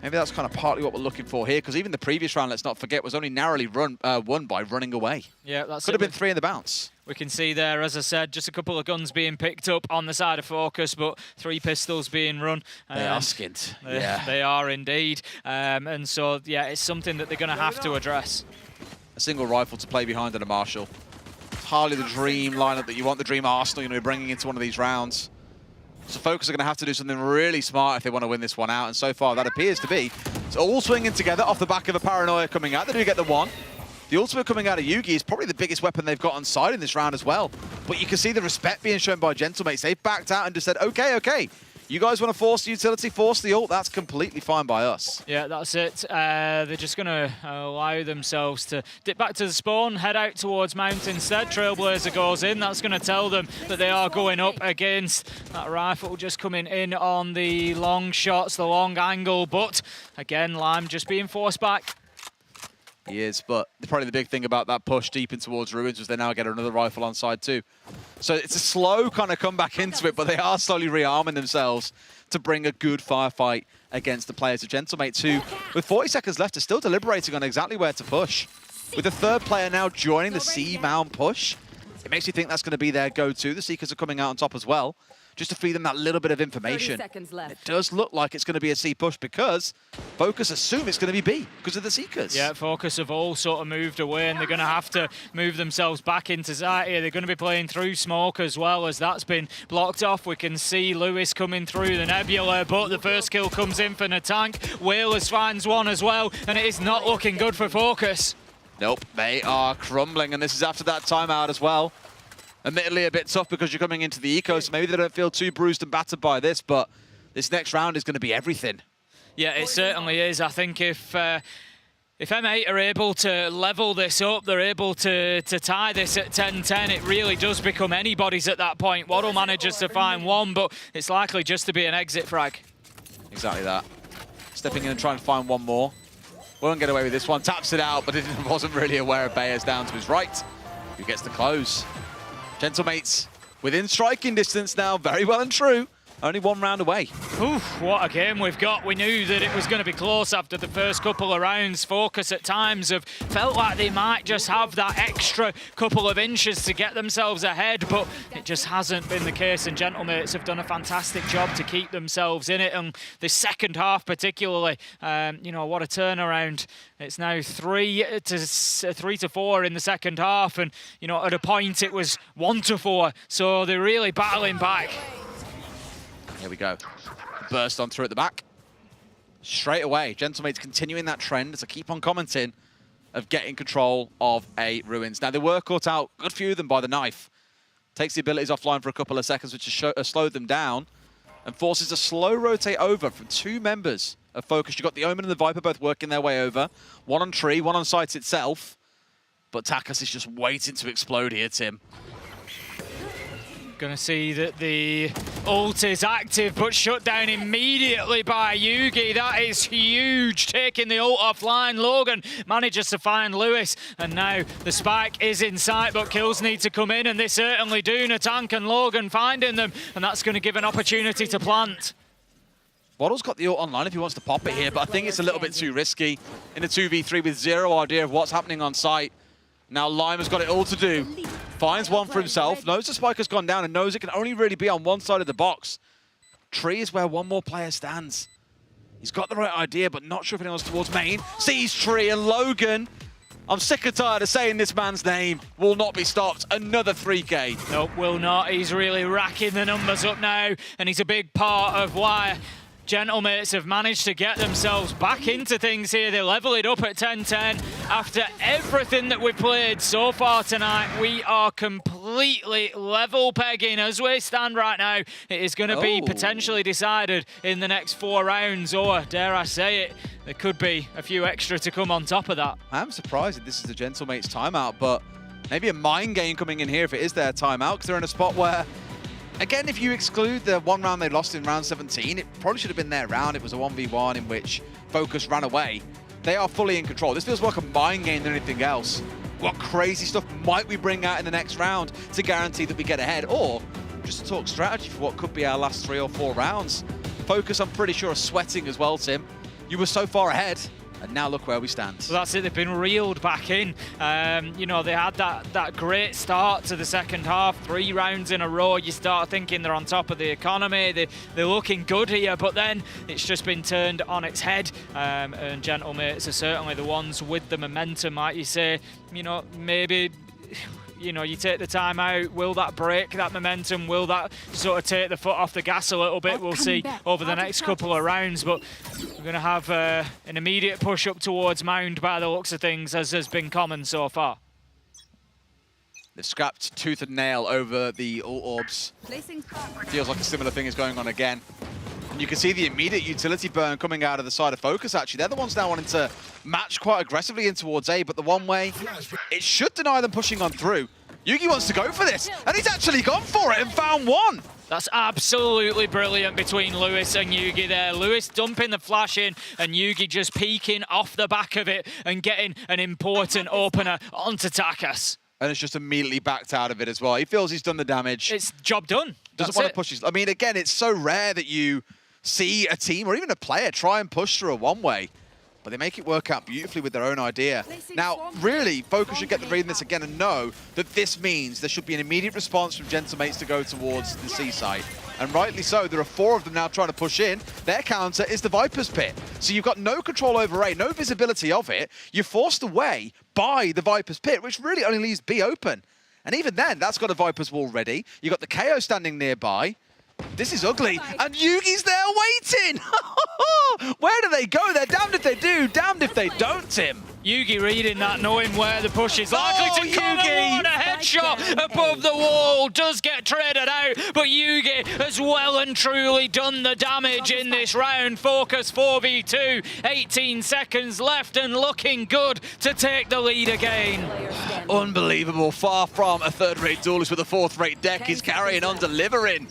Maybe that's kind of partly what we're looking for here, because even the previous round, let's not forget, was only narrowly won by running away. Yeah, that's Could have been 3 in the bounce. We can see there, as I said, just a couple of guns being picked up on the side of Focus, but 3 pistols being run. They are skint. Yeah. They are indeed. And so, yeah, it's something that they're going to have to address. A single rifle to play behind and a Marshall. It's hardly the dream lineup that you want, the dream arsenal you're going to be bringing into one of these rounds. So Focus are going to have to do something really smart if they want to win this one out, and so far that appears to be. So all swinging together off the back of a Paranoia coming out. They do get the 1. The ultimate coming out of Yugi is probably the biggest weapon they've got on side in this round as well. But you can see the respect being shown by Gentlemates. They've backed out and just said, okay. You guys want to force the utility, force the ult, that's completely fine by us. Yeah, that's it. They're just going to allow themselves to dip back to the spawn, head out towards Mount instead. Trailblazer goes in. That's going to tell them that they are going up against that rifle just coming in on the long shots, the long angle. But again, Lime just being forced back. He is, but probably the big thing about that push deep in towards Ruins was they now get another rifle on side too. So it's a slow kind of comeback into it, but they are slowly rearming themselves to bring a good firefight against the players of Gentlemates, who, with 40 seconds left, are still deliberating on exactly where to push. With the 3rd player now joining the C-Mound push, It makes you think that's going to be their go-to. The Seekers are coming out on top as well, just to feed them that little bit of information. 30 seconds left. It does look like it's going to be a C push because Focus assume it's going to be B because of the Seekers. Yeah, Focus have all sort of moved away, and they're going to have to move themselves back into site here. They're going to be playing through smoke as well, as that's been blocked off. We can see Lewis coming through the Nebula, but the first kill comes in for Natank. Whalers finds one as well, and it is not looking good for Focus. Nope, they are crumbling, and this is after that timeout as well. Admittedly a bit tough because you're coming into the eco, so maybe they don't feel too bruised and battered by this, but this next round is going to be everything. Yeah, it certainly is. I think if M8 are able to level this up, they're able to tie this at 10-10, it really does become anybody's at that point. Waddle manages to find one, but it's likely just to be an exit frag. Exactly that. Stepping in and trying to find one more. Won't get away with this one. Taps it out, but it wasn't really aware of Bayers down to his right, who gets the close. Gentlemates within striking distance now, very well and true. Only one round away. Oof, what a game we've got. We knew that it was going to be close after the first couple of rounds. Focus at times have felt like they might just have that extra couple of inches to get themselves ahead, but it just hasn't been the case, and Gentlemates have done a fantastic job to keep themselves in it. And the second half particularly, you know, what a turnaround. It's now 3-4 in the second half, and you know, at a point it was 1-4, so they're really battling back. Here we go. Burst on through at the back. Straight away, Gentlemates continuing that trend, as I keep on commenting, of getting control of a Ruins. Now, they were caught out, a good few of them, by the knife. Takes the abilities offline for a couple of seconds, which has slowed them down, and forces a slow rotate over from two members of Focus. You've got the Omen and the Viper both working their way over. One on tree, one on site itself. But Takas is just waiting to explode here, Tim. Gonna see that the ult is active, but shut down immediately by Yugi. That is huge, taking the ult offline. Logan manages to find Lewis, and now the spike is in sight, but kills need to come in, and they certainly do. Natank and Logan finding them, and that's gonna give an opportunity to plant. Waddle's got the ult online if he wants to pop it here, but I think it's a little bit too risky in a 2v3 with zero idea of what's happening on site. Now Lime has got it all to do. Finds one for himself, knows the spike has gone down, and knows it can only really be on one side of the box. Tree is where one more player stands. He's got the right idea, but not sure if anyone's towards main. Sees Tree, and Logan, I'm sick and tired of saying this man's name, will not be stopped. Another 3K. Nope, will not. He's really racking the numbers up now, and he's a big part of why Gentlemates have managed to get themselves back into things here. They level it up at 10-10. After everything that we've played so far tonight, we are completely level pegging as we stand right now. It is going to be potentially decided in the next 4 rounds, or dare I say it, there could be a few extra to come on top of that. I'm surprised that this is the Gentlemates timeout, but maybe a mind game coming in here if it is their timeout, because they're in a spot where, again, if you exclude the one round they lost in round 17, it probably should have been their round. It was a 1v1 in which Focus ran away. They are fully in control. This feels more like a mind game than anything else. What crazy stuff might we bring out in the next round to guarantee that we get ahead, or just to talk strategy for what could be our last 3 or 4 rounds? Focus, I'm pretty sure, are sweating as well, Tim. You were so far ahead, and now look where we stand. Well, that's it, they've been reeled back in. You know, they had that great start to the second half, 3 rounds in a row. You start thinking they're on top of the economy, they're looking good here, but then it's just been turned on its head. And Gentlemates are certainly the ones with the momentum, like you say. You know, maybe, you know, you take the time out, will that break that momentum? Will that sort of take the foot off the gas a little bit? We'll see over the next couple of rounds, but we're going to have an immediate push up towards Mound by the looks of things, as has been common so far. They've scrapped tooth and nail over the ult orbs. Feels like a similar thing is going on again. And you can see the immediate utility burn coming out of the side of Focus, actually. They're the ones now wanting to match quite aggressively in towards A, but the one way, it should deny them pushing on through. Yugi wants to go for this, and he's actually gone for it and found one. That's absolutely brilliant between Lewis and Yugi there. Lewis dumping the flash in, and Yugi just peeking off the back of it and getting an important opener onto Takas. And it's just immediately backed out of it as well. He feels he's done the damage. It's job done. Doesn't want to push his... I mean, again, it's so rare that you see a team or even a player try and push through a one-way. but they make it work out beautifully with their own idea. Now, really, Focus should get the read in this again and know that this means there should be an immediate response from Gentlemates to go towards the C side. And rightly so, there are 4 of them now trying to push in. Their counter is the Viper's Pit. So you've got no control over A, no visibility of it. You're forced away by the Viper's Pit, which really only leaves B open. And even then, that's got a Viper's Wall ready. You've got the KO standing nearby. This is ugly. And Yugi's there waiting! Where do they go? They're damned if they do, damned if they don't, Tim. Yugi reading that, knowing where the push is likely to come. Yugi! What a headshot above the wall. Does get traded out, but Yugi has well and truly done the damage in this round. Focus 4v2, 18 seconds left and looking good to take the lead again. Unbelievable. Far from a third-rate duelist with a fourth-rate deck. He's carrying on, delivering.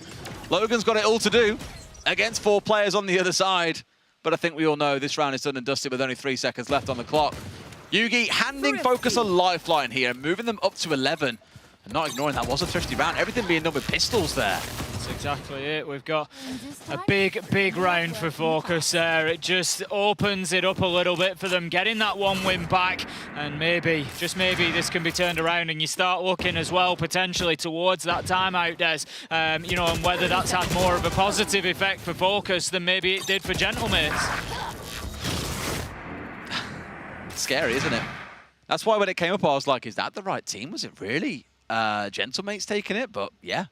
Logan's got it all to do against 4 players on the other side. But I think we all know this round is done and dusted with only 3 seconds left on the clock. Yugi handing Focus a lifeline here, moving them up to 11. And not ignoring that was a thrifty round. Everything being done with pistols there. That's exactly it. We've got a big round for Focus there. It just opens it up a little bit for them, getting that 1 win back. And maybe, just maybe, this can be turned around and you start looking as well potentially towards that timeout, Des. You know, and whether that's had more of a positive effect for Focus than maybe it did for Gentlemates. Scary, isn't it? That's why when it came up, I was like, is that the right team? Was it really Gentlemates taking it? But yeah,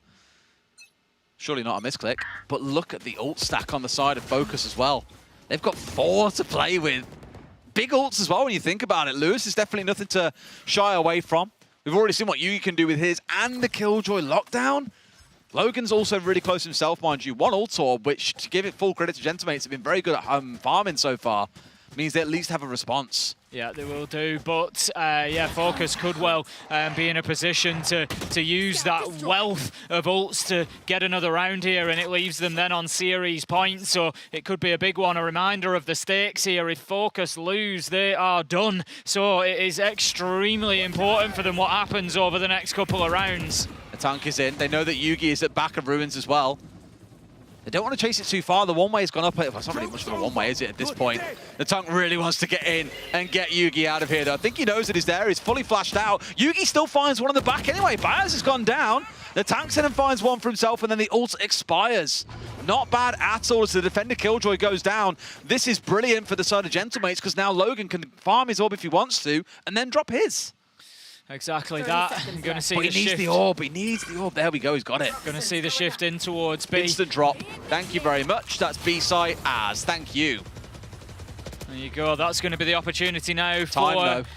surely not a misclick. But look at the ult stack on the side of Focus as well. They've got 4 to play with. Big ults as well when you think about it. Lewis is definitely nothing to shy away from. We've already seen what Yugi can do with his and the Killjoy lockdown. Logan's also really close himself, mind you. 1 ult orb, which, to give it full credit to Gentlemates, have been very good at farming so far. Means they at least have a response. Yeah, they will do, but yeah, Focus could well be in a position to use that wealth of ults to get another round here, and it leaves them then on series points, so it could be a big one. A reminder of the stakes here. If Focus lose, they are done, so it is extremely important for them what happens over the next couple of rounds. The tank is in. They know that Yugi is at back of Ruins as well. They don't want to chase it too far. The one-way has gone up. Well, it's not really much of a one-way, is it, at this point? The tank really wants to get in and get Yugi out of here, though. I think he knows that he's there. He's fully flashed out. Yugi still finds one in the back anyway. Baez has gone down. The tank's in and finds one for himself, and then the ult expires. Not bad at all as the defender Killjoy goes down. This is brilliant for the side of Gentlemates, because now Logan can farm his orb if he wants to, and then drop his. Exactly that. I'm going to see the shift. He needs the orb. He needs the orb. There we go. He's got it. Going to see the shift in towards B. Instant drop. Thank you very much. That's B-side as. Thank you. There you go. That's going to be the opportunity now Time, for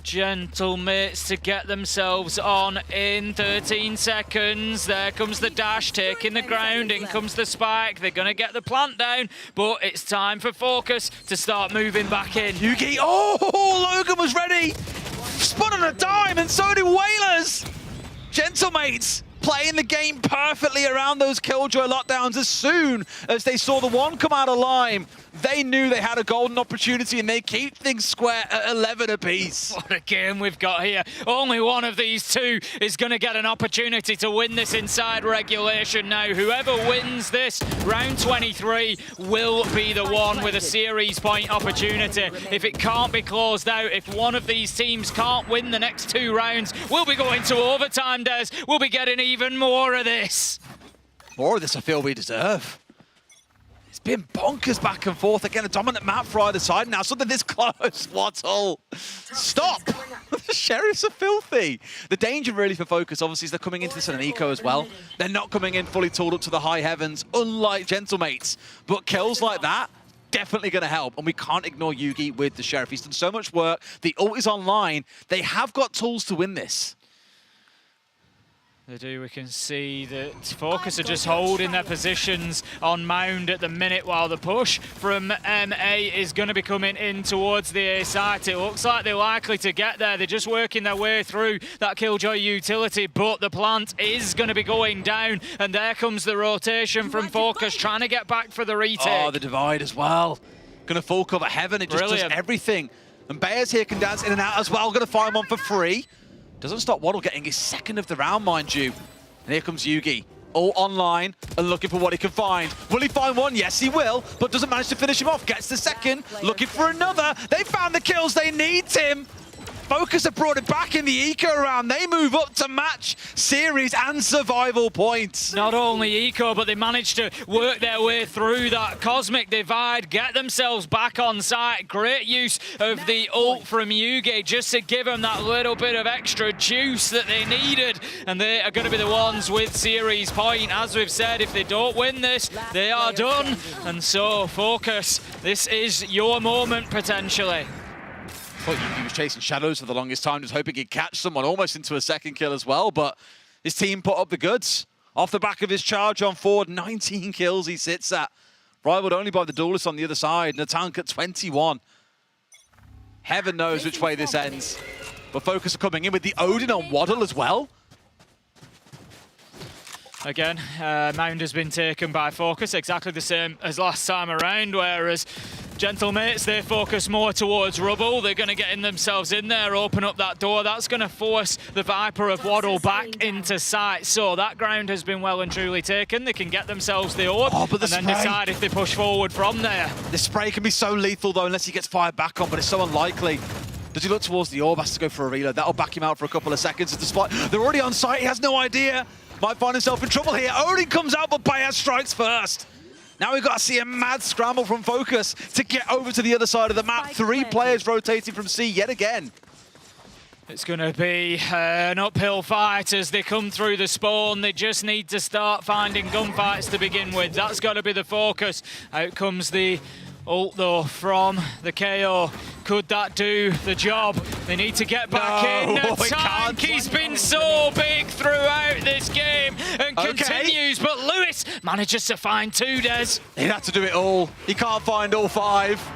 Gentlemates to get themselves on in 13 seconds. There comes the dash, taking the ground. In comes the spike. They're going to get the plant down, but it's time for Focus to start moving back in. Yugi. Oh, Logan was ready. Spun on a dime, and so do Whalers. Gentlemates playing the game perfectly around those Killjoy lockdowns. As soon as they saw the one come out of Lime, they knew they had a golden opportunity, and they keep things square at 11 apiece. What a game we've got here. Only one of these two is going to get an opportunity to win this inside regulation now. Whoever wins this, round 23, will be the one with a series point opportunity. If it can't be closed out, if one of these teams can't win the next 2 rounds, we'll be going to overtime, Des. We'll be getting even more of this. More of this I feel we deserve. It's been bonkers back and forth. Again, a dominant map for either side. Now something this close. Waddle. Stop. The Sheriffs are filthy. The danger really for Focus, obviously, is they're coming into this in an eco as well. They're not coming in fully tooled up to the high heavens, unlike Gentlemates. But kills like that, definitely going to help. And we can't ignore Yugi with the Sheriff. He's done so much work. The ult is online. They have got tools to win this. They do. We can see that Focus are just holding their positions on Mound at the minute, while the push from MA is going to be coming in towards the A site. It looks like they're likely to get there. They're just working their way through that Killjoy utility, but the plant is going to be going down, and there comes the rotation from Focus, trying to get back for the retake. Oh, the divide as well. Going to full cover heaven. It just does everything. And Baez here can dance in and out as well. Going to find one for free. Doesn't stop Waddle getting his second of the round, mind you. And here comes Yugi. all online and looking for what he can find. Will he find one? Yes, he will, but doesn't manage to finish him off. Gets the second, looking for another. They found the kills they need, Tim. Focus have brought it back in the eco round. They move up to match series and survival points. Not only eco, but they managed to work their way through that cosmic divide, get themselves back on site. Great use of the ult from Yugi just to give them that little bit of extra juice that they needed. And they are going to be the ones with series point. As we've said, if they don't win this, they are done. And so, Focus, this is your moment potentially. Well, he was chasing shadows for the longest time, just hoping he'd catch someone, almost into a second kill as well, but his team put up the goods. Off the back of his charge on forward, 19 kills he sits at. Rivaled only by the Duelist on the other side, Natank at 21. Heaven knows which way this ends. But Focus are coming in with the Odin on Waddle as well. Again, Mound has been taken by Focus, exactly the same as last time around, whereas Gentlemates, they focus more towards Rubble. They're going to get themselves in there, open up that door. That's going to force the Viper of Waddle back into sight. So that ground has been well and truly taken. They can get themselves the orb and then decide if they push forward from there. The spray can be so lethal, though, unless he gets fired back on, but it's so unlikely. Does he look towards the orb? Has to go for a reload. That'll back him out for a couple of seconds. Despite they're already on site, he has no idea. Might find himself in trouble here. Odin comes out, but Baez strikes first. Now we've got to see a mad scramble from Focus to get over to the other side of the map. 3 players rotating from C yet again. It's going to be an uphill fight as they come through the spawn. They just need to start finding gunfights to begin with. That's got to be the focus. Out comes the ult, though, from the KO. Could that do the job? They need to get back in. Natank, he's been so big throughout this game and continues, but Lewis manages to find 2, Des. He'd have to do it all. He can't find all 5.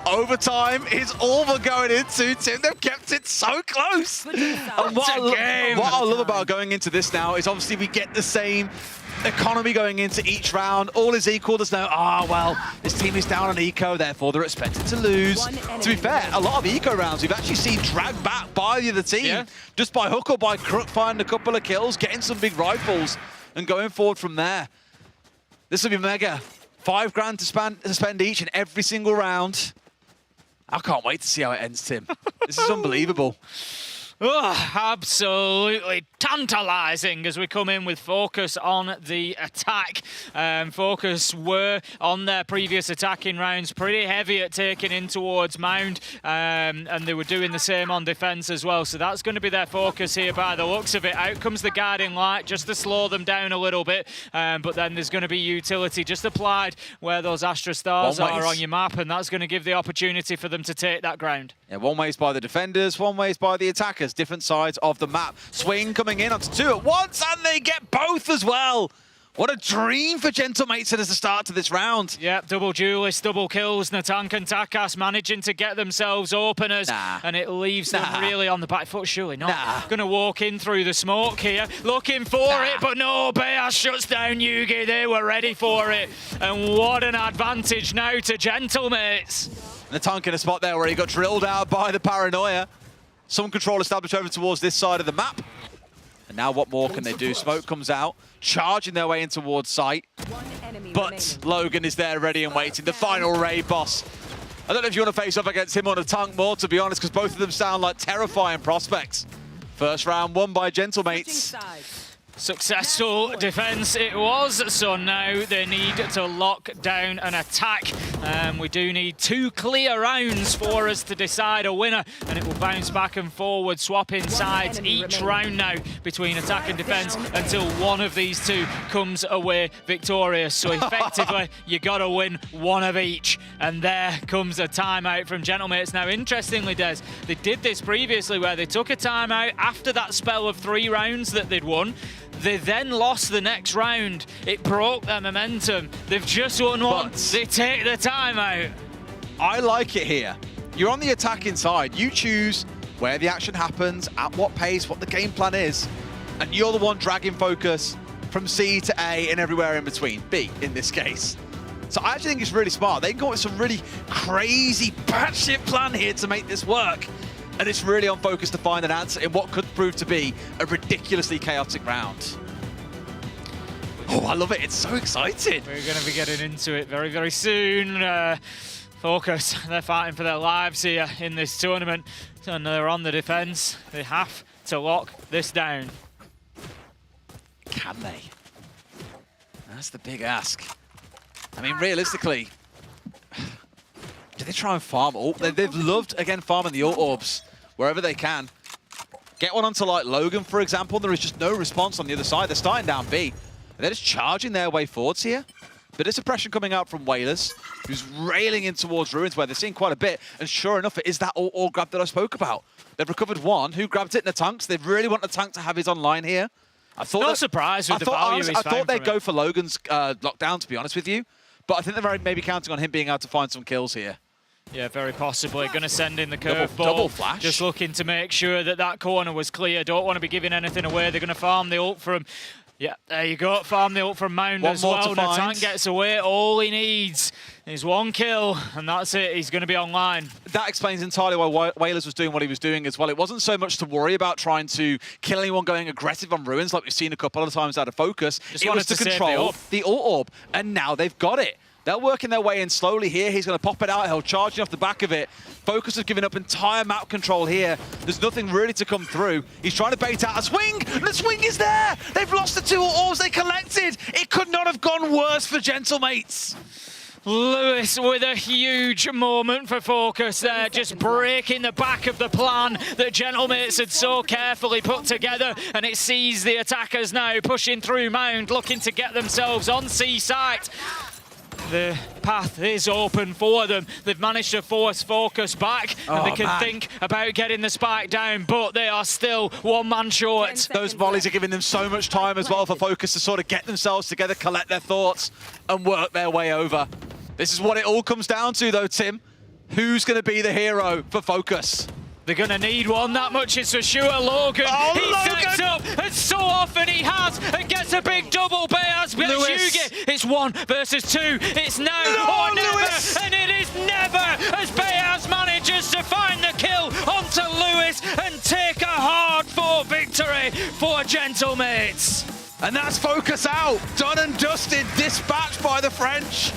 Overtime is all we're going into, Tim. They've kept it so close. And what I love about going into this now is obviously we get the same economy going into each round. All is equal. There's no, well, this team is down on eco, therefore they're expected to lose. To be fair, a lot of eco rounds we've actually seen dragged back by the other team. Just by hook or by crook, finding a couple of kills, getting some big rifles, and going forward from there. This will be mega. $5 to spend each in every single round. I can't wait to see how it ends, Tim. This is unbelievable. Oh, absolutely tantalising as we come in with Focus on the attack. Focus were on their previous attacking rounds pretty heavy at taking in towards Mound, and they were doing the same on defence as well. So that's going to be their focus here by the looks of it. Out comes the guiding light just to slow them down a little bit, but then there's going to be utility just applied where those Astra Stars are on your map, and that's going to give the opportunity for them to take that ground. Yeah, one way is by the defenders, one way is by the attackers. Different sides of the map. Swing coming in onto 2 at once, and they get both as well. What a dream for Gentlemates as a start to this round. Yep, double duelist, double kills. Natank and Takas managing to get themselves openers, and it leaves them really on the back foot. Surely not. Going to walk in through the smoke here, looking for it, but no, Baez shuts down Yugi. They were ready for it, and what an advantage now to Gentlemates. Natank in a spot there where he got drilled out by the Paranoia. Some control established over towards this side of the map. And now what more can they do? Smoke comes out, charging their way in towards sight. But Logan is there ready and waiting. The final raid boss. I don't know if you want to face up against him or Natank more, to be honest, because both of them sound like terrifying prospects. First round won by Gentlemates. Successful defense it was, so now they need to lock down an attack. We do need 2 clear rounds for us to decide a winner, and it will bounce back and forward, swapping sides each round now between attack and defense until one of these 2 comes away victorious. So effectively, you got to win one of each, and there comes a timeout from Gentlemates. Now, interestingly, Des, they did this previously where they took a timeout after that spell of 3 rounds that they'd won. They then lost the next round. It broke their momentum. They've just won once. They take the timeout. I like it here. You're on the attacking side. You choose where the action happens, at what pace, what the game plan is, and you're the one dragging Focus from C to A and everywhere in between, B in this case. So I actually think it's really smart. They can go with some really crazy batshit plan here to make this work. And it's really on Focus to find an answer in what could prove to be a ridiculously chaotic round. Oh, I love it. It's so exciting. We're going to be getting into it very, very soon. Focus, they're fighting for their lives here in this tournament, and they're on the defense. They have to lock this down. Can they? That's the big ask. I mean, realistically, do they try and farm ult? They've loved, again, farming the ult orbs wherever they can. Get one onto, like, Logan, for example. There is just no response on the other side. They're starting down B. They're just charging their way forwards here. Bit of suppression coming out from Whalers, who's railing in towards Ruins, where they're seeing quite a bit. And sure enough, it is that ult grab that I spoke about. They've recovered one. Who grabbed it? Natank. They really want Natank to have his online here. I thought Not surprised with the value he's I thought they'd go it. for Logan's lockdown, to be honest with you. But I think they're maybe counting on him being able to find some kills here. Yeah, very possibly. Going to send in the curveball. Double flash. Just looking to make sure that that corner was clear. Don't want to be giving anything away. They're going to farm the ult from... Yeah, there you go. Farm the ult from Mound as well. Natank gets away. All he needs is one kill, and that's it. He's going to be online. That explains entirely why Whalers was doing what he was doing as well. It wasn't so much to worry about trying to kill anyone going aggressive on Ruins like we've seen a couple of times out of Focus. Just it was to control the ult orb, and now they've got it. They're working their way in slowly here. He's going to pop it out. He'll charge off the back of it. Focus has given up entire map control here. There's nothing really to come through. He's trying to bait out a swing. The swing is there. They've lost the two orbs they collected. It could not have gone worse for Gentlemates. Lewis with a huge moment for Focus there, just breaking the back of the plan that Gentlemates had so carefully put together, and it sees the attackers now pushing through Mound, looking to get themselves on C site. The path is open for them. They've managed to force Focus back, and they can think about getting the spike down, but they are still one man short. Those volleys are giving them so much time as well for Focus to sort of get themselves together, collect their thoughts, and work their way over. This is what it all comes down to, though, Tim. Who's going to be the hero for Focus? They're going to need one, that much is for sure. Logan, he sets up, and so often he has, and gets a big double Bears. Yugi, it's 1 versus 2. It's now or never, Lewis. And it is never, as Bears manages to find the kill onto Lewis and take a hard-fought victory for Gentlemates. And that's Focus out. Done and dusted, dispatched by the French.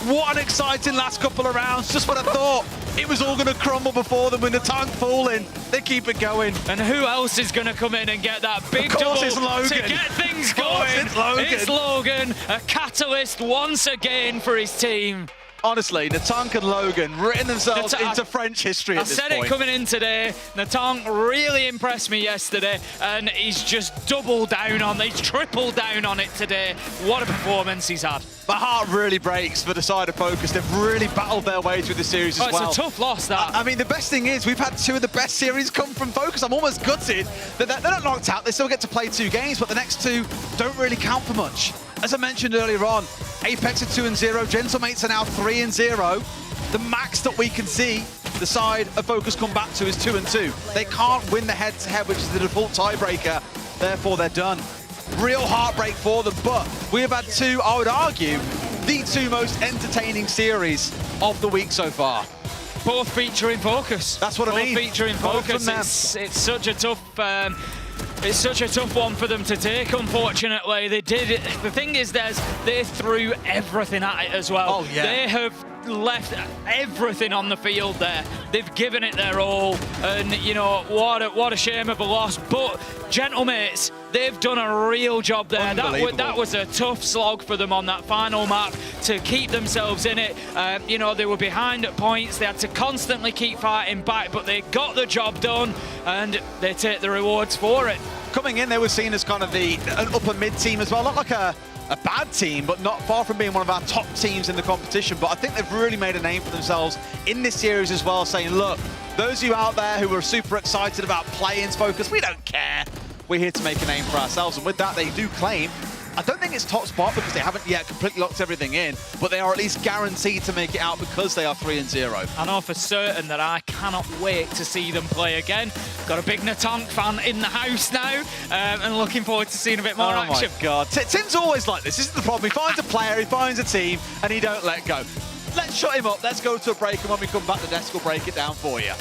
What an exciting last couple of rounds. Just what I thought. It was all going to crumble before them with the tank falling. They keep it going. And who else is going to come in and get that big double it's Logan. to get things going? It's Logan. It's Logan, a catalyst once again for his team. Honestly, Natank and Logan written themselves into French history at this point. I said it coming in today. Natank really impressed me yesterday, and he's just doubled down on it. He's tripled down on it today. What a performance he's had. My heart really breaks for the side of Focus. They've really battled their way through the series as well. It's a tough loss, that. I mean, the best thing is we've had 2 of the best series come from Focus. I'm almost gutted that they're not knocked out. They still get to play 2 games, but the next 2 don't really count for much. As I mentioned earlier on, Apex are 2-0. Gentlemates are now 3-0. The max that we can see the side of Focus come back to is 2-2. They can't win the head-to-head, which is the default tiebreaker. Therefore, they're done. Real heartbreak for them, but we have had 2, I would argue, the 2 most entertaining series of the week so far. Both featuring Focus. That's what I mean. Both featuring Focus. It's such a tough... It's such a tough one for them to take, unfortunately. They did it. The thing is, they threw everything at it as well. Oh, yeah. They have left everything on the field there. They've given it their all, and you know what a shame of a loss. But Gentlemates, they've done a real job there. That was a tough slog for them on that final map to keep themselves in it. You know, they were behind at points. They had to constantly keep fighting back, but they got the job done, and they take the rewards for it. Coming in, they were seen as kind of an upper mid team as well. Not like a bad team, but not far from being one of our top teams in the competition. But I think they've really made a name for themselves in this series as well, saying, look, those of you out there who are super excited about play-ins Focus, we don't care. We're here to make a name for ourselves. And with that, they do claim, I don't think it's top spot because they haven't yet completely locked everything in, but they are at least guaranteed to make it out because they are 3-0. I know for certain that I cannot wait to see them play again. Got a big Natank fan in the house now, and looking forward to seeing a bit more action. Oh my God. Tim's always like this. This is the problem. He finds a player, he finds a team, and he don't let go. Let's shut him up. Let's go to a break, and when we come back, the desk will break it down for you.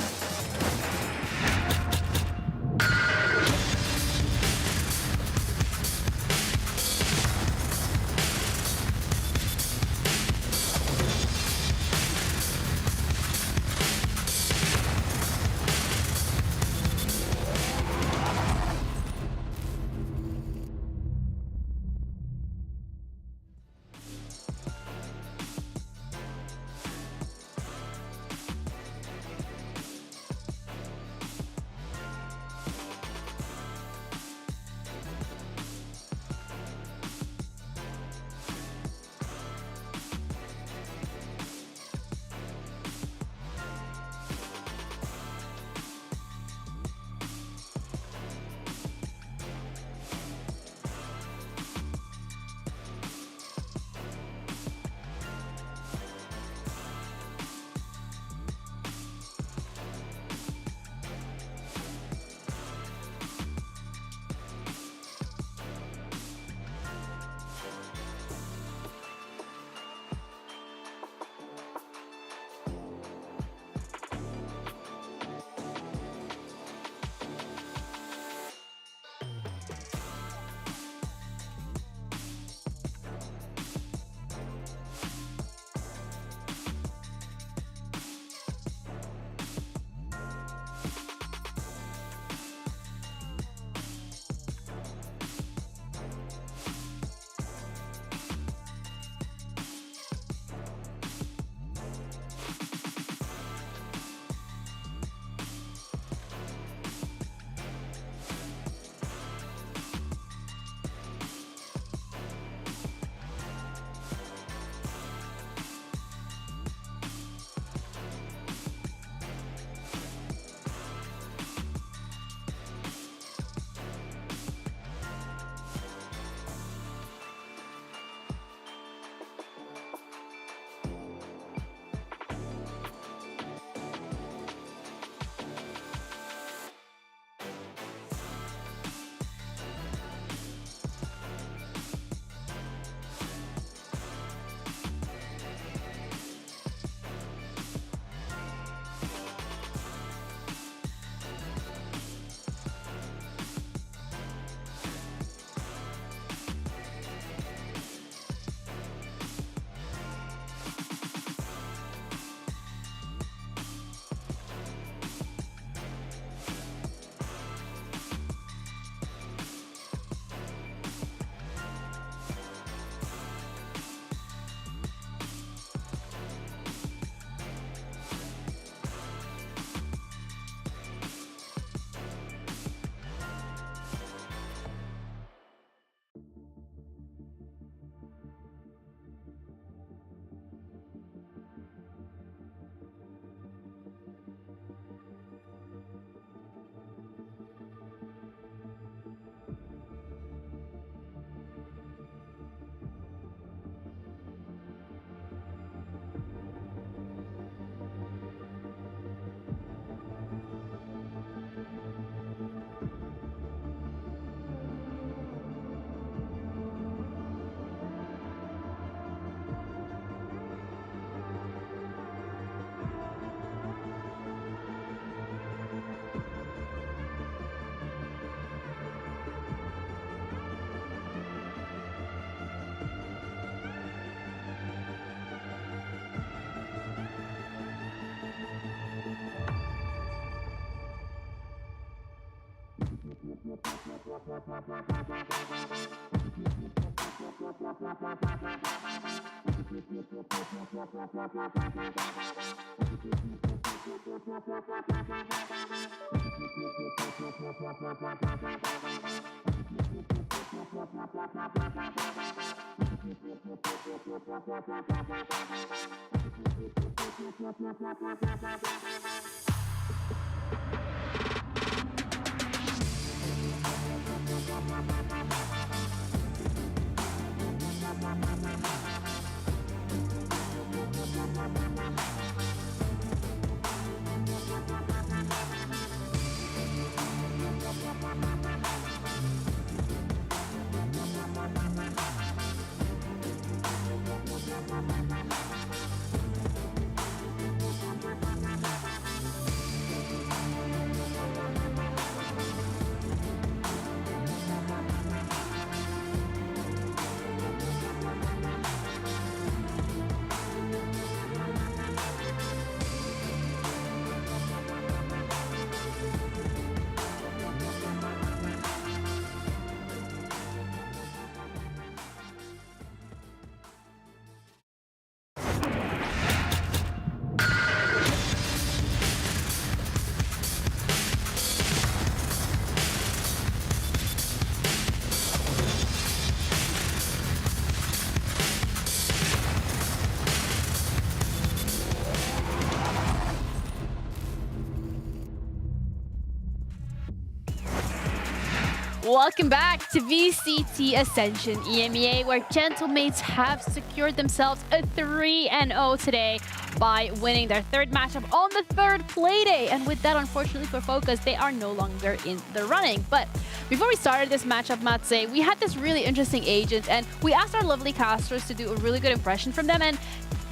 Welcome back to VCT Ascension EMEA, where Gentlemates have secured themselves a 3-0 today by winning their third matchup on the third playday. And with that, unfortunately for Focus, they are no longer in the running. But before we started this matchup, Matze, we had this really interesting agent, and we asked our lovely casters to do a really good impression from them, and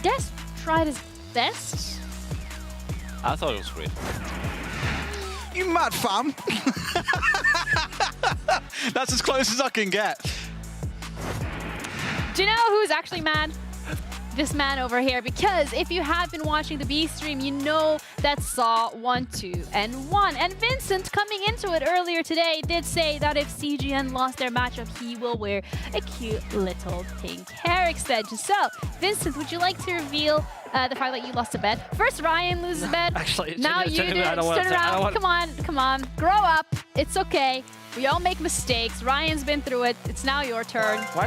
Des tried his best. I thought it was great. You mad, fam? That's as close as I can get. Do you know who's actually mad? This man over here, because if you have been watching the B stream, you know that Saw 1, 2, and 1. And Vincent, coming into it earlier today, did say that if CGN lost their matchup, he will wear a cute little pink hair extension. So, Vincent, would you like to reveal the fact that you lost a bet? First, Ryan loses a bet. Actually, now you do. Turn around. Come on. Grow up. It's okay. We all make mistakes. Ryan's been through it. It's now your turn. Why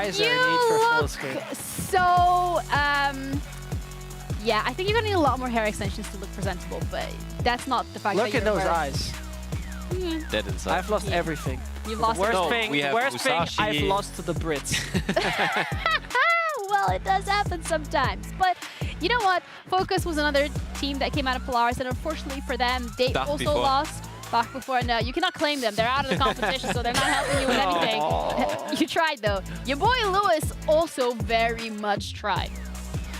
is there a need for full screen? So, yeah, I think you're gonna need a lot more hair extensions to look presentable, but that's not the fact Look that at those eyes. Dead inside. I've lost everything. You've lost Worst No, thing, we have worst thing, Musashi. I've lost to the Brits. Well, it does happen sometimes. But you know what? Focus was another team that came out of Polaris, and unfortunately for them, they Back also before. lost. Back before. No, you cannot claim them. They're out of the competition, so they're not helping you with anything. You tried, though. Your boy Lewis also very much tried.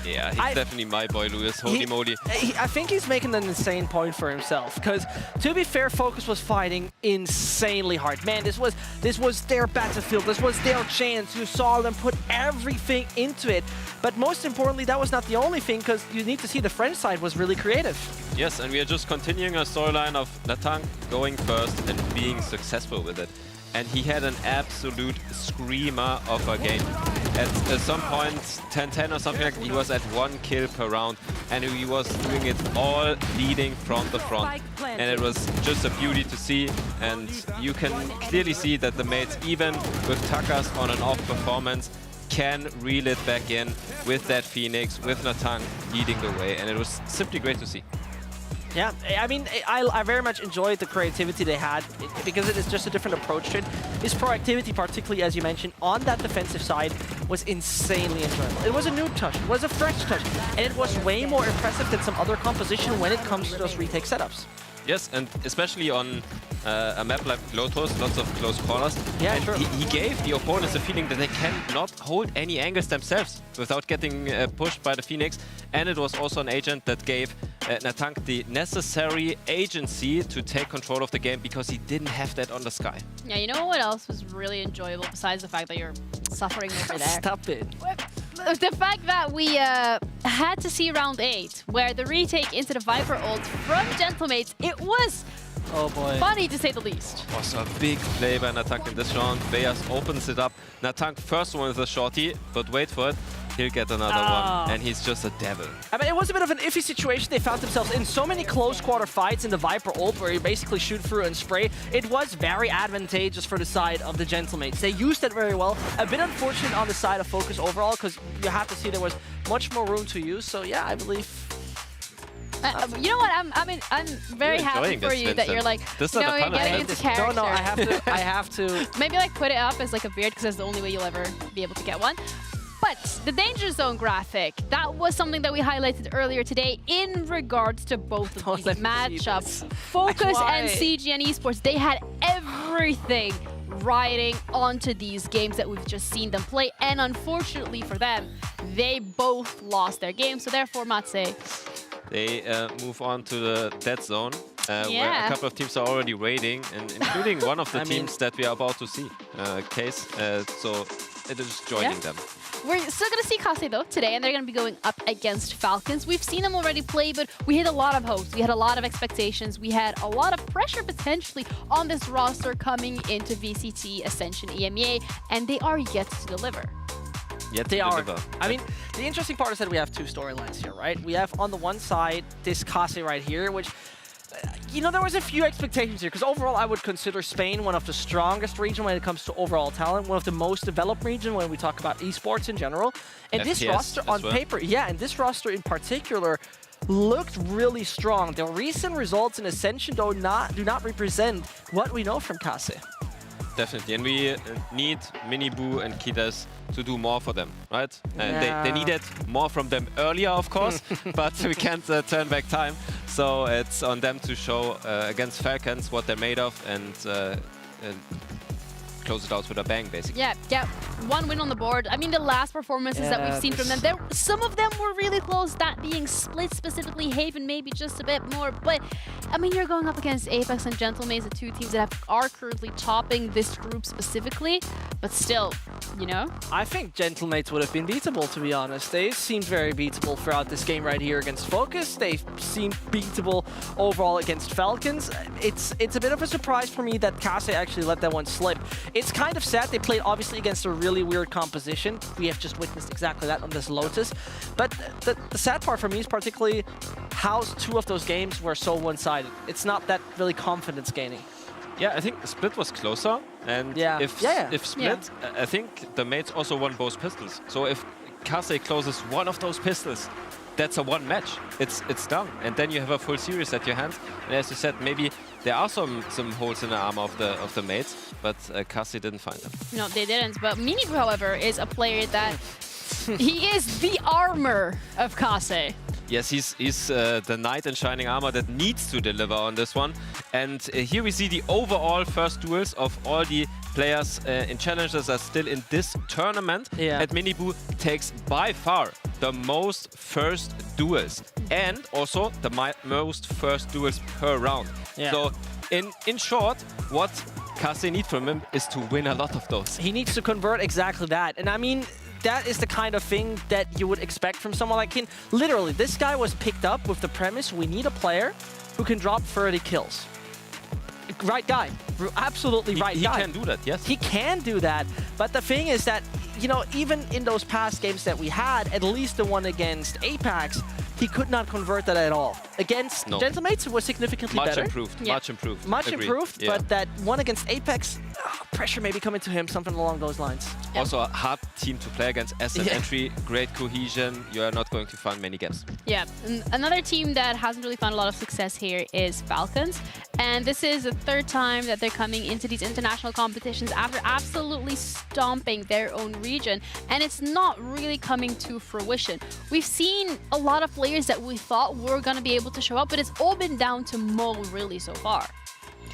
Yeah, he's definitely my boy, Lewis. Holy moly. I think he's making an insane point for himself, because to be fair, Focus was fighting insanely hard. Man, this was their battlefield. This was their chance. You saw them put everything into it. But most importantly, that was not the only thing, because you need to see the French side was really creative. Yes, and we are just continuing a storyline of Natang going first and being successful with it. And he had an absolute screamer of a game. At some point, 10-10 or something like that, he was at 1 kill per round, and he was doing it all leading from the front. And it was just a beauty to see, and you can clearly see that the mates, even with Taka's on and off performance, can reel it back in with that Phoenix, with Natang leading the way, and it was simply great to see. Yeah, I mean, I very much enjoyed the creativity they had, because it is just a different approach to it. His proactivity, particularly as you mentioned, on that defensive side was insanely enjoyable. It was a new touch, it was a fresh touch, and it was way more impressive than some other composition when it comes to those retake setups. Yes, and especially on a map like Lotus, lots of close corners. Yeah, and sure. He gave the opponents a feeling that they cannot hold any angles themselves without getting pushed by the Phoenix. And it was also an agent that gave Natang the necessary agency to take control of the game, because he didn't have that on the Sky. Yeah, you know what else was really enjoyable besides the fact that you're suffering over there? Stop it. The fact that we had to see round 8, where the retake into the Viper ult from Gentlemates, it was Oh boy. Funny to say the least. Was a big play by Natank in this round. Veyas opens it up. Natank first one with a shorty, but wait for it. He'll get another one, and he's just a devil. I mean, it was a bit of an iffy situation they found themselves in. So many close quarter fights in the Viper ult where you basically shoot through and spray. It was very advantageous for the side of the Gentlemates. They used it very well. A bit unfortunate on the side of Focus overall, because you have to see there was much more room to use. So yeah, I believe... You know what? I'm very happy for you that you're like, no, you're getting into character. No, I have to. Maybe like put it up as like a beard because that's the only way you'll ever be able to get one. But the Danger Zone graphic, that was something that we highlighted earlier today in regards to both of these matchups. Focus and CGN Esports, they had everything riding onto these games that we've just seen them play. And unfortunately for them, they both lost their game. So therefore, Matse, they move on to the dead zone, where a couple of teams are already raiding, and including one of the teams that we are about to see, Case. So it is joining them. We're still going to see Kase though today, and they're going to be going up against Falcons. We've seen them already play, but we had a lot of hopes. We had a lot of expectations. We had a lot of pressure potentially on this roster coming into VCT Ascension EMEA, and they are yet to deliver. Yet they are. deliver. I mean, the interesting part is that we have two storylines here, right? We have on the one side this Kase right here, which, you know, there was a few expectations here, because overall I would consider Spain one of the strongest region when it comes to overall talent, one of the most developed region when we talk about esports in general. And this roster on paper, and this roster in particular looked really strong. The recent results in Ascension do not represent what we know from Kase. Definitely, and we need Miniboo and Kitas to do more for them, right? And they needed more from them earlier, of course, but we can't turn back time. So it's on them to show against Falcons what they're made of and close it out with a bang, basically. Yeah, one win on the board. I mean, the last performances that we've seen from them, some of them were really close, that being Split, specifically Haven, maybe just a bit more. But, I mean, you're going up against Apex and Gentlemates, the two teams that are currently topping this group specifically. But still, you know? I think Gentlemates would have been beatable, to be honest. They seemed very beatable throughout this game right here against Focus. They seemed beatable overall against Falcons. It's a bit of a surprise for me that Kase actually let that one slip. It's kind of sad. They played obviously against a really weird composition. We have just witnessed exactly that on this Lotus. But the sad part for me is particularly how two of those games were so one-sided. It's not that really confidence gaining. Yeah, I think Split was closer, and if Split, I think the mates also won both pistols. So if Kase closes one of those pistols, that's a one match. It's done, and then you have a full series at your hands. And as you said, maybe there are some holes in the armor of the mates, but Kase didn't find them. No, they didn't. But Miniboo, however, is a player that he is the armor of Kase. Yes, he's the knight in shining armor that needs to deliver on this one. And here we see the overall first duels of all the players in Challengers are still in this tournament. And Miniboo takes by far the most first duels and also the most first duels per round. So in short, what Kase needs from him is to win a lot of those. He needs to convert exactly that. And I mean, that is the kind of thing that you would expect from someone like him. Literally, this guy was picked up with the premise, we need a player who can drop 30 kills. Right guy. Absolutely right guy. He can do that, yes. He can do that. But the thing is that, you know, even in those past games that we had, at least the one against Apex, he could not convert that at all. Against Gentlemates, it was significantly better. Much improved. Much improved, but that one against Apex, pressure maybe coming to him, something along those lines. Also a hard team to play against as an entry, great cohesion, you are not going to find many gaps. Yeah, another team that hasn't really found a lot of success here is Falcons. And this is the third time that they're coming into these international competitions after absolutely stomping their own region. And it's not really coming to fruition. We've seen a lot of players that we thought were going to be able to show up, but it's all been down to Mo really so far.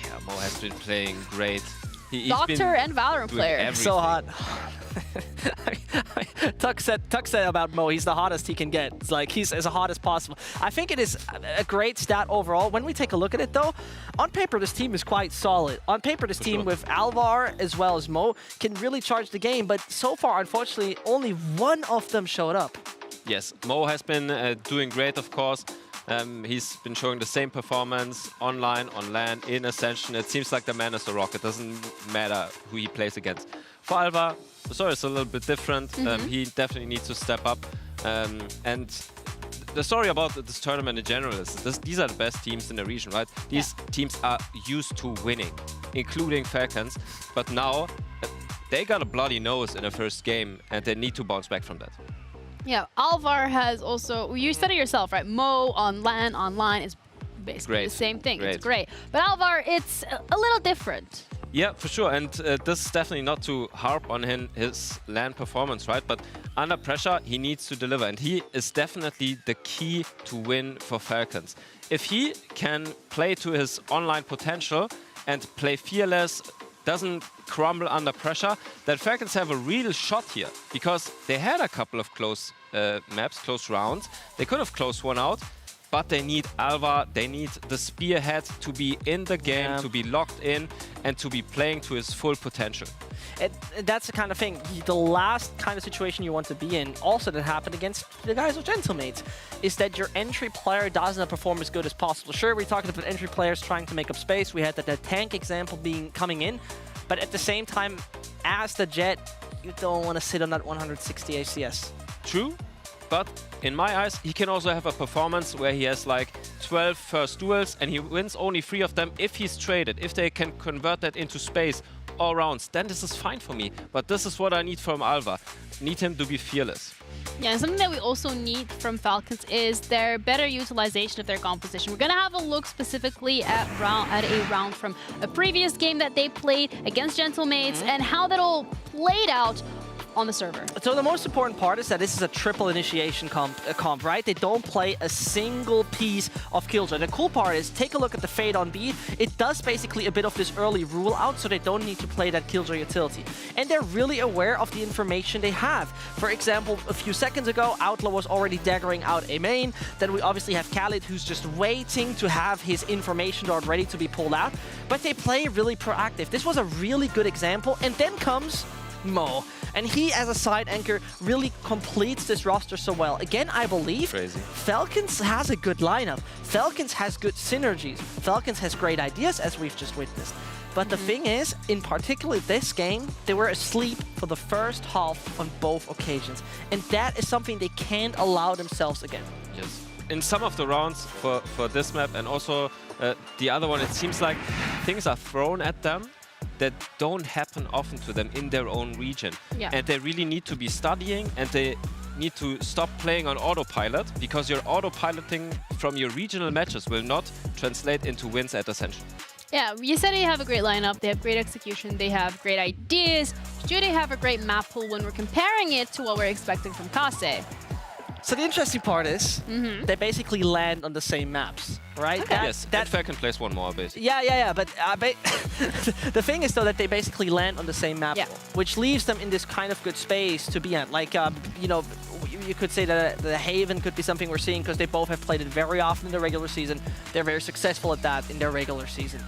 Yeah, Mo has been playing great. Doctor and Valorant player. Everything. So hot. Tuck said about Mo, he's the hottest he can get. It's like he's as hot as possible. I think it is a great stat overall. When we take a look at it though, on paper this team is quite solid. On paper this team with Alvar as well as Mo can really charge the game, but so far unfortunately only one of them showed up. Yes, Mo has been doing great, of course. He's been showing the same performance online, on LAN, in Ascension. It seems like the man is a rock. It doesn't matter who he plays against. For Alva, the story is a little bit different. He definitely needs to step up. And the story about this tournament in general is these are the best teams in the region, right? These teams are used to winning, including Falcons. But now they got a bloody nose in the first game, and they need to bounce back from that. Yeah, Alvar has also, you said it yourself, right? Mo on LAN, online is basically the same thing. It's great. But Alvar, it's a little different. Yeah, for sure. And this is definitely not to harp on his LAN performance, right? But under pressure, he needs to deliver. And he is definitely the key to win for Falcons. If he can play to his online potential and play fearless, doesn't crumble under pressure, then Falcons have a real shot here. Because they had a couple of close maps, close rounds. They could have closed one out. But they need Alva, they need the spearhead to be in the game, to be locked in, and to be playing to his full potential. That's the kind of thing, the last kind of situation you want to be in, also that happened against the guys with Gentlemates, is that your entry player doesn't perform as good as possible. Sure, we're talking about entry players trying to make up space. We had that tank example coming in, but at the same time, as the Jet, you don't want to sit on that 160 ACS. True. But in my eyes, he can also have a performance where he has like 12 first duels and he wins only 3 of them if he's traded. If they can convert that into space all rounds, then this is fine for me. But this is what I need from Alva. Need him to be fearless. Yeah, and something that we also need from Falcons is their better utilization of their composition. We're going to have a look specifically at a round from a previous game that they played against Gentlemates and how that all played out on the server. So the most important part is that this is a triple initiation comp, right? They don't play a single piece of Killjoy. The cool part is, take a look at the Fade on B. It does basically a bit of this early rule out, so they don't need to play that Killjoy utility. And they're really aware of the information they have. For example, a few seconds ago, Outlaw was already daggering out a main. Then we obviously have Khalid, who's just waiting to have his information dart ready to be pulled out. But they play really proactive. This was a really good example. And then comes Mo. And he, as a side anchor, really completes this roster so well. Again, I believe Falcons has a good lineup. Falcons has good synergies. Falcons has great ideas, as we've just witnessed. But the thing is, in particular this game, they were asleep for the first half on both occasions. And that is something they can't allow themselves again. Yes. In some of the rounds for this map and also the other one, it seems like things are thrown at them that don't happen often to them in their own region. Yeah. And they really need to be studying, and they need to stop playing on autopilot, because your autopiloting from your regional matches will not translate into wins at Ascension. Yeah, you said they have a great lineup, they have great execution, they have great ideas. Do they have a great map pool when we're comparing it to what we're expecting from Kase? So the interesting part is, they basically land on the same maps, right? Okay. Yes, that Falcon plays one more, basically. Yeah, but the thing is, though, that they basically land on the same map, which leaves them in this kind of good space to be at. Like, you know, you could say that the Haven could be something we're seeing, because they both have played it very often in the regular season. They're very successful at that in their regular season.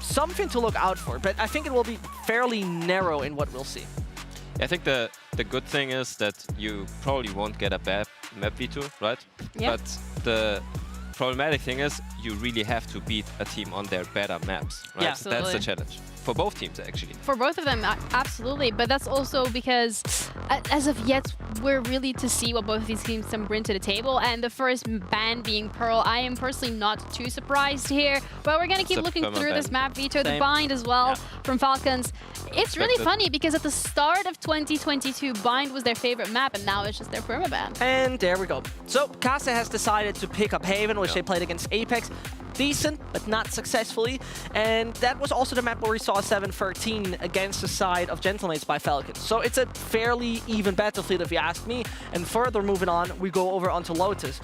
Something to look out for, but I think it will be fairly narrow in what we'll see. I think the good thing is that you probably won't get a bad map V2, right? Yeah. But the problematic thing is you really have to beat a team on their better maps, right? Yeah, absolutely. That's the challenge. For both teams, actually. For both of them, absolutely. But that's also because, as of yet, we're really to see what both of these teams can bring to the table. And the first ban being Pearl, I am personally not too surprised here. But we're going to keep looking through this map. Veto, the Bind as well from Falcons. It's really funny, because at the start of 2022, Bind was their favorite map, and now it's just their permaban. And there we go. So, Kase has decided to pick up Haven, which they played against Apex. Decent, but not successfully. And that was also the map where we saw 7-13 against the side of Gentlemates by Falcons. So it's a fairly even battlefield, if you ask me. And further moving on, we go over onto Lotus.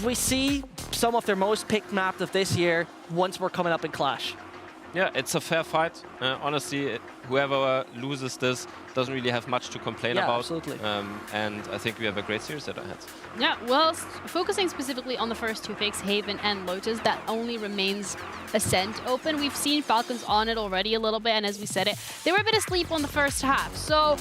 We see some of their most picked maps of this year once we're coming up in Clash. Yeah, it's a fair fight. Honestly, whoever loses this doesn't really have much to complain about. Absolutely. And I think we have a great series at our hands. Yeah, well, focusing specifically on the first two picks, Haven and Lotus, that only remains Ascent open. We've seen Falcons on it already a little bit, and as we said it, they were a bit asleep on the first half. So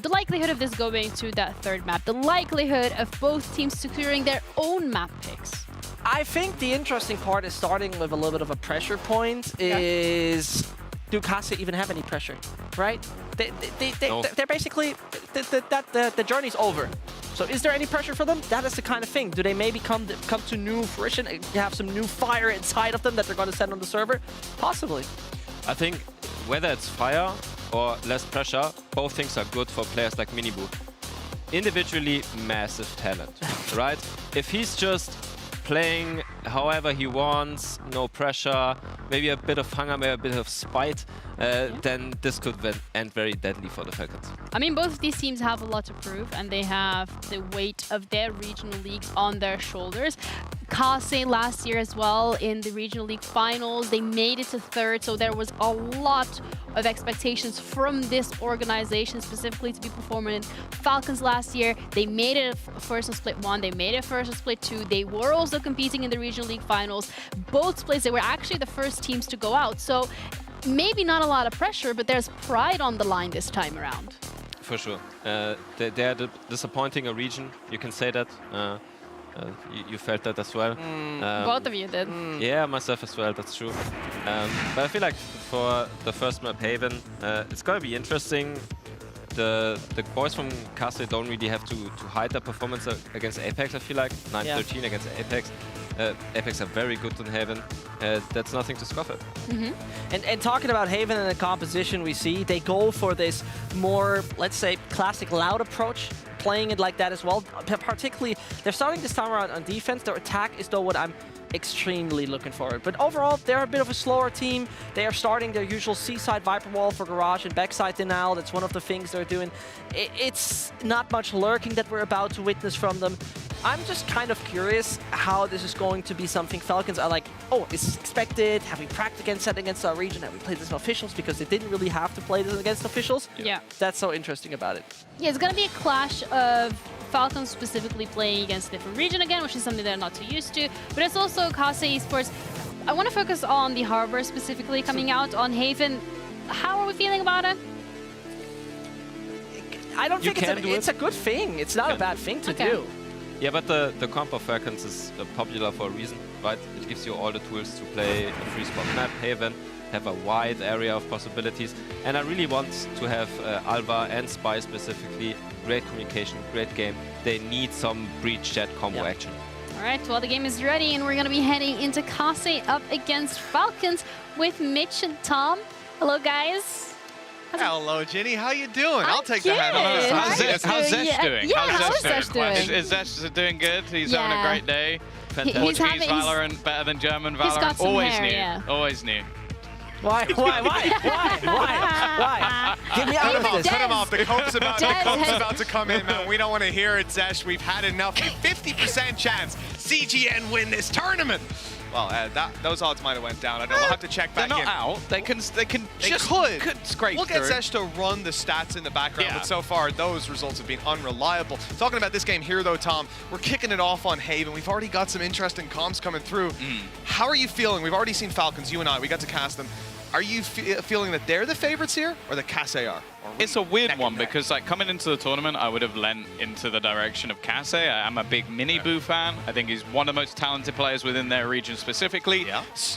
the likelihood of this going to that third map, the likelihood of both teams securing their own map picks, I think the interesting part is starting with a little bit of a pressure point is, do Kase even have any pressure, right? They're basically, the journey's over. So is there any pressure for them? That is the kind of thing. Do they maybe come to new fruition and have some new fire inside of them that they're going to send on the server? Possibly. I think whether it's fire or less pressure, both things are good for players like Minibu. Individually, massive talent, right? If he's just playing however he wants, no pressure, maybe a bit of hunger, maybe a bit of spite, then this could end very deadly for the Falcons. I mean, both of these teams have a lot to prove, and they have the weight of their regional leagues on their shoulders. Kase last year as well in the regional league finals, they made it to third, so there was a lot of expectations from this organization specifically to be performing. Falcons last year, they made it first on split 1, they made it first on split 2, they were also competing in the regional league finals. Both splits, they were actually the first teams to go out, so maybe not a lot of pressure, but there's pride on the line this time around. For sure. They're disappointing a region, you can say that. You felt that as well. Both of you did. Yeah, myself as well, that's true. But I feel like for the first map, Haven, it's going to be interesting. The boys from Kase don't really have to hide their performance against Apex, I feel like. 9-13 against Apex. Apex are very good on Haven. That's nothing to scoff at. And talking about Haven and the composition we see, they go for this more, let's say, classic loud approach, playing it like that as well. Particularly, they're starting this time around on defense. Their attack is though what I'm extremely looking forward. But overall, they're a bit of a slower team. They are starting their usual seaside Viper Wall for Garage and backside denial. That's one of the things they're doing. It's not much lurking that we're about to witness from them. I'm just kind of curious how this is going to be something Falcons are like, oh, it's expected. Have we practiced against our region? Have we played this with officials? Because they didn't really have to play this against officials. Yeah. That's so interesting about it. Yeah, it's going to be a clash of Falcons specifically playing against a different region again, which is something they're not too used to. But it's also Kase Esports. I want to focus on the Harbor specifically coming out on Haven. How are we feeling about it? I don't think it's a good thing. It's not a bad thing to do. Yeah, but the comp of Falcons is popular for a reason, right? It gives you all the tools to play a free spot map, Haven, have a wide area of possibilities. And I really want to have Alva and Spy specifically. Great communication, great game. They need some breach jet combo action. All right, well, the game is ready, and we're going to be heading into Kase up against Falcons with Mitch and Tom. Hello, guys. Hello, Jenny. How you doing? I'll take good. the hat on. How's Zesh doing? Yeah, how's Zesh doing? Is Zesh doing good? He's having a great day. He's Portuguese Valorant better than German Valorant. He's got some Always hair, new. yeah. Always new. Why? Get me out of this. Cut him off. The coke's about to come in, man. We don't want to hear it, Zesh. We've had enough. 50% chance CGN win this tournament. Well, those odds might have went down. I don't know. We'll have to check back in. They're not out. They could scrape We'll get through. Zesh to run the stats in the background, but so far those results have been unreliable. Talking about this game here, though, Tom, we're kicking it off on Haven. We've already got some interesting comps coming through. How are you feeling? We've already seen Falcons, you and I. We got to cast them. Are you feeling that they're the favorites here, or the Kase are? It's a weird one because, like, coming into the tournament, I would have lent into the direction of Kase. I'm a big Minibu fan. I think he's one of the most talented players within their region specifically.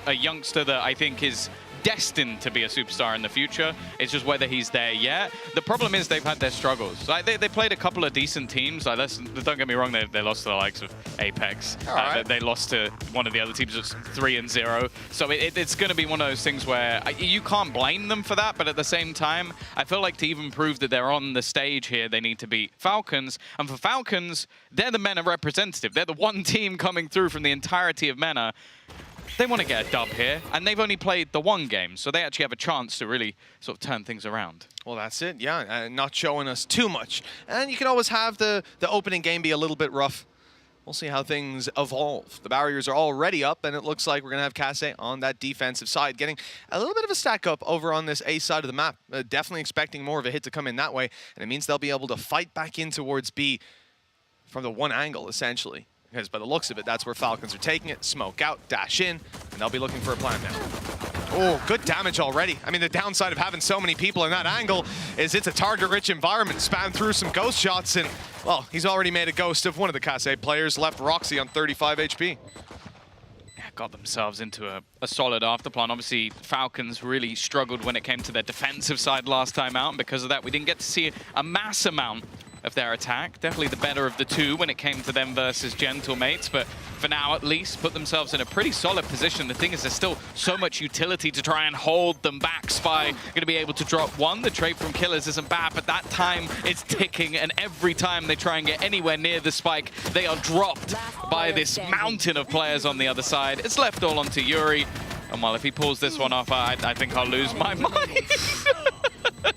A youngster that I think is destined to be a superstar in the future. It's just whether he's there yet. The problem is they've had their struggles. Like they played a couple of decent teams. Like, don't get me wrong, they lost to the likes of Apex. They lost to one of the other teams that's 3-0. So it's going to be one of those things where you can't blame them for that. But at the same time, I feel like to even prove that they're on the stage here, they need to beat Falcons. And for Falcons, they're the MENA representative. They're the one team coming through from the entirety of MENA. They want to get a dub here, and they've only played the one game, so they actually have a chance to really sort of turn things around. Well, that's it, yeah, not showing us too much. And you can always have the opening game be a little bit rough. We'll see how things evolve. The barriers are already up, and it looks like we're going to have Kase on that defensive side, getting a little bit of a stack up over on this A side of the map. Definitely expecting more of a hit to come in that way, and it means they'll be able to fight back in towards B from the one angle, essentially. Because by the looks of it, that's where Falcons are taking it. Smoke out, dash in, and they'll be looking for a plant now. Oh, good damage already. I mean, the downside of having so many people in that angle is it's a target-rich environment. Spam through some ghost shots, and, well, he's already made a ghost of one of the Kase players, left Roxy on 35 HP. got themselves into a solid afterplan. Obviously, Falcons really struggled when it came to their defensive side last time out, and because of that, we didn't get to see a mass amount of their attack. Definitely the better of the two when it came to them versus Gentlemates, but for now at least put themselves in a pretty solid position. The thing is, there's still so much utility to try and hold them back. Spy going to be able to drop one. The trade from Killers isn't bad, but that time it's ticking, and every time they try and get anywhere near the spike, they are dropped by this mountain of players on the other side. It's left all onto Yuri, and well, if he pulls this one off, I think I'll lose my mind.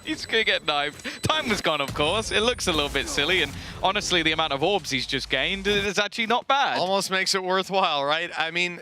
He's gonna get knifed. Time was gone, of course. It looks a little bit silly, and honestly, the amount of orbs he's just gained is actually not bad. Almost makes it worthwhile, right? I mean,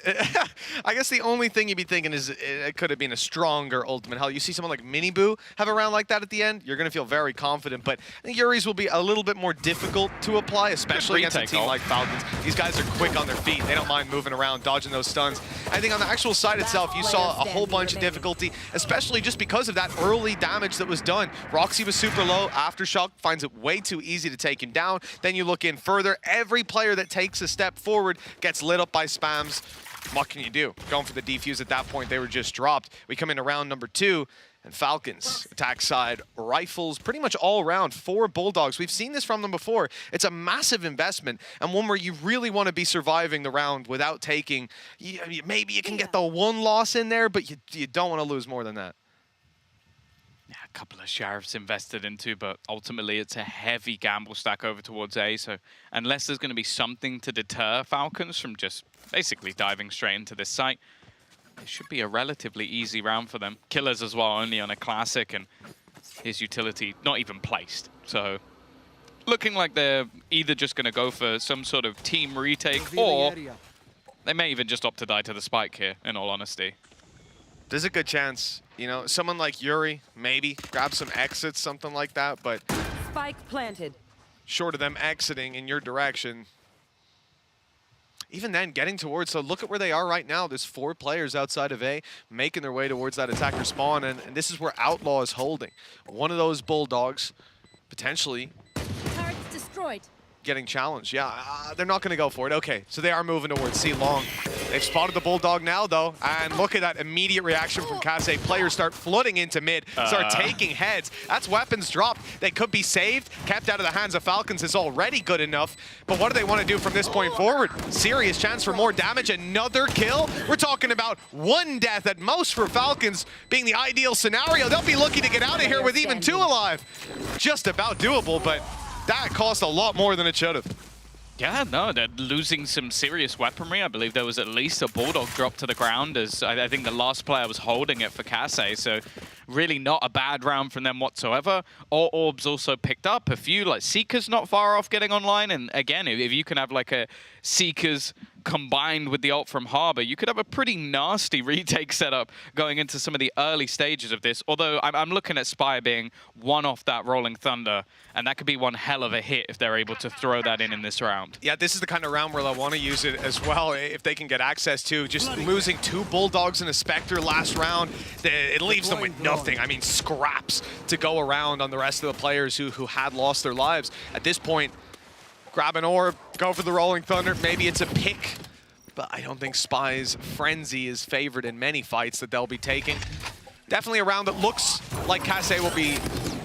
I guess the only thing you'd be thinking is it could have been a stronger ultimate. Hell, you see someone like Miniboo have a round like that at the end, you're gonna feel very confident, but I think Yuri's will be a little bit more difficult to apply, especially against a team like Falcons. These guys are quick on their feet. They don't mind moving around, dodging those stuns. I think on the actual side itself, you saw a whole bunch of difficulty, especially just because of that early damage that was done. Roxy was super low. Aftershock finds it way too easy to take him down. Then you look in further. Every player that takes a step forward gets lit up by spams. What can you do? Going for the defuse at that point, they were just dropped. We come into round number 2, and Falcons, attack side, rifles, pretty much all around, 4 Bulldogs. We've seen this from them before. It's a massive investment, and one where you really want to be surviving the round without taking, maybe you can get the 1 loss in there, but you don't want to lose more than that. Yeah, a couple of Sheriffs invested into, but ultimately it's a heavy gamble stack over towards A, so unless there's going to be something to deter Falcons from just basically diving straight into this site, it should be a relatively easy round for them. Killers as well, only on a classic, and his utility not even placed. So looking like they're either just going to go for some sort of team retake, or they may even just opt to die to the spike here, in all honesty. There's a good chance, you know, someone like Yuri, maybe, grab some exits, something like that, but spike planted. Short of them exiting in your direction, even then, getting towards, so look at where they are right now. There's 4 players outside of A making their way towards that attacker spawn, and this is where Outlaw is holding. One of those Bulldogs, potentially Turrets destroyed. getting challenged. Yeah, they're not going to go for it. Okay, so they are moving towards C long. They've spotted the Bulldog now, though, and look at that immediate reaction from Kase. Players start flooding into mid, start taking heads. That's weapons dropped. They could be saved, kept out of the hands of Falcons is already good enough, but what do they want to do from this point forward? Serious chance for more damage, another kill. We're talking about 1 death at most for Falcons being the ideal scenario. They'll be looking to get out of here with even 2 alive. Just about doable, but that cost a lot more than it should have. Yeah, no, they're losing some serious weaponry. I believe there was at least a Bulldog drop to the ground, as I think the last player was holding it for Kase, so really not a bad round from them whatsoever. All orbs also picked up. A few, like Seekers not far off getting online, and again, if you can have like a Seekers combined with the ult from Harbor, you could have a pretty nasty retake setup going into some of the early stages of this. Although I'm looking at Spire being 1 off that Rolling Thunder, and that could be one hell of a hit if they're able to throw that in this round. Yeah, this is the kind of round where they'll want to use it as well if they can get access to. Just losing 2 Bulldogs and a Spectre last round, it leaves them with nothing. I mean, scraps to go around on the rest of the players who had lost their lives. At this point, grab an orb, go for the Rolling Thunder. Maybe it's a pick, but I don't think Spy's Frenzy is favored in many fights that they'll be taking. Definitely a round that looks like Kase will be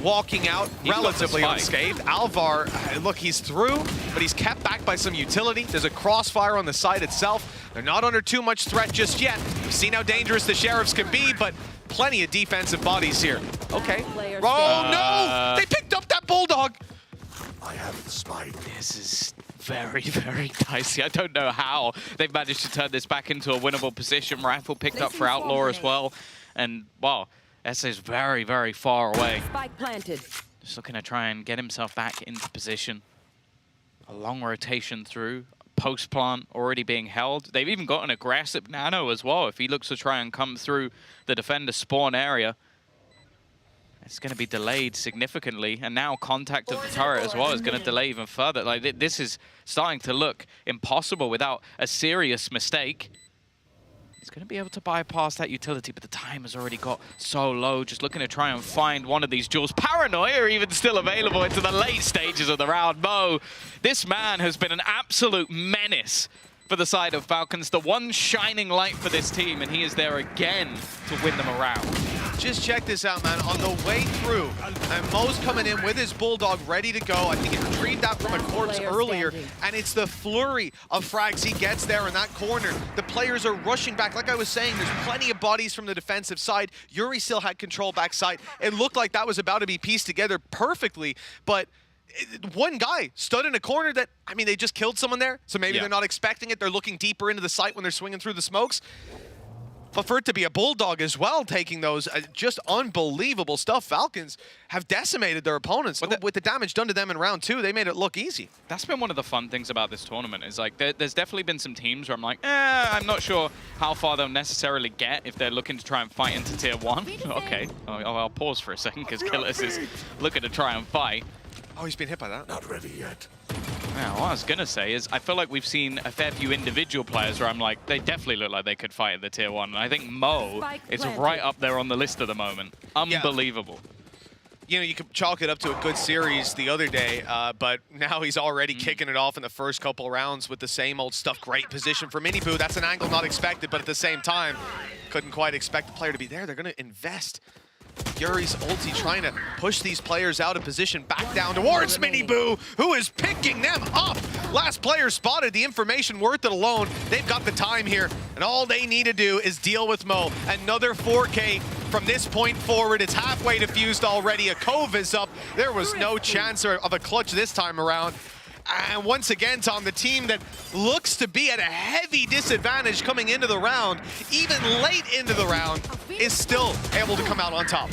walking out relatively unscathed. Alvar, look, he's through, but he's kept back by some utility. There's a crossfire on the site itself. They're not under too much threat just yet. We've seen how dangerous the Sheriffs can be, but plenty of defensive bodies here. Okay. Oh, no! They picked up that Bulldog! I have the spike. This is very, very dicey. I don't know how they've managed to turn this back into a winnable position. Rifle picked up for Outlaw as well. And, well, SA's very, very far away. Spike planted. Just looking to try and get himself back into position. A long rotation through. Post plant already being held. They've even got an aggressive nano as well. If he looks to try and come through the defender spawn area, it's going to be delayed significantly, and now contact of the turret as well is going to delay even further. Like, this is starting to look impossible without a serious mistake. He's going to be able to bypass that utility, but the time has already got so low. Just looking to try and find one of these jewels. Paranoia even still available into the late stages of the round. Mo, this man has been an absolute menace for the side of Falcons. The one shining light for this team, and he is there again to win them around. Just check this out, man. On the way through, and Mo's coming in with his Bulldog ready to go. I think he retrieved that from a corpse earlier, and it's the flurry of frags he gets there in that corner. The players are rushing back. Like I was saying, there's plenty of bodies from the defensive side. Yuri still had control backside. It looked like that was about to be pieced together perfectly, but one guy stood in a corner that, I mean, they just killed someone there, so maybe they're not expecting it. They're looking deeper into the site when they're swinging through the smokes. But for it to be a Bulldog as well, taking those, just unbelievable stuff. Falcons have decimated their opponents. With the damage done to them in round 2, they made it look easy. That's been one of the fun things about this tournament, is like, there's definitely been some teams where I'm like, I'm not sure how far they'll necessarily get if they're looking to try and fight into tier 1. Okay, I'll pause for a second, because Killers is looking to try and fight. Oh, he's been hit by that. Not ready yet. Yeah, what I was going to say is I feel like we've seen a fair few individual players where I'm like, they definitely look like they could fight at the tier 1. And I think Mo is right up there on the list at the moment. Unbelievable. You know, you could chalk it up to a good series the other day, but now he's already kicking it off in the first couple rounds with the same old stuff. Great position for Miniboo. That's an angle not expected, but at the same time, couldn't quite expect the player to be there. They're going to invest. Yuri's ulti trying to push these players out of position back down towards Miniboo, who is picking them up. Last player spotted, the information worth it alone. They've got the time here, and all they need to do is deal with Mo. Another 4K from this point forward. It's halfway defused already. A Cove is up. There was no chance of a clutch this time around. And once again, Tom, the team that looks to be at a heavy disadvantage coming into the round, even late into the round, is still able to come out on top.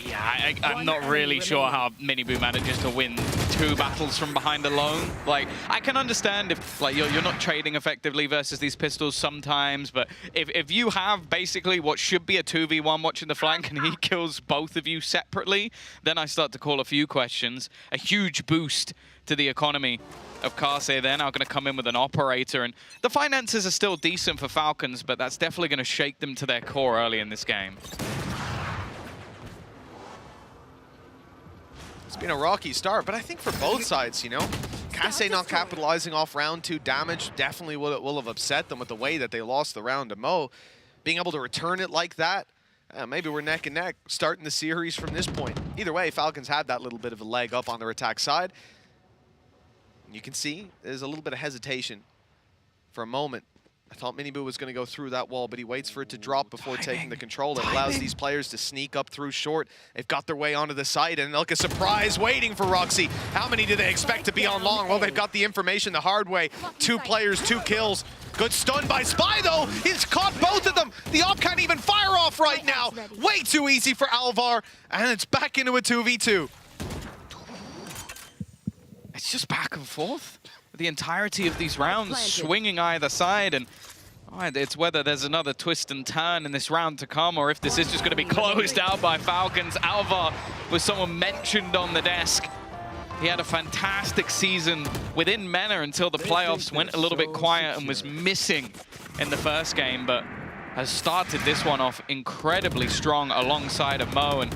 Yeah, I'm not really sure how Miniboo manages to win 2 battles from behind alone. Like, I can understand if like you're not trading effectively versus these pistols sometimes, but if you have basically what should be a 2v1 watching the flank and he kills both of you separately, then I start to call a few questions. A huge boost to the economy of Kase. They're now going to come in with an operator, and the finances are still decent for Falcons, but that's definitely going to shake them to their core early in this game. It's been a rocky start, but I think for both sides, you know, Kase not capitalizing off round 2 damage definitely will have upset them with the way that they lost the round to Mo. Being able to return it like that, maybe we're neck and neck starting the series from this point. Either way, Falcons had that little bit of a leg up on their attack side. You can see there's a little bit of hesitation for a moment. I thought Miniboo was going to go through that wall, but he waits for it to drop before taking the control. It allows these players to sneak up through short. They've got their way onto the site, and look, a surprise waiting for Roxy. How many do they expect to be on long? Well, they've got the information the hard way. 2 players, 2 kills. Good stun by Spy, though. He's caught both of them. The op can't even fire off right now. Way too easy for Alvar, and it's back into a 2v2. It's just back and forth. The entirety of these rounds swinging either side, and it's whether there's another twist and turn in this round to come, or if this is just going to be closed out by Falcons. Alvar was someone mentioned on the desk. He had a fantastic season within MENA until the playoffs went a little bit quiet and was missing in the first game, but has started this one off incredibly strong alongside of Mo. And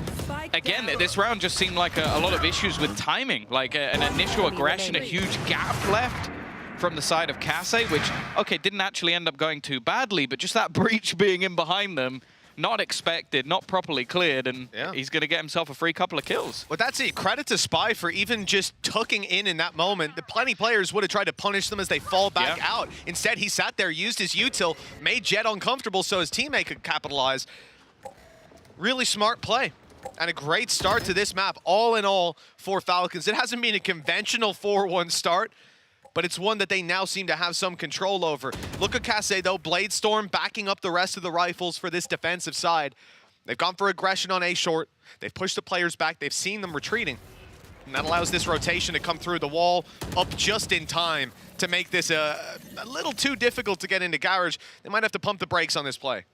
again, this round just seemed like a lot of issues with timing, like an initial aggression, a huge gap left from the side of Kase, which, okay, didn't actually end up going too badly, but just that breach being in behind them, not expected, not properly cleared, and he's going to get himself a free couple of kills. Well, that's it. Credit to Spy for even just tucking in that moment. The plenty players would have tried to punish them as they fall back out. Instead, he sat there, used his util, made Jet uncomfortable so his teammate could capitalize. Really smart play. And a great start to this map, all in all, for Falcons. It hasn't been a conventional 4-1 start, but it's one that they now seem to have some control over. Look at Kase, though. Bladestorm backing up the rest of the rifles for this defensive side. They've gone for aggression on A short. They've pushed the players back. They've seen them retreating. And that allows this rotation to come through the wall up just in time to make this a little too difficult to get into Garage. They might have to pump the brakes on this play.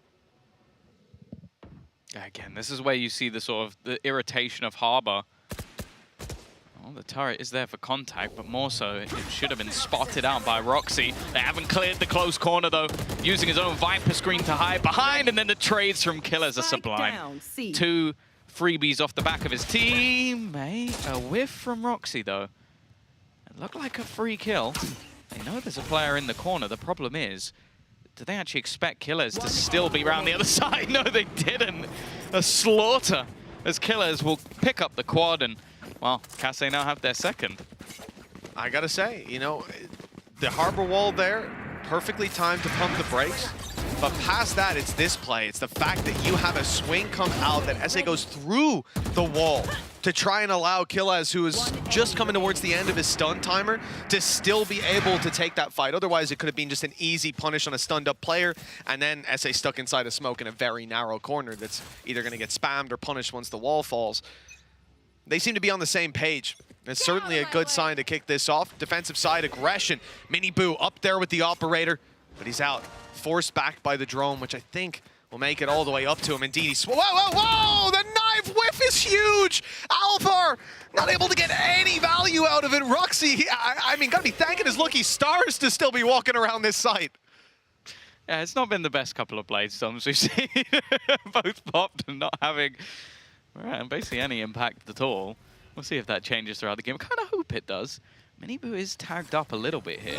Again, this is where you see the sort of the irritation of Harbor. Well, the turret is there for contact, but more so, it should have been spotted out by Roxy. They haven't cleared the close corner, though, using his own Viper screen to hide behind, and then the trades from Killers are sublime. 2 freebies off the back of his teammate. A whiff from Roxy, though. It looked like a free kill. They know there's a player in the corner. The problem is, do they actually expect Killers to still be around the other side? No, they didn't. A slaughter as Killers will pick up the quad, and, well, Casse now have their second. I gotta say, you know, the harbor wall there, perfectly timed to pump the brakes. But past that, it's this play. It's the fact that you have a swing come out that SA goes through the wall to try and allow Killaz, who is just coming towards the end of his stun timer, to still be able to take that fight. Otherwise, it could have been just an easy punish on a stunned up player, and then SA stuck inside a smoke in a very narrow corner that's either going to get spammed or punished once the wall falls. They seem to be on the same page. It's certainly a good sign to kick this off. Defensive side aggression. Miniboo up there with the operator, but he's out. Forced back by the drone, which I think will make it all the way up to him. Indeed, he's... Whoa, whoa, whoa! The knife whiff is huge! Alvar not able to get any value out of it. Roxy, I mean, gotta be thanking his lucky stars to still be walking around this site. Yeah, it's not been the best couple of blade storms we've seen. Both popped and not having basically any impact at all. We'll see if that changes throughout the game. I kind of hope it does. Miniboo is tagged up a little bit here.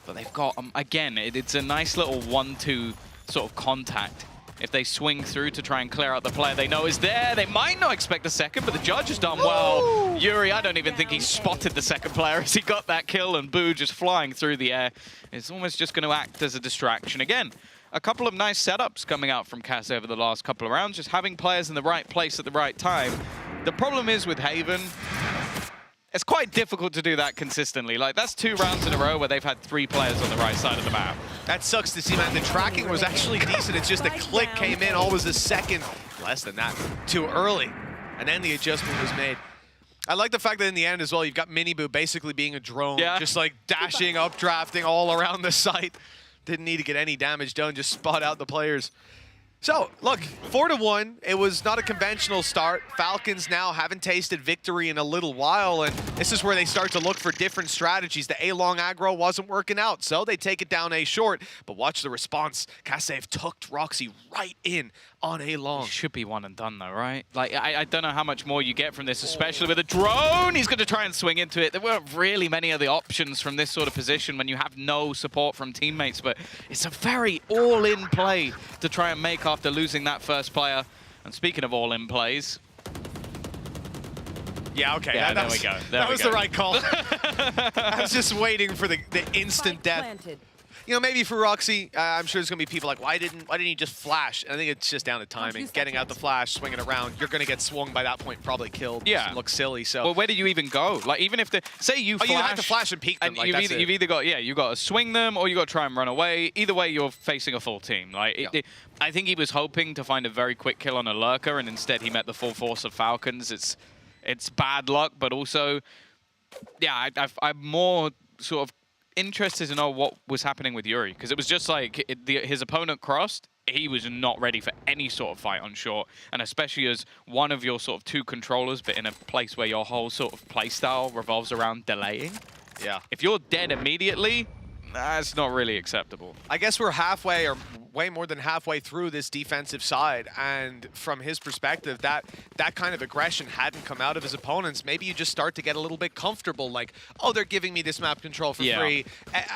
But they've got, again, it's a nice little 1-2 sort of contact. If they swing through to try and clear out the player they know is there, they might not expect the second, but the judge has done well. Yuri, I don't even think he spotted the second player as he got that kill, and Boo just flying through the air. It's almost just going to act as a distraction. Again, a couple of nice setups coming out from Cass over the last couple of rounds, just having players in the right place at the right time. The problem is with Haven, it's quite difficult to do that consistently. Like, that's 2 rounds in a row where they've had 3 players on the right side of the map. That sucks to see, man. The tracking was actually decent. It's just the click came in always a second, less than that, too early. And then the adjustment was made. I like the fact that in the end as well, you've got Miniboo basically being a drone, just like dashing, updrafting all around the site. Didn't need to get any damage done, just spot out the players. So, look, 4-1, it was not a conventional start. Falcons now haven't tasted victory in a little while, and this is where they start to look for different strategies. The A-long aggro wasn't working out, so they take it down A-short. But watch the response. Kassev tucked Roxy right in on A-long. Should be one and done, though, right? Like, I don't know how much more you get from this, especially with a drone. He's going to try and swing into it. There weren't really many of the options from this sort of position when you have no support from teammates, but it's a very all-in play to try and make after losing that first player. And speaking of all-in plays... Yeah, okay. Yeah, there we go. That was the right call. I was just waiting for the instant death. Planted. You know, maybe for Roxy, I'm sure there's going to be people like, why didn't he just flash? And I think it's just down to timing. Getting out the flash, swinging around, you're going to get swung by that point, probably killed. Yeah. Look silly, so... Well, where do you even go? Like, even if say you flash... you have to flash and peek them, and like, you've either got, you've got to swing them or you've got to try and run away. Either way, you're facing a full team. Like, I think he was hoping to find a very quick kill on a lurker, and instead he met the full force of Falcons. It's bad luck, but also, yeah, I'm more sort of interested to know what was happening with Yuri, because it was just like his opponent crossed, he was not ready for any sort of fight on short, and especially as one of your sort of 2 controllers, but in a place where your whole sort of playstyle revolves around delaying. Yeah. If you're dead immediately, that's not really acceptable. I guess we're halfway, or way more than halfway through this defensive side, and from his perspective, that kind of aggression hadn't come out of his opponents. Maybe you just start to get a little bit comfortable, like, oh, they're giving me this map control for free,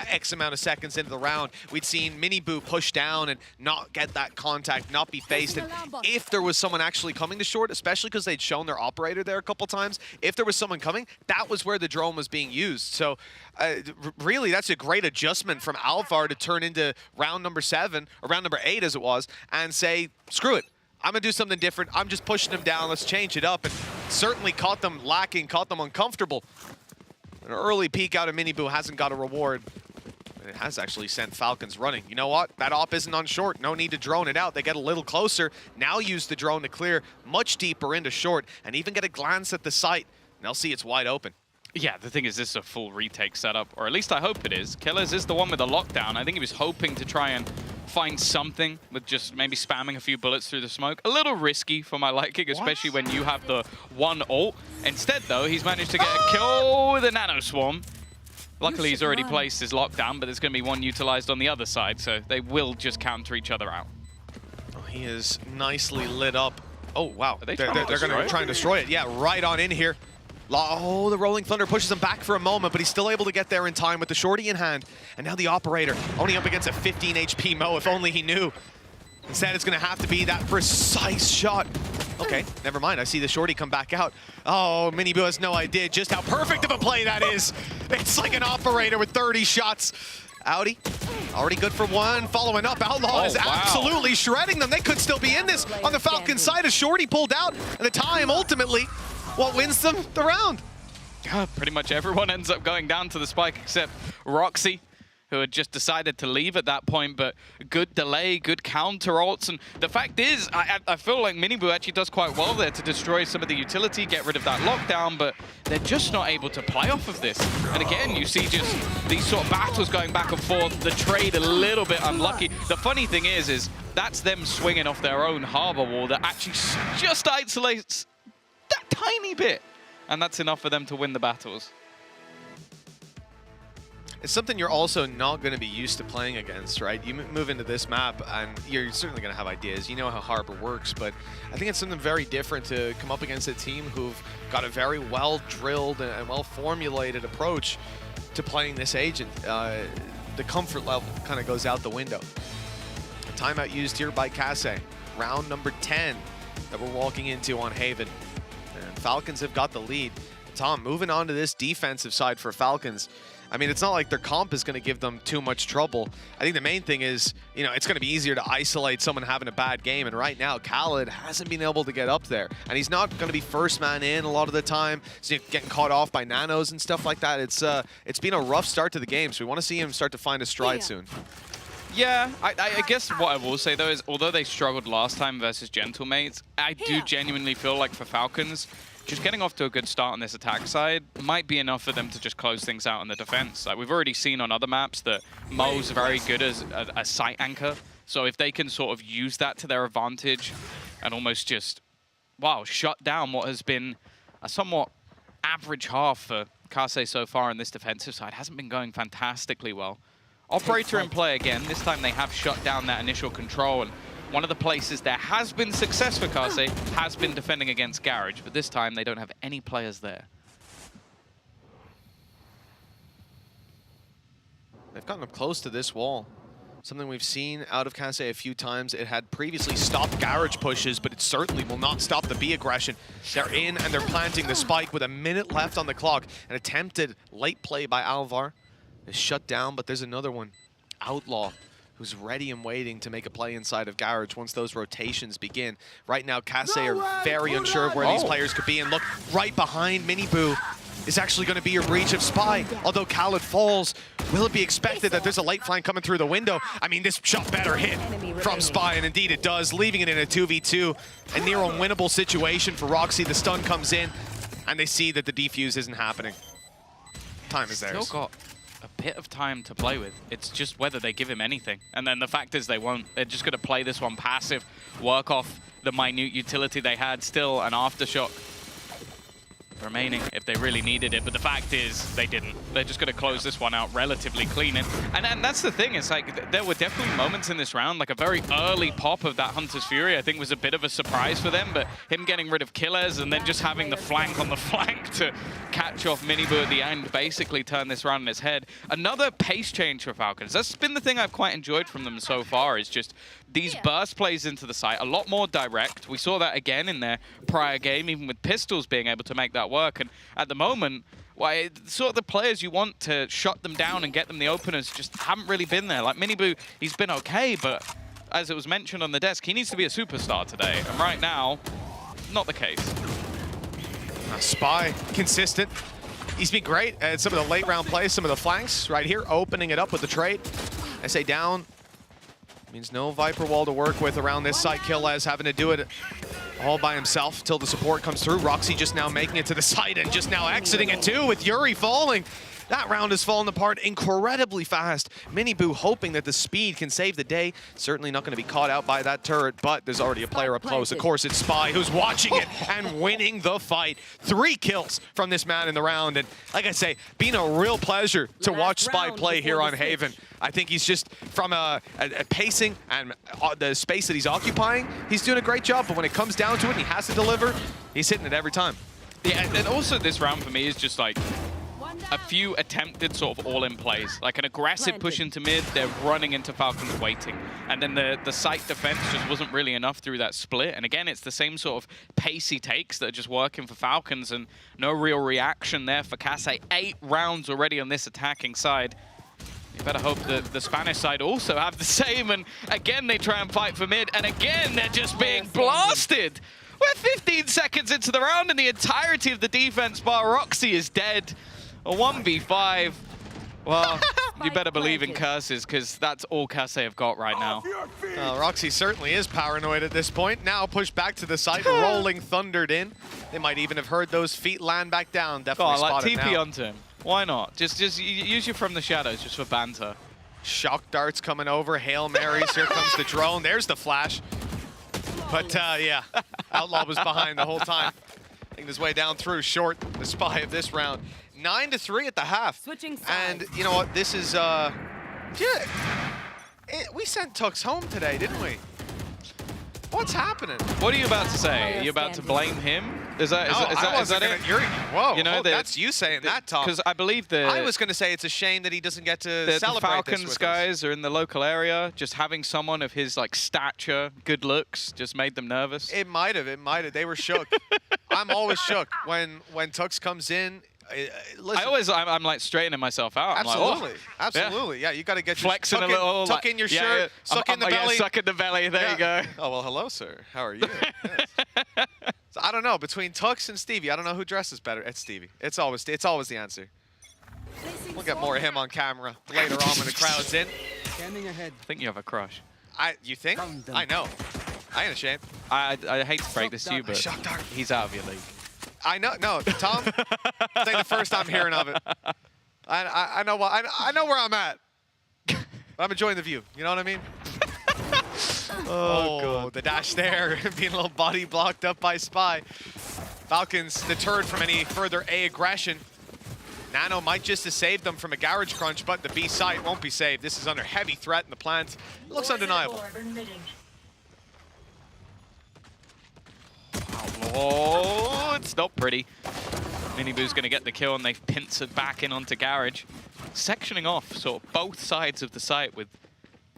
X amount of seconds into the round. We'd seen Miniboo push down and not get that contact, not be faced, and if there was someone actually coming to short, especially because they'd shown their operator there a couple times, if there was someone coming, that was where the drone was being used. So really, that's a great adjustment from Alvar to turn into round number 7, or round number 8 as it was, and say, screw it. I'm going to do something different. I'm just pushing them down. Let's change it up. And certainly caught them lacking, caught them uncomfortable. An early peek out of Miniboo hasn't got a reward. And it has actually sent Falcons running. You know what? That op isn't on short. No need to drone it out. They get a little closer. Now use the drone to clear much deeper into short and even get a glance at the site. And they'll see it's wide open. Yeah, the thing is, this is a full retake setup, or at least I hope it is. Killers is the one with the lockdown. I think he was hoping to try and find something with just maybe spamming a few bullets through the smoke. A little risky for my liking, especially when you have the 1 ult. Instead, though, he's managed to get a kill with a nano swarm. Luckily, he's already placed his lockdown, but there's going to be one utilized on the other side, so they will just counter each other out. Oh, he is nicely lit up. Oh, wow. They're going to try and destroy it. Yeah, right on in here. Oh, the Rolling Thunder pushes him back for a moment, but he's still able to get there in time with the shorty in hand. And now the Operator, only up against a 15 HP Mo, if only he knew. Instead, it's going to have to be that precise shot. Okay, never mind. I see the shorty come back out. Oh, Miniboo has no idea just how perfect of a play that is. It's like an Operator with 30 shots. Audi, already good for one. Following up, Outlaw is absolutely shredding them. They could still be in this on the Falcon side as shorty pulled out. And the time, ultimately, what wins them the round. Pretty much everyone ends up going down to the spike except Roxy, who had just decided to leave at that point, but good delay, good counter ults, and the fact is, I feel like Miniboo actually does quite well there to destroy some of the utility, get rid of that lockdown, but they're just not able to play off of this. And again, you see just these sort of battles going back and forth, the trade a little bit unlucky. The funny thing is that's them swinging off their own harbor wall that actually just isolates that tiny bit, and that's enough for them to win the battles. It's something you're also not going to be used to playing against, right? You move into this map and you're certainly going to have ideas. You know how Harbor works, but I think it's something very different to come up against a team who've got a very well-drilled and well-formulated approach to playing this agent. The comfort level kind of goes out the window. Timeout used here by Kase. Round number 10 that we're walking into on Haven. And Falcons have got the lead. Tom, moving on to this defensive side for Falcons. I mean, it's not like their comp is going to give them too much trouble. I think the main thing is, you know, it's going to be easier to isolate someone having a bad game. And right now, Khaled hasn't been able to get up there. And he's not going to be first man in a lot of the time. So getting caught off by nanos and stuff like that. It's been a rough start to the game. So we want to see him start to find a stride soon. Yeah, I guess what I will say, though, is although they struggled last time versus Gentlemates, I do genuinely feel like for Falcons, just getting off to a good start on this attack side might be enough for them to just close things out on the defense. Like we've already seen on other maps that Mo's very good as a site anchor. So if they can sort of use that to their advantage and almost just, wow, shut down what has been a somewhat average half for Kase so far on this defensive side, hasn't been going fantastically well. Operator in play again. This time they have shut down that initial control, and one of the places there has been success for Kase has been defending against Garage, but this time they don't have any players there. They've gotten up close to this wall. Something we've seen out of Kase a few times. It had previously stopped Garage pushes, but it certainly will not stop the B aggression. They're in and they're planting the spike with a minute left on the clock. An attempted late play by Alvar is shut down, but there's another one. Outlaw, who's ready and waiting to make a play inside of Garage once those rotations begin. Right now, Kase are very unsure of where these players could be, and look, right behind Miniboo is actually going to be a reach of Spy. Although Khaled falls, will it be expected that there's a late flank coming through the window? I mean, this shot better hit from Spy, and indeed it does, leaving it in a 2v2. A near unwinnable situation for Roxy. The stun comes in, and they see that the defuse isn't happening. Time is theirs. Still got a bit of time to play with. It's just whether they give him anything. And then the fact is they won't. They're just going to play this one passive, work off the minute utility they had. Still an aftershock remaining if they really needed it, but the fact is they didn't. They're just going to close this one out relatively clean. And that's the thing, it's like there were definitely moments in this round, like a very early pop of that Hunter's Fury I think was a bit of a surprise for them, but him getting rid of Killers and then just having the flank on the flank to catch off Miniboo at the end basically turn this round in its head. Another pace change for Falcons. That's been the thing I've quite enjoyed from them so far, is just these burst plays into the site, a lot more direct. We saw that again in their prior game, even with pistols being able to make that work. And at the moment, well, sort of the players you want to shut them down and get them the openers just haven't really been there. Like Miniboo, he's been okay, but as it was mentioned on the desk, he needs to be a superstar today. And right now, not the case. Spy, consistent. He's been great at some of the late round plays, some of the flanks right here, opening it up with the trade. I say down. Means no Viper wall to work with around this site. Killaz having to do it all by himself till the support comes through. Roxy just now making it to the site and just now exiting it too, with Yuri falling. That round has fallen apart incredibly fast. Miniboo hoping that the speed can save the day. Certainly not going to be caught out by that turret, but there's already a player up close. Of course, it's Spy who's watching it and winning the fight. 3 kills from this man in the round. And like I say, been a real pleasure to watch Spy play here on Haven. I think he's just, from a pacing and the space that he's occupying, he's doing a great job. But when it comes down to it and he has to deliver, he's hitting it every time. Yeah, and also this round for me is just like a few attempted sort of all-in plays. Like an aggressive push into mid, they're running into Falcons waiting. And then the site defense just wasn't really enough through that split. And again, it's the same sort of pacey takes that are just working for Falcons and no real reaction there for Kase. 8 rounds already on this attacking side. You better hope that the Spanish side also have the same. And again, they try and fight for mid. And again, they're just being blasted. We're 15 seconds into the round and the entirety of the defense bar Roxy is dead. A 1v5. Well, you better believe in curses, because that's all Kase have got right now. Roxy certainly is paranoid at this point. Now pushed back to the site, rolling thundered in. They might even have heard those feet land back down. Definitely spotted TP now. onto him. Why not? Just use you from the shadows just for banter. Shock darts coming over, Hail Marys. Here comes the drone. There's the flash. But yeah, Outlaw was behind the whole time. Making his way down through short, the spy of this round. 9-3 at the half. Switching sides. And you know what? This is we sent Tux home today, didn't we? What's happening? What are you about to say? Are you about to blame him? Is that it? Whoa, you know, that's you saying that, Tom. Because I believe I was going to say it's a shame that he doesn't get to celebrate the Falcons this with guys are in the local area. Just having someone of his like stature, good looks, just made them nervous. It might have. They were shook. I'm always shook when Tux comes in. Listen, I'm like straightening myself out. Absolutely, like, absolutely. Yeah, you got to get flexing your, a little, tuck in your shirt, suck in the belly. Suck in the belly. There you go. Oh well, hello, sir. How are you? Yes. So, I don't know, between Tux and Stevie, I don't know who dresses better. It's Stevie. It's always the answer. We'll get more of him on camera later on when the crowd's in. Standing ahead. I think you have a crush. You think? I know. I ain't ashamed. I hate to break this to you, but he's out of your league. I know. No, Tom. This ain't the first I'm hearing of it. I know what. I know where I'm at. But I'm enjoying the view. You know what I mean? Oh, God. The dash there, being a little body blocked up by Spy. Falcons deterred from any further A aggression. Nano might just have saved them from a garage crunch, but the B site won't be saved. This is under heavy threat, and the plant looks undeniable. Oh, it's not pretty. Miniboo's going to get the kill, and they've pincered back in onto garage. Sectioning off sort of both sides of the site with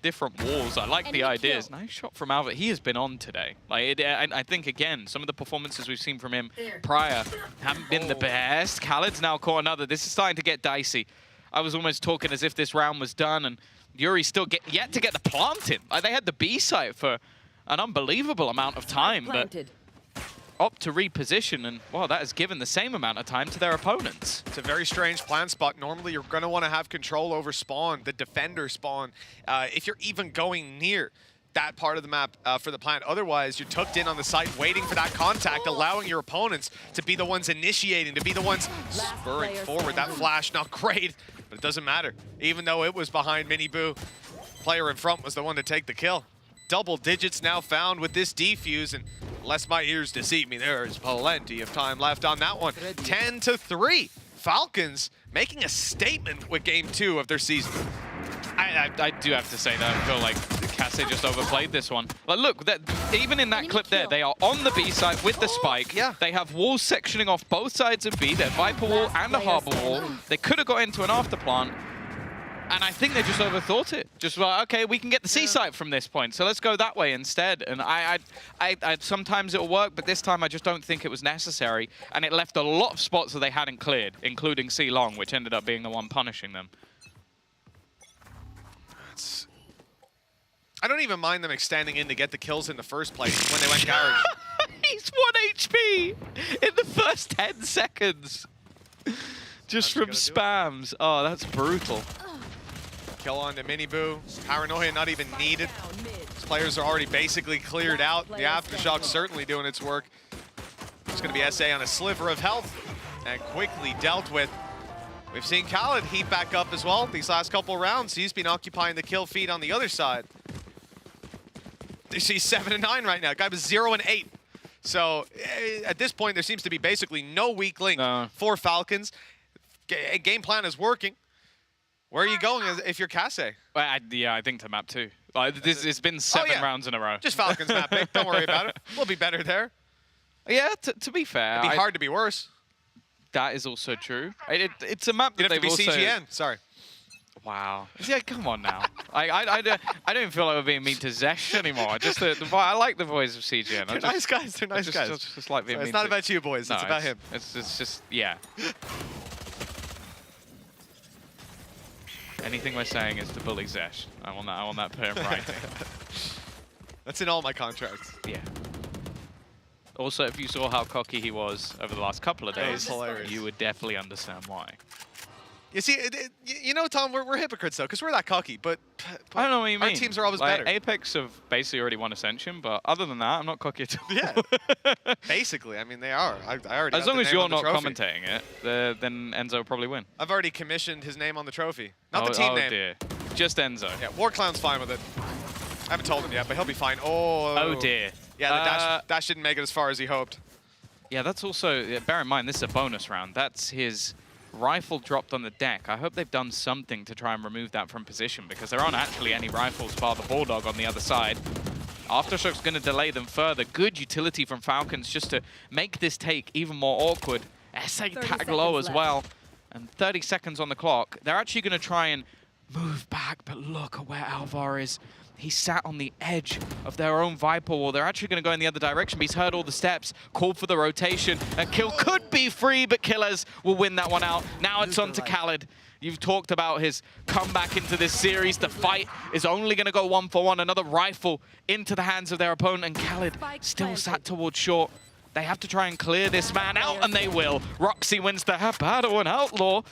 different walls. I like the ideas. Nice shot from Albert. He has been on today. Like I think, again, some of the performances we've seen from him prior haven't been the best. Khaled's now caught another. This is starting to get dicey. I was almost talking as if this round was done, and Yuri still yet to get the plant in. Like, they had the B site for an unbelievable amount of time, but opt to reposition, and well, that has given the same amount of time to their opponents. It's a very strange plant spot. Normally, you're going to want to have control over spawn, the defender spawn, if you're even going near that part of the map for the plant. Otherwise, you're tucked in on the site, waiting for that contact, allowing your opponents to be the ones initiating, to be the ones spurring forward. That flash, not great, but it doesn't matter. Even though it was behind Miniboo, player in front was the one to take the kill. Double digits now found with this defuse, and lest my ears deceive me, there is plenty of time left on that one. 10-3. Falcons making a statement with game 2 of their season. I do have to say that I feel like Kase just overplayed this one. Like, look, even in that clip there, they are on the B side with the spike. Yeah. They have walls sectioning off both sides of B. They're Viper wall and a Harbor wall. They could have got into an after plant. And I think they just overthought it. Just like, okay, we can get the C site from this point, so let's go that way instead. And I sometimes it'll work, but this time I just don't think it was necessary. And it left a lot of spots that they hadn't cleared, including C long, which ended up being the one punishing them. I don't even mind them extending in to get the kills in the first place when they went garage. He's 1 HP in the first 10 seconds. Just from spams. Oh, that's brutal. Kill on to Miniboo. Paranoia not even needed. These players are already basically cleared out. The Aftershock's certainly doing its work. It's going to be SA on a sliver of health and quickly dealt with. We've seen Khaled heat back up as well these last couple rounds. He's been occupying the kill feed on the other side. He's 7-9 right now. Guy was 0-8. So at this point, there seems to be basically no weak link for Falcons. Game plan is working. Where are you going if you're Kase? Well, yeah, I think to map 2. It's been 7 rounds in a row. Just Falcons map pick. Don't worry about it. We'll be better there. Yeah, to be fair. It'd be hard to be worse. that is also true. It's a map that You'd have they've to be also... CGN, sorry. Wow. Yeah, come on now. I don't even feel like we're being mean to Zesh anymore. Just I like the voice of CGN. They're nice guys. They're nice guys. Just like being mean. It's not about you, boys. No, it's about him. It's just, yeah. Anything we're saying is to bully Zesh. I want that per writing. That's in all my contracts. Yeah. Also, if you saw how cocky he was over the last couple of days, hilarious. You would definitely understand why. You see, you know, Tom, we're hypocrites, though, because we're that cocky, but I don't know what you mean. Our teams are always like, better. Apex have basically already won Ascension, but other than that, I'm not cocky at all. Yeah, basically. I mean, they are. I already as got long the as name you're on the not trophy. commentating it, then Enzo will probably win. I've already commissioned his name on the trophy. Not the team name. Oh, dear. Just Enzo. Yeah, Warclown's fine with it. I haven't told him yet, but he'll be fine. Oh dear. Yeah, the dash didn't make it as far as he hoped. Yeah, that's also, bear in mind, this is a bonus round. That's his rifle dropped on the deck. I hope they've done something to try and remove that from position, because there aren't actually any rifles bar the Bulldog on the other side. Aftershock's going to delay them further. Good utility from Falcons just to make this take even more awkward. SA tag low as well. And 30 seconds on the clock. They're actually going to try and move back, but look at where Alvar is. He sat on the edge of their own Viper wall. They're actually going to go in the other direction, but he's heard all the steps, called for the rotation. A kill could be free, but Killers will win that one out. Now it's on to Khaled. You've talked about his comeback into this series. The fight is only going to go 1-for-1. Another rifle into the hands of their opponent, and Khaled still sat towards short. They have to try and clear this man out, and they will. Roxy wins the battle, and Outlaw,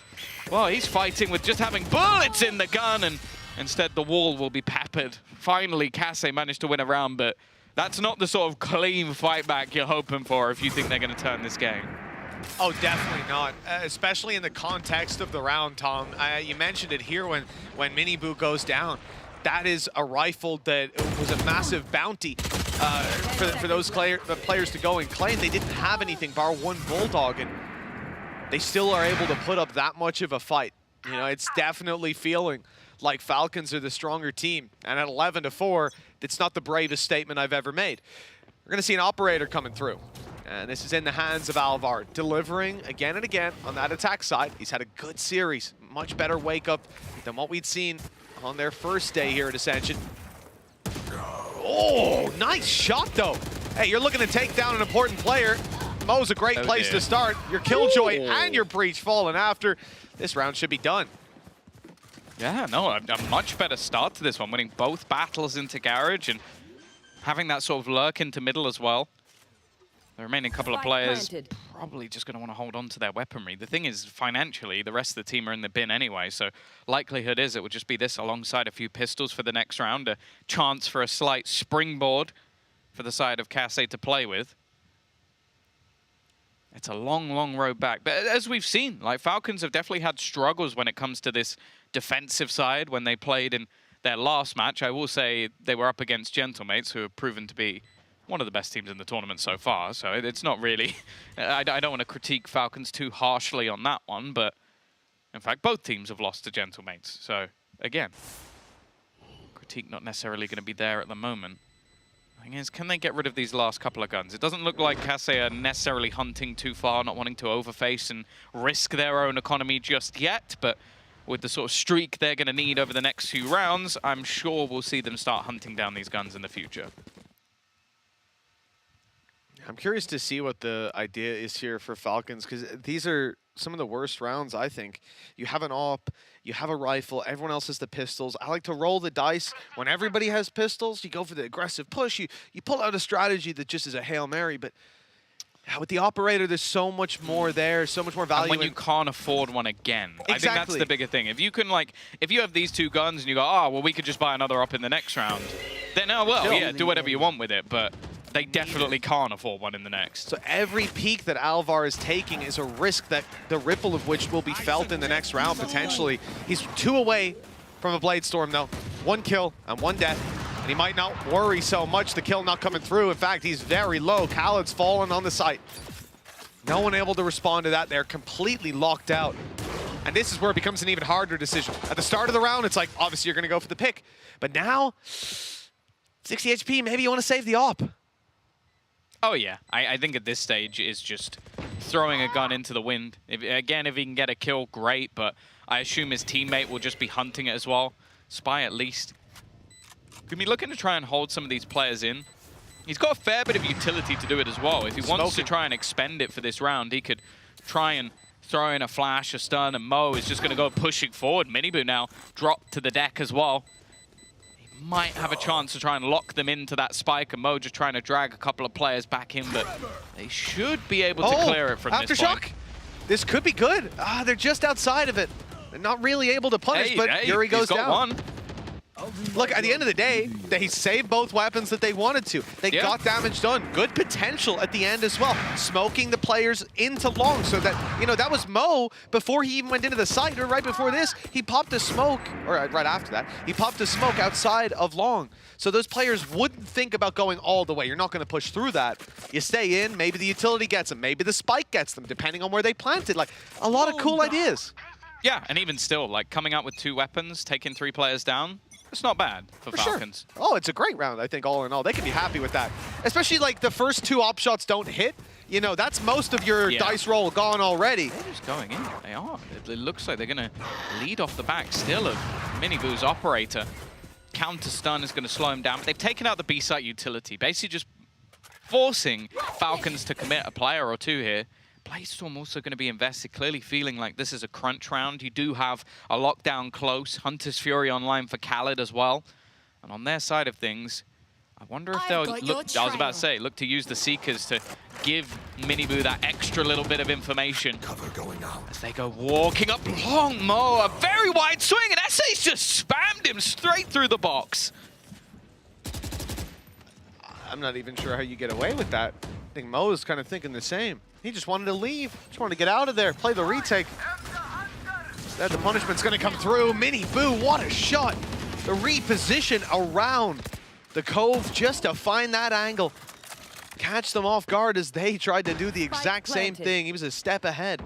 well, he's fighting with just having bullets in the gun, and instead the wall will be peppered. Finally, Casse managed to win a round, but that's not the sort of clean fight back you're hoping for if you think they're going to turn this game. Oh, definitely not, especially in the context of the round, Tom. You mentioned it here when Miniboo goes down. That is a rifle that was a massive bounty for those players to go and claim. They didn't have anything bar one Bulldog, and they still are able to put up that much of a fight. You know, it's definitely feeling like Falcons are the stronger team. And at 11-4, it's not the bravest statement I've ever made. We're going to see an operator coming through. And this is in the hands of Alvar, delivering again and again on that attack side. He's had a good series, much better wake up than what we'd seen on their first day here at Ascension. Oh, nice shot, though. Hey, you're looking to take down an important player. Mo's a great place to start. Your Killjoy and your Breach falling after. This round should be done. Yeah, no, a much better start to this one, winning both battles into Garage and having that sort of lurk into middle as well. The remaining couple of players probably just going to want to hold on to their weaponry. The thing is, financially, the rest of the team are in the bin anyway, so likelihood is it would just be this alongside a few pistols for the next round, a chance for a slight springboard for the side of Casse to play with. It's a long, long road back. But as we've seen, like Falcons have definitely had struggles when it comes to this defensive side when they played in their last match. I will say they were up against Gentlemates, who have proven to be one of the best teams in the tournament so far. So it's not really... I don't want to critique Falcons too harshly on that one, but in fact, both teams have lost to Gentlemates. So again, critique not necessarily going to be there at the moment. The thing is, can they get rid of these last couple of guns? It doesn't look like Casse are necessarily hunting too far, not wanting to overface and risk their own economy just yet, but with the sort of streak they're going to need over the next few rounds, I'm sure we'll see them start hunting down these guns in the future. I'm curious to see what the idea is here for Falcons, because these are some of the worst rounds, I think. You have an AWP, you have a rifle, everyone else has the pistols. I like to roll the dice. When everybody has pistols, you go for the aggressive push. You pull out a strategy that just is a Hail Mary, but with the operator, there's so much more there, so much more value. And when you can't afford one again. Exactly. I think that's the bigger thing. If you can, like, if you have these two guns and you go, oh, well, we could just buy another up in the next round, then, oh, well, yeah, do whatever you want with it, but they definitely can't afford one in the next. So every peek that Alvar is taking is a risk that the ripple of which will be felt in the next round, potentially. He's 2 away from a Blade Storm, though. 1 kill and 1 death. And he might not worry so much the kill not coming through. In fact, he's very low. Khaled's fallen on the site. No one able to respond to that. They're completely locked out. And this is where it becomes an even harder decision. At the start of the round, it's like, obviously you're going to go for the pick. But now, 60 HP, maybe you want to save the AWP. Oh yeah, I think at this stage is just throwing a gun into the wind. If he can get a kill, great, but I assume his teammate will just be hunting it as well. Spy at least. Could be looking to try and hold some of these players in. He's got a fair bit of utility to do it as well. If he wants to try and expend it for this round, he could try and throw in a flash, a stun, and Mo is just going to go pushing forward. Miniboo now dropped to the deck as well. Might have a chance to try and lock them into that spike, and Mo just trying to drag a couple of players back in, but they should be able to clear it from this point. Aftershock! This could be good. They're just outside of it. They're not really able to punish, but Yuri goes down. One. Look, at the end of the day, they saved both weapons that they wanted to. They got damage done. Good potential at the end as well. Smoking the players into long so that, you know, that was Mo before he even went into the site, or right before this, he popped a smoke, or right after that, he popped a smoke outside of long. So those players wouldn't think about going all the way. You're not going to push through that. You stay in, maybe the utility gets them, maybe the spike gets them, depending on where they planted. Like, a lot of cool ideas. Yeah, and even still, like, coming out with 2 weapons, taking 3 players down, it's not bad for Falcons. Sure. Oh, it's a great round, I think, all in all. They can be happy with that. Especially, like, the first 2 op shots don't hit. You know, that's most of your dice roll gone already. They're just going in. They are. It looks like they're going to lead off the back still of Miniboo's operator. Counter stun is going to slow him down. But they've taken out the B-site utility, basically just forcing Falcons to commit a player or 2 here. Bladestorm also going to be invested, clearly feeling like this is a crunch round. You do have a lockdown close, Hunter's Fury online for Khaled as well. And on their side of things, I wonder if they'll look, I was about to say, look to use the Seekers to give Miniboo that extra little bit of information. Cover going out. As they go walking up long, Mo, a very wide swing, and SA's just spammed him straight through the box. I'm not even sure how you get away with that. I think Mo is kind of thinking the same. He just wanted to leave. Just wanted to get out of there, play the retake. Instead, the punishment's going to come through. Miniboo, what a shot. The reposition around the cove just to find that angle. Catch them off guard as they tried to do the exact same thing. He was a step ahead.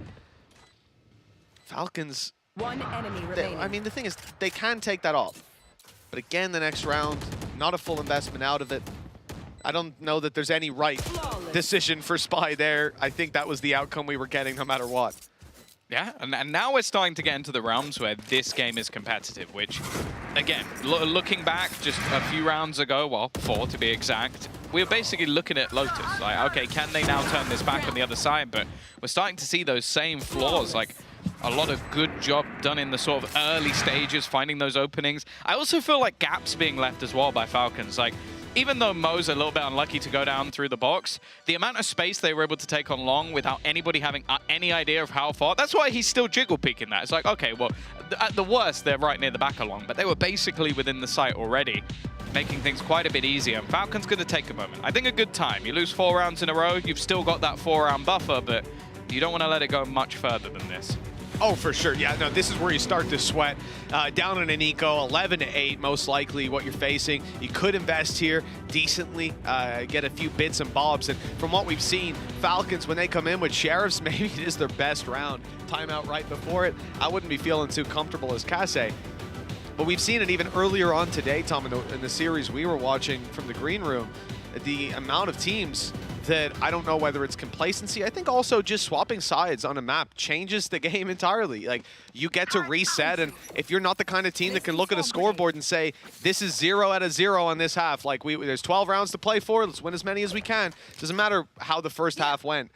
Falcons, One enemy remaining. I mean, the thing is, they can take that off. But again, the next round, not a full investment out of it. I don't know that there's any right decision for Spy there. I think that was the outcome we were getting no matter what. Yeah, and now we're starting to get into the realms where this game is competitive, which, again, looking back just a few rounds ago, well, 4 to be exact, we were basically looking at Lotus. Like, okay, can they now turn this back on the other side? But we're starting to see those same flaws, like a lot of good job done in the sort of early stages, finding those openings. I also feel like gaps being left as well by Falcons. Like, even though Mo's a little bit unlucky to go down through the box, the amount of space they were able to take on long without anybody having any idea of how far, that's why he's still jiggle peeking that. It's like, okay, well, at the worst, they're right near the back of long, but they were basically within the site already, making things quite a bit easier. And Falcon's going to take a moment. I think a good time. You lose 4 rounds in a row, you've still got that 4-round buffer, but you don't want to let it go much further than this. Oh, for sure. Yeah, no, this is where you start to sweat. Down in an eco, 11-8, most likely what you're facing. You could invest here decently, get a few bits and bobs. And from what we've seen, Falcons, when they come in with Sheriffs, maybe it is their best round. Timeout right before it. I wouldn't be feeling too comfortable as Kase. But we've seen it even earlier on today, Tom, in the series we were watching from the green room. The amount of teams that I don't know whether it's complacency. I think also just swapping sides on a map changes the game entirely. Like, you get to reset, and if you're not the kind of team that can look at a scoreboard and say, this is 0 out of 0 on this half, like there's 12 rounds to play for, let's win as many as we can. Doesn't matter how the first half went.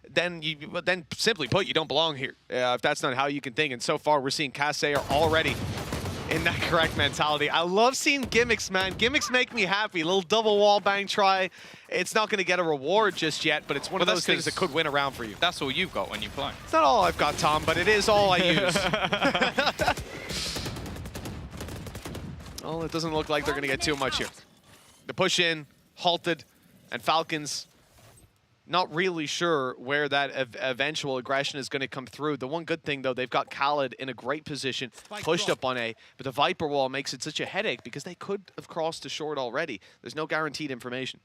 Then simply put, you don't belong here. If that's not how you can think. And so far, we're seeing Kase are already in that correct mentality. I love seeing gimmicks, man. Gimmicks make me happy. Little double wall bang try. It's not going to get a reward just yet, but it's one of those things that could win a round for you. That's all you've got when you play. It's not all I've got, Tom, but it is all I use. Well, it doesn't look like they're going to get too much here. The push in, halted, and Falcons not really sure where that eventual aggression is going to come through. The one good thing, though, they've got Khaled in a great position, pushed up on A, but the Viper wall makes it such a headache because they could have crossed to short already. There's no guaranteed information.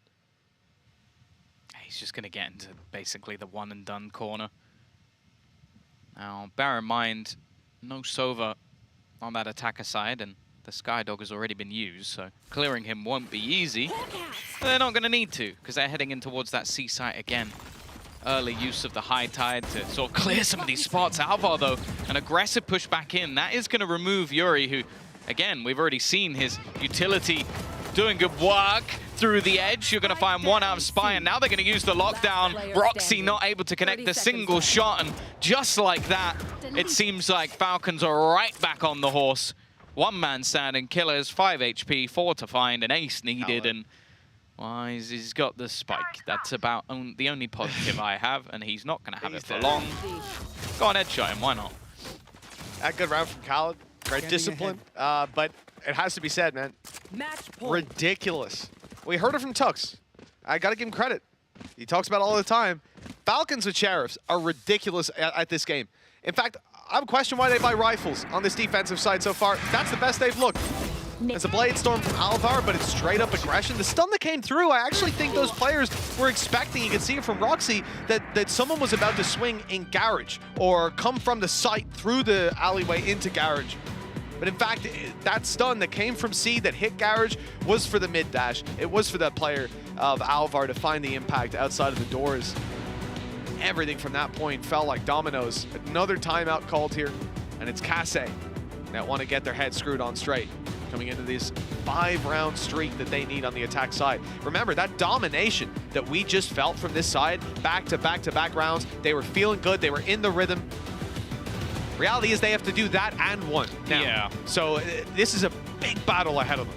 He's just going to get into basically the one-and-done corner. Now, bear in mind, no Sova on that attacker side, and The Skydog has already been used, so clearing him won't be easy. But they're not going to need to, because they're heading in towards that C site again. Early use of the high tide to sort of clear some of these spots. Alvar, though, an aggressive push back in. That is going to remove Yuri, who, again, we've already seen his utility doing good work through the edge. You're going to find one out of Spy, and now they're going to use the lockdown. Roxy not able to connect a single shot, and just like that, it seems like Falcons are right back on the horse. One man standing, Killers, 5 HP, 4 to find, an ace needed, and well, he's got the spike. That's about the only positive I have, and he's not going to have it for long. Go on, headshot him, why not? A good round from Khaled. Great discipline, but it has to be said, man. Ridiculous. We heard it from Tux. I got to give him credit. He talks about it all the time. Falcons with Sheriffs are ridiculous at this game. In fact, I would question why they buy rifles on this defensive side so far. That's the best they've looked. It's a Blade Storm from Alvar, but it's straight up aggression. The stun that came through, I actually think those players were expecting, you can see it from Roxy, that someone was about to swing in Garage or come from the site through the alleyway into Garage. But in fact, that stun that came from C that hit Garage was for the mid dash. It was for that player of Alvar to find the impact outside of the doors. Everything from that point fell like dominoes. Another timeout called here, and it's Kase that want to get their head screwed on straight, coming into this 5-round streak that they need on the attack side. Remember, that domination that we just felt from this side, back-to-back rounds, they were feeling good, they were in the rhythm. Reality is they have to do that and one now. Yeah. So this is a big battle ahead of them.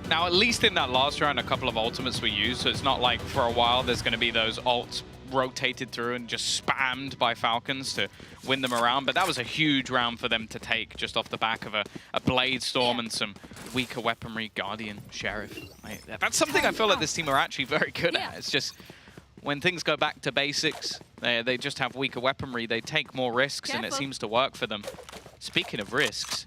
Now, at least in that last round, a couple of ultimates were used, so it's not like for a while there's going to be those ults rotated through and just spammed by Falcons to win them around. But that was a huge round for them to take just off the back of a Blade Storm and some weaker weaponry, Guardian, Sheriff. That's something I feel like this team are actually very good at. It's just when things go back to basics, they just have weaker weaponry, they take more risks, and it seems to work for them. Speaking of risks,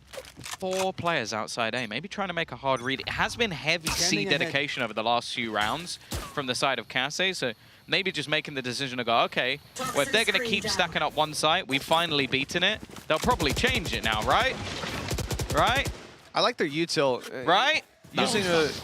4 players outside A, maybe trying to make a hard read. It has been heavy C dedication over the last few rounds from the side of Kase, so maybe just making the decision to go, okay, well, if they're going to keep stacking up one site, we've finally beaten it, they'll probably change it now, right? Right? I like their util. Right?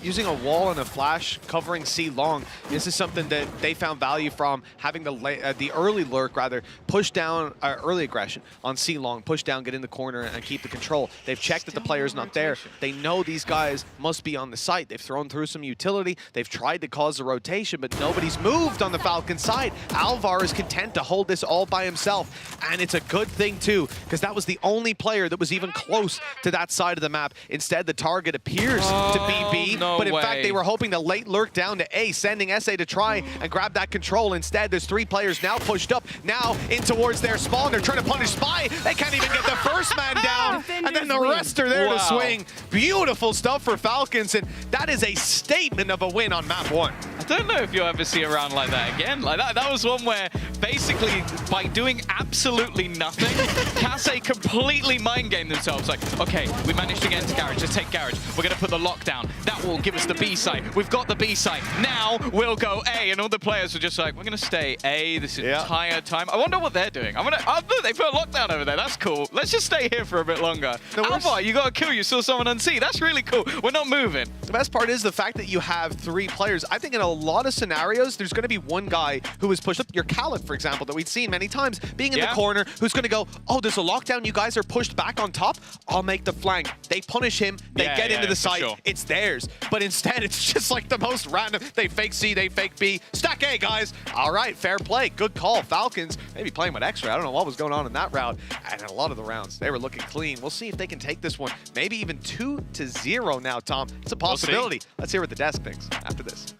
Using a wall and a flash covering C long. This is something that they found value from, having the early lurk, rather, push down, early aggression on C long, push down, get in the corner, and keep the control. They've checked that the player's not there. They know these guys must be on the site. They've thrown through some utility. They've tried to cause a rotation, but nobody's moved on the Falcon side. Alvar is content to hold this all by himself, and it's a good thing, too, because that was the only player that was even close to that side of the map. Instead, the target appears to be B, but in fact, they were hoping to late lurk down to A, sending SA to try and grab that control. Instead, there's 3 players now pushed up, now in towards their spawn. They're trying to punish Spy. They can't even get the first man down, and then the rest are there to swing. Beautiful stuff for Falcons, and that is a statement of a win on map 1. I don't know if you'll ever see a round like that again. Like that was one where basically by doing absolutely nothing, Kase completely mind gamed themselves. Like, okay, we managed to get into Garage. Let's take Garage. We're going to put the lockdown. That will give us the B site. We've got the B site. Now we'll go A. And all the players were just like, we're going to stay A this entire time. I wonder what they're doing. Oh, look, they put a lockdown over there. That's cool. Let's just stay here for a bit longer. Alvar, you got a kill. You saw someone on C. That's really cool. We're not moving. The best part is the fact that you have 3 players. I think in a lot of scenarios, there's going to be one guy who is pushed up. Your Khaled, for example, that we've seen many times, being in the corner, who's going to go, oh, there's a lockdown. You guys are pushed back on top. I'll make the flank. They punish him. They get into the site. Sure. It's theirs. But instead, it's just like the most random. They fake C, they fake B. Stack A, guys. All right, fair play. Good call. Falcons maybe playing with extra. I don't know what was going on in that round. And a lot of the rounds, they were looking clean. We'll see if they can take this one. Maybe even 2-0 now, Tom. It's a possibility. Let's hear what the desk thinks after this.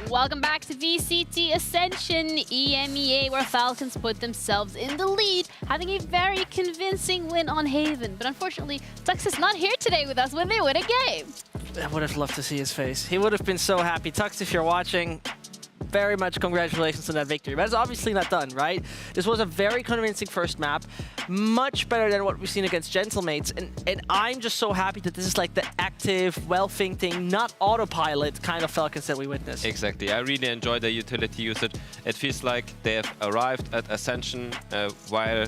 Welcome back to VCT Ascension EMEA, where Falcons put themselves in the lead, having a very convincing win on Haven. But unfortunately, Tux is not here today with us when they win a game. I would have loved to see his face. He would have been so happy. Tux, if you're watching, very much congratulations on that victory. But it's obviously not done, right? This was a very convincing first map, much better than what we've seen against Gentlemates. And I'm just so happy that this is like the active, well-thinking, not autopilot kind of Falcons that we witnessed. Exactly. I really enjoy the utility usage. It feels like they have arrived at Ascension while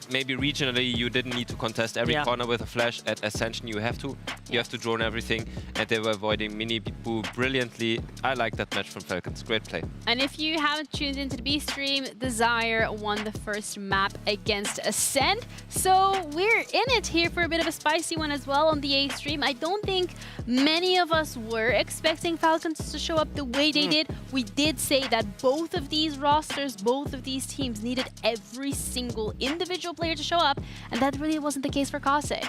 maybe regionally you didn't need to contest every corner with a flash. At Ascension you have to. You have to drone everything, and they were avoiding Mini Boo brilliantly. I like that match from Falcons. Great play. And if you haven't tuned into the B stream, Desire won the first map against Ascend. So we're in it here for a bit of a spicy one as well on the A stream. I don't think many of us were expecting Falcons to show up the way they did. We did say that both of these rosters, both of these teams needed every single individual player to show up, and that really wasn't the case for Kase.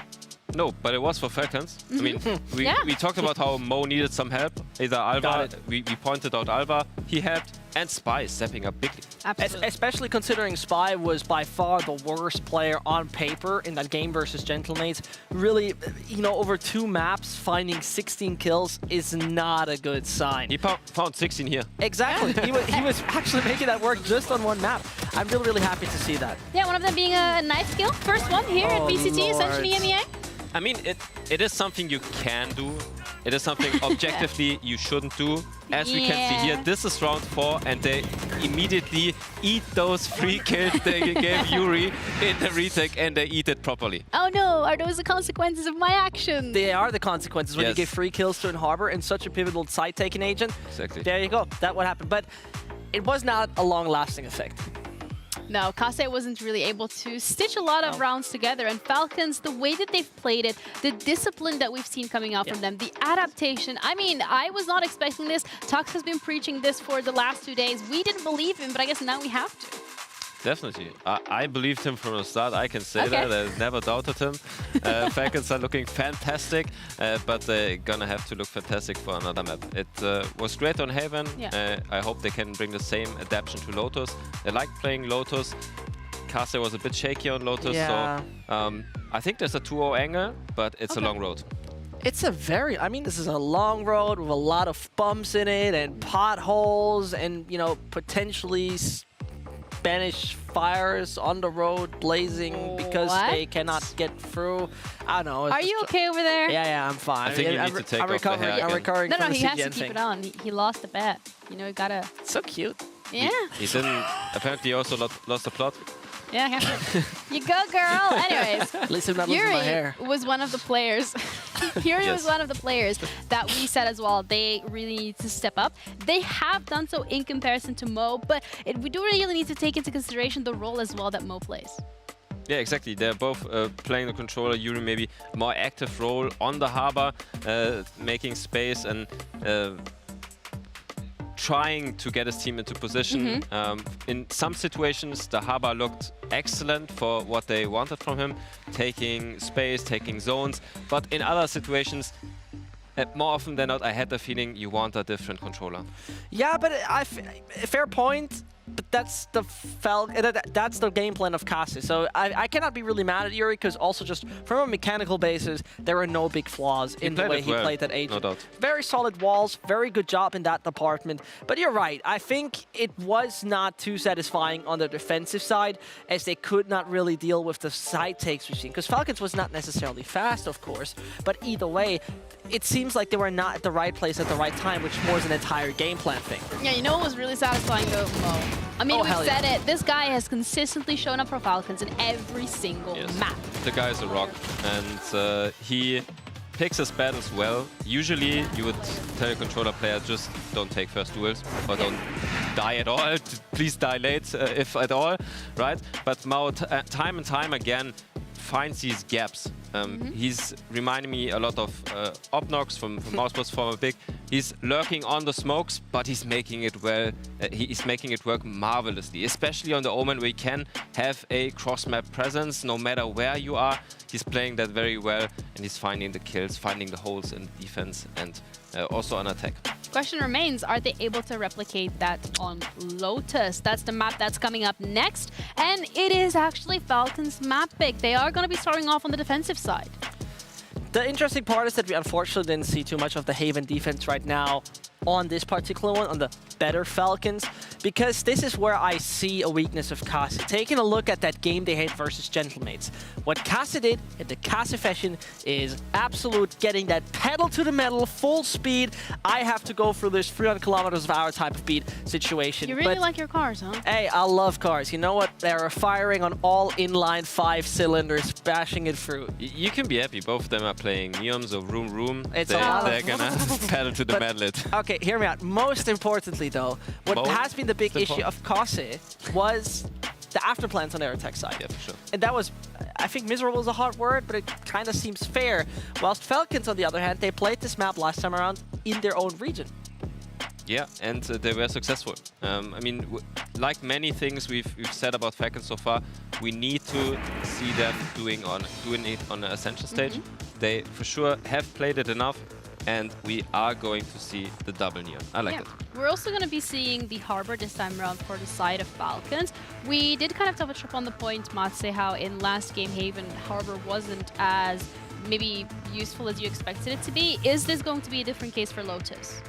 No, but it was for Falcons. I mean, we talked about how Mo needed some help. Either Alva, we pointed out Alva, he helped, and Spy stepping up bigly. Absolutely. Especially considering Spy was by far the worst player on paper in that game versus Gentlemates. Really, you know, over 2 maps, finding 16 kills is not a good sign. He found 16 here. Exactly. he was actually making that work just on 1 map. I'm really, really happy to see that. Yeah, one of them being a knife skill. First one here at VCT Ascension EMEA. I mean, it is something you can do. It is something objectively you shouldn't do. As we can see here, this is round 4, and they immediately eat those 3 kills they gave Yuri in the retake, and they eat it properly. Oh no, are those the consequences of my actions? They are the consequences when you give 3 kills to an Harbor and such a pivotal side-taking agent. Exactly. There you go. That's what happened. But it was not a long-lasting effect. No, Kase wasn't really able to stitch a lot of rounds together, and Falcons, the way that they've played it, the discipline that we've seen coming out from them, the adaptation. I mean, I was not expecting this. Tux has been preaching this for the last 2 days. We didn't believe him, but I guess now we have to. Definitely. I believed him from the start. I can say that. I never doubted him. Falcons are looking fantastic, but they're gonna have to look fantastic for another map. It was great on Haven. I hope they can bring the same adaptation to Lotus. They like playing Lotus. Kase was a bit shaky on Lotus, so I think there's a 2-0 angle, but it's a long road. It's a very, I mean, this is a long road with a lot of bumps in it and potholes and, you know, potentially Spanish fires on the road blazing because they cannot get through. I don't know. Are you okay over there? Yeah, I'm fine. I think you need to take off the hair I'm recovering from the he has to CGN keep thing. it on. He lost the bet. You know, you gotta... So cute. Yeah. He didn't... Apparently also lost the plot. Yeah, you go, girl. Anyways, at least I'm not losing my hair. Was one of the players Fury was one of the players that we said as well, they really need to step up. They have done so in comparison to Mo, but we do really need to take into consideration the role as well that Mo plays. Yeah, exactly. They're both playing the controller. Yuri maybe more active role on the harbor, making space and trying to get his team into position. In some situations, the harbor looked excellent for what they wanted from him, taking space, taking zones. But in other situations, more often than not, I had the feeling you want a different controller. Yeah, but fair point. But that's the that's the game plan of Kasi. So I cannot be really mad at Yuri, because also just from a mechanical basis, there are no big flaws in the way he played that agent. No doubt. Very solid walls, very good job in that department. But you're right, I think it was not too satisfying on the defensive side, as they could not really deal with the side takes we've seen. Because Falcons was not necessarily fast, of course, but either way, it seems like they were not at the right place at the right time, which more is an entire game plan thing. Yeah, you know what was really satisfying though, Mo? I mean, we've said it, this guy has consistently shown up for Falcons in every single map. The guy is a rock, and he picks his battles well. Usually, you would tell a controller player, just don't take first duels, or don't die at all. Please die late, if at all, right? But Mao, time and time again, finds these gaps. He's reminding me a lot of Obnox from Mousesports former big. He's lurking on the smokes, but he's making it well. He's making it work marvelously, especially on the Omen, where he can have a cross-map presence no matter where you are. He's playing that very well, and he's finding the kills, finding the holes in defense, and also on attack. Question remains, are they able to replicate that on Lotus? That's the map that's coming up next, and it is actually Falcons map pick. They are going to be starting off on the defensive side. The interesting part is that we unfortunately didn't see too much of the Haven defense right now on this particular one, on the better Falcons, because this is where I see a weakness of Kasi. Taking a look at that game they had versus Gentlemates. What Kasi did in the Kasi fashion is absolute getting that pedal to the metal, full speed. I have to go through this 300 kilometers of hour type of beat situation. You really like your cars, huh? Hey, I love cars. You know what? They're firing on all inline 5 cylinders, bashing it through. You can be happy. Both of them are playing Neons or Room Room. It's they're gonna pedal to the metal it. Okay, hear me out. Most importantly, though, what has been the big issue of Kasi was the afterplans on their attack side. Yeah, for sure. And that was, I think miserable is a hard word, but it kind of seems fair. Whilst Falcons, on the other hand, they played this map last time around in their own region. Yeah, and they were successful. I mean, like many things we've said about Falcons so far, we need to see them doing it on an Ascension stage. They for sure have played it enough, and we are going to see the double Neon. I like it. We're also going to be seeing the Harbor this time around for the side of Falcons. We did kind of touch up on the point, Matse, how in last game Haven, Harbor wasn't as maybe useful as you expected it to be. Is this going to be a different case for Lotus?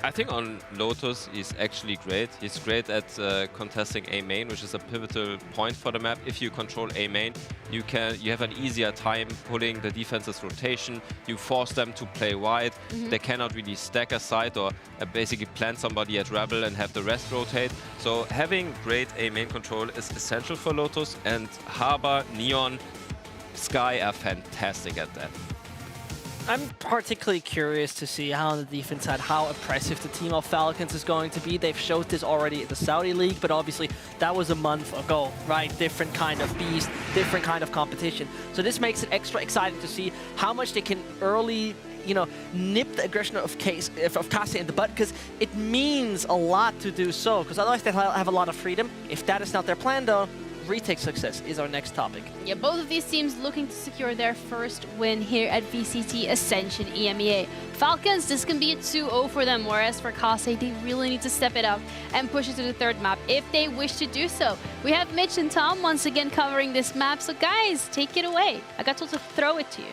I think on Lotus, he's actually great. He's great at contesting A main, which is a pivotal point for the map. If you control A main, you have an easier time pulling the defense's rotation. You force them to play wide. They cannot really stack a side or basically plant somebody at Rebel and have the rest rotate. So having great A main control is essential for Lotus, and Harbor, Neon, Sky are fantastic at that. I'm particularly curious to see how on the defense side, how impressive the team of Falcons is going to be. They've showed this already at the Saudi League, but obviously that was a month ago, right? Different kind of beast, different kind of competition. So this makes it extra exciting to see how much they can early, you know, nip the aggression of Kasi in the butt, because it means a lot to do so, because otherwise they'll have a lot of freedom. If that is not their plan, though, retake success is our next topic. Yeah, both of these teams looking to secure their first win here at VCT Ascension EMEA. Falcons, this can be a 2-0 for them, whereas for Kasi, they really need to step it up and push it to the third map if they wish to do so. We have Mitch and Tom once again covering this map, so guys, take it away. I got told to throw it to you.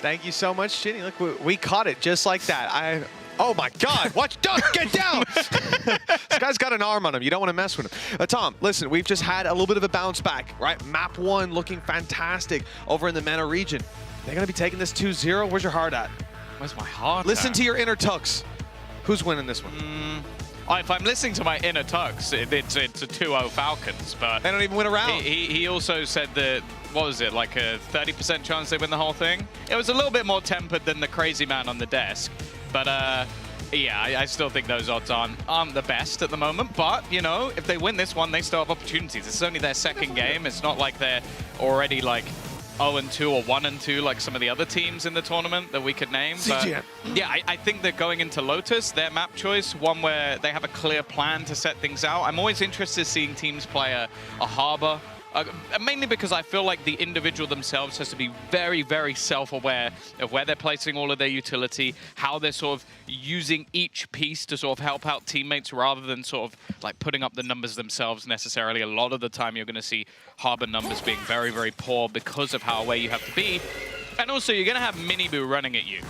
Thank you so much, Ginny. Look, we caught it just like that. Oh my God, watch, Doug, get down! This guy's got an arm on him, you don't want to mess with him. Tom, listen, we've just had a little bit of a bounce back, right? Map 1 looking fantastic over in the MENA region. They're gonna be taking this 2-0, where's your heart at? Where's my heart Listen at? to your inner Tux. Who's winning this one? If I'm listening to my inner Tux, it's a 2-0 Falcons, but they don't even win a round. He also said that, what was it, like a 30% chance they win the whole thing? It was a little bit more tempered than the crazy man on the desk, but yeah, I still think those odds aren't the best at the moment. But you know, if they win this one, they still have opportunities. This is only their second game. It's not like they're already like 0-2 or 1-2 like some of the other teams in the tournament that we could name. But yeah, I think that going into Lotus, their map choice, one where they have a clear plan to set things out. I'm always interested in seeing teams play a harbor. Mainly because I feel like the individual themselves has to be very, very self-aware of where they're placing all of their utility, how they're sort of using each piece to sort of help out teammates rather than sort of like putting up the numbers themselves necessarily. A lot of the time you're going to see Harbor numbers being very, very poor because of how aware you have to be. And also you're going to have Miniboo running at you,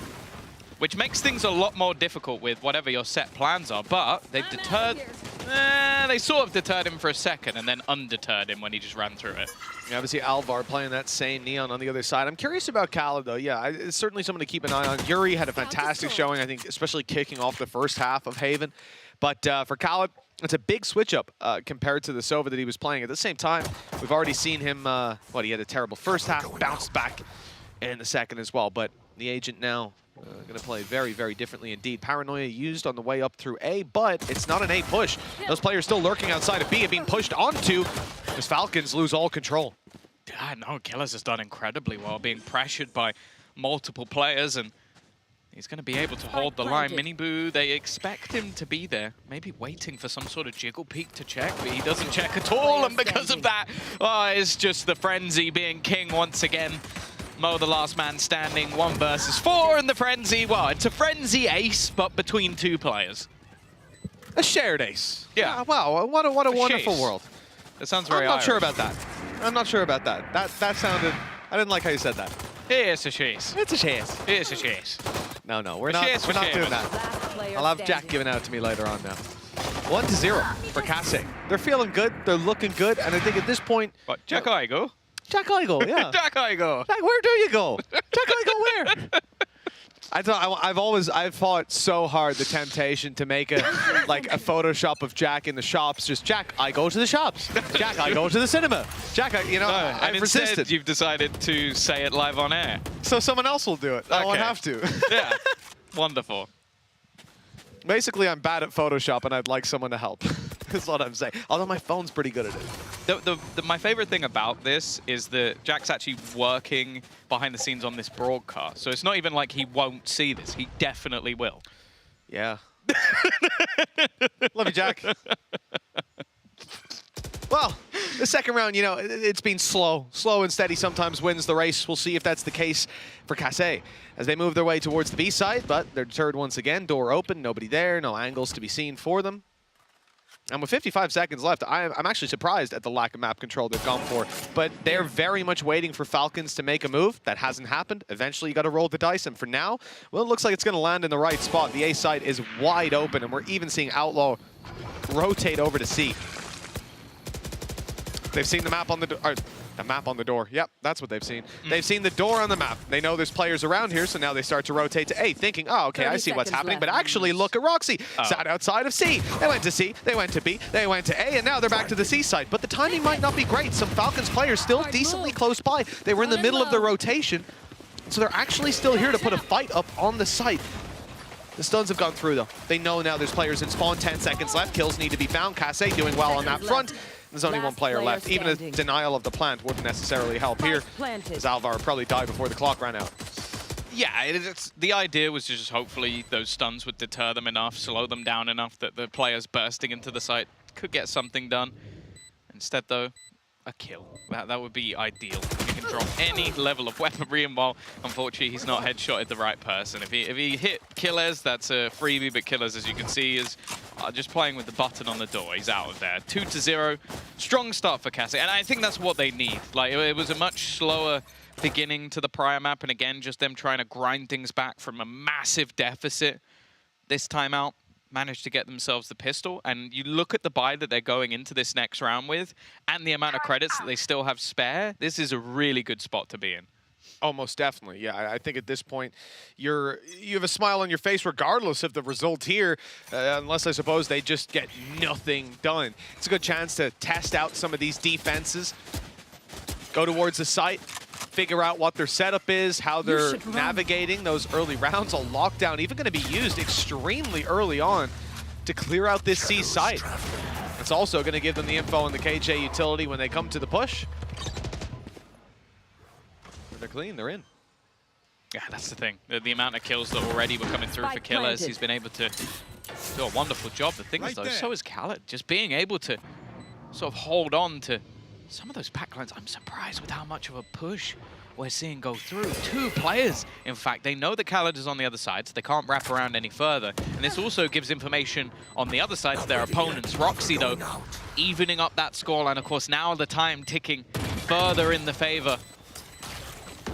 which makes things a lot more difficult with whatever your set plans are, but they've deterred... they sort of deterred him for a second and then undeterred him when he just ran through it. Yeah, obviously Alvar playing that same Neon on the other side. I'm curious about Khaled, though. Yeah, it's certainly someone to keep an eye on. Yuri had a fantastic showing, I think, especially kicking off the first half of Haven. But for Khaled, it's a big switch-up compared to the Sova that he was playing. At the same time, we've already seen him, he had a terrible first half, bounced back in the second as well. But the Agent now going to play very, very differently indeed. Paranoia used on the way up through A, but it's not an A push. Those players still lurking outside of B and being pushed onto as Falcons lose all control. Yeah, no, Killers has done incredibly well, being pressured by multiple players, and he's going to be able to hold the line. Miniboo, they expect him to be there, maybe waiting for some sort of jiggle peek to check, but he doesn't check at all, and because of that, it's just the Frenzy being king once again. Mo, the last man standing, 1 versus 4, and the Frenzy, well, it's a Frenzy ace, but between 2 players. A shared ace. Yeah. Wow, what a wonderful chase. world. That sounds very I'm not Irish. sure about that. I'm not sure about that. That sounded... I didn't like how you said that. It's a chase. It's a chase. It's a chase. No, we're not doing that. I'll have Jack given out to me later on now. 1-0 for Kase. They're feeling good. They're looking good. And I think at this point... What, Jack Igo? Jack Igo, yeah. Jack Igo. Jack, where do you go? Jack Igo where? I've fought so hard the temptation to make a Photoshop of Jack in the shops. Just Jack, I go to the shops. Jack, I go to the cinema. Jack, I've resisted. Instead, you've decided to say it live on air. So someone else will do it. I won't have to. Yeah, wonderful. Basically, I'm bad at Photoshop, and I'd like someone to help. That's what I'm saying. Although my phone's pretty good at it. My favorite thing about this is that Jack's actually working behind the scenes on this broadcast. So it's not even like he won't see this. He definitely will. Yeah. Love you, Jack. Well, the second round, it's been slow. Slow and steady sometimes wins the race. We'll see if that's the case for Kase as they move their way towards the B side, but they're deterred once again. Door open, nobody there, no angles to be seen for them. And with 55 seconds left, I'm actually surprised at the lack of map control they've gone for. But they're very much waiting for Falcons to make a move. That hasn't happened. Eventually, you got to roll the dice. And for now, well, it looks like it's going to land in the right spot. The A side is wide open, and we're even seeing Outlaw rotate over to C. They've seen the map on the door. Yep, that's what they've seen. They've seen the door on the map. They know there's players around here, so now they start to rotate to A, thinking, oh, okay, I see what's happening. But actually, look at Roxy. Sat outside of C. They went to C, they went to B, they went to A, and now they're back to the C side. But the timing might not be great. Some Falcons players still decently close by. They were in the middle of the rotation, so they're actually still here to put a fight up on the site. The stuns have gone through, though. They know now there's players in spawn. 10 seconds left. Kills need to be found. Kase doing well on that front. There's only 1 player left. Even a denial of the plant wouldn't necessarily help here, as Alvar probably died before the clock ran out. Yeah, the idea was to just hopefully those stuns would deter them enough, slow them down enough that the players bursting into the site could get something done. Instead, though, a kill. That would be ideal. He can drop any level of weaponry, and while unfortunately he's not headshotted the right person. If he hit Killers, that's a freebie, but Killers, as you can see, is just playing with the button on the door. He's out of there. 2-0. Strong start for Kase, and I think that's what they need. Like, it was a much slower beginning to the prior map, and again, just them trying to grind things back from a massive deficit this time out. Managed to get themselves the pistol, and you look at the buy that they're going into this next round with and the amount of credits that they still have spare, this is a really good spot to be in. Oh, most definitely. Yeah, I think at this point, you have a smile on your face regardless of the result here, unless I suppose they just get nothing done. It's a good chance to test out some of these defenses, go towards the site, figure out what their setup is, how they're navigating those early rounds. A lockdown even going to be used extremely early on to clear out this C site. It's also going to give them the info on the KJ utility when they come to the push. They're clean, they're in. Yeah, that's the thing. The amount of kills that already were coming through for Killers, he's been able to do a wonderful job. The thing is, though, so is Khaled. Just being able to sort of hold on to some of those packlines. I'm surprised with how much of a push we're seeing go through. 2 players, in fact. They know that Khaled is on the other side, so they can't wrap around any further. And this also gives information on the other side to their opponents. Roxy, though, evening up that scoreline. Of course, now the time ticking further in the favor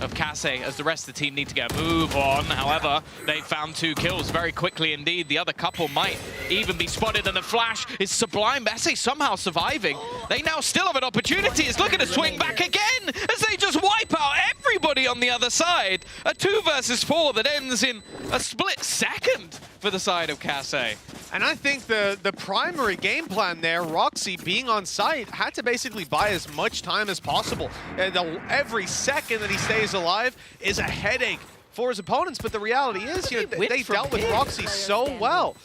of Kase as the rest of the team need to get a move on. However, they found 2 kills very quickly indeed. The other couple might even be spotted, and the flash is Sublime. Ese somehow surviving. They now still have an opportunity. It's looking to swing back again as they just wipe out everybody on the other side. A 2 versus 4 that ends in a split second for the side of Kase. And I think the primary game plan there, Roxy being on site, had to basically buy as much time as possible. And every second that he stays alive is a headache for his opponents. But the reality is, you know, they dealt with Roxy so well.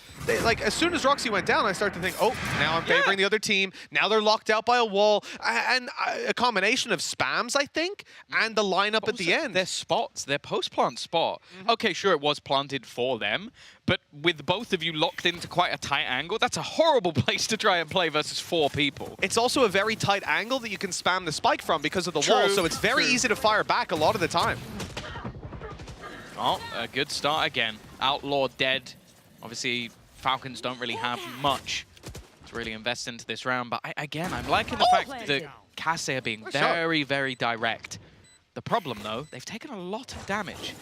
Like, as soon as Roxy went down, I start to think, oh, now I'm favoring the other team. Now they're locked out by a wall. And a combination of spams, I think, and the lineup at the end. Their spots, their post-plant spot. Okay, sure, it was planted for them, but with both of you locked into quite a tight angle, that's a horrible place to try and play versus 4 people. It's also a very tight angle that you can spam the spike from because of the wall, so it's very easy to fire back a lot of the time. Oh, a good start again. Outlaw dead. Obviously, Falcons don't really have much to really invest into this round, but again, I'm liking the fact that Kase are being very, very direct. The problem, though, they've taken a lot of damage.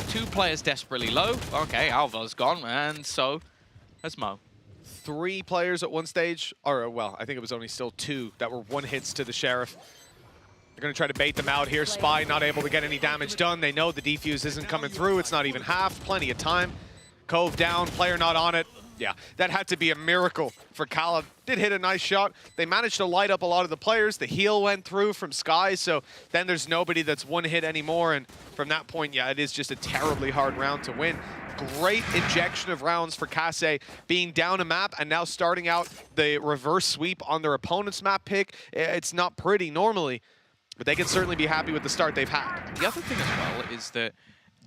2 players desperately low. Okay, Alva's gone, and so has Mo. 3 players at one stage, or well, I think it was only still 2 that were 1-hits to the Sheriff. They're going to try to bait them out here. Spy not able to get any damage done. They know the defuse isn't coming through. It's not even half. Plenty of time. Cove down, player not on it. Yeah, that had to be a miracle for Khaled. Did hit a nice shot. They managed to light up a lot of the players. The heal went through from Sky, so then there's nobody that's 1 hit anymore. And from that point, yeah, it is just a terribly hard round to win. Great injection of rounds for Kase, being down a map and now starting out the reverse sweep on their opponent's map pick. It's not pretty normally, but they can certainly be happy with the start they've had. The other thing as well is that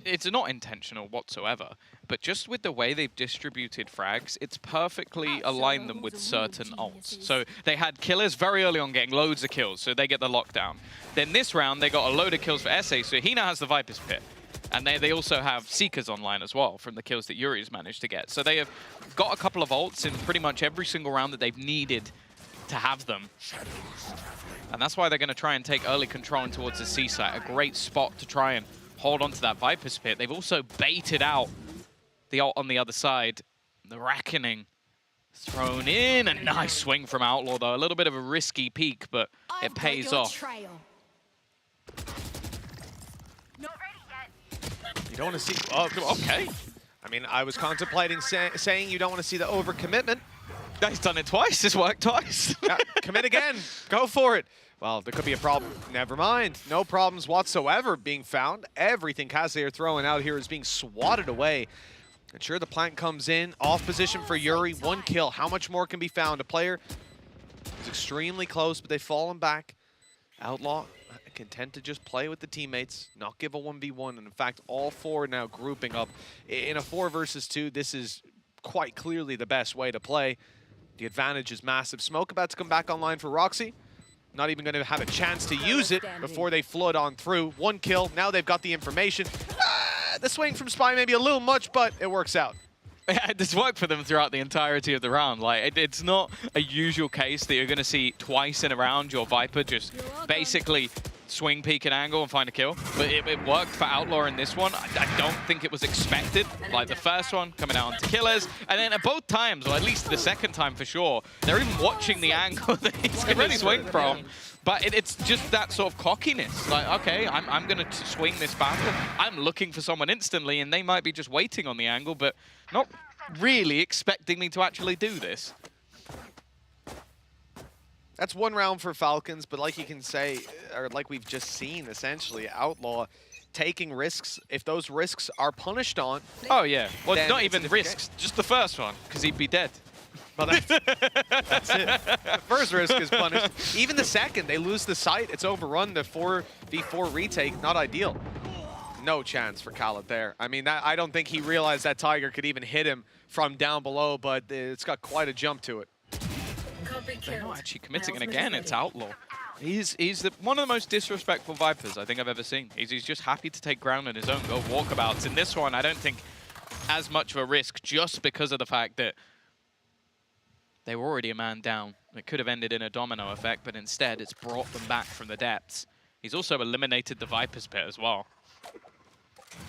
it's not intentional whatsoever, but just with the way they've distributed frags, it's perfectly aligned them with certain ults. So they had Killers very early on getting loads of kills, so they get the lockdown. Then this round, they got a load of kills for Ese, so he now has the Viper's Pit. And they also have Seekers online as well from the kills that Yuri's managed to get. So they have got a couple of ults in pretty much every single round that they've needed to have them. And that's why they're going to try and take early control in towards the C site. A great spot to try and hold on to that Viper's Pit. They've also baited out the ult on the other side. The Reckoning thrown in. A nice swing from Outlaw, though. A little bit of a risky peek, but it pays off. You don't want to see... Oh, okay. I mean, I was contemplating saying you don't want to see the overcommitment. He's done it twice. It's worked twice. Yeah, commit again. Go for it. Well, there could be a problem. Never mind. No problems whatsoever being found. Everything Kase are throwing out here is being swatted away. And sure, the plant comes in. Off position for Yuri. 1 kill. How much more can be found? A player is extremely close, but they've fallen back. Outlaw content to just play with the teammates, not give a 1v1. And in fact, all 4 now grouping up. In a 4 versus 2, this is quite clearly the best way to play. The advantage is massive. Smoke about to come back online for Roxy. Not even going to have a chance to use it before they flood on through. 1 kill. Now they've got the information. The swing from Spy may be a little much, but it works out. Yeah, this worked for them throughout the entirety of the round. Like, it's not a usual case that you're going to see twice in a round your Viper just basically swing, peek, and angle and find a kill. But it worked for Outlaw in this one. I don't think it was expected. Like the first one, coming out onto killers. And then at both times, or at least the second time for sure, they're even watching the angle that he's going to swing from. But it's just that sort of cockiness. Like, okay, I'm going to swing this battle. I'm looking for someone instantly, and they might be just waiting on the angle, but not really expecting me to actually do this. That's one round for Falcons, but like you can say, or like we've just seen, essentially, Outlaw taking risks. If those risks are punished on... Oh, yeah. Well, not even risks, just the first one, because he'd be dead. Well, that's it. The first risk is punished. Even the second, they lose the sight. It's overrun. The 4v4 retake, not ideal. No chance for Khaled there. I mean, I don't think he realized that Tiger could even hit him from down below, but it's got quite a jump to it. They're not actually committing, and again, it's Outlaw. He's one of the most disrespectful Vipers I think I've ever seen. He's just happy to take ground on his own, go walkabouts. In this one, I don't think as much of a risk just because of the fact that they were already a man down. It could have ended in a domino effect, but instead it's brought them back from the depths. He's also eliminated the Viper's pit as well.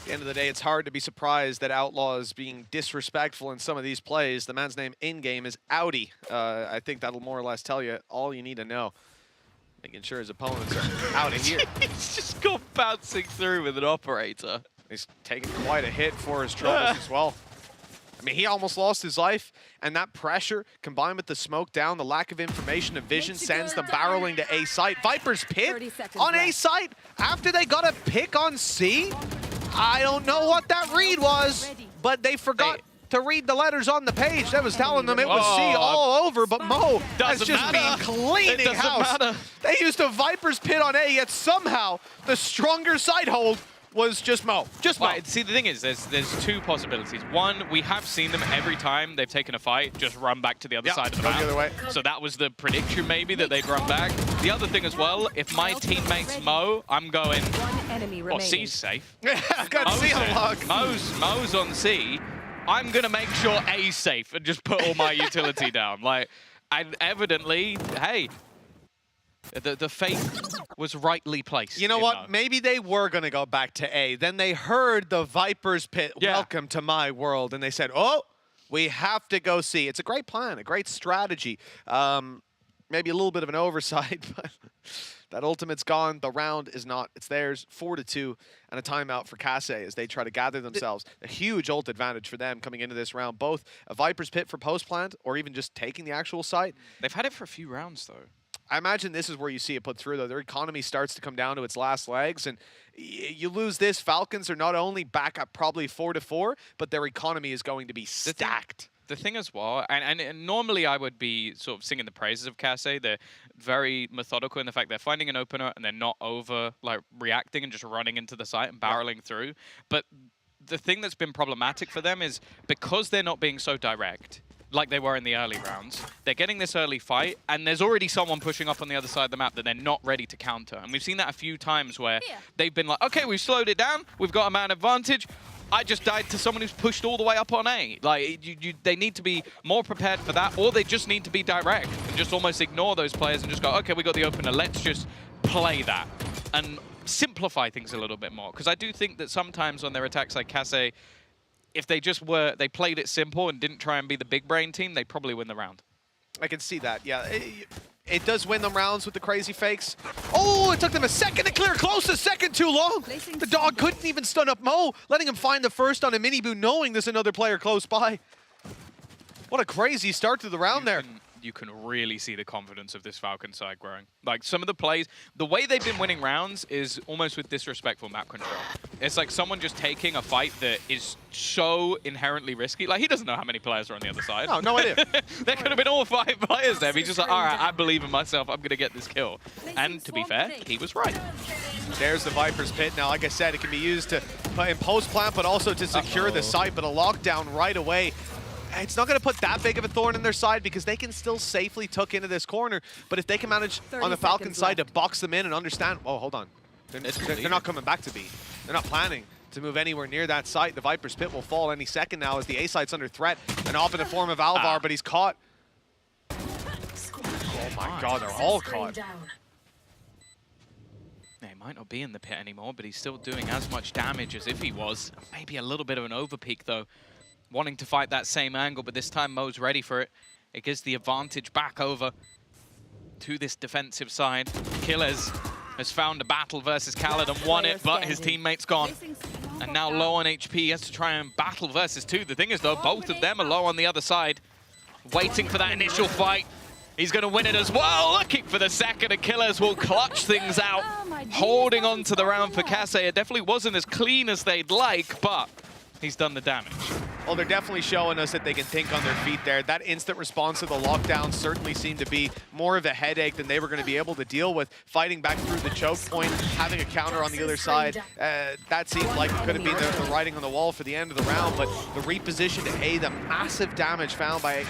At the end of the day, it's hard to be surprised that Outlaw is being disrespectful in some of these plays. The man's name in-game is Audi. I think that'll more or less tell you all you need to know. Making sure his opponents are out of here. He's just gone bouncing through with an operator. He's taking quite a hit for his troubles as well. I mean, he almost lost his life, and that pressure, combined with the smoke down, the lack of information and vision, sends them barreling to A site. Viper's pit on A site after they got a pick on C? I don't know what that read was, but they forgot to read the letters on the page. That was telling them it was C all over, but Mo has just been cleaning house. They used a Viper's pit on A, yet somehow the stronger side hold was just Mo. Just Mo. See, the thing is, there's two possibilities. One, we have seen them every time they've taken a fight, just run back to the other side of the map. The other way. So that was the prediction, maybe, that they'd run back. The other thing as well, if my teammate's Mo, I'm going... Well, C's safe. I've got C unlocked. Mo's on C. I'm going to make sure A's safe and just put all my utility down. Like, and evidently, hey... The fate was rightly placed. You know what? Maybe they were going to go back to A. Then they heard the Viper's pit, welcome to my world, and they said, oh, we have to go C. It's a great plan, a great strategy. Maybe a little bit of an oversight, but that ultimate's gone. The round is not. It's theirs, 4-2, and a timeout for Kase as they try to gather themselves. A huge ult advantage for them coming into this round, both a Viper's pit for post-plant or even just taking the actual site. They've had it for a few rounds, though. I imagine this is where you see it put through, though. Their economy starts to come down to its last legs, and you lose this. Falcons are not only back up probably 4-4, but their economy is going to be stacked. The thing as well, and normally I would be sort of singing the praises of Kase. They're very methodical in the fact they're finding an opener and they're not reacting and just running into the site and barreling through. But the thing that's been problematic for them is because they're not being so direct, like they were in the early rounds. They're getting this early fight, and there's already someone pushing up on the other side of the map that they're not ready to counter. And we've seen that a few times where they've been like, okay, we've slowed it down, we've got a man advantage. I just died to someone who's pushed all the way up on A. Like, they need to be more prepared for that, or they just need to be direct and just almost ignore those players and just go, okay, we got the opener, let's just play that. And simplify things a little bit more. Because I do think that sometimes on their attacks like Kase, if they played it simple and didn't try and be the big brain team, they'd probably win the round. I can see that, yeah. It does win them rounds with the crazy fakes. Oh, it took them a second to clear close, a second too long. The dog couldn't even stun up Mo, letting him find the first on a mini boo, knowing there's another player close by. What a crazy start to the round there. You can really see the confidence of this Falcon side growing. Like, some of the plays, the way they've been winning rounds is almost with disrespectful map control. It's like someone just taking a fight that is so inherently risky. Like, he doesn't know how many players are on the other side. No, no idea. There could have been all 5 players there. He's just like, all right, I believe in myself. I'm going to get this kill. And to be fair, he was right. There's the Viper's pit. Now, like I said, it can be used to in post-plant, but also to secure the site. But a lockdown right away. It's not going to put that big of a thorn in their side because they can still safely tuck into this corner. But if they can manage on the Falcon side to box them in and understand... Oh, hold on. They're not coming back to B. They're not planning to move anywhere near that site. The Viper's pit will fall any second now as the A site's under threat. And off in the form of Alvar, but he's caught. Oh my god, they're all caught. Yeah, he might not be in the pit anymore, but he's still doing as much damage as if he was. Maybe a little bit of an overpeak, though. Wanting to fight that same angle, but this time Mo's ready for it. It gives the advantage back over to this defensive side. Killers has found a battle versus Khaled and won it, but his teammate's gone. And now low on HP, he has to try and battle versus 2. The thing is, though, both of them are low on the other side. Waiting for that initial fight. He's going to win it as well. Looking for the second, and Killers will clutch things out. Holding on to the round for Kase. It definitely wasn't as clean as they'd like, but he's done the damage. Well, they're definitely showing us that they can think on their feet there. That instant response to the lockdown certainly seemed to be more of a headache than they were going to be able to deal with. Fighting back through the choke point, having a counter on the other side, that seemed like it could have been the writing on the wall for the end of the round, but the reposition to A, the massive damage found by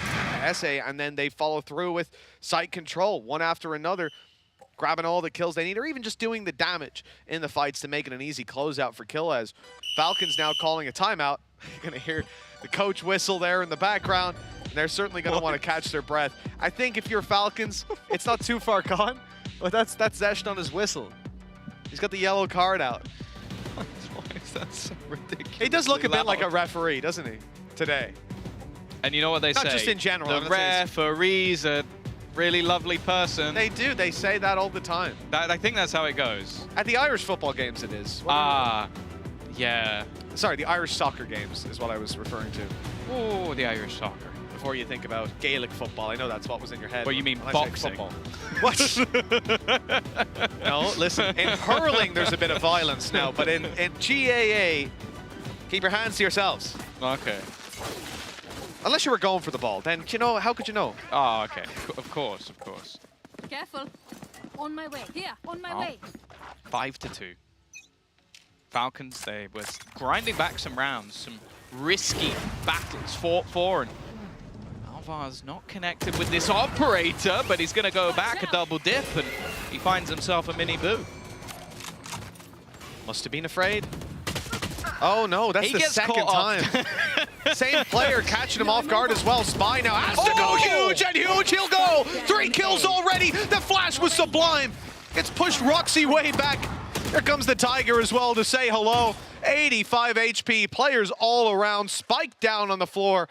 SA, and then they follow through with site control, one after another, grabbing all the kills they need, or even just doing the damage in the fights to make it an easy closeout for Killaz. Falcons now calling a timeout. You're going to hear the coach whistle there in the background, and they're certainly going to want to catch their breath. I think if you're Falcons, it's not too far gone, but that's Zesht on his whistle. He's got the yellow card out. Why is that so ridiculous? He does look a bit like a referee, doesn't he, today? And you know what they say? Not just in general. The referee's a really lovely person. They do. They say that all the time. I think that's how it goes. At the Irish football games, it is. Yeah. Sorry, the Irish soccer games is what I was referring to. Oh, the Irish soccer. Before you think about Gaelic football, I know that's what was in your head. Well, you mean boxing? football. What? No, listen, in hurling there's a bit of violence now, but in GAA, keep your hands to yourselves. Okay. Unless you were going for the ball, then, you know, how could you know? Oh, okay. Of course, of course. Careful. On my way. Here, on my way. 5-2. Falcons, they were grinding back some rounds, some risky battles, fought for, and Alvar's not connected with this operator, but he's going to go back a double dip, and he finds himself a mini boo. Must have been afraid. Oh no, that's the second time. Same player catching him off guard as well. Spy now has to go huge and huge. He'll go. 3 kills already. The flash was sublime. It's pushed Roxy way back. Here comes the Tiger as well to say hello. 85 HP, players all around, spike down on the floor.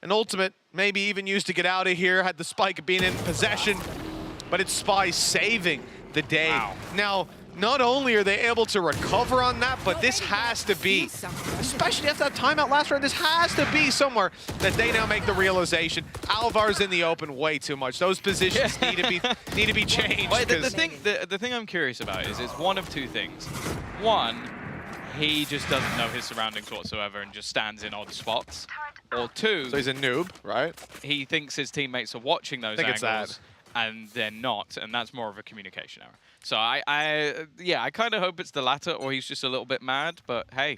An ultimate maybe even used to get out of here had the spike been in possession, but it's Spy saving the day. Wow. Now, not only are they able to recover on that, but this has to be, especially after that timeout last round, this has to be somewhere that they now make the realization. Alvar's in the open way too much. Those positions need to be changed. Wait, the thing I'm curious about is it's one of two things. One, he just doesn't know his surroundings whatsoever and just stands in odd spots. Or two, so he's a noob, right? He thinks his teammates are watching those angles and they're not, and that's more of a communication error. So I kind of hope it's the latter, or he's just a little bit mad. But hey,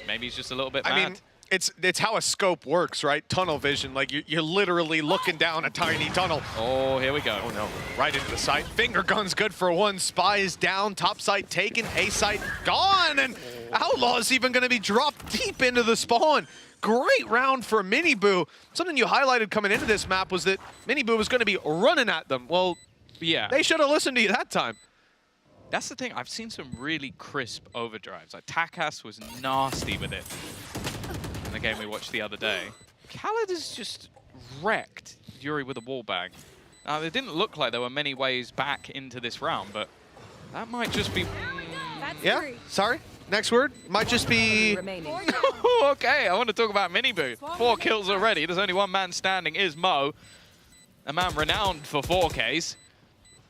maybe he's just a little bit mad. I mean, it's how a scope works, right? Tunnel vision, like you're literally looking down a tiny tunnel. Oh, here we go. Oh no, right into the site. Finger gun's good for one. Spy is down. Top site taken. A site gone, and Outlaw's even going to be dropped deep into the spawn. Great round for Miniboo. Something you highlighted coming into this map was that Miniboo was going to be running at them. Well, yeah, they should have listened to you that time. That's the thing. I've seen some really crisp overdrives. Like Takas was nasty with it in the game we watched the other day. Khaled has just wrecked Yuri with a wall bang. Now, it didn't look like there were many ways back into this round, but that might just be... Yeah, sorry. Next word might just be... Okay, I want to talk about Miniboo. 4 kills already. There's only one man standing, is Mo. A man renowned for 4Ks.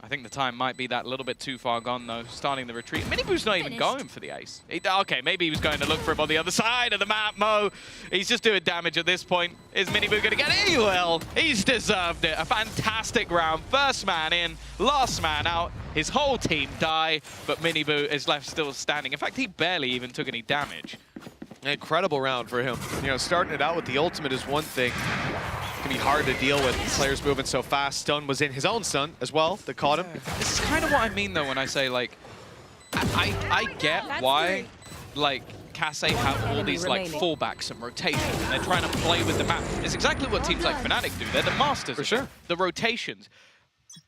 I think the time might be that little bit too far gone, though, starting the retreat. Miniboo's not even going for the ace. Okay, maybe he was going to look for him on the other side of the map, Mo. He's just doing damage at this point. Is Miniboo going to get it? He will. He's deserved it. A fantastic round. First man in, last man out. His whole team die, but Miniboo is left still standing. In fact, he barely even took any damage. An incredible round for him. You know, starting it out with the ultimate is one thing. It can be hard to deal with players moving so fast. Stun was in his own stun as well that caught him. This is kind of what I mean, though, when I say, like, I get why, like, Kase have all these, like, fallbacks and rotations, and they're trying to play with the map. It's exactly what teams like Fnatic do. They're the masters for sure. The rotations.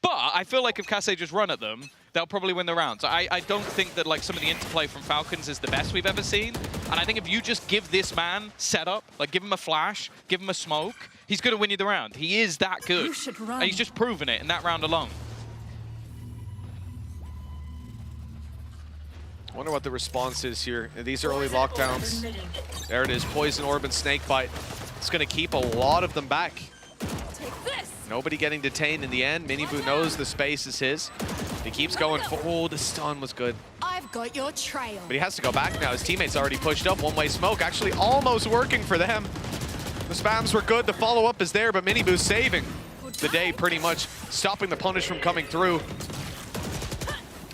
But I feel like if Kase just run at them, they'll probably win the rounds. I don't think that like some of the interplay from Falcons is the best we've ever seen. And I think if you just give this man setup, like give him a flash, give him a smoke, he's going to win you the round. He is that good. You should run. And he's just proven it in that round alone. I wonder what the response is here. These early lockdowns. There it is, Poison Orb and Snakebite. It's going to keep a lot of them back. Take this. Nobody getting detained in the end. Minibu knows the space is his. He keeps going for, oh, the stun was good. I've got your trail. But he has to go back now. His teammates already pushed up. One-way smoke actually almost working for them. The spams were good. The follow-up is there, but Minibu's saving the day pretty much, stopping the punish from coming through.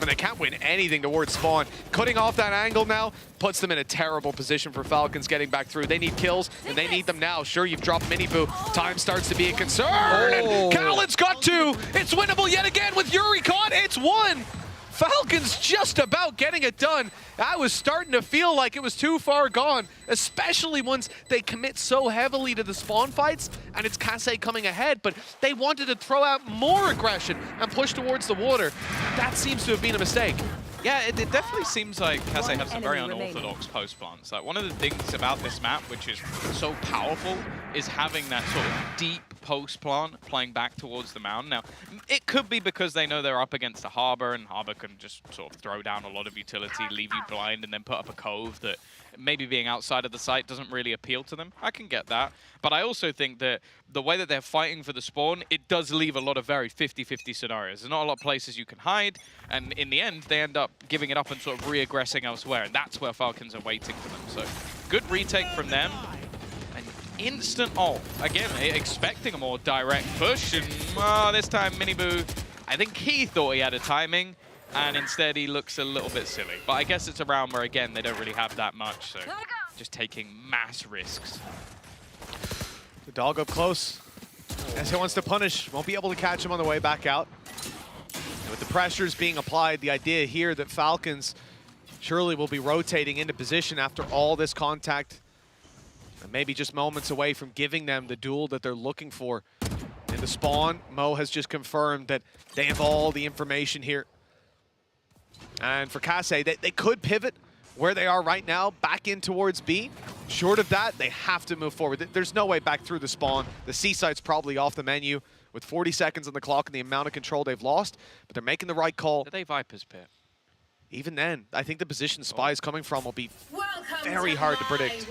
And they can't win anything towards spawn. Cutting off that angle now puts them in a terrible position for Falcons getting back through. They need kills, and they need them now. Sure, you've dropped Minibu. Time starts to be a concern. And Callan's got two. It's winnable yet again with Yuri caught. It's one. Falcons just about getting it done. I was starting to feel like it was too far gone, especially once they commit so heavily to the spawn fights, and it's Kase coming ahead, but they wanted to throw out more aggression and push towards the water. That seems to have been a mistake. Yeah, it definitely seems like Kase has some very unorthodox post plants. Like one of the things about this map, which is so powerful, is having that sort of deep post plant playing back towards the mountain. Now, it could be because they know they're up against a harbor, and harbor can just sort of throw down a lot of utility, leave you blind, and then put up a cove that maybe being outside of the site doesn't really appeal to them. I can get that. But I also think that the way that they're fighting for the spawn, it does leave a lot of very 50-50 scenarios. There's not a lot of places you can hide, and in the end, they end up giving it up and sort of re-aggressing elsewhere, and that's where Falcons are waiting for them. So, good retake from them. An instant ult. Again, expecting a more direct push, and this time Minibu, I think he thought he had a timing, and instead he looks a little bit silly. But I guess it's a round where, again, they don't really have that much, so just taking mass risks. The dog up close. As he wants to punish, won't be able to catch him on the way back out. And with the pressures being applied, the idea here that Falcons surely will be rotating into position after all this contact, and maybe just moments away from giving them the duel that they're looking for. In the spawn, Mo has just confirmed that they have all the information here. And for Kase, they could pivot where they are right now, back in towards B. Short of that, they have to move forward. There's no way back through the spawn. The C-site's probably off the menu with 40 seconds on the clock and the amount of control they've lost, but they're making the right call. Are they Vipers pit? Even then, I think the position Spy is coming from will be very hard to predict.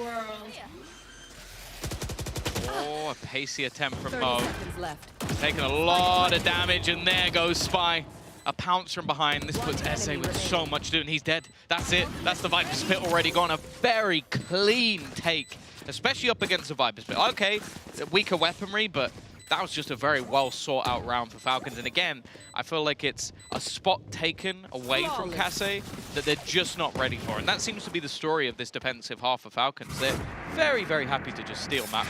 Oh, a pacey attempt from Mo. Taking a lot of damage, and there goes Spy. A pounce from behind. This puts SA with so much to do, and he's dead. That's it. That's the Viper's Pit already gone. A very clean take, especially up against the Viper's Pit. Okay, weaker weaponry, but that was just a very well sought out round for Falcons. And again, I feel like it's a spot taken away from Kase that they're just not ready for. And that seems to be the story of this defensive half of Falcons. They're very, very happy to just steal map.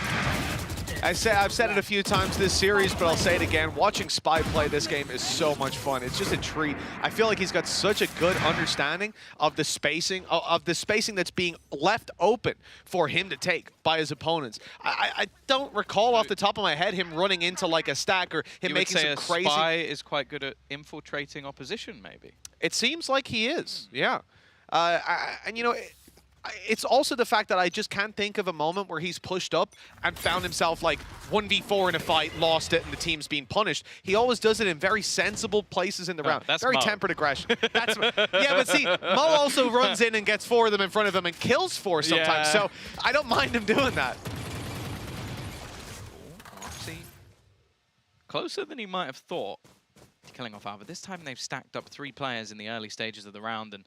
I've said it a few times this series, but I'll say it again. Watching Spy play this game is so much fun. It's just a treat. I feel like he's got such a good understanding of the spacing that's being left open for him to take by his opponents. I don't recall off the top of my head him running into like a stack or him making some crazy. Spy is quite good at infiltrating opposition, maybe. It seems like he is, yeah. And you know. It's also the fact that I just can't think of a moment where he's pushed up and found himself like 1v4 in a fight, lost it, and the team's being punished. He always does it in very sensible places in the round. That's very Mo. tempered aggression. That's yeah, but see, Mo also runs in and gets four of them in front of him and kills four sometimes. Yeah. So I don't mind him doing that. See, closer than he might have thought to killing off Alva. This time they've stacked up 3 players in the early stages of the round, and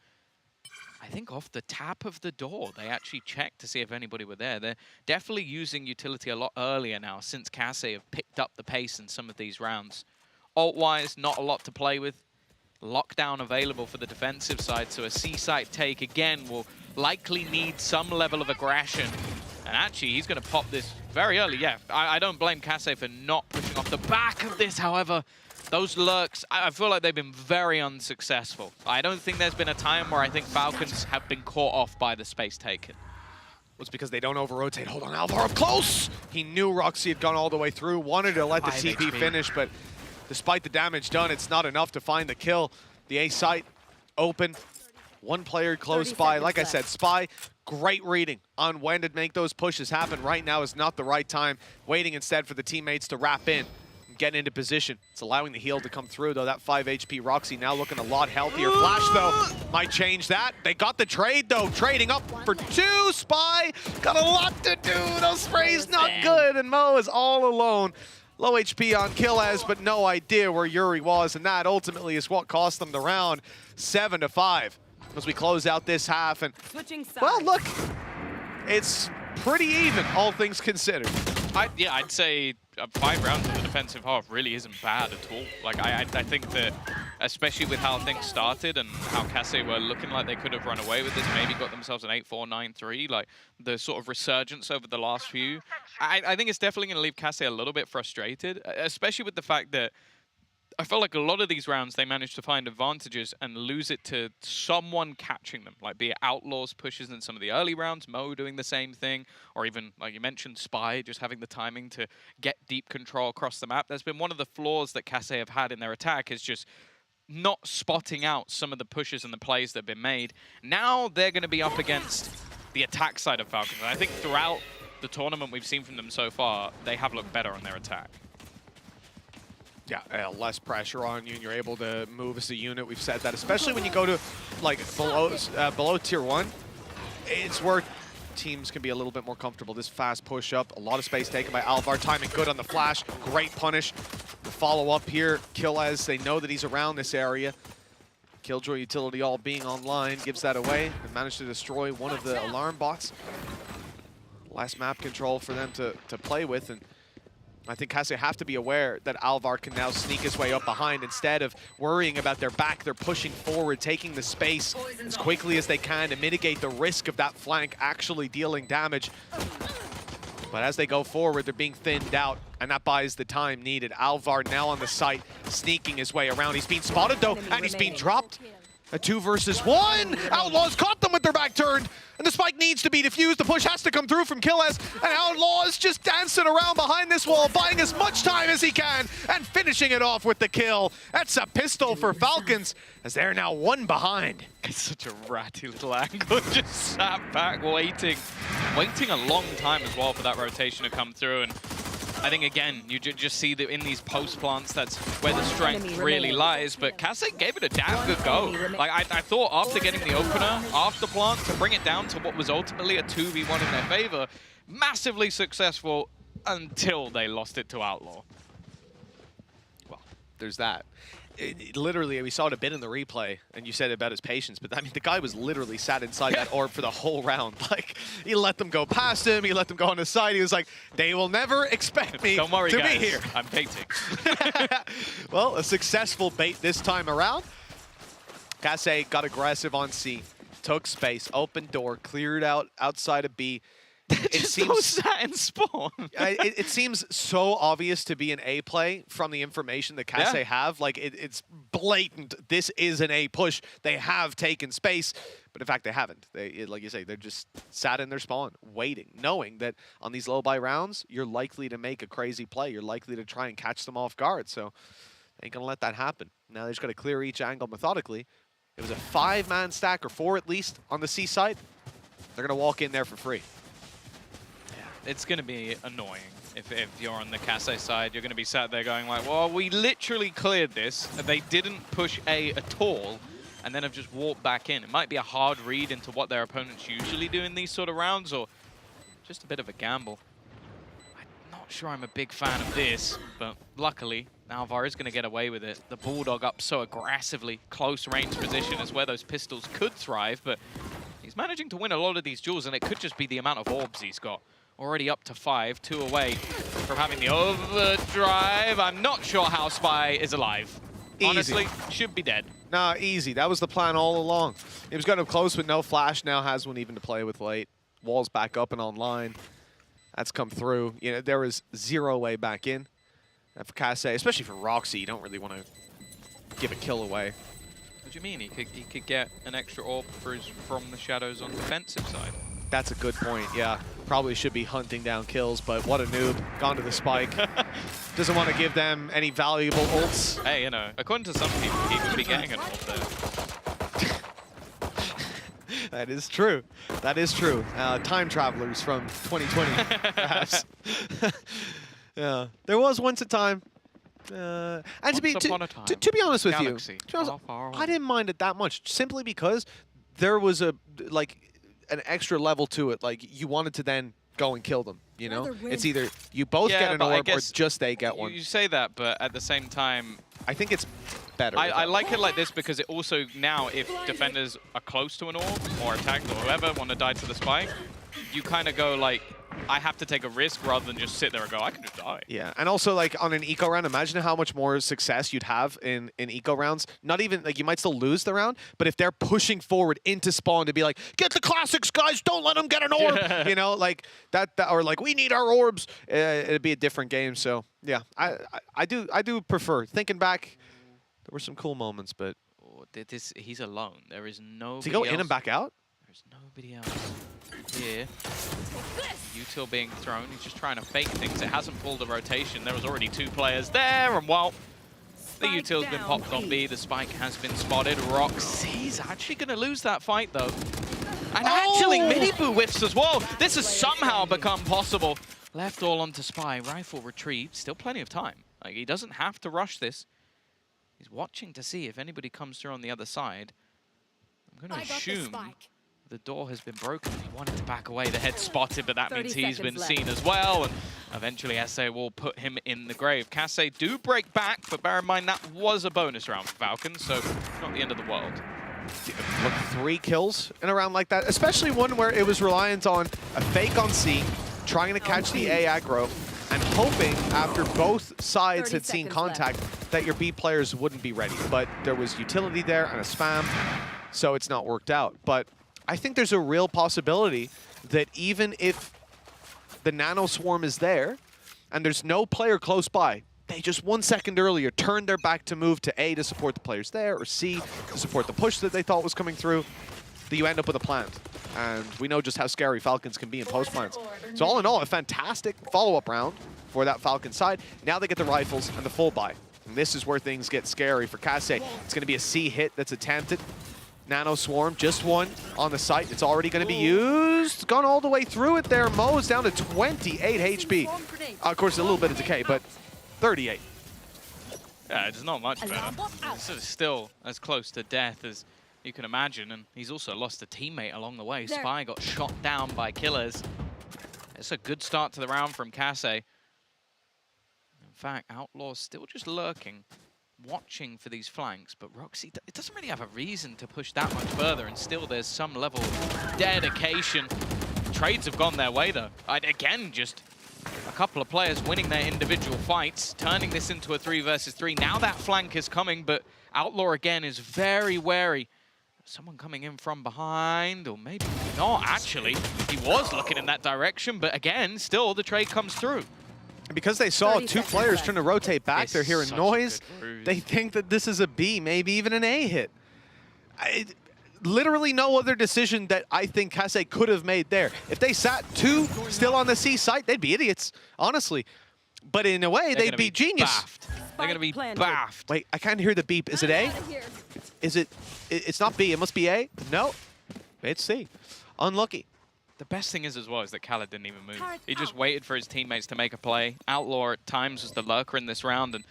I think off the tap of the door, they actually checked to see if anybody were there. They're definitely using utility a lot earlier now since Kase have picked up the pace in some of these rounds. Ult-wise, not a lot to play with. Lockdown available for the defensive side, so a C-site take, again, will likely need some level of aggression. And actually, he's going to pop this very early. Yeah, I don't blame Kase for not pushing off the back of this, however. Those lurks, I feel like they've been very unsuccessful. I don't think there's been a time where I think Falcons have been caught off by the space taken. Well, it's because they don't over-rotate. Hold on, Alvar up close! He knew Roxy had gone all the way through, wanted to let the TP finish, but despite the damage done, it's not enough to find the kill. The A site open, one player close by. Like I said, Spy, great reading on when to make those pushes happen. Right now is not the right time. Waiting instead for the teammates to wrap in and get into position. It's allowing the heal to come through, though. That 5 HP Roxy now looking a lot healthier. Flash, though, might change that. They got the trade, though. Trading up for 2. Spy got a lot to do. Those sprays not good, and Mo is all alone. Low HP on Killaz, but no idea where Yuri was, and that ultimately is what cost them the round. 7-5 as we close out this half. And well, look, it's pretty even, all things considered. I'd say 5 rounds in the defensive half really isn't bad at all. Like, I think that, especially with how things started and how Kasse were looking like they could have run away with this, maybe got themselves an 8-4, 9-3, like the sort of resurgence over the last few, I think it's definitely going to leave Kasse a little bit frustrated, especially with the fact that I felt like a lot of these rounds they managed to find advantages and lose it to someone catching them, like be it Outlaws pushes in some of the early rounds, Mo doing the same thing, or even, like you mentioned, Spy just having the timing to get deep control across the map. There's been one of the flaws that Kasse have had in their attack is just not spotting out some of the pushes and the plays that have been made. Now they're going to be up against the attack side of Falcons. And I think throughout the tournament we've seen from them so far, they have looked better on their attack. Yeah, less pressure on you, and you're able to move as a unit. We've said that, especially when you go to like below tier 1. It's where teams can be a little bit more comfortable. This fast push up, a lot of space taken by Alvar. Timing good on the flash, great punish. The follow up here, Killaz, they know that he's around this area. Killjoy utility all being online gives that away and managed to destroy one of the alarm bots. Less map control for them to play with, and I think Kasse have to be aware that Alvar can now sneak his way up behind. Instead of worrying about their back, they're pushing forward, taking the space as quickly as they can to mitigate the risk of that flank actually dealing damage. But as they go forward, they're being thinned out, and that buys the time needed. Alvar now on the site, sneaking his way around. He's being spotted, though, and he's being dropped. A 2 versus 1. Outlaws caught them with their back turned, and the spike needs to be defused. The push has to come through from Killaz, and Outlaws just dancing around behind this wall, buying as much time as he can, and finishing it off with the kill. That's a pistol for Falcons, as they're now 1 behind. It's such a ratty little angle, just sat back waiting a long time as well for that rotation to come through. And I think, again, you just see that in these post plants, that's where the strength really lies. But Kasse gave it a damn good go. Like, I thought after getting the opener, after plant, to bring it down to what was ultimately a 2v1 in their favor, massively successful until they lost it to Outlaw. Well, there's that. Literally, we saw it a bit in the replay, and you said about his patience, but I mean, the guy was literally sat inside that orb for the whole round. Like, he let them go past him, he let them go on the side. He was like, they will never expect me Don't worry, to guys. be here. I'm baiting. Well, a successful bait this time around. Kasse got aggressive on C, took space, opened door, cleared out outside of B. It seems sat in spawn. It seems so obvious to be an A play from the information that Kasse have. Like, it's blatant. This is an A push. They have taken space, but in fact, they haven't. Like you say, they're just sat in their spawn, waiting, knowing that on these low buy rounds, you're likely to make a crazy play. You're likely to try and catch them off guard. So, ain't gonna let that happen. Now they just got to clear each angle methodically. It was a 5-man stack, or 4 at least, on the C side. They're gonna walk in there for free. It's going to be annoying if you're on the Kasse side. You're going to be sat there going like, well, we literally cleared this. They didn't push A at all, and then have just walked back in. It might be a hard read into what their opponents usually do in these sort of rounds, or just a bit of a gamble. I'm not sure I'm a big fan of this, but luckily, Alvar is going to get away with it. The Bulldog up so aggressively, close range position is where those pistols could thrive, but he's managing to win a lot of these duels, and it could just be the amount of orbs he's got. Already up to 5, 2 away from having the overdrive. I'm not sure how Spy is alive. Easy. Honestly, should be dead. Nah, easy. That was the plan all along. He was going up close with no flash, now has one even to play with late. Wall's back up and online. That's come through. You know, there was 0 way back in. And for Kasse, especially for Roxy, you don't really want to give a kill away. What do you mean? He could get an extra orb from the shadows on the defensive side. That's a good point, yeah. Probably should be hunting down kills, but what a noob. Gone to the spike. doesn't want to give them any valuable ults. Hey, you know, according to some people, he would be getting an ult there. That is true. That is true. Time travelers from 2020, perhaps. Yeah, there was once a time. And to be honest with you, I didn't mind it that much, simply because there was an extra level to it. Like, you wanted to then go and kill them. You know, it's either you both get an orb or just they get one. You say that, but at the same time, I think it's better. I like it like this because it also now, if defenders are close to an orb or attacked or whoever want to die to the spike, you kind of go like, I have to take a risk rather than just sit there and go, I can just die. Yeah, and also like on an eco round, imagine how much more success you'd have in eco rounds. Not even, like, you might still lose the round, but if they're pushing forward into spawn to be like, get the classics, guys, don't let them get an orb, you know, like that, or like, we need our orbs, it'd be a different game. So yeah, I do prefer, thinking back, there were some cool moments, but he's alone. There is nobody Does he go else. in and back out? There's nobody else here. Util being thrown. He's just trying to fake things. It hasn't pulled a rotation. There was already 2 players there, and well, the Util's been popped on B. The spike has been spotted. Roxy's actually going to lose that fight, though. And actually, Miniboo whiffs as well. This has somehow become possible. Left all onto Spy. Rifle retrieved. Still plenty of time. Like, he doesn't have to rush this. He's watching to see if anybody comes through on the other side. I'm going to assume the door has been broken. He wanted to back away. The head spotted, but that means he's been seen as well. And eventually, SA will put him in the grave. Casse do break back, but bear in mind that was a bonus round for Falcons, so not the end of the world. Look, 3 kills in a round like that, especially one where it was reliant on a fake on C, trying to catch the A aggro, and hoping after both sides had seen contact that your B players wouldn't be ready. But there was utility there and a spam, so it's not worked out. But I think there's a real possibility that even if the Nano Swarm is there and there's no player close by, they just 1 second earlier turned their back to move to A to support the players there, or C to support the push that they thought was coming through, that you end up with a plant. And we know just how scary Falcons can be in post plants. So all in all, a fantastic follow-up round for that Falcon side. Now they get the rifles and the full buy. And this is where things get scary for Casse. It's going to be a C hit that's attempted. Nano Swarm, just one on the site. It's already going to be used. Gone all the way through it there. Mo's down to 28 HP. Of course, a little bit of decay, but 38. Yeah, it's not much better. This is still as close to death as you can imagine, and he's also lost a teammate along the way. Spy got shot down by killers. It's a good start to the round from Casse. In fact, Outlaw's still just lurking, watching for these flanks, but Roxy, it doesn't really have a reason to push that much further, and still there's some level of dedication. Trades have gone their way, though. Again, just a couple of players winning their individual fights, turning this into a 3 versus 3. Now that flank is coming, but Outlaw again is very wary. Someone coming in from behind, or maybe not, actually. He was looking in that direction, but again, still the trade comes through. And because they saw 2 players trying to rotate back, they're hearing noise. They think that this is a B, maybe even an A hit. Literally no other decision that I think Casse could have made there. If they sat 2 still on the C site, they'd be idiots, honestly. But in a way, they'd be genius. Baffed. They're going to be baffed. Wait, I can't hear the beep. Is it A? Is it? It's not B. It must be A. No, it's C. Unlucky. The best thing is as well is that Khaled didn't even move. He just waited for his teammates to make a play. Outlaw at times was the lurker in this round, and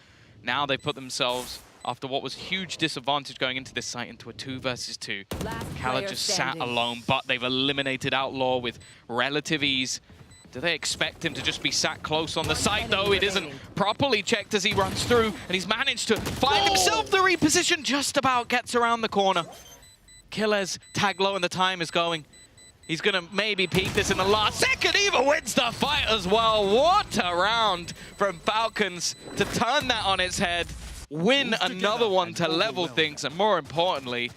now they put themselves, after what was huge disadvantage going into this site, into a 2 versus 2. Khaled just sat alone, but they've eliminated Outlaw with relative ease. Do they expect him to just be sat close on the site, though? It isn't properly checked as he runs through, and he's managed to find himself the reposition, just about gets around the corner. Killers tag low and the time is going. He's going to maybe peek this in the last second. Eva wins the fight as well. What a round from Falcons to turn that on its head, win another one to level things, and more importantly,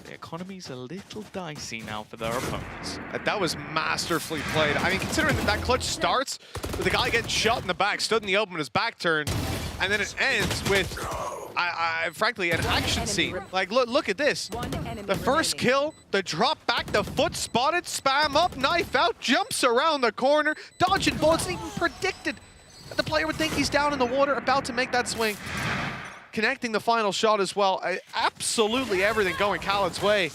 the economy's a little dicey now for their opponents. That was masterfully played. I mean, considering that clutch starts with the guy getting shot in the back, stood in the open, his back turned, and then it ends with, frankly, an action scene. Like, look at this. The first kill, the drop back, the foot spotted, spam up, knife out, jumps around the corner, dodging bullets, even predicted The player would think he's down in the water, about to make that swing. Connecting the final shot as well. Absolutely everything going Khaled's way.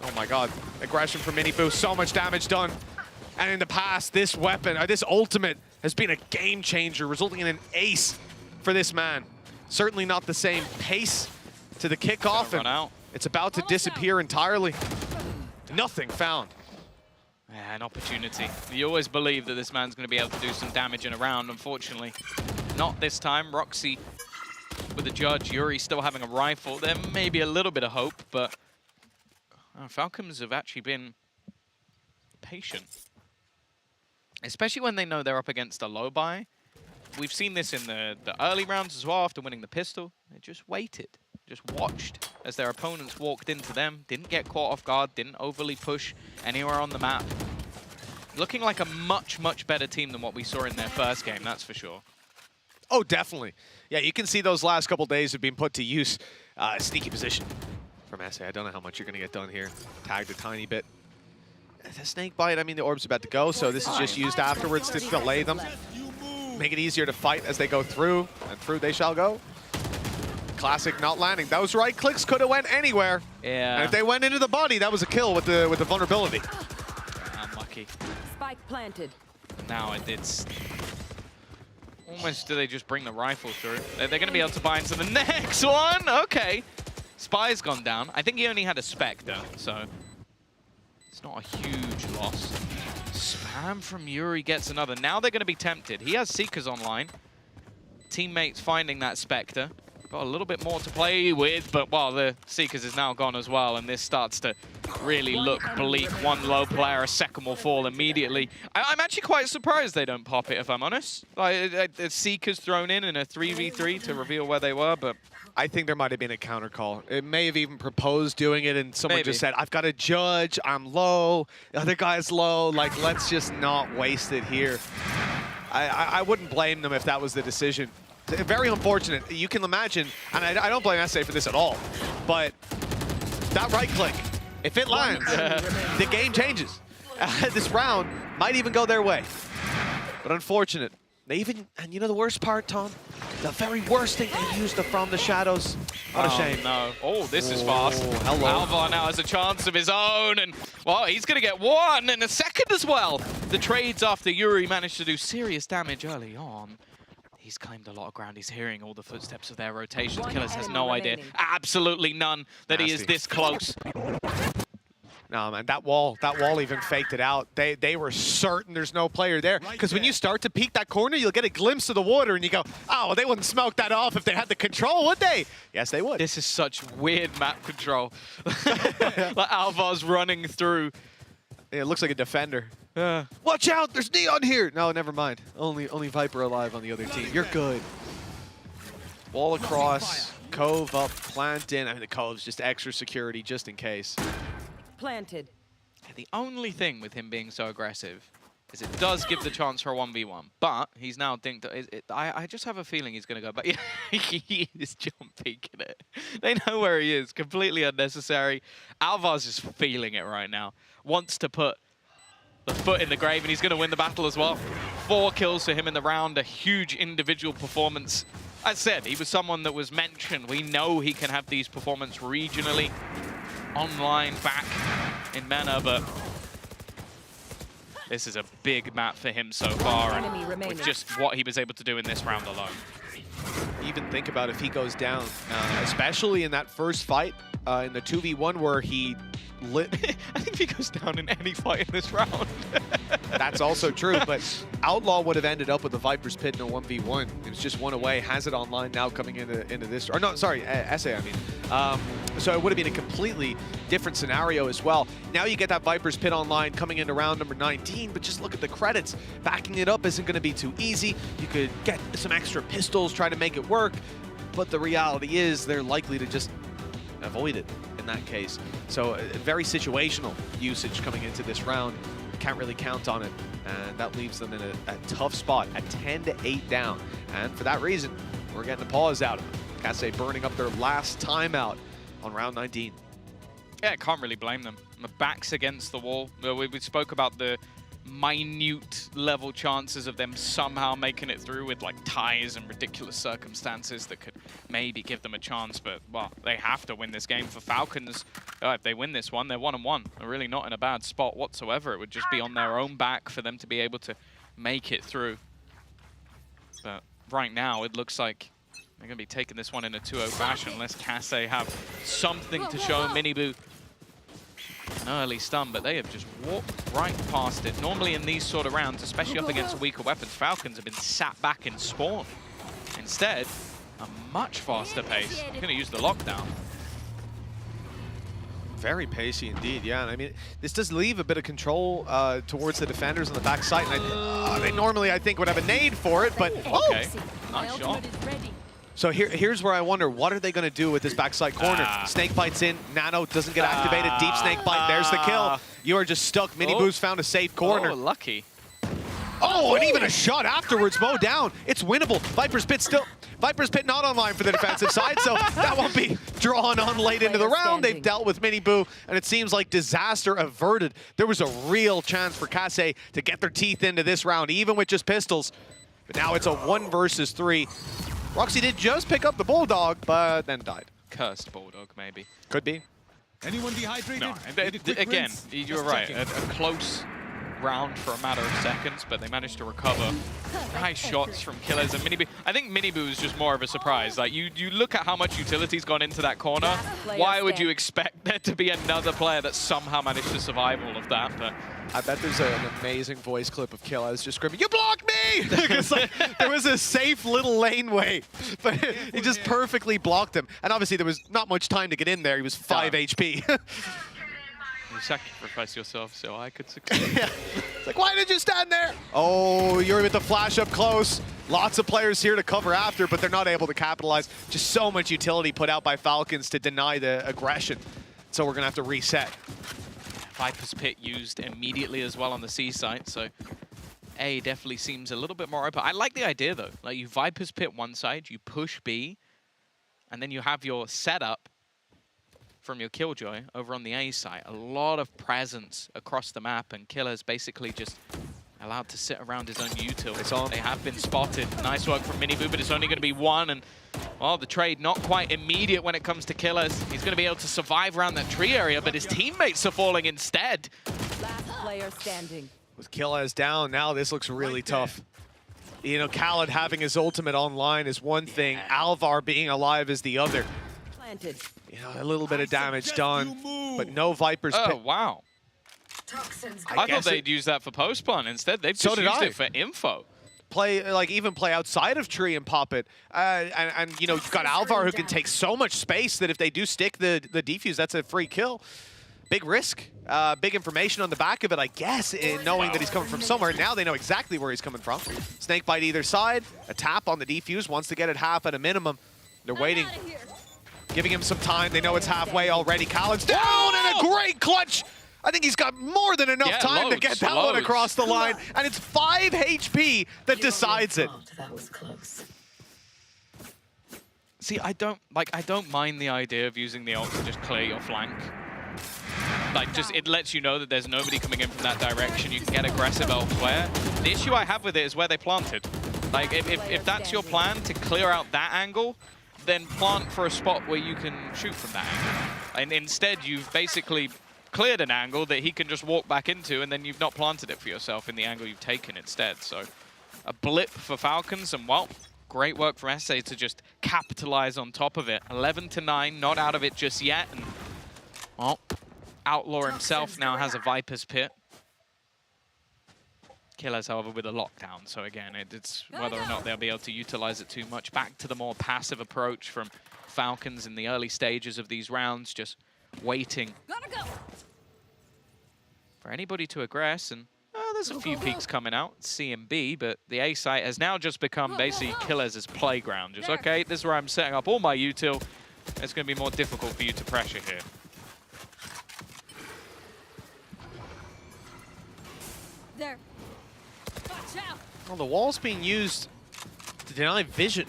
Oh my god. Aggression from Miniboo, so much damage done. And in the past, this weapon, this ultimate, has been a game changer, resulting in an ace for this man. Certainly not the same pace to the kickoff, and it's about to disappear entirely. Nothing found. Yeah, an opportunity. You always believe that this man's going to be able to do some damage in a round. Unfortunately, not this time. Roxy with the judge, Yuri still having a rifle. There may be a little bit of hope, but Falcons have actually been patient. Especially when they know they're up against a low buy. We've seen this in the early rounds as well after winning the pistol. They just waited, just watched as their opponents walked into them, didn't get caught off guard, didn't overly push anywhere on the map. Looking like a much, much better team than what we saw in their first game, that's for sure. Oh, definitely. Yeah, you can see those last couple days have been put to use. Sneaky position from SA. I don't know how much you're going to get done here. Tagged a tiny bit. The snake bite, I mean, the orb's about to go, so this is just used afterwards to delay them. Make it easier to fight as they go through, and through they shall go. Classic not landing. Those right clicks could have went anywhere. Yeah. And if they went into the body, that was a kill with the vulnerability. Unlucky. Spike planted. Now it's almost, do they just bring the rifle through? They're going to be able to buy into the next one. Okay. Spy's gone down. I think he only had a Spectre, so it's not a huge loss. Spam from Yuri gets another. Now they're going to be tempted. He has Seekers online. Teammates finding that Spectre. Got a little bit more to play with, but well, the Seekers is now gone as well, and this starts to really look bleak. One low player, a second will fall immediately. I'm actually quite surprised they don't pop it, if I'm honest. Like, Seekers thrown in a 3v3 to reveal where they were, but I think there might have been a counter call. It may have even proposed doing it, and someone just said, I've got a judge, I'm low, the other guy's low, like, let's just not waste it here. I wouldn't blame them if that was the decision. Very unfortunate. You can imagine, and I don't blame SA for this at all, but that right click, if it lands, the game changes. This round might even go their way. But unfortunate. They even, and you know the worst part, Tom? The very worst thing, they used the From the Shadows. What a shame. No. Oh, this is fast. Hello. Alvar now has a chance of his own, and well, he's going to get one and a second as well. The trades after Yuri managed to do serious damage early on. He's claimed a lot of ground. He's hearing all the footsteps of their rotations. Killers has no idea, absolutely none, that he is this close. No, man, that wall even faked it out. They were certain there's no player there. Because when you start to peek that corner, you'll get a glimpse of the water, and you go, oh, well, they wouldn't smoke that off if they had the control, would they? Yes, they would. This is such weird map control. Like Alvar's running through. Yeah, it looks like a defender. Watch out, there's Neon here! No, never mind. Only Viper alive on the other team. You're good. Wall across, Cove up, plant in. I mean, the Cove's just extra security just in case. Planted. The only thing with him being so aggressive is it does give the chance for a 1v1, but he's now dinked. I just have a feeling he's going to go back. Yeah, he is jump peeking it. They know where he is. Completely unnecessary. Alvar's just feeling it right now. Wants to put the foot in the grave, and he's going to win the battle as well. 4 kills for him in the round. A huge individual performance. As said, he was someone that was mentioned. We know he can have these performances regionally, online, back in MENA, but this is a big map for him so far, and with just what he was able to do in this round alone. Even think about if he goes down, especially in that first fight, in the 2v1 where he lit. I think he goes down in any fight in this round. That's also true, but Outlaw would have ended up with the Viper's Pit in a 1v1. It was just one away, has it online now coming into this, or no, sorry, SA, I mean. So it would have been a completely different scenario as well. Now you get that Viper's Pit online coming into round number 19, but just look at the credits. Backing it up isn't going to be too easy. You could get some extra pistols, try to make it work, but the reality is they're likely to just avoid it in that case. So very situational usage coming into this round. Can't really count on it, and that leaves them in a tough spot at 10-8 down. And for that reason, we're getting a pause out of them. Kasse burning up their last timeout on round 19. Yeah, can't really blame them. The back's against the wall. We spoke about the minute level chances of them somehow making it through with like ties and ridiculous circumstances that could maybe give them a chance. But, well, they have to win this game. For Falcons, if they win this one, they're 1-1. They're really not in a bad spot whatsoever. It would just be on their own back for them to be able to make it through. But right now, it looks like they're going to be taking this one in a 2-0 fashion unless Kase have something to show Miniboo. An early stun, but they have just walked right past it. Normally in these sort of rounds, especially up against weaker weapons, Falcons have been sat back in spawn. Instead, a much faster pace. I'm going to use the lockdown. Very pacey indeed, yeah. And I mean, this does leave a bit of control towards the defenders on the backside. And they normally, I think, would have a nade for it, but... Okay, nice shot. So here's where I wonder, what are they going to do with this backside corner? Snake bites in, Nano doesn't get activated, deep snake bite, there's the kill. You are just stuck. Miniboo's found a safe corner. Oh, lucky. Oh, and even a shot afterwards, Mo down. It's winnable. Viper's Pit not online for the defensive side, so that won't be drawn on late into the round. They've dealt with Miniboo, and it seems like disaster averted. There was a real chance for Kase to get their teeth into this round, even with just pistols. But now it's a 1 versus 3. Roxy did just pick up the Bulldog, but then died. Cursed Bulldog, maybe. Could be. Anyone dehydrated? No, again, you're right. A close round for a matter of seconds, but they managed to recover. Nice shots from Killers and Miniboo. I think Miniboo is just more of a surprise. Like, you look at how much utility's gone into that corner. Why would you expect there to be another player that somehow managed to survive all of that? But I bet there's an amazing voice clip of Killers just screaming, "You blocked me!" Because like, there was a safe little laneway, but he just perfectly blocked him. And obviously there was not much time to get in there. He was 5 HP. You sacrifice yourself so I could succeed. Yeah. It's like, why did you stand there? Oh, you're with the flash up close. Lots of players here to cover after, but they're not able to capitalize. Just so much utility put out by Falcons to deny the aggression. So we're going to have to reset. Viper's Pit used immediately as well on the C site, so A definitely seems a little bit more open. I like the idea, though. Like, you Viper's Pit one side, you push B, and then you have your setup from your Killjoy over on the A site. A lot of presence across the map, and Killer's basically just allowed to sit around his own util. They have been spotted. Nice work from Miniboo, but it's only going to be one, and well, the trade not quite immediate when it comes to Killers. He's going to be able to survive around that tree area, but his teammates are falling instead. Last player standing. With Killers down, now this looks really tough. You know, Khaled having his ultimate online is one thing, Alvar being alive is the other. Planted. You know, a little bit of damage done, but no Viper's Pit. Oh, wow. I thought they'd use that for post-spawn. Instead, they've just used it for info. Even play outside of tree and pop it. And you know, you've got Alvar who can take so much space that if they do stick the defuse, that's a free kill. Big risk, big information on the back of it, I guess, in knowing that he's coming from somewhere. Now they know exactly where he's coming from. Snakebite either side, a tap on the defuse, wants to get it half at a minimum. They're waiting, giving him some time. They know it's halfway already. Khaled's down, and a great clutch. I think he's got more than enough time to get that one across the line, and it's 5 HP that decides it. That was close. See, I don't mind the idea of using the ult to just clear your flank. Like, just it lets you know that there's nobody coming in from that direction. You can get aggressive elsewhere. The issue I have with it is where they planted. Like, if that's your plan, to clear out that angle, then plant for a spot where you can shoot from that angle. And instead, you've basically cleared an angle that he can just walk back into, and then you've not planted it for yourself in the angle you've taken instead. So a blip for Falcons, and well, great work from SA to just capitalize on top of it. 11-9, not out of it just yet. And well, Outlaw himself now has a Viper's Pit. Killers, however, with a lockdown. So again, it's whether or not they'll be able to utilize it too much. Back to the more passive approach from Falcons in the early stages of these rounds, just waiting for anybody to aggress. And there's a few peaks coming out, C and B, but the A site has now just become basically Killers' playground. Just, okay, this is where I'm setting up all my util. It's going to be more difficult for you to pressure here. There. Watch out. Well, the wall's being used to deny vision,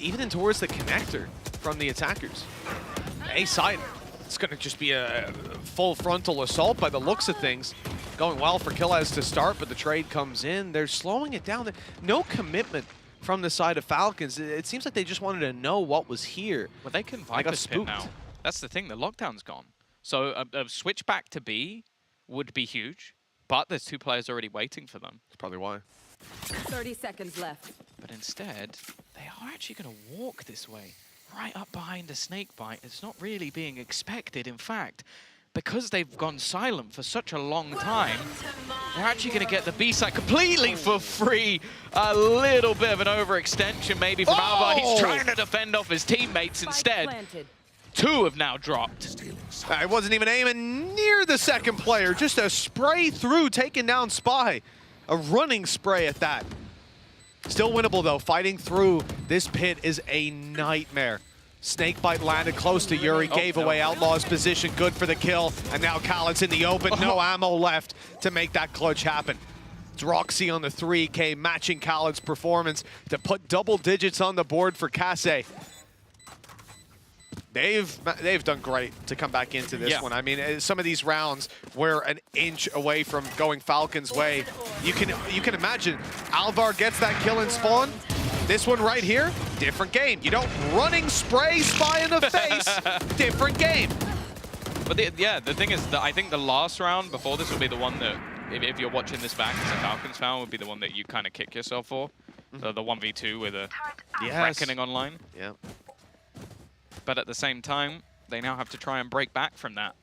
even in towards the connector from the attackers. A side, it's going to just be a full frontal assault by the looks of things. going well for Killaz to start, but the trade comes in. They're slowing it down. No commitment from the side of Falcons. It seems like they just wanted to know what was here. Well, they can Viper's Pit now. That's the thing, the lockdown's gone. So a switch back to B would be huge, but there's 2 players already waiting for them. That's probably why. 30 seconds left. But instead, they are actually going to walk this way, right up behind a snake bite. It's not really being expected, in fact. Because they've gone silent for such a long time, they're actually going to get the B side completely for free. A little bit of an overextension maybe from Alvar. He's trying to defend off his teammates instead. 2 have now dropped. I wasn't even aiming near the second player. Just a spray through, taking down Spy. A running spray at that. Still winnable though. Fighting through this pit is a nightmare. Snakebite landed close to Yuri, gave away Outlaw's position, good for the kill, and now Khaled's in the open, no ammo left to make that clutch happen. It's Roxy on the 3K, matching Khaled's performance to put double digits on the board for Kase. They've done great to come back into this one. I mean, some of these rounds we're an inch away from going Falcons' way. You can imagine, Alvar gets that kill in spawn. This one right here, different game. You don't running spray Spy in the face, different game. But the thing is that I think the last round before this will be the one that, if you're watching this back as a Falcons fan, would be the one that you kind of kick yourself for. The 1v2 with a reckoning online. Yeah. But at the same time, they now have to try and break back from that.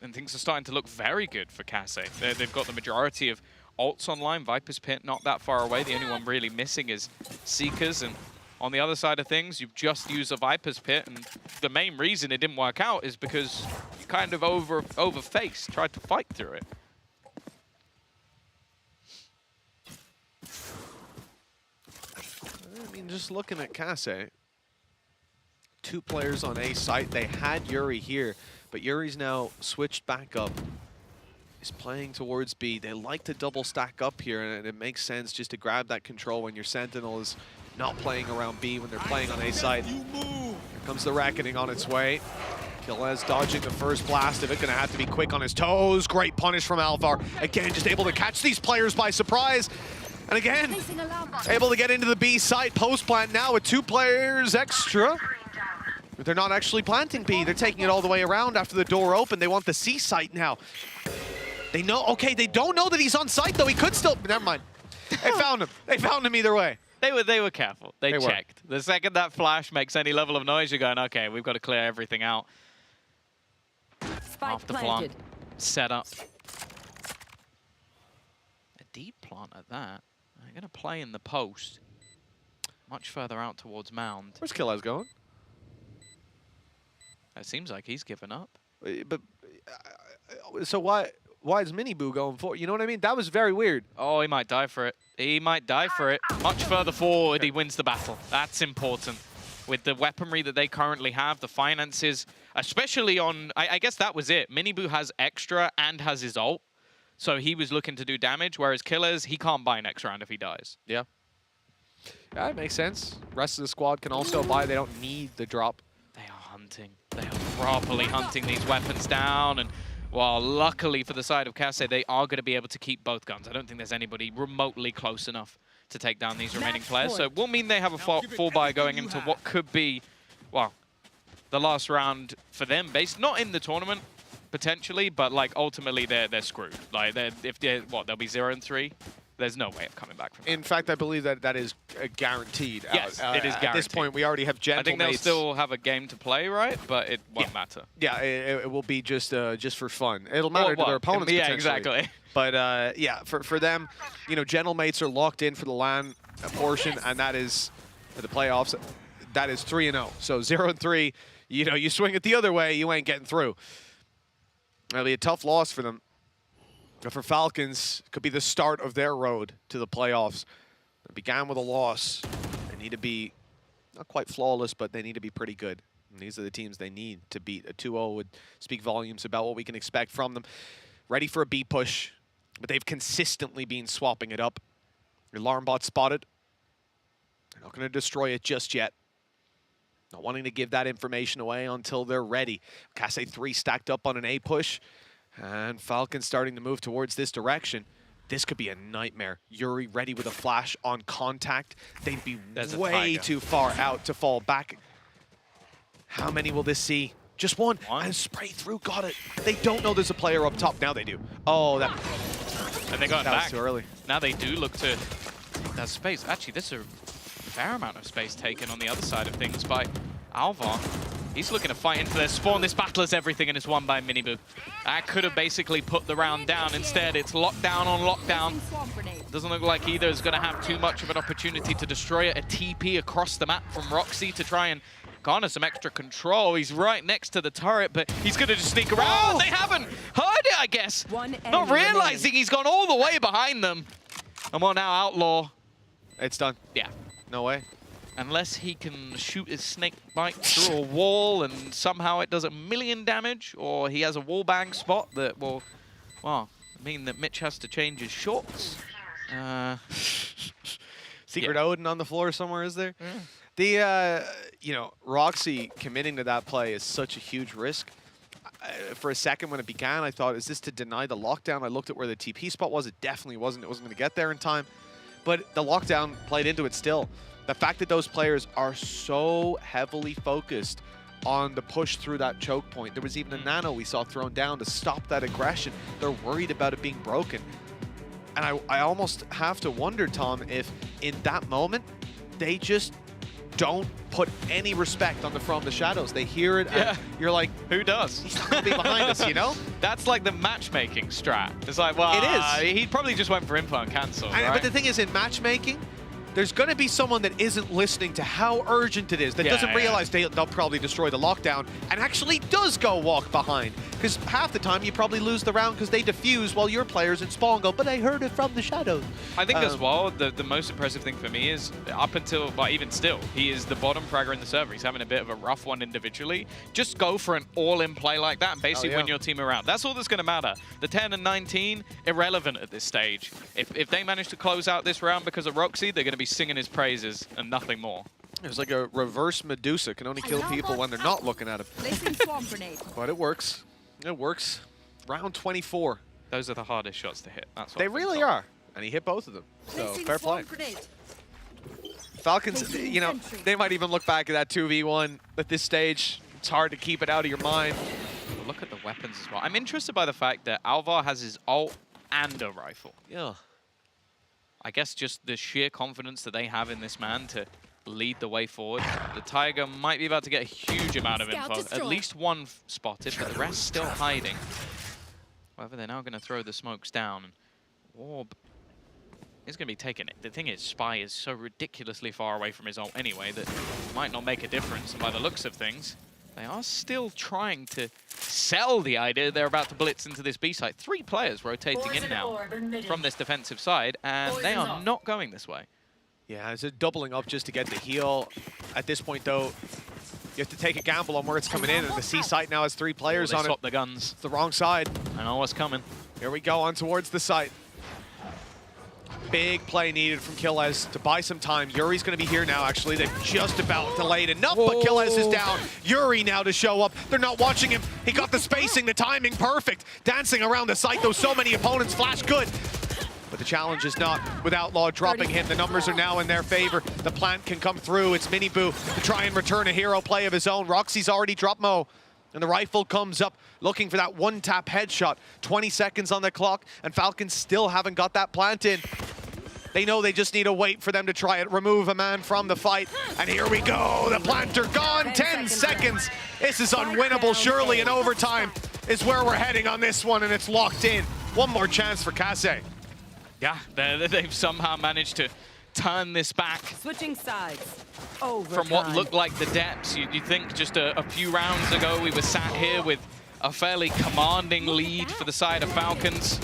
And things are starting to look very good for Kase. They've got the majority of ults online. Viper's Pit not that far away. The only one really missing is Seekers. And on the other side of things, you've just used a Viper's Pit. And the main reason it didn't work out is because you kind of overfaced, tried to fight through it. I mean, just looking at Kase, 2 players on A site. They had Yuri here, but Yuri's now switched back up. He's playing towards B. They like to double stack up here, and it makes sense just to grab that control when your Sentinel is not playing around B when they're playing on A site. Here comes the reckoning on its way. Killaz dodging the first blast of it, gonna have to be quick on his toes. Great punish from Alvar. Again, just able to catch these players by surprise. And again, able to get into the B site post plant now with 2 players extra. But they're not actually planting B. They're taking it all the way around after the door opened. They want the C site now. They know, okay, they don't know that he's on site though. He could still, never mind. They found him. They found him either way. They were careful. They checked. The second that flash makes any level of noise, you're going, okay, we've got to clear everything out. Spike After planted. plant set up. A deep plant at that. They're going to play in the post. Much further out towards Mound. Where's Killaz going? It seems like he's given up. But so why is Mini Boo going for? You know what I mean? That was very weird. Oh, he might die for it. He might die for it. Much further forward, he wins the battle. That's important. With the weaponry that they currently have, the finances, especially on, I guess that was it. Mini Boo has extra and has his ult. So he was looking to do damage, whereas Killers, he can't buy next round if he dies. Yeah. Yeah, it makes sense. Rest of the squad can also buy. They don't need the drop. They are hunting. They are properly hunting these weapons down. And while luckily for the side of Kase, they are going to be able to keep both guns. I don't think there's anybody remotely close enough to take down these remaining players. So it will mean they have a full buy going into what could be, well, the last round for them. Based not in the tournament, potentially, but like ultimately they're screwed. Like they'll be 0-3. There's no way of coming back from that. In fact, I believe that is guaranteed. Yes, it is guaranteed. At this point, we already have Gentle I think they'll Mates. still have a game to play, right? But it won't matter. Yeah, it will be just for fun. It'll matter to their opponents. Yeah, potentially. exactly. But yeah, for them, you know, Gentle Mates are locked in for the LAN portion, and that is for the playoffs. That is 3-0. So 0-3. You know, you swing it the other way, you ain't getting through. It'll be a tough loss for them. But for Falcons, it could be the start of their road to the playoffs. It began with a loss. They need to be not quite flawless, but they need to be pretty good. And these are the teams they need to beat. A 2-0 would speak volumes about what we can expect from them. Ready for a B push, but they've consistently been swapping it up. Your alarm bot spotted. They're not going to destroy it just yet. Not wanting to give that information away until they're ready. Kase 3 stacked up on an A push. And Falcon starting to move towards this direction. This could be a nightmare. Yuri ready with a flash on contact. They'd be way too far out to fall back. How many will this see? Just one. And spray through, got it. They don't know there's a player up top. Now they do. Oh, that. And they got that back. was too early. Now they do look to take that space. Actually, there's a fair amount of space taken on the other side of things by Alvar. He's looking to fight into their spawn. This battle is everything and it's won by Miniboo. That could have basically put the round down. Instead, it's lockdown on lockdown. Doesn't look like either is going to have too much of an opportunity to destroy it. A TP across the map from Roxy to try and garner some extra control. He's right next to the turret, but he's going to just sneak around. They haven't heard it, I guess. Not realizing he's gone all the way behind them. And well, now Outlaw. It's done. Yeah. No way. Unless he can shoot his snake bite through a wall and somehow it does 1,000,000 damage, or he has a wallbang spot that will, well, mean that Mitch has to change his shorts. Secret Odin on the floor somewhere, is there? The, you know, Roxy committing to that play is such a huge risk. For a second when it began, I thought, is this to deny the lockdown? I looked at where the TP spot was. It definitely wasn't. It wasn't going to get there in time. But the lockdown played into it still. The fact that those players are so heavily focused on the push through that choke point. There was even a nano we saw thrown down to stop that aggression. They're worried about it being broken. And I almost have to wonder, Tom, if in that moment, they just don't put any respect on the From the Shadows. They hear it and you're like, who does? He's not going to be behind us, you know? That's like the matchmaking strat. It's like, well, it is. He probably just went for info and cancel, right? But the thing is, in matchmaking, there's going to be someone that isn't listening to how urgent it is, that doesn't realize they'll probably destroy the lockdown, and actually does go walk behind. Because half the time you probably lose the round because they defuse while your players in spawn go, but I heard it from the shadows. I think as well, the most impressive thing for me is, up until, well, even still, he is the bottom fragger in the server. He's having a bit of a rough one individually. Just go for an all-in play like that and basically win your team around. That's all that's going to matter. The 10 and 19, irrelevant at this stage. If they manage to close out this round because of Roxy, they're going to be singing his praises and nothing more. It's like a reverse Medusa, can only kill people when they're not looking at him. But it works. It works. Round 24. Those are the hardest shots to hit. That's what they really are. And he hit both of them. So fair play. Falcons, you know, they might even look back at that 2v1 at this stage. It's hard to keep it out of your mind. But look at the weapons as well. I'm interested by the fact that Alvar has his ult and a rifle. Yeah. I guess just the sheer confidence that they have in this man to lead the way forward. The Tiger might be about to get a huge amount of info. At least one spotted, but the rest still hiding. However, they're now going to throw the smokes down. Orb is going to be taking it. The thing is, Spy is so ridiculously far away from his ult anyway that it might not make a difference. And by the looks of things, they are still trying to sell the idea they're about to blitz into this B site. 3 players rotating in now from this defensive side, and they are not going this way. Yeah, it's a doubling up just to get the heal. At this point, though, you have to take a gamble on where it's coming in, and the C site now has 3 players on it. Swap the guns. It's the wrong side. I know what's coming. Here we go on towards the site. Big play needed from Killez to buy some time. Yuri's going to be here now, actually. They've just about delayed enough, but Killez is down. Yuri now to show up. They're not watching him. He got the spacing, the timing perfect. Dancing around the site, though so many opponents flash good. But the challenge is not with Outlaw dropping him. The numbers are now in their favor. The plant can come through. It's Miniboo to try and return a hero play of his own. Roxy's already dropped Mo. And the rifle comes up, looking for that one-tap headshot. 20 seconds on the clock, and Falcons still haven't got that plant in. They know they just need to wait for them to try it, remove a man from the fight. And here we go, the planter gone, 10 seconds. This is unwinnable, surely in overtime is where we're heading on this one, and it's locked in. One more chance for Kase. Yeah, they've somehow managed to turn this back. Switching sides. From what looked like the depths. You think just a few rounds ago we were sat here with a fairly commanding lead for the side of Falcons.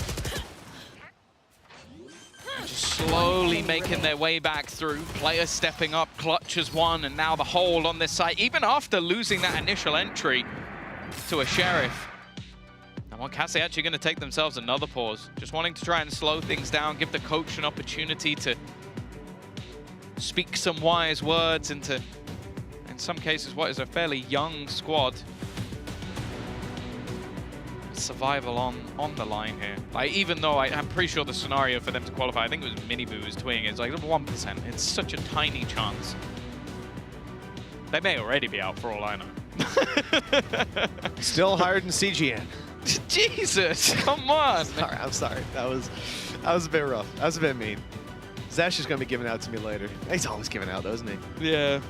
Just slowly making their way back through. Players stepping up, Clutch has won, and now the hold on this side, even after losing that initial entry to a Sheriff. Well, Kase actually going to take themselves another pause. Just wanting to try and slow things down, give the coach an opportunity to speak some wise words into, in some cases, what is a fairly young squad. survival on the line here. Like, even though I'm pretty sure the scenario for them to qualify, I think it was Miniboo was twinging, it's like 1%. It's such a tiny chance. They may already be out for all I know. Still higher than CGN. Jesus, come on. I'm sorry. That was a bit rough. That was a bit mean. Zesh is going to be giving out to me later. He's always giving out, though, isn't he? Yeah.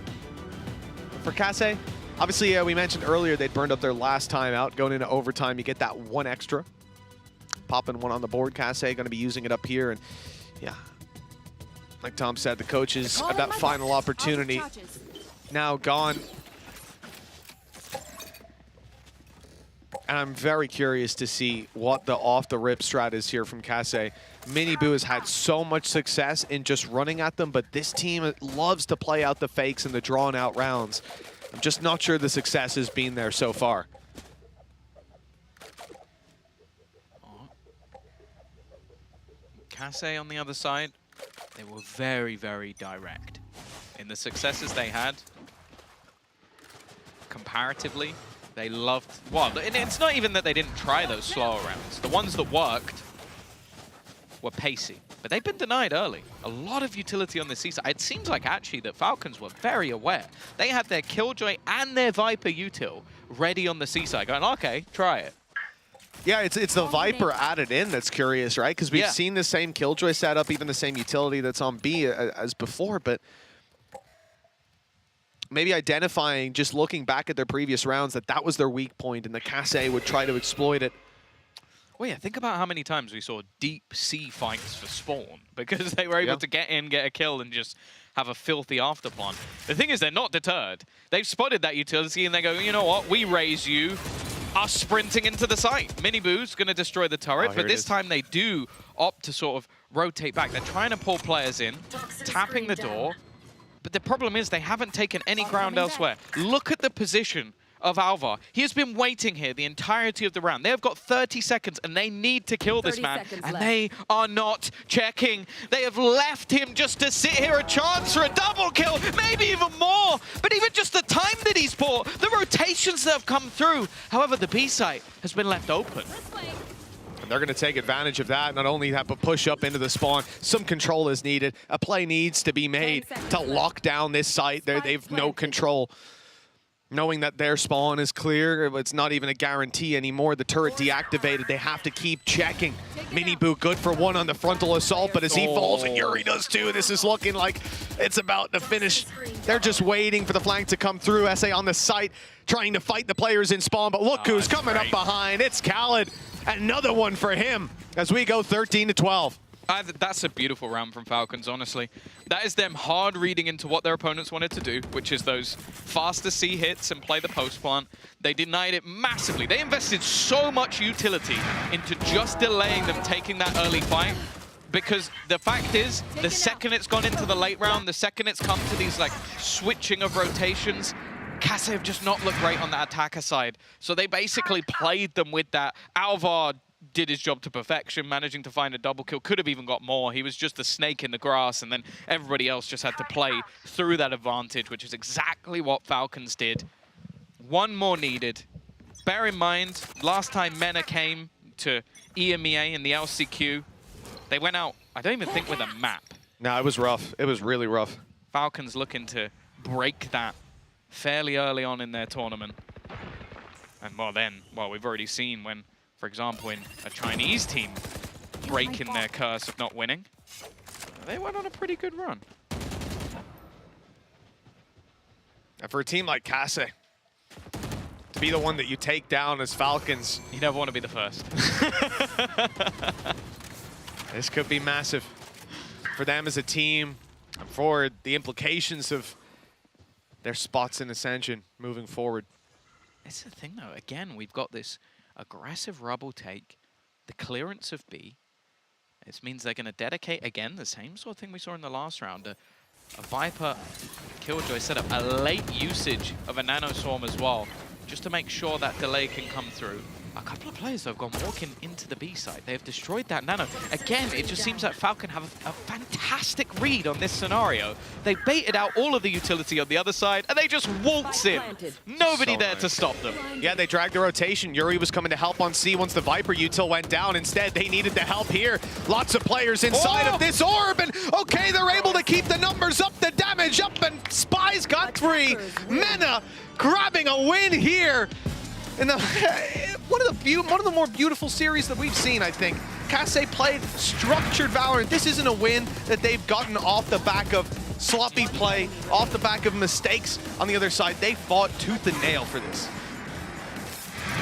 For Kase, obviously, we mentioned earlier they'd burned up their last time out. Going into overtime, you get that one extra. Popping one on the board, Kase going to be using it up here. And yeah, like Tom said, the coaches have that final opportunity now gone. And I'm very curious to see what the off-the-rip strat is here from Kase. Miniboo has had so much success in just running at them, but this team loves to play out the fakes and the drawn-out rounds. I'm just not sure the success has been there so far. Kase on the other side, they were very, very direct. In the successes they had, comparatively, they loved, well, it's not even that they didn't try those slower rounds. The ones that worked were pacey, but they've been denied early. A lot of utility on the C side. It seems like actually that Falcons were very aware. They had their Killjoy and their Viper util ready on the C side, going, okay, try it. Yeah, it's the Viper added in that's curious, right? Because we've seen the same Killjoy setup, even the same utility that's on B as before, but maybe identifying, just looking back at their previous rounds, that was their weak point, and the Kase would try to exploit it. Well, yeah, think about how many times we saw deep sea fights for spawn because they were able to get in, get a kill, and just have a filthy afterplan. The thing is, they're not deterred. They've spotted that utility, and they go, you know what, we raise you, us sprinting into the site. Miniboo's going to destroy the turret, but this time they do opt to sort of rotate back. They're trying to pull players in, tapping the door, but the problem is they haven't taken any ground elsewhere. Look at the position of Alvar. He has been waiting here the entirety of the round. They have got 30 seconds and they need to kill this man, and they are not checking. They have left him just to sit here, a chance for a double kill, maybe even more. But even just the time that he's bought, the rotations that have come through. However, the B site has been left open. And they're going to take advantage of that. Not only that, but push up into the spawn. Some control is needed. A play needs to be made to lock down this site. They've no control. Knowing that their spawn is clear, it's not even a guarantee anymore. The turret deactivated, they have to keep checking. Miniboo good for one on the frontal assault, but as he falls, and Yuri does too, this is looking like it's about to finish. They're just waiting for the flank to come through. SA on the site, trying to fight the players in spawn, but look who's coming up behind. It's Khaled. Another one for him as we go 13-12. That's a beautiful round from Falcons, honestly. That is them hard reading into what their opponents wanted to do, which is those faster C hits and play the post plant. They denied it massively. They invested so much utility into just delaying them taking that early fight, because the fact is, the second it's gone into the late round, the second it's come to these like switching of rotations, Kase have just not looked great on that attacker side. So they basically played them with that. Alvar did his job to perfection, managing to find a double kill. Could have even got more. He was just a snake in the grass, and then everybody else just had to play through that advantage, which is exactly what Falcons did. One more needed. Bear in mind, last time MENA came to EMEA in the LCQ, they went out, I don't even think with a map. No, it was rough. It was really rough. Falcons looking to break that fairly early on in their tournament. And well, we've already seen when, for example, in a Chinese team breaking their curse of not winning, they went on a pretty good run. And for a team like Kase, to be the one that you take down as Falcons, you never want to be the first. This could be massive for them as a team, and for the implications of their spots in Ascension moving forward. It's the thing, though. Again, we've got this aggressive rubble take, the clearance of B. It means they're going to dedicate, again, the same sort of thing we saw in the last round. A Viper Killjoy setup, a late usage of a Nano Swarm as well. just to make sure that delay can come through. A couple of players though have gone walking into the B side. They have destroyed that nano. Again, it just seems like Falcon have a fantastic read on this scenario. They baited out all of the utility on the other side, and they just waltz in. Nobody there to stop them. Yeah, they dragged the rotation. Yuri was coming to help on C once the Viper util went down. Instead, they needed the help here. Lots of players inside of this orb, and okay, they're able to keep the numbers up, the damage up, and Spy's got 3. MENA grabbing a win here. And one of the more beautiful series that we've seen, I think. Kasse played structured Valorant. This isn't a win that they've gotten off the back of sloppy play, off the back of mistakes on the other side. They fought tooth and nail for this.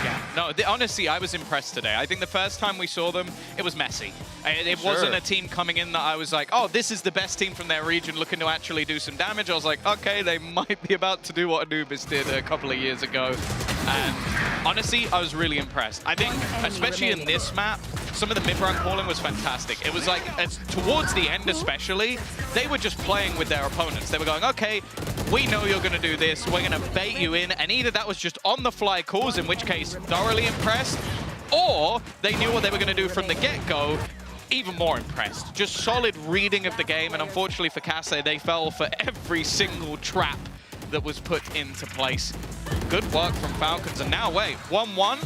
Yeah, no, honestly, I was impressed today. I think the first time we saw them, it was messy. It wasn't a team coming in that I was like, oh, this is the best team from their region looking to actually do some damage. I was like, okay, they might be about to do what Anubis did a couple of years ago. And honestly, I was really impressed. I think, especially in this map, some of the mid-run calling was fantastic. It was like, towards the end especially, they were just playing with their opponents. They were going, okay, we know you're going to do this. We're going to bait you in. And either that was just on-the-fly calls, in which case, thoroughly impressed, or they knew what they were going to do from the get-go, even more impressed. Just solid reading of the game. And unfortunately for Kasse, they fell for every single trap that was put into place. Good work from Falcons. And now, wait, 1-1.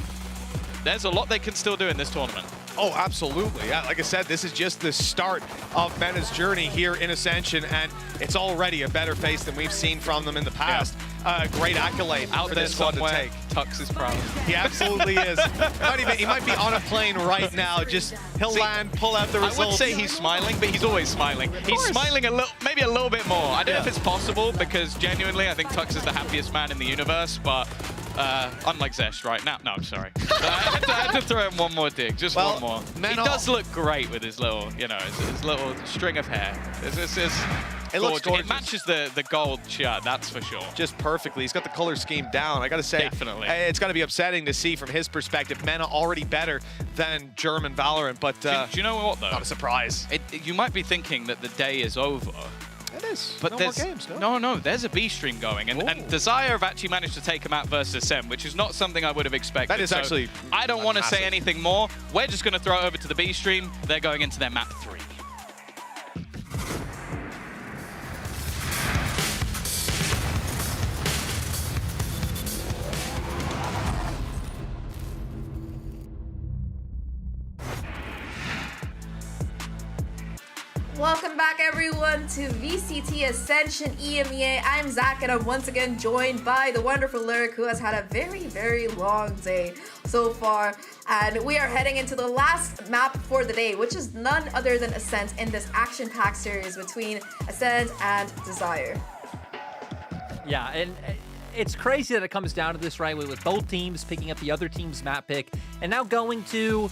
There's a lot they can still do in this tournament. Oh, absolutely. Yeah, like I said, this is just the start of MENA's journey here in Ascension, and it's already a better face than we've seen from them in the past. Great accolade out for there this squad to take. Tux is proud. He absolutely is. He might be on a plane right now. Just he'll land, pull out the results. I would say he's smiling, but he's always smiling. He's smiling a little, maybe a little bit more. I don't know if it's possible, because genuinely, I think Tux is the happiest man in the universe, but unlike Zesh right now. No, I'm sorry. I had to throw him one more dig, just one more. He does look great with his little, you know, his little string of hair. It looks gorgeous. It matches the gold shirt, that's for sure. Just perfectly. He's got the color scheme down. I got to say, definitely. It's got to be upsetting to see from his perspective. MENA already better than German Valorant, but do you know what though? Not a surprise. You might be thinking that the day is over. It is. But no there's more games, no, there's a B stream going, and Desire have actually managed to take him out versus Sem, which is not something I would have expected. That is actually. I don't want to say anything more. We're just going to throw it over to the B stream. They're going into their map 3. Welcome back everyone to VCT Ascension EMEA. I'm Zach and I'm once again joined by the wonderful Lyric, who has had a very, very long day so far. And we are heading into the last map for the day, which is none other than Ascent in this action-packed series between Ascent and Desire. Yeah, and it's crazy that it comes down to this, right? With both teams picking up the other team's map pick and now going to,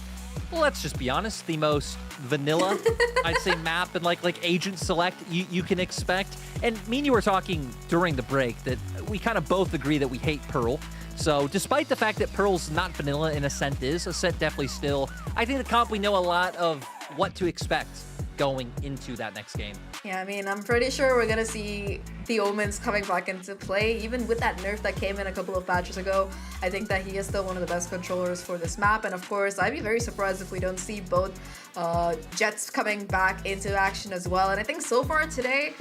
well, let's just be honest, the most vanilla, I'd say, map and like agent select you can expect. And me and you were talking during the break that we kind of both agree that we hate Pearl. So despite the fact that Pearl's not vanilla and Ascent is, Ascent definitely still, I think the comp, we know a lot of what to expect going into that next game. Yeah, I mean, I'm pretty sure we're gonna see the Omens coming back into play, even with that nerf that came in a couple of patches ago. I think that he is still one of the best controllers for this map, and of course, I'd be very surprised if we don't see both Jets coming back into action as well. And I think so far today,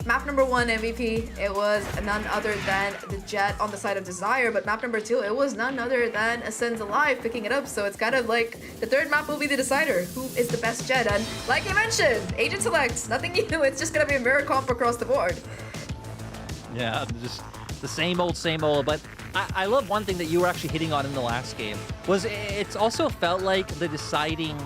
map number 1 MVP, it was none other than the Jet on the side of Desire, but map number 2, it was none other than Ascend Alive picking it up. So it's kind of like the third map will be the decider. Who is the best Jet? And like you mentioned, Agent Select, nothing new. It's just going to be a mirror comp across the board. Yeah, just the same old, but I love one thing that you were actually hitting on in the last game was it's also felt like the deciding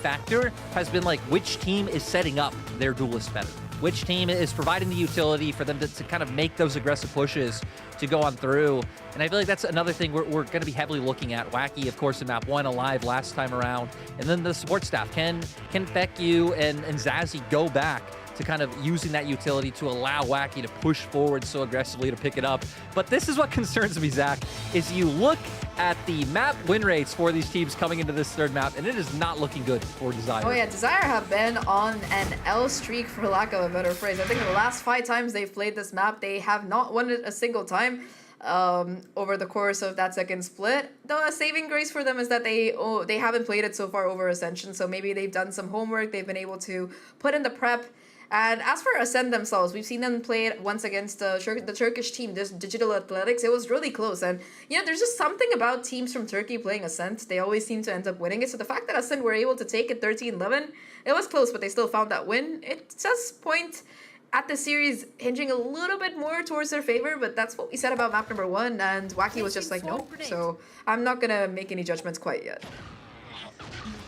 factor has been like which team is setting up their duelist better. Which team is providing the utility for them to kind of make those aggressive pushes to go on through. And I feel like that's another thing we're going to be heavily looking at. Wacky, of course, in map 1, Alive last time around. And then the support staff. Can Beckyu and Zazzy go back to kind of using that utility to allow Wacky to push forward so aggressively to pick it up? But this is what concerns me, Zach, is you look at the map win rates for these teams coming into this third map, and it is not looking good for Desire. Oh yeah, Desire have been on an L streak, for lack of a better phrase. I think the last 5 times they've played this map, they have not won it a single time. over the course of that second split. The saving grace for them is that they haven't played it so far over Ascension, so maybe they've done some homework, they've been able to put in the prep. And as for Ascend themselves, we've seen them play it once against the Turkish team, this Digital Athletics. It was really close. And, you know, there's just something about teams from Turkey playing Ascend. They always seem to end up winning it. So the fact that Ascend were able to take it 13-11, it was close, but they still found that win. It does point at the series hinging a little bit more towards their favor, but that's what we said about map number 1, and Wacky was just like, nope. So I'm not going to make any judgments quite yet.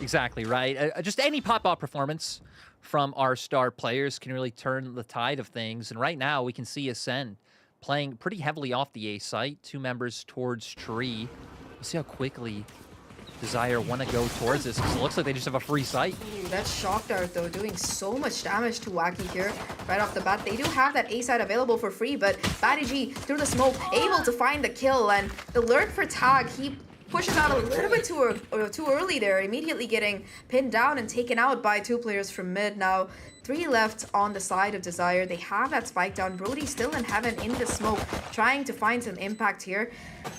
Exactly, right. Just any pop-out performance from our star players can really turn the tide of things. And right now, we can see Ascend playing pretty heavily off the A site. 2 members towards tree. We'll see how quickly Desire want to go towards this, because it looks like they just have a free site. Ooh, that shock dart, though, doing so much damage to Wacky here right off the bat. They do have that A site available for free, but BaddyG, through the smoke, able to find the kill. And the lurk for Tag, he pushes out a little bit too early there, immediately getting pinned down and taken out by 2 players from mid. Now 3 left on the side of Desire. They have that spike down. Brody still in heaven in the smoke, trying to find some impact here.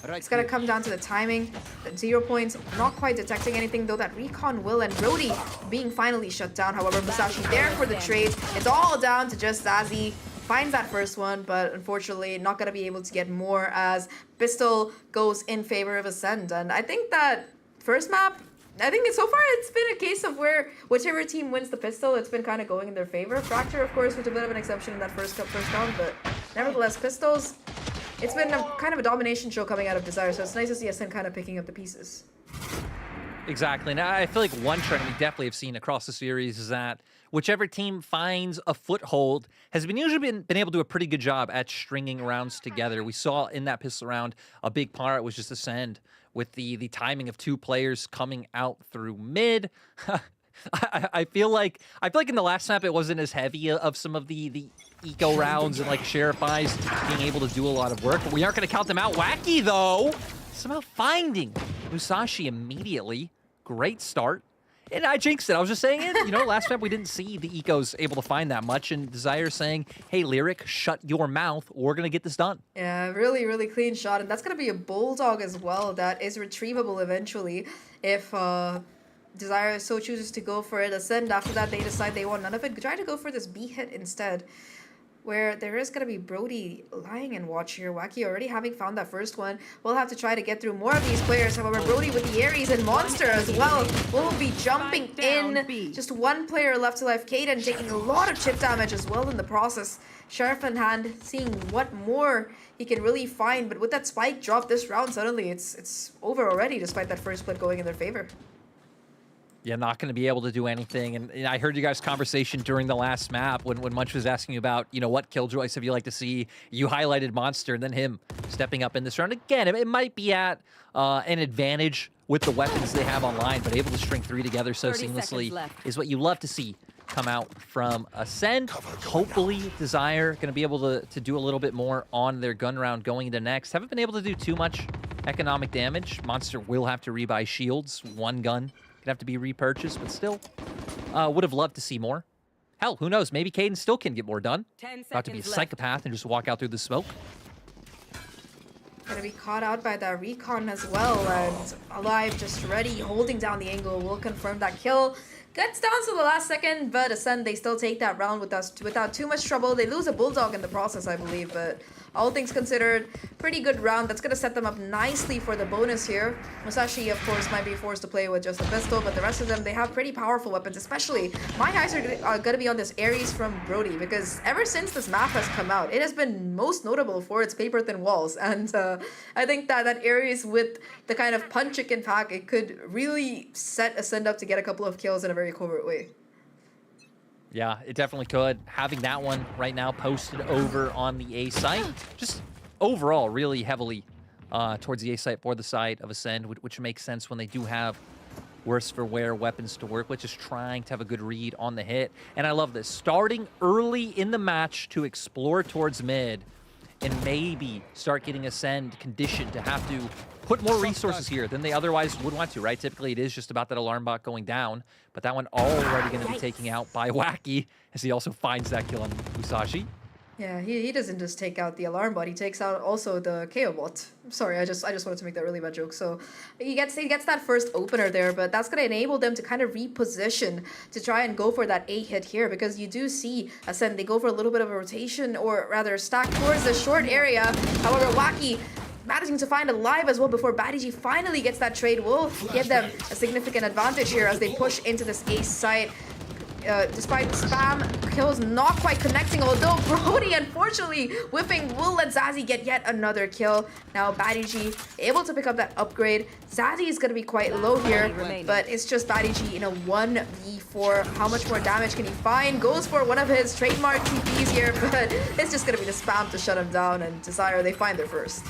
It's gonna come down to the timing. 0 points, not quite detecting anything, though that recon will, and Brody being finally shut down. However, Musashi there for the trade. It's all down to just Zazie. Finds that first one, but unfortunately not going to be able to get more as Pistol goes in favor of Ascend. And I think that first map, I think so far it's been a case of where whichever team wins the Pistol, it's been kind of going in their favor. Fracture, of course, was a bit of an exception in that first round, but nevertheless, Pistols, it's been kind of a domination show coming out of Desire, so it's nice to see Ascend kind of picking up the pieces. Exactly. Now, I feel like one trend we definitely have seen across the series is that whichever team finds a foothold has usually been able to do a pretty good job at stringing rounds together. We saw in that pistol round a big part was just Ascend with the timing of 2 players coming out through mid. I feel like in the last map it wasn't as heavy of some of the eco rounds and like Sheriff Eyes being able to do a lot of work, but we aren't going to count them out. Wacky though, somehow finding Musashi immediately. Great start. And I jinxed it. I was just saying it. You know, last map we didn't see the ecos able to find that much. And Desire saying, hey, Lyric, shut your mouth. We're going to get this done. Yeah, really, really clean shot. And that's going to be a Bulldog as well that is retrievable eventually if Desire so chooses to go for it. Ascend, after that, they decide they want none of it. Try to go for this B hit instead, where there is going to be Brody lying in watch here. Wacky already having found that first one. We'll have to try to get through more of these players. However, Brody with the Ares and Monster as well will be jumping in. Just 1 player left alive. Kaden taking a lot of chip damage as well in the process. Sheriff in hand, seeing what more he can really find. But with that spike drop this round, suddenly it's over already, despite that first split going in their favor. Yeah, not going to be able to do anything. And I heard you guys' conversation during the last map when Munch was asking about, you know, what killjoys have you like to see. You highlighted Monster and then him stepping up in this round. Again, it might be at an advantage with the weapons they have online, but able to string 3 together so seamlessly is what you love to see come out from Ascend. Hopefully, Desire going to be able to do a little bit more on their gun round going into next. Haven't been able to do too much economic damage. Monster will have to rebuy shields. 1 gun have to be repurchased, but still would have loved to see more. Hell, who knows? Maybe Caden still can get more done. About to be a psychopath and just walk out through the smoke. Gonna be caught out by that recon as well, and Alive just ready, holding down the angle, will confirm that kill. Gets down to the last second, but Ascend, they still take that round without too much trouble. They lose a Bulldog in the process, I believe, but all things considered, pretty good round. That's going to set them up nicely for the bonus here. Musashi, of course, might be forced to play with just a pistol, but the rest of them, they have pretty powerful weapons, especially my eyes are going to be on this Ares from Brody, because ever since this map has come out, it has been most notable for its paper-thin walls, and I think that Ares with the kind of punch it can pack, it could really set Ascend up to get a couple of kills in a very covert way. Yeah, it definitely could. Having that one right now posted over on the A site, just overall really heavily towards the A site for the side of Ascend, which makes sense when they do have worse for wear weapons to work with, just trying to have a good read on the hit. And I love this. Starting early in the match to explore towards mid and maybe start getting Ascend conditioned to have to put more resources here than they otherwise would want to, right? Typically, it is just about that alarm bot going down, but that one already going to be taken out by Wacky as he also finds that kill on Musashi. Yeah, he doesn't just take out the alarm bot, he takes out also the KO bot. Sorry, I just wanted to make that really bad joke. So he gets that first opener there, but that's gonna enable them to kind of reposition to try and go for that A hit here, because you do see Ascend, they go for a little bit of a rotation, or rather stack towards the short area. However, Wacky managing to find a live as well before Badiji finally gets that trade will give them a significant advantage here as they push into this ace site. Despite spam kills not quite connecting, although Brody unfortunately whipping will let Zazie get yet another kill. Now Badiji able to pick up that upgrade. Zazie is going to be quite low here, but it's just Badiji in a 1v4. How much more damage can he find? Goes for one of his trademark TPs here, but it's just going to be the spam to shut him down, and Desire, they find their first.